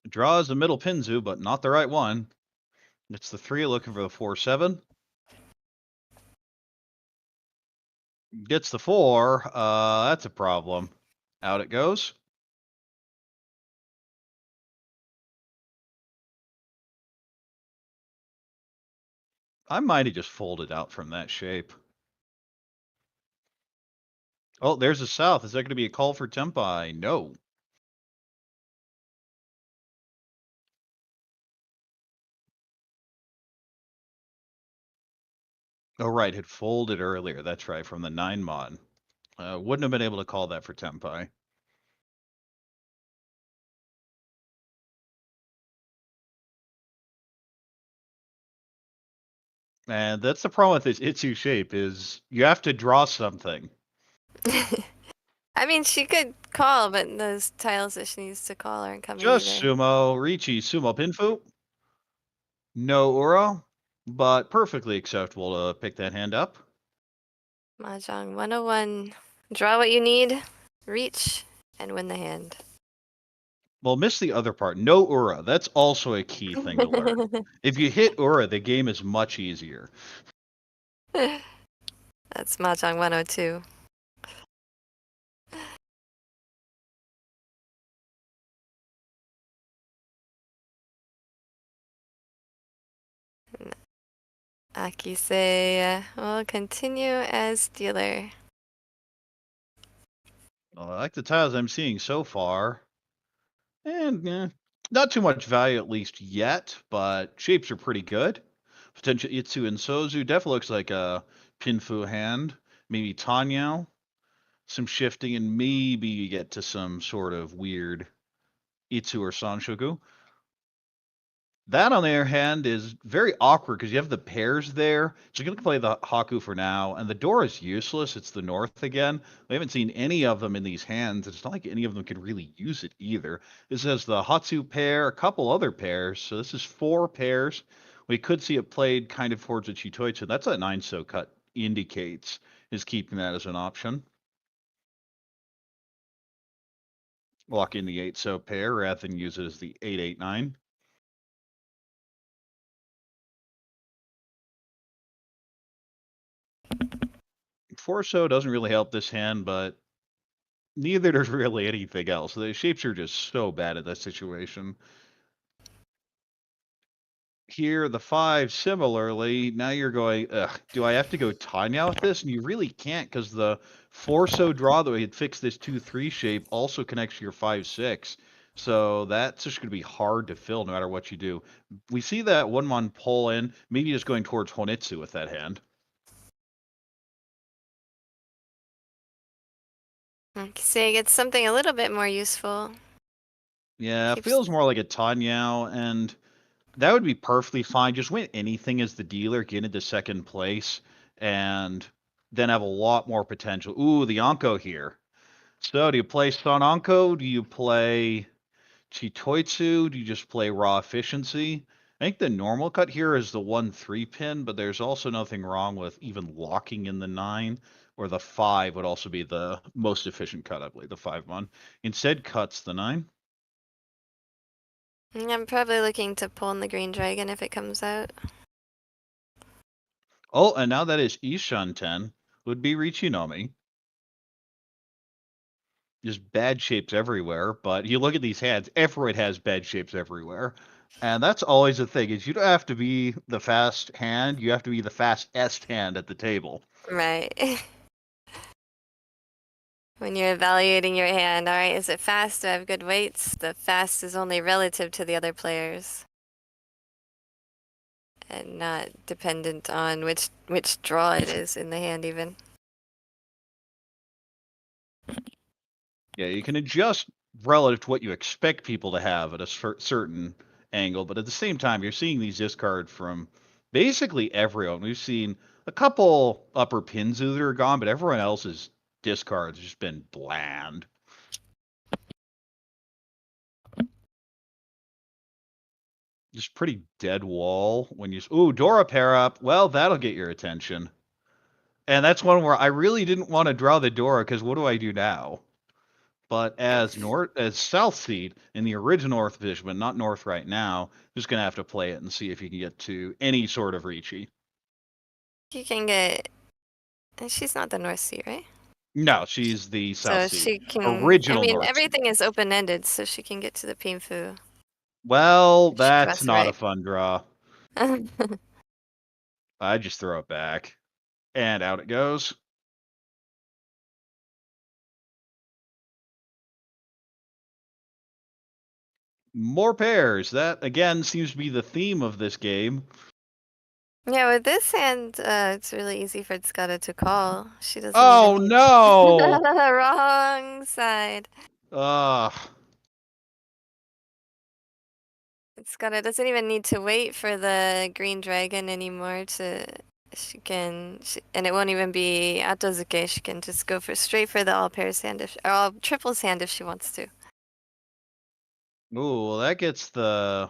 Draws the middle Pinzu, but not the right one. It's the 3 looking for the 4-7. Gets the 4. That's a problem. Out it goes. I might have just folded out from that shape. Oh, there's a south. Is that going to be a call for Tenpai? No. Oh, right. Had folded earlier. That's right. From the 9 mod. Wouldn't have been able to call that for Tenpai. And that's the problem with this Itsu shape is you have to draw something. I mean, she could call, but those tiles that she needs to call aren't coming Just either. Sumo, Riichi, Sumo Pinfu. No Uro, but perfectly acceptable to pick that hand up. Mahjong 101. Draw what you need, reach, and win the hand. Well, miss the other part. No Ura. That's also a key thing to learn. If you hit Ura, the game is much easier. That's Mahjong 102. Akise will continue as dealer. Well, I like the tiles I'm seeing so far. And not too much value, at least yet, but shapes are pretty good. Potential Itsu and Sozu definitely looks like a Pinfu hand. Maybe Tanyao. some shifting, and maybe you get to some sort of weird Itsu or Sanshoku. That, on the other hand, is very awkward because you have the pairs there. So you're going to play the Haku for now, and the door is useless. It's the north again. We haven't seen any of them in these hands. It's not like any of them can really use it either. This has the Hatsu pair, a couple other pairs. So this is 4 pairs. We could see it played kind of towards a Chitoitsu. That's what 9-so cut indicates, is keeping that as an option. Lock in the 8-so pair rather than use it as the 8-8-9. Four-so doesn't really help this hand, but neither does really anything else. The shapes are just so bad at that situation. Here, the 5, similarly, now you're going, do I have to go Tanya with this? And you really can't, because the 4-so draw that we had fixed this 2-3 shape also connects to your 5-6. So that's just going to be hard to fill no matter what you do. We see that 1-1 pull in, maybe just going towards Honitsu with that hand. Akise gets something a little bit more useful. Yeah, it Keeps- feels more like a Tanyao, and that would be perfectly fine. Just win anything as the dealer, get into second place, and then have a lot more potential. Ooh, the Anko here. So do you play Son Anko? Do you play Chitoitsu? Do you just play Raw Efficiency? I think the normal cut here is the 1-3 pin, but there's also nothing wrong with even locking in the 9, or the 5 would also be the most efficient cut, I believe, the 5-1. Instead, cuts the 9. I'm probably looking to pull in the green dragon if it comes out. Oh, and now that is Ishan 10, would be Richinomi. Just bad shapes everywhere, but you look at these hands, everyone has bad shapes everywhere. And that's always the thing, is you don't have to be the fast hand, you have to be the fastest hand at the table. Right. When you're evaluating your hand, all right, is it fast? Do I have good weights? The fast is only relative to the other players. And not dependent on which draw it is in the hand even. Yeah, you can adjust relative to what you expect people to have at a certain angle, but at the same time, you're seeing these discards from basically everyone. We've seen a couple upper Pinzu that are gone, but everyone else's discards have just been bland. Just pretty dead wall when you... Ooh, Dora pair up. Well, that'll get your attention. And that's one where I really didn't want to draw the Dora, because what do I do now? But as South Seed in the original North Division, but not North right now, just gonna have to play it and see if you can get to any sort of Riichi. You can get. She's not the North Sea, right? No, she's the South So Seed. she can. Original I mean, North Seed. everything is open ended, so she can get to the Pinfu. Well, She that's draws not a right. fun draw. I just throw it back. And out it goes. More pairs. That, again, seems to be the theme of this game. Yeah, with this hand, it's really easy for Tsukada to call. She doesn't Oh, even need no! Wrong side. Ugh. Tsukada doesn't even need to wait for the green dragon anymore to... and it won't even be Atozuke. She can just go straight for the all pairs hand, or all triples hand if she wants to. Ooh, well, that gets the...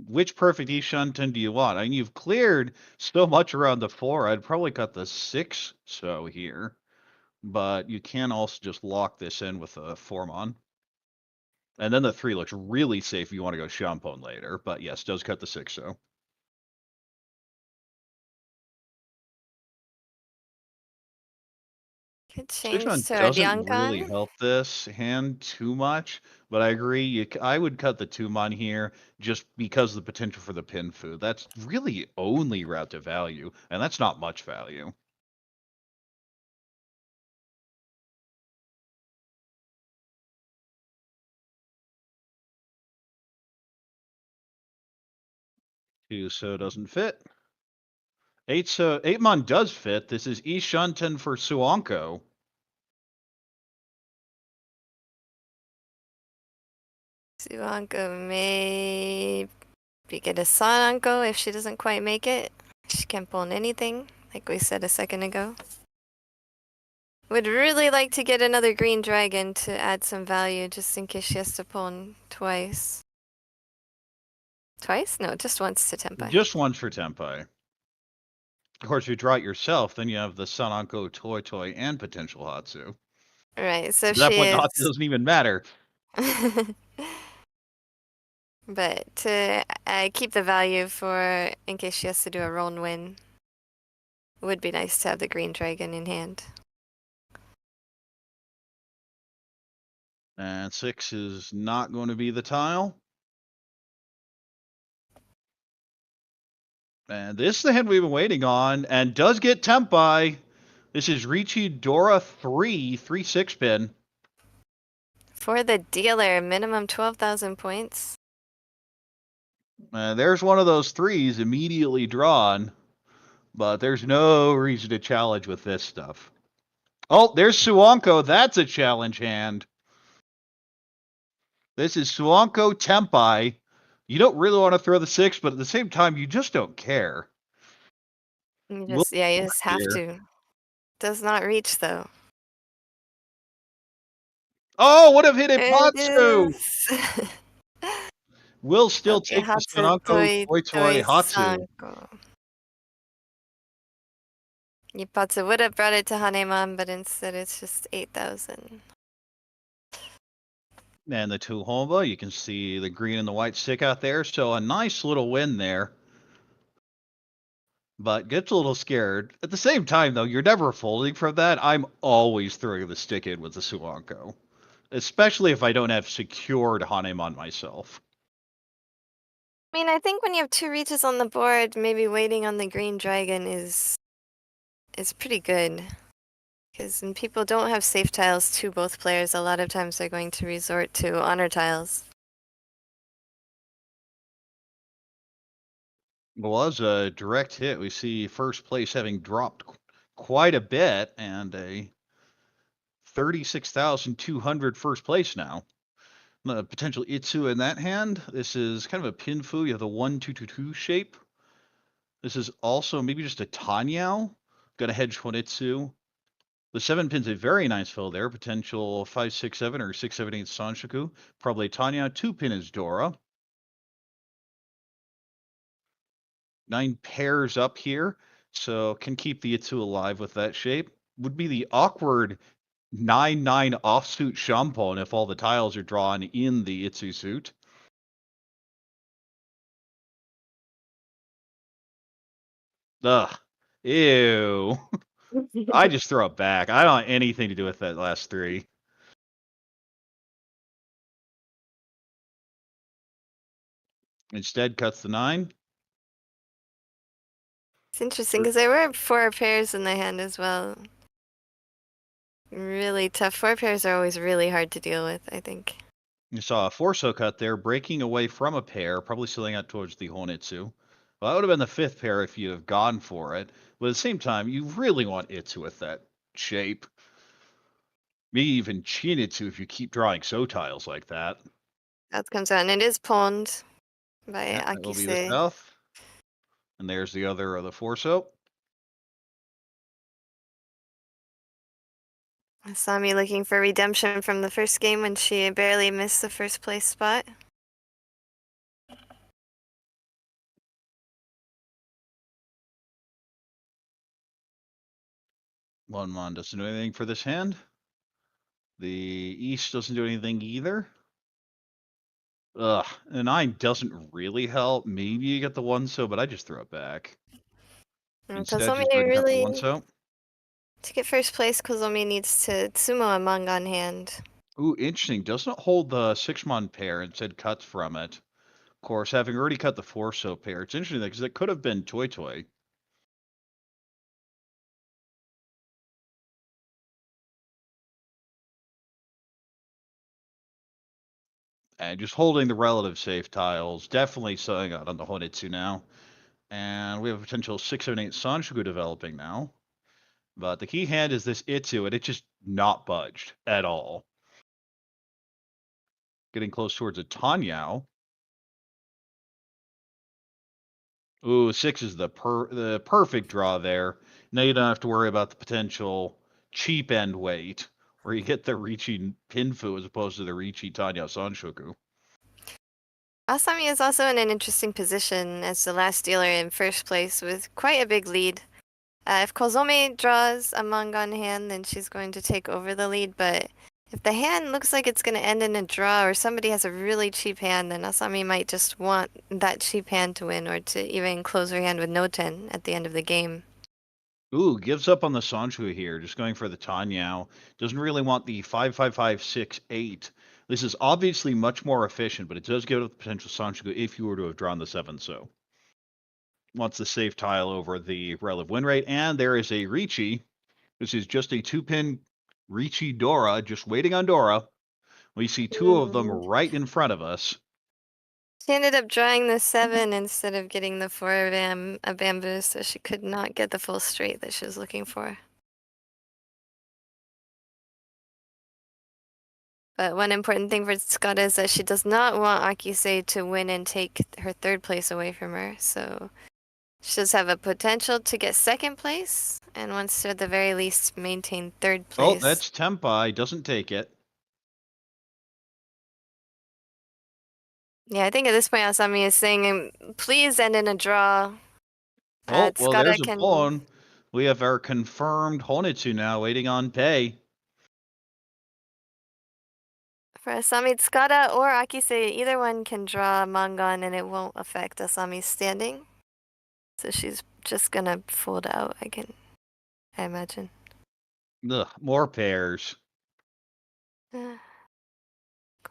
Which perfect Ishunten do you want? I mean, you've cleared so much around the 4. I'd probably cut the 6 so here. But you can also just lock this in with a Formon. And then the 3 looks really safe if you want to go Shampoo later. But yes, does cut the 6 so. Could change Sixon to a doesn't really Ryankan. help this hand too much, but I agree. I would cut the Tumon here just because of the potential for the pin food. That's really only route to value, and that's not much value. Two so doesn't fit. 8 so 8mon does fit. This is Ishunten for Suanko. Suanko may get a Sananko if she doesn't quite make it. She can't pull in anything, like we said a second ago. Would really like to get another green dragon to add some value, just in case she has to pull in twice. Twice? No, just once to Tempai. Just once for Tempai. Of course, if you draw it yourself, then you have the Sananko, Toy, and potential Hatsu. Right, so At that she point, the is. Hatsu doesn't even matter. But to keep the value for in case she has to do a roll and win, would be nice to have the green dragon in hand. And 6 is not going to be the tile. And this is the hand we've been waiting on, and does get Tempai. This is Riichi Dora 3/6 pin. For the dealer, minimum 12,000 points. There's one of those 3s immediately drawn, but there's no reason to challenge with this stuff. Oh, there's Suanko. That's a challenge hand. This is Suanko Tempai. You don't really want to throw the 6, but at the same time, you just don't care. You We'll just have to. Does not reach though. Oh, would have hit It Ipatsu! is. Will still Okay, take the Hatsu, Sananko, Toy, Hatsu. Sanko. Ipatsu would have brought it to Haneman, but instead it's just 8,000. And the two Homba, you can see the green and the white stick out there. So a nice little win there. But gets a little scared. At the same time, though, you're never folding from that. I'm always throwing the stick in with the Suanko. Especially if I don't have secured Hanemon myself. I mean, I think when you have 2 reaches on the board, maybe waiting on the green dragon is pretty good. Because when people don't have safe tiles to both players, a lot of times they're going to resort to honor tiles. Well, as a direct hit, we see first place having dropped quite a bit and a 36,200 first place now. The potential Itsu in that hand. This is kind of a Pinfu. You have the 1-2-2-2 shape. This is also maybe just a Tanyao. Got a hedge Honitsu. The 7 pin's a very nice fill there. Potential 5-6-7 or 6-7-8 Sanshoku. Probably Tanyao. 2 pin is Dora. 9 pairs up here. So can keep the Itsu alive with that shape. Would be the awkward 9-9 offsuit Shampon if all the tiles are drawn in the Itsu suit. Ugh. Ew. I just throw it back. I don't want anything to do with that last 3. Instead, cuts the 9. It's interesting because there were 4 pairs in the hand as well. Really tough. 4 pairs are always really hard to deal with, I think. You saw a Forso cut there, breaking away from a pair, probably selling out towards the Honitsu. Well, that would have been the 5th pair if you have gone for it. But at the same time, you really want Itsu with that shape. Maybe even Chinitsu if you keep drawing So tiles like that. That comes out, and it is pawned by Yeah, that will be the Akise. South. And there's the other of the Forso. Asami looking for redemption from the first game when she barely missed the first place spot. Lonmon doesn't do anything for this hand. The East doesn't do anything either. Ugh, the 9 doesn't really help. Maybe you get the 1-so, but I just throw it back. Instead, Kozome just go ahead and cut the really, 1-so. to get first place, Kozome needs to sumo a manga on hand. Ooh, interesting. Doesn't hold the 6-mon pair, instead cuts from it. Of course, having already cut the 4-so pair, it's interesting because it could have been Toy. And just holding the relative safe tiles, definitely selling out on the Honitsu now. And we have a potential 6-7-8 Sanshoku developing now. But the key hand is this Itsu, and it's just not budged at all. getting close towards a Tanyao. Ooh, 6 is the perfect draw there. Now you don't have to worry about the potential cheap end weight, where you get the Riichi Pinfu as opposed to the Riichi Tanya Sanshoku. Asami is also in an interesting position as the last dealer in first place with quite a big lead. If Kozome draws a Mangan hand, then she's going to take over the lead, but if the hand looks like it's going to end in a draw or somebody has a really cheap hand, then Asami might just want that cheap hand to win or to even close her hand with no 10 at the end of the game. Ooh, gives up on the Sanchu here, just going for the Tanyao. Doesn't really want the 5-5-5-6-8. This is obviously much more efficient, but it does give up the potential Sanchu if you were to have drawn the 7 so. Wants the safe tile over the relative win rate, and there is a Riichi. This is just a 2-pin Riichi Dora, just waiting on Dora. We see 2 of them right in front of us. She ended up drawing the 7 instead of getting the 4 a bamboo, so she could not get the full straight that she was looking for. But one important thing for Tsukada is that she does not want Akise to win and take her 3rd place away from her, so she does have a potential to get 2nd place and wants to at the very least maintain 3rd place. Oh, that's Tempai, doesn't take it. Yeah, I think at this point Asami is saying, please end in a draw. Oh, well, there's a can... pawn. We have our confirmed Honitsu now waiting on pay. For Asami, Tsukada or Akise, either one can draw a Mangan and it won't affect Asami's standing. So she's just gonna fold out, I imagine. Ugh, more pairs.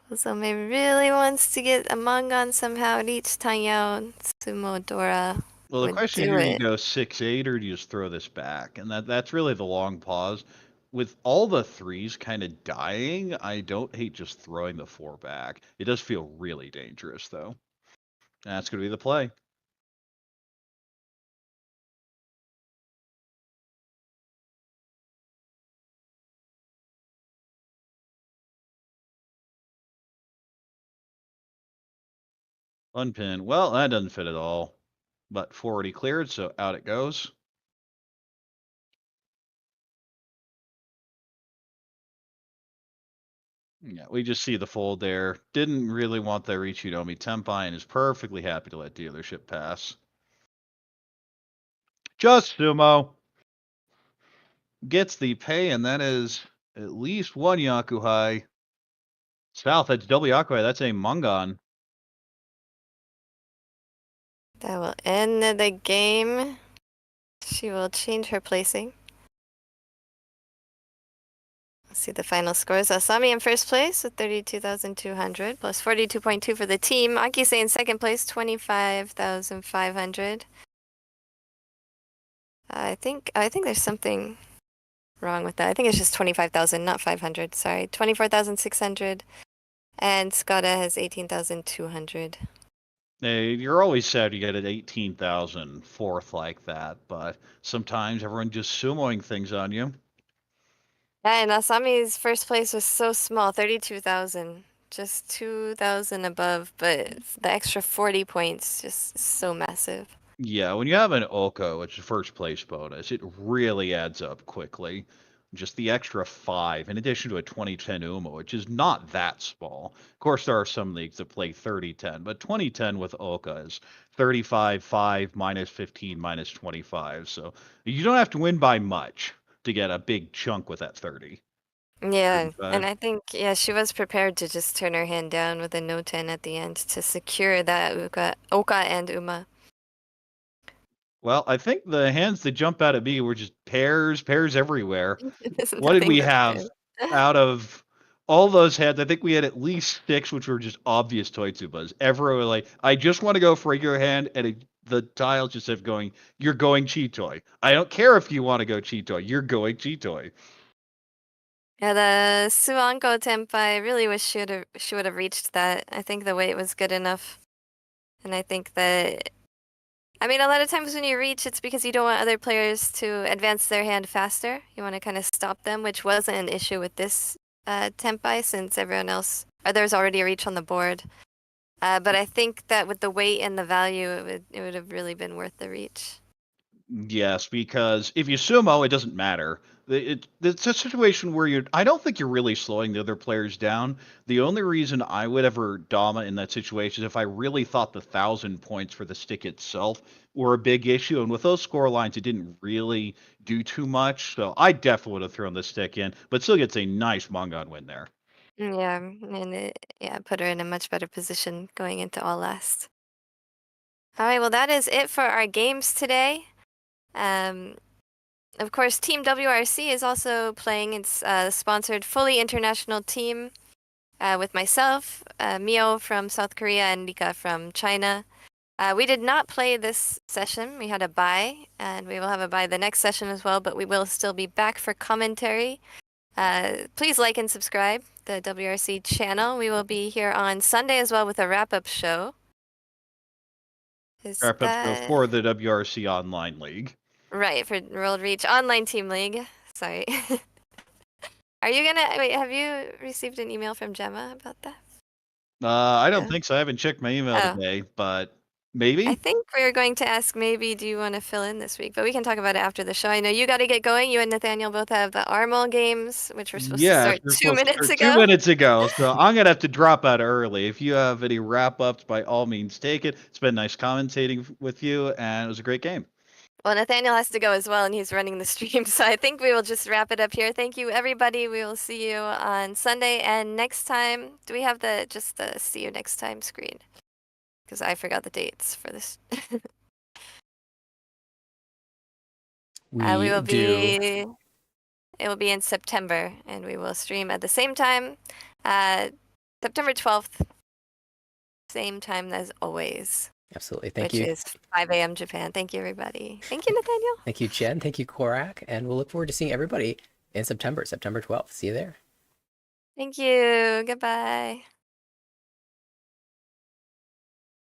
Kozome really wants to get a Mangan somehow. Reach Tanyao, Sumo Dora. Well, the would question do here, you it. go 6-8 or do you just throw this back? And that's really the long pause. With all the 3s kind of dying, I don't hate just throwing the 4 back. It does feel really dangerous, though. That's going to be the play. Unpin. Well, that doesn't fit at all. But 4 already cleared, so out it goes. Yeah, we just see the fold there. Didn't really want the Riichi Tempai and is perfectly happy to let dealership pass. Just Sumo gets the pay, and that is at least 1 Yakuhai. South, that's double Yakuhai. That's a Mangan. That will end the game. She will change her placing. Let's see the final scores. Asami in first place with 32,200 plus 42.2 for the team. Akise in second place, 25,500. I think there's something wrong with that. I think it's just 25,000, not 500. Sorry, 24,600. And Tsukada has 18,200. Hey, you're always sad you get an 18,000 fourth like that, but sometimes everyone just sumoing things on you. Yeah, and Asami's first place was so small, 32,000. Just 2,000 above, but the extra 40 points just so massive. Yeah, when you have an Oko, which is first place bonus, it really adds up quickly. Just the extra 5, in addition to a 2010 UMA, which is not that small. Of course, there are some leagues that play 30-10, but 2010 with Oka is 35-5 minus 15 minus 25. So you don't have to win by much to get a big chunk with that 30. Yeah, 35. and I think, yeah, she was prepared to just turn her hand down with a no 10 at the end to secure that Oka and Uma. Well, I think the hands that jump out at me were just pairs everywhere. There's What did nothing we but have pairs. out of all those heads? I think we had at least 6, which were just obvious Toitsubas. Everyone like, I just want to go for regular hand, and the tile just said going, you're going Chitoi. I don't care if you want to go Chitoi. You're going Chitoi. Yeah, the Suanko Tenpai, I really wish she would have reached that. I think the weight was good enough. And I think that, I mean, a lot of times when you reach, it's because you don't want other players to advance their hand faster. You want to kind of stop them, which wasn't an issue with this Tenpai since everyone else or there's already a reach on the board. But I think that with the weight and the value, it would have really been worth the reach. Yes, because if you sumo, it doesn't matter. It's a situation where I don't think you're really slowing the other players down. The only reason I would ever Dama in that situation is if I really thought the 1,000 points for the stick itself were a big issue. And with those score lines, it didn't really do too much. So I definitely would have thrown the stick in, but still gets a nice Mongon win there. Yeah, and it put her in a much better position going into all last. All right, well, that is it for our games today. Of course, Team WRC is also playing. It's a sponsored fully international team with myself, Mio from South Korea, and Mika from China. We did not play this session. We had a bye, and we will have a bye the next session as well, but we will still be back for commentary. Please like and subscribe the WRC channel. We will be here on Sunday as well with a wrap-up show. Is Wrap up show that for the WRC Online League. right for World Reach Online Team League? Sorry. Are you gonna wait? Have you received an email from Gemma about that? I don't Yeah. think so. I haven't checked my email Oh. today, but I maybe. think we were going to ask maybe do you want to fill in this week, but we can talk about it after the show. I know you got to get going. You and Nathaniel both have the Armel games, which were supposed to Yes, start we're 2 supposed to minutes start ago. 2 minutes ago, so I'm gonna have to drop out early. If you have any wrap-ups, by all means, take it. It's been nice commentating with you, and it was a great game. Well, Nathaniel has to go as well, and he's running the stream, so I think we will just wrap it up here. Thank you, everybody. We will see you on Sunday, and next time, do we have the see you next time screen? Because I forgot the dates for this. We will do. be. It will be in September, and we will stream at the same time, September 12th, same time as always, Absolutely. Thank which you. is 5 a.m. Japan. Thank you, everybody. Thank you, Nathaniel. Thank you, Jenn. Thank you, Corak. And we'll look forward to seeing everybody in September, September 12th. See you there. Thank you. Goodbye.